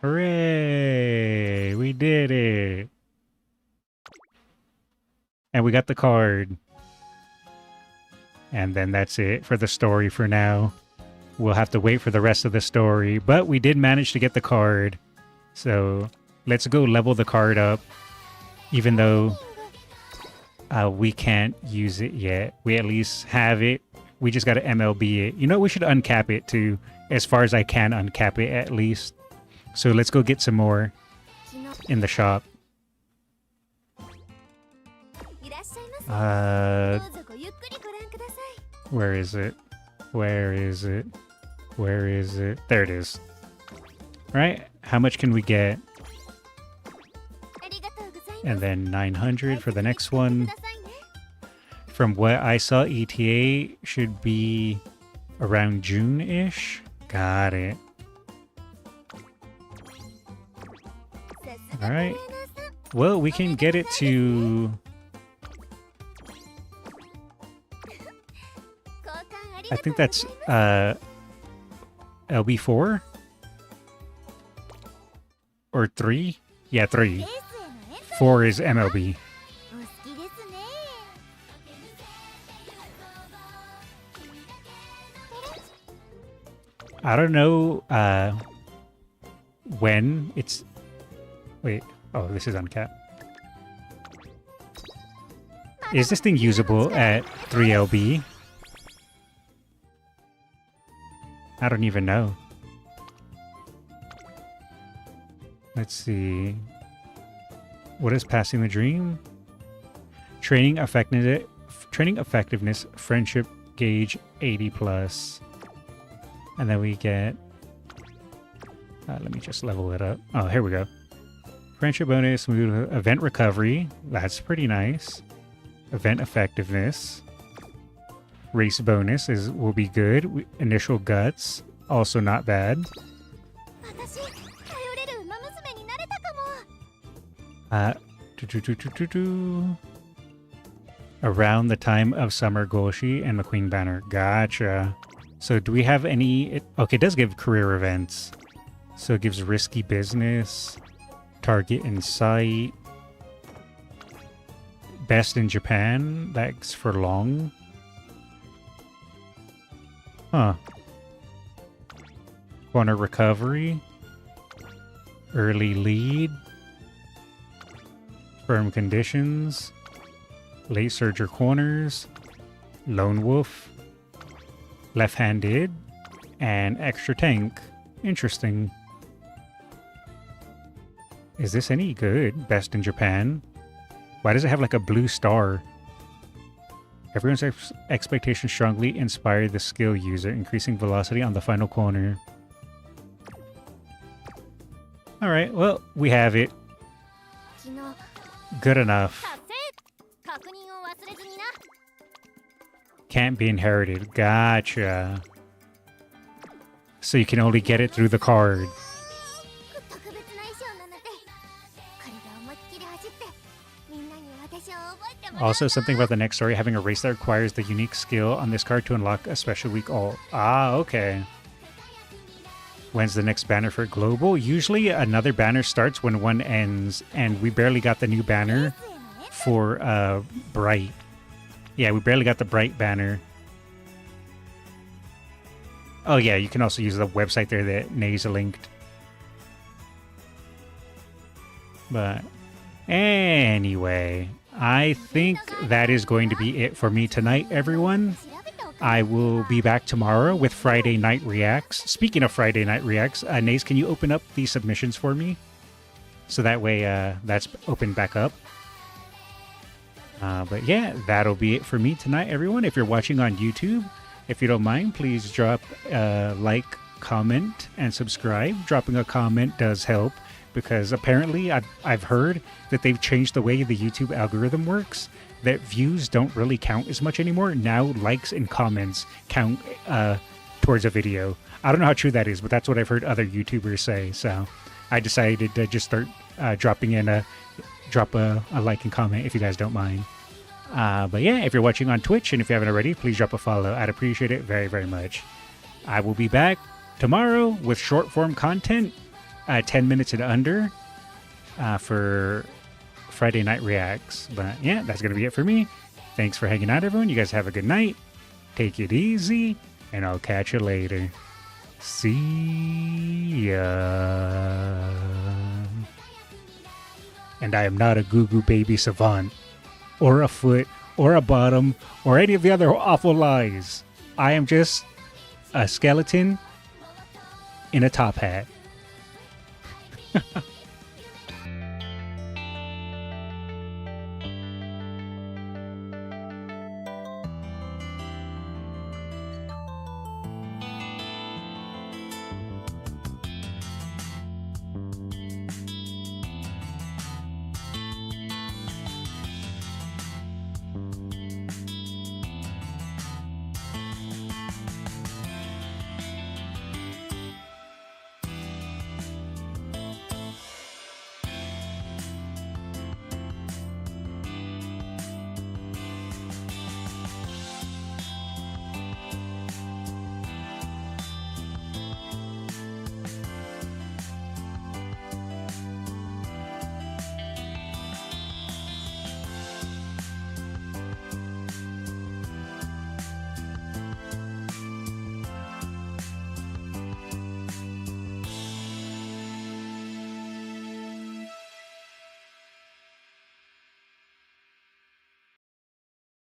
Hooray! We did it! And we got the card. And then that's it for the story for now. We'll have to wait for the rest of the story. But we did manage to get the card. So let's go level the card up. Even though we can't use it yet. We at least have it. We just got to MLB it. You know, we should uncap it too. As far as I can uncap it at least. So let's go get some more in the shop. Where is it? Where is it? Where is it? There it is. Right? How much can we get? And then 900 for the next one. From what I saw, ETA should be around June-ish. Got it. Alright. Well, we can get it to... I think that's LB4? Or 3? Yeah, 3. 4 is MLB. I don't know when it's... Wait. Oh, this is uncapped. Is this thing usable at 3LB? I don't even know. Let's see. What is passing the dream? Training effectiveness, friendship gauge 80 plus. And then we get... let me just level it up. Oh, here we go. Friendship bonus, event recovery. That's pretty nice. Event effectiveness. Race bonus will be good. Initial guts, also not bad. Around the time of Summer Goshi and the Queen Banner. Gotcha. So do we have any... Okay, it does give career events. So it gives risky business, target in sight, best in Japan, that's for long. Huh. Corner recovery, early lead, firm conditions, late surger corners, lone wolf, left-handed, and extra tank. Interesting. Is this any good? Best in Japan? Why does it have like a blue star? Everyone's expectations strongly inspire the skill user, increasing velocity on the final corner. Alright, well, we have it. Good enough. Can't be inherited. Gotcha. So you can only get it through the card. Also, something about the next story, having a race that requires the unique skill on this card to unlock a special week alt. Ah, okay. When's the next banner for global? Usually another banner starts when one ends, and we barely got the new banner for Bright. Yeah, we barely got the Bright banner. Oh yeah, you can also use the website there that Nays linked. But anyway, I think that is going to be it for me tonight, everyone. I will be back tomorrow with Friday Night Reacts. Speaking of Friday Night Reacts, Nays, can you open up the submissions for me? So that way that's opened back up. But yeah, that'll be it for me tonight, everyone. If you're watching on YouTube, if you don't mind, please drop a like, comment, and subscribe. Dropping a comment does help, because apparently I've heard that they've changed the way the YouTube algorithm works, that views don't really count as much anymore. Now likes and comments count towards a video. I don't know how true that is, but that's what I've heard other YouTubers say. So I decided to just start dropping in a like and comment if you guys don't mind. But yeah, if you're watching on Twitch and if you haven't already, please drop a follow. I'd appreciate it very, very much. I will be back tomorrow with short form content, 10 minutes and under, for Friday Night Reacts. But yeah, that's going to be it for me. Thanks for hanging out, everyone. You guys have a good night. Take it easy, and I'll catch you later. See ya. And I am not a goo-goo baby savant, or a foot, or a bottom, or any of the other awful lies. I am just a skeleton in a top hat.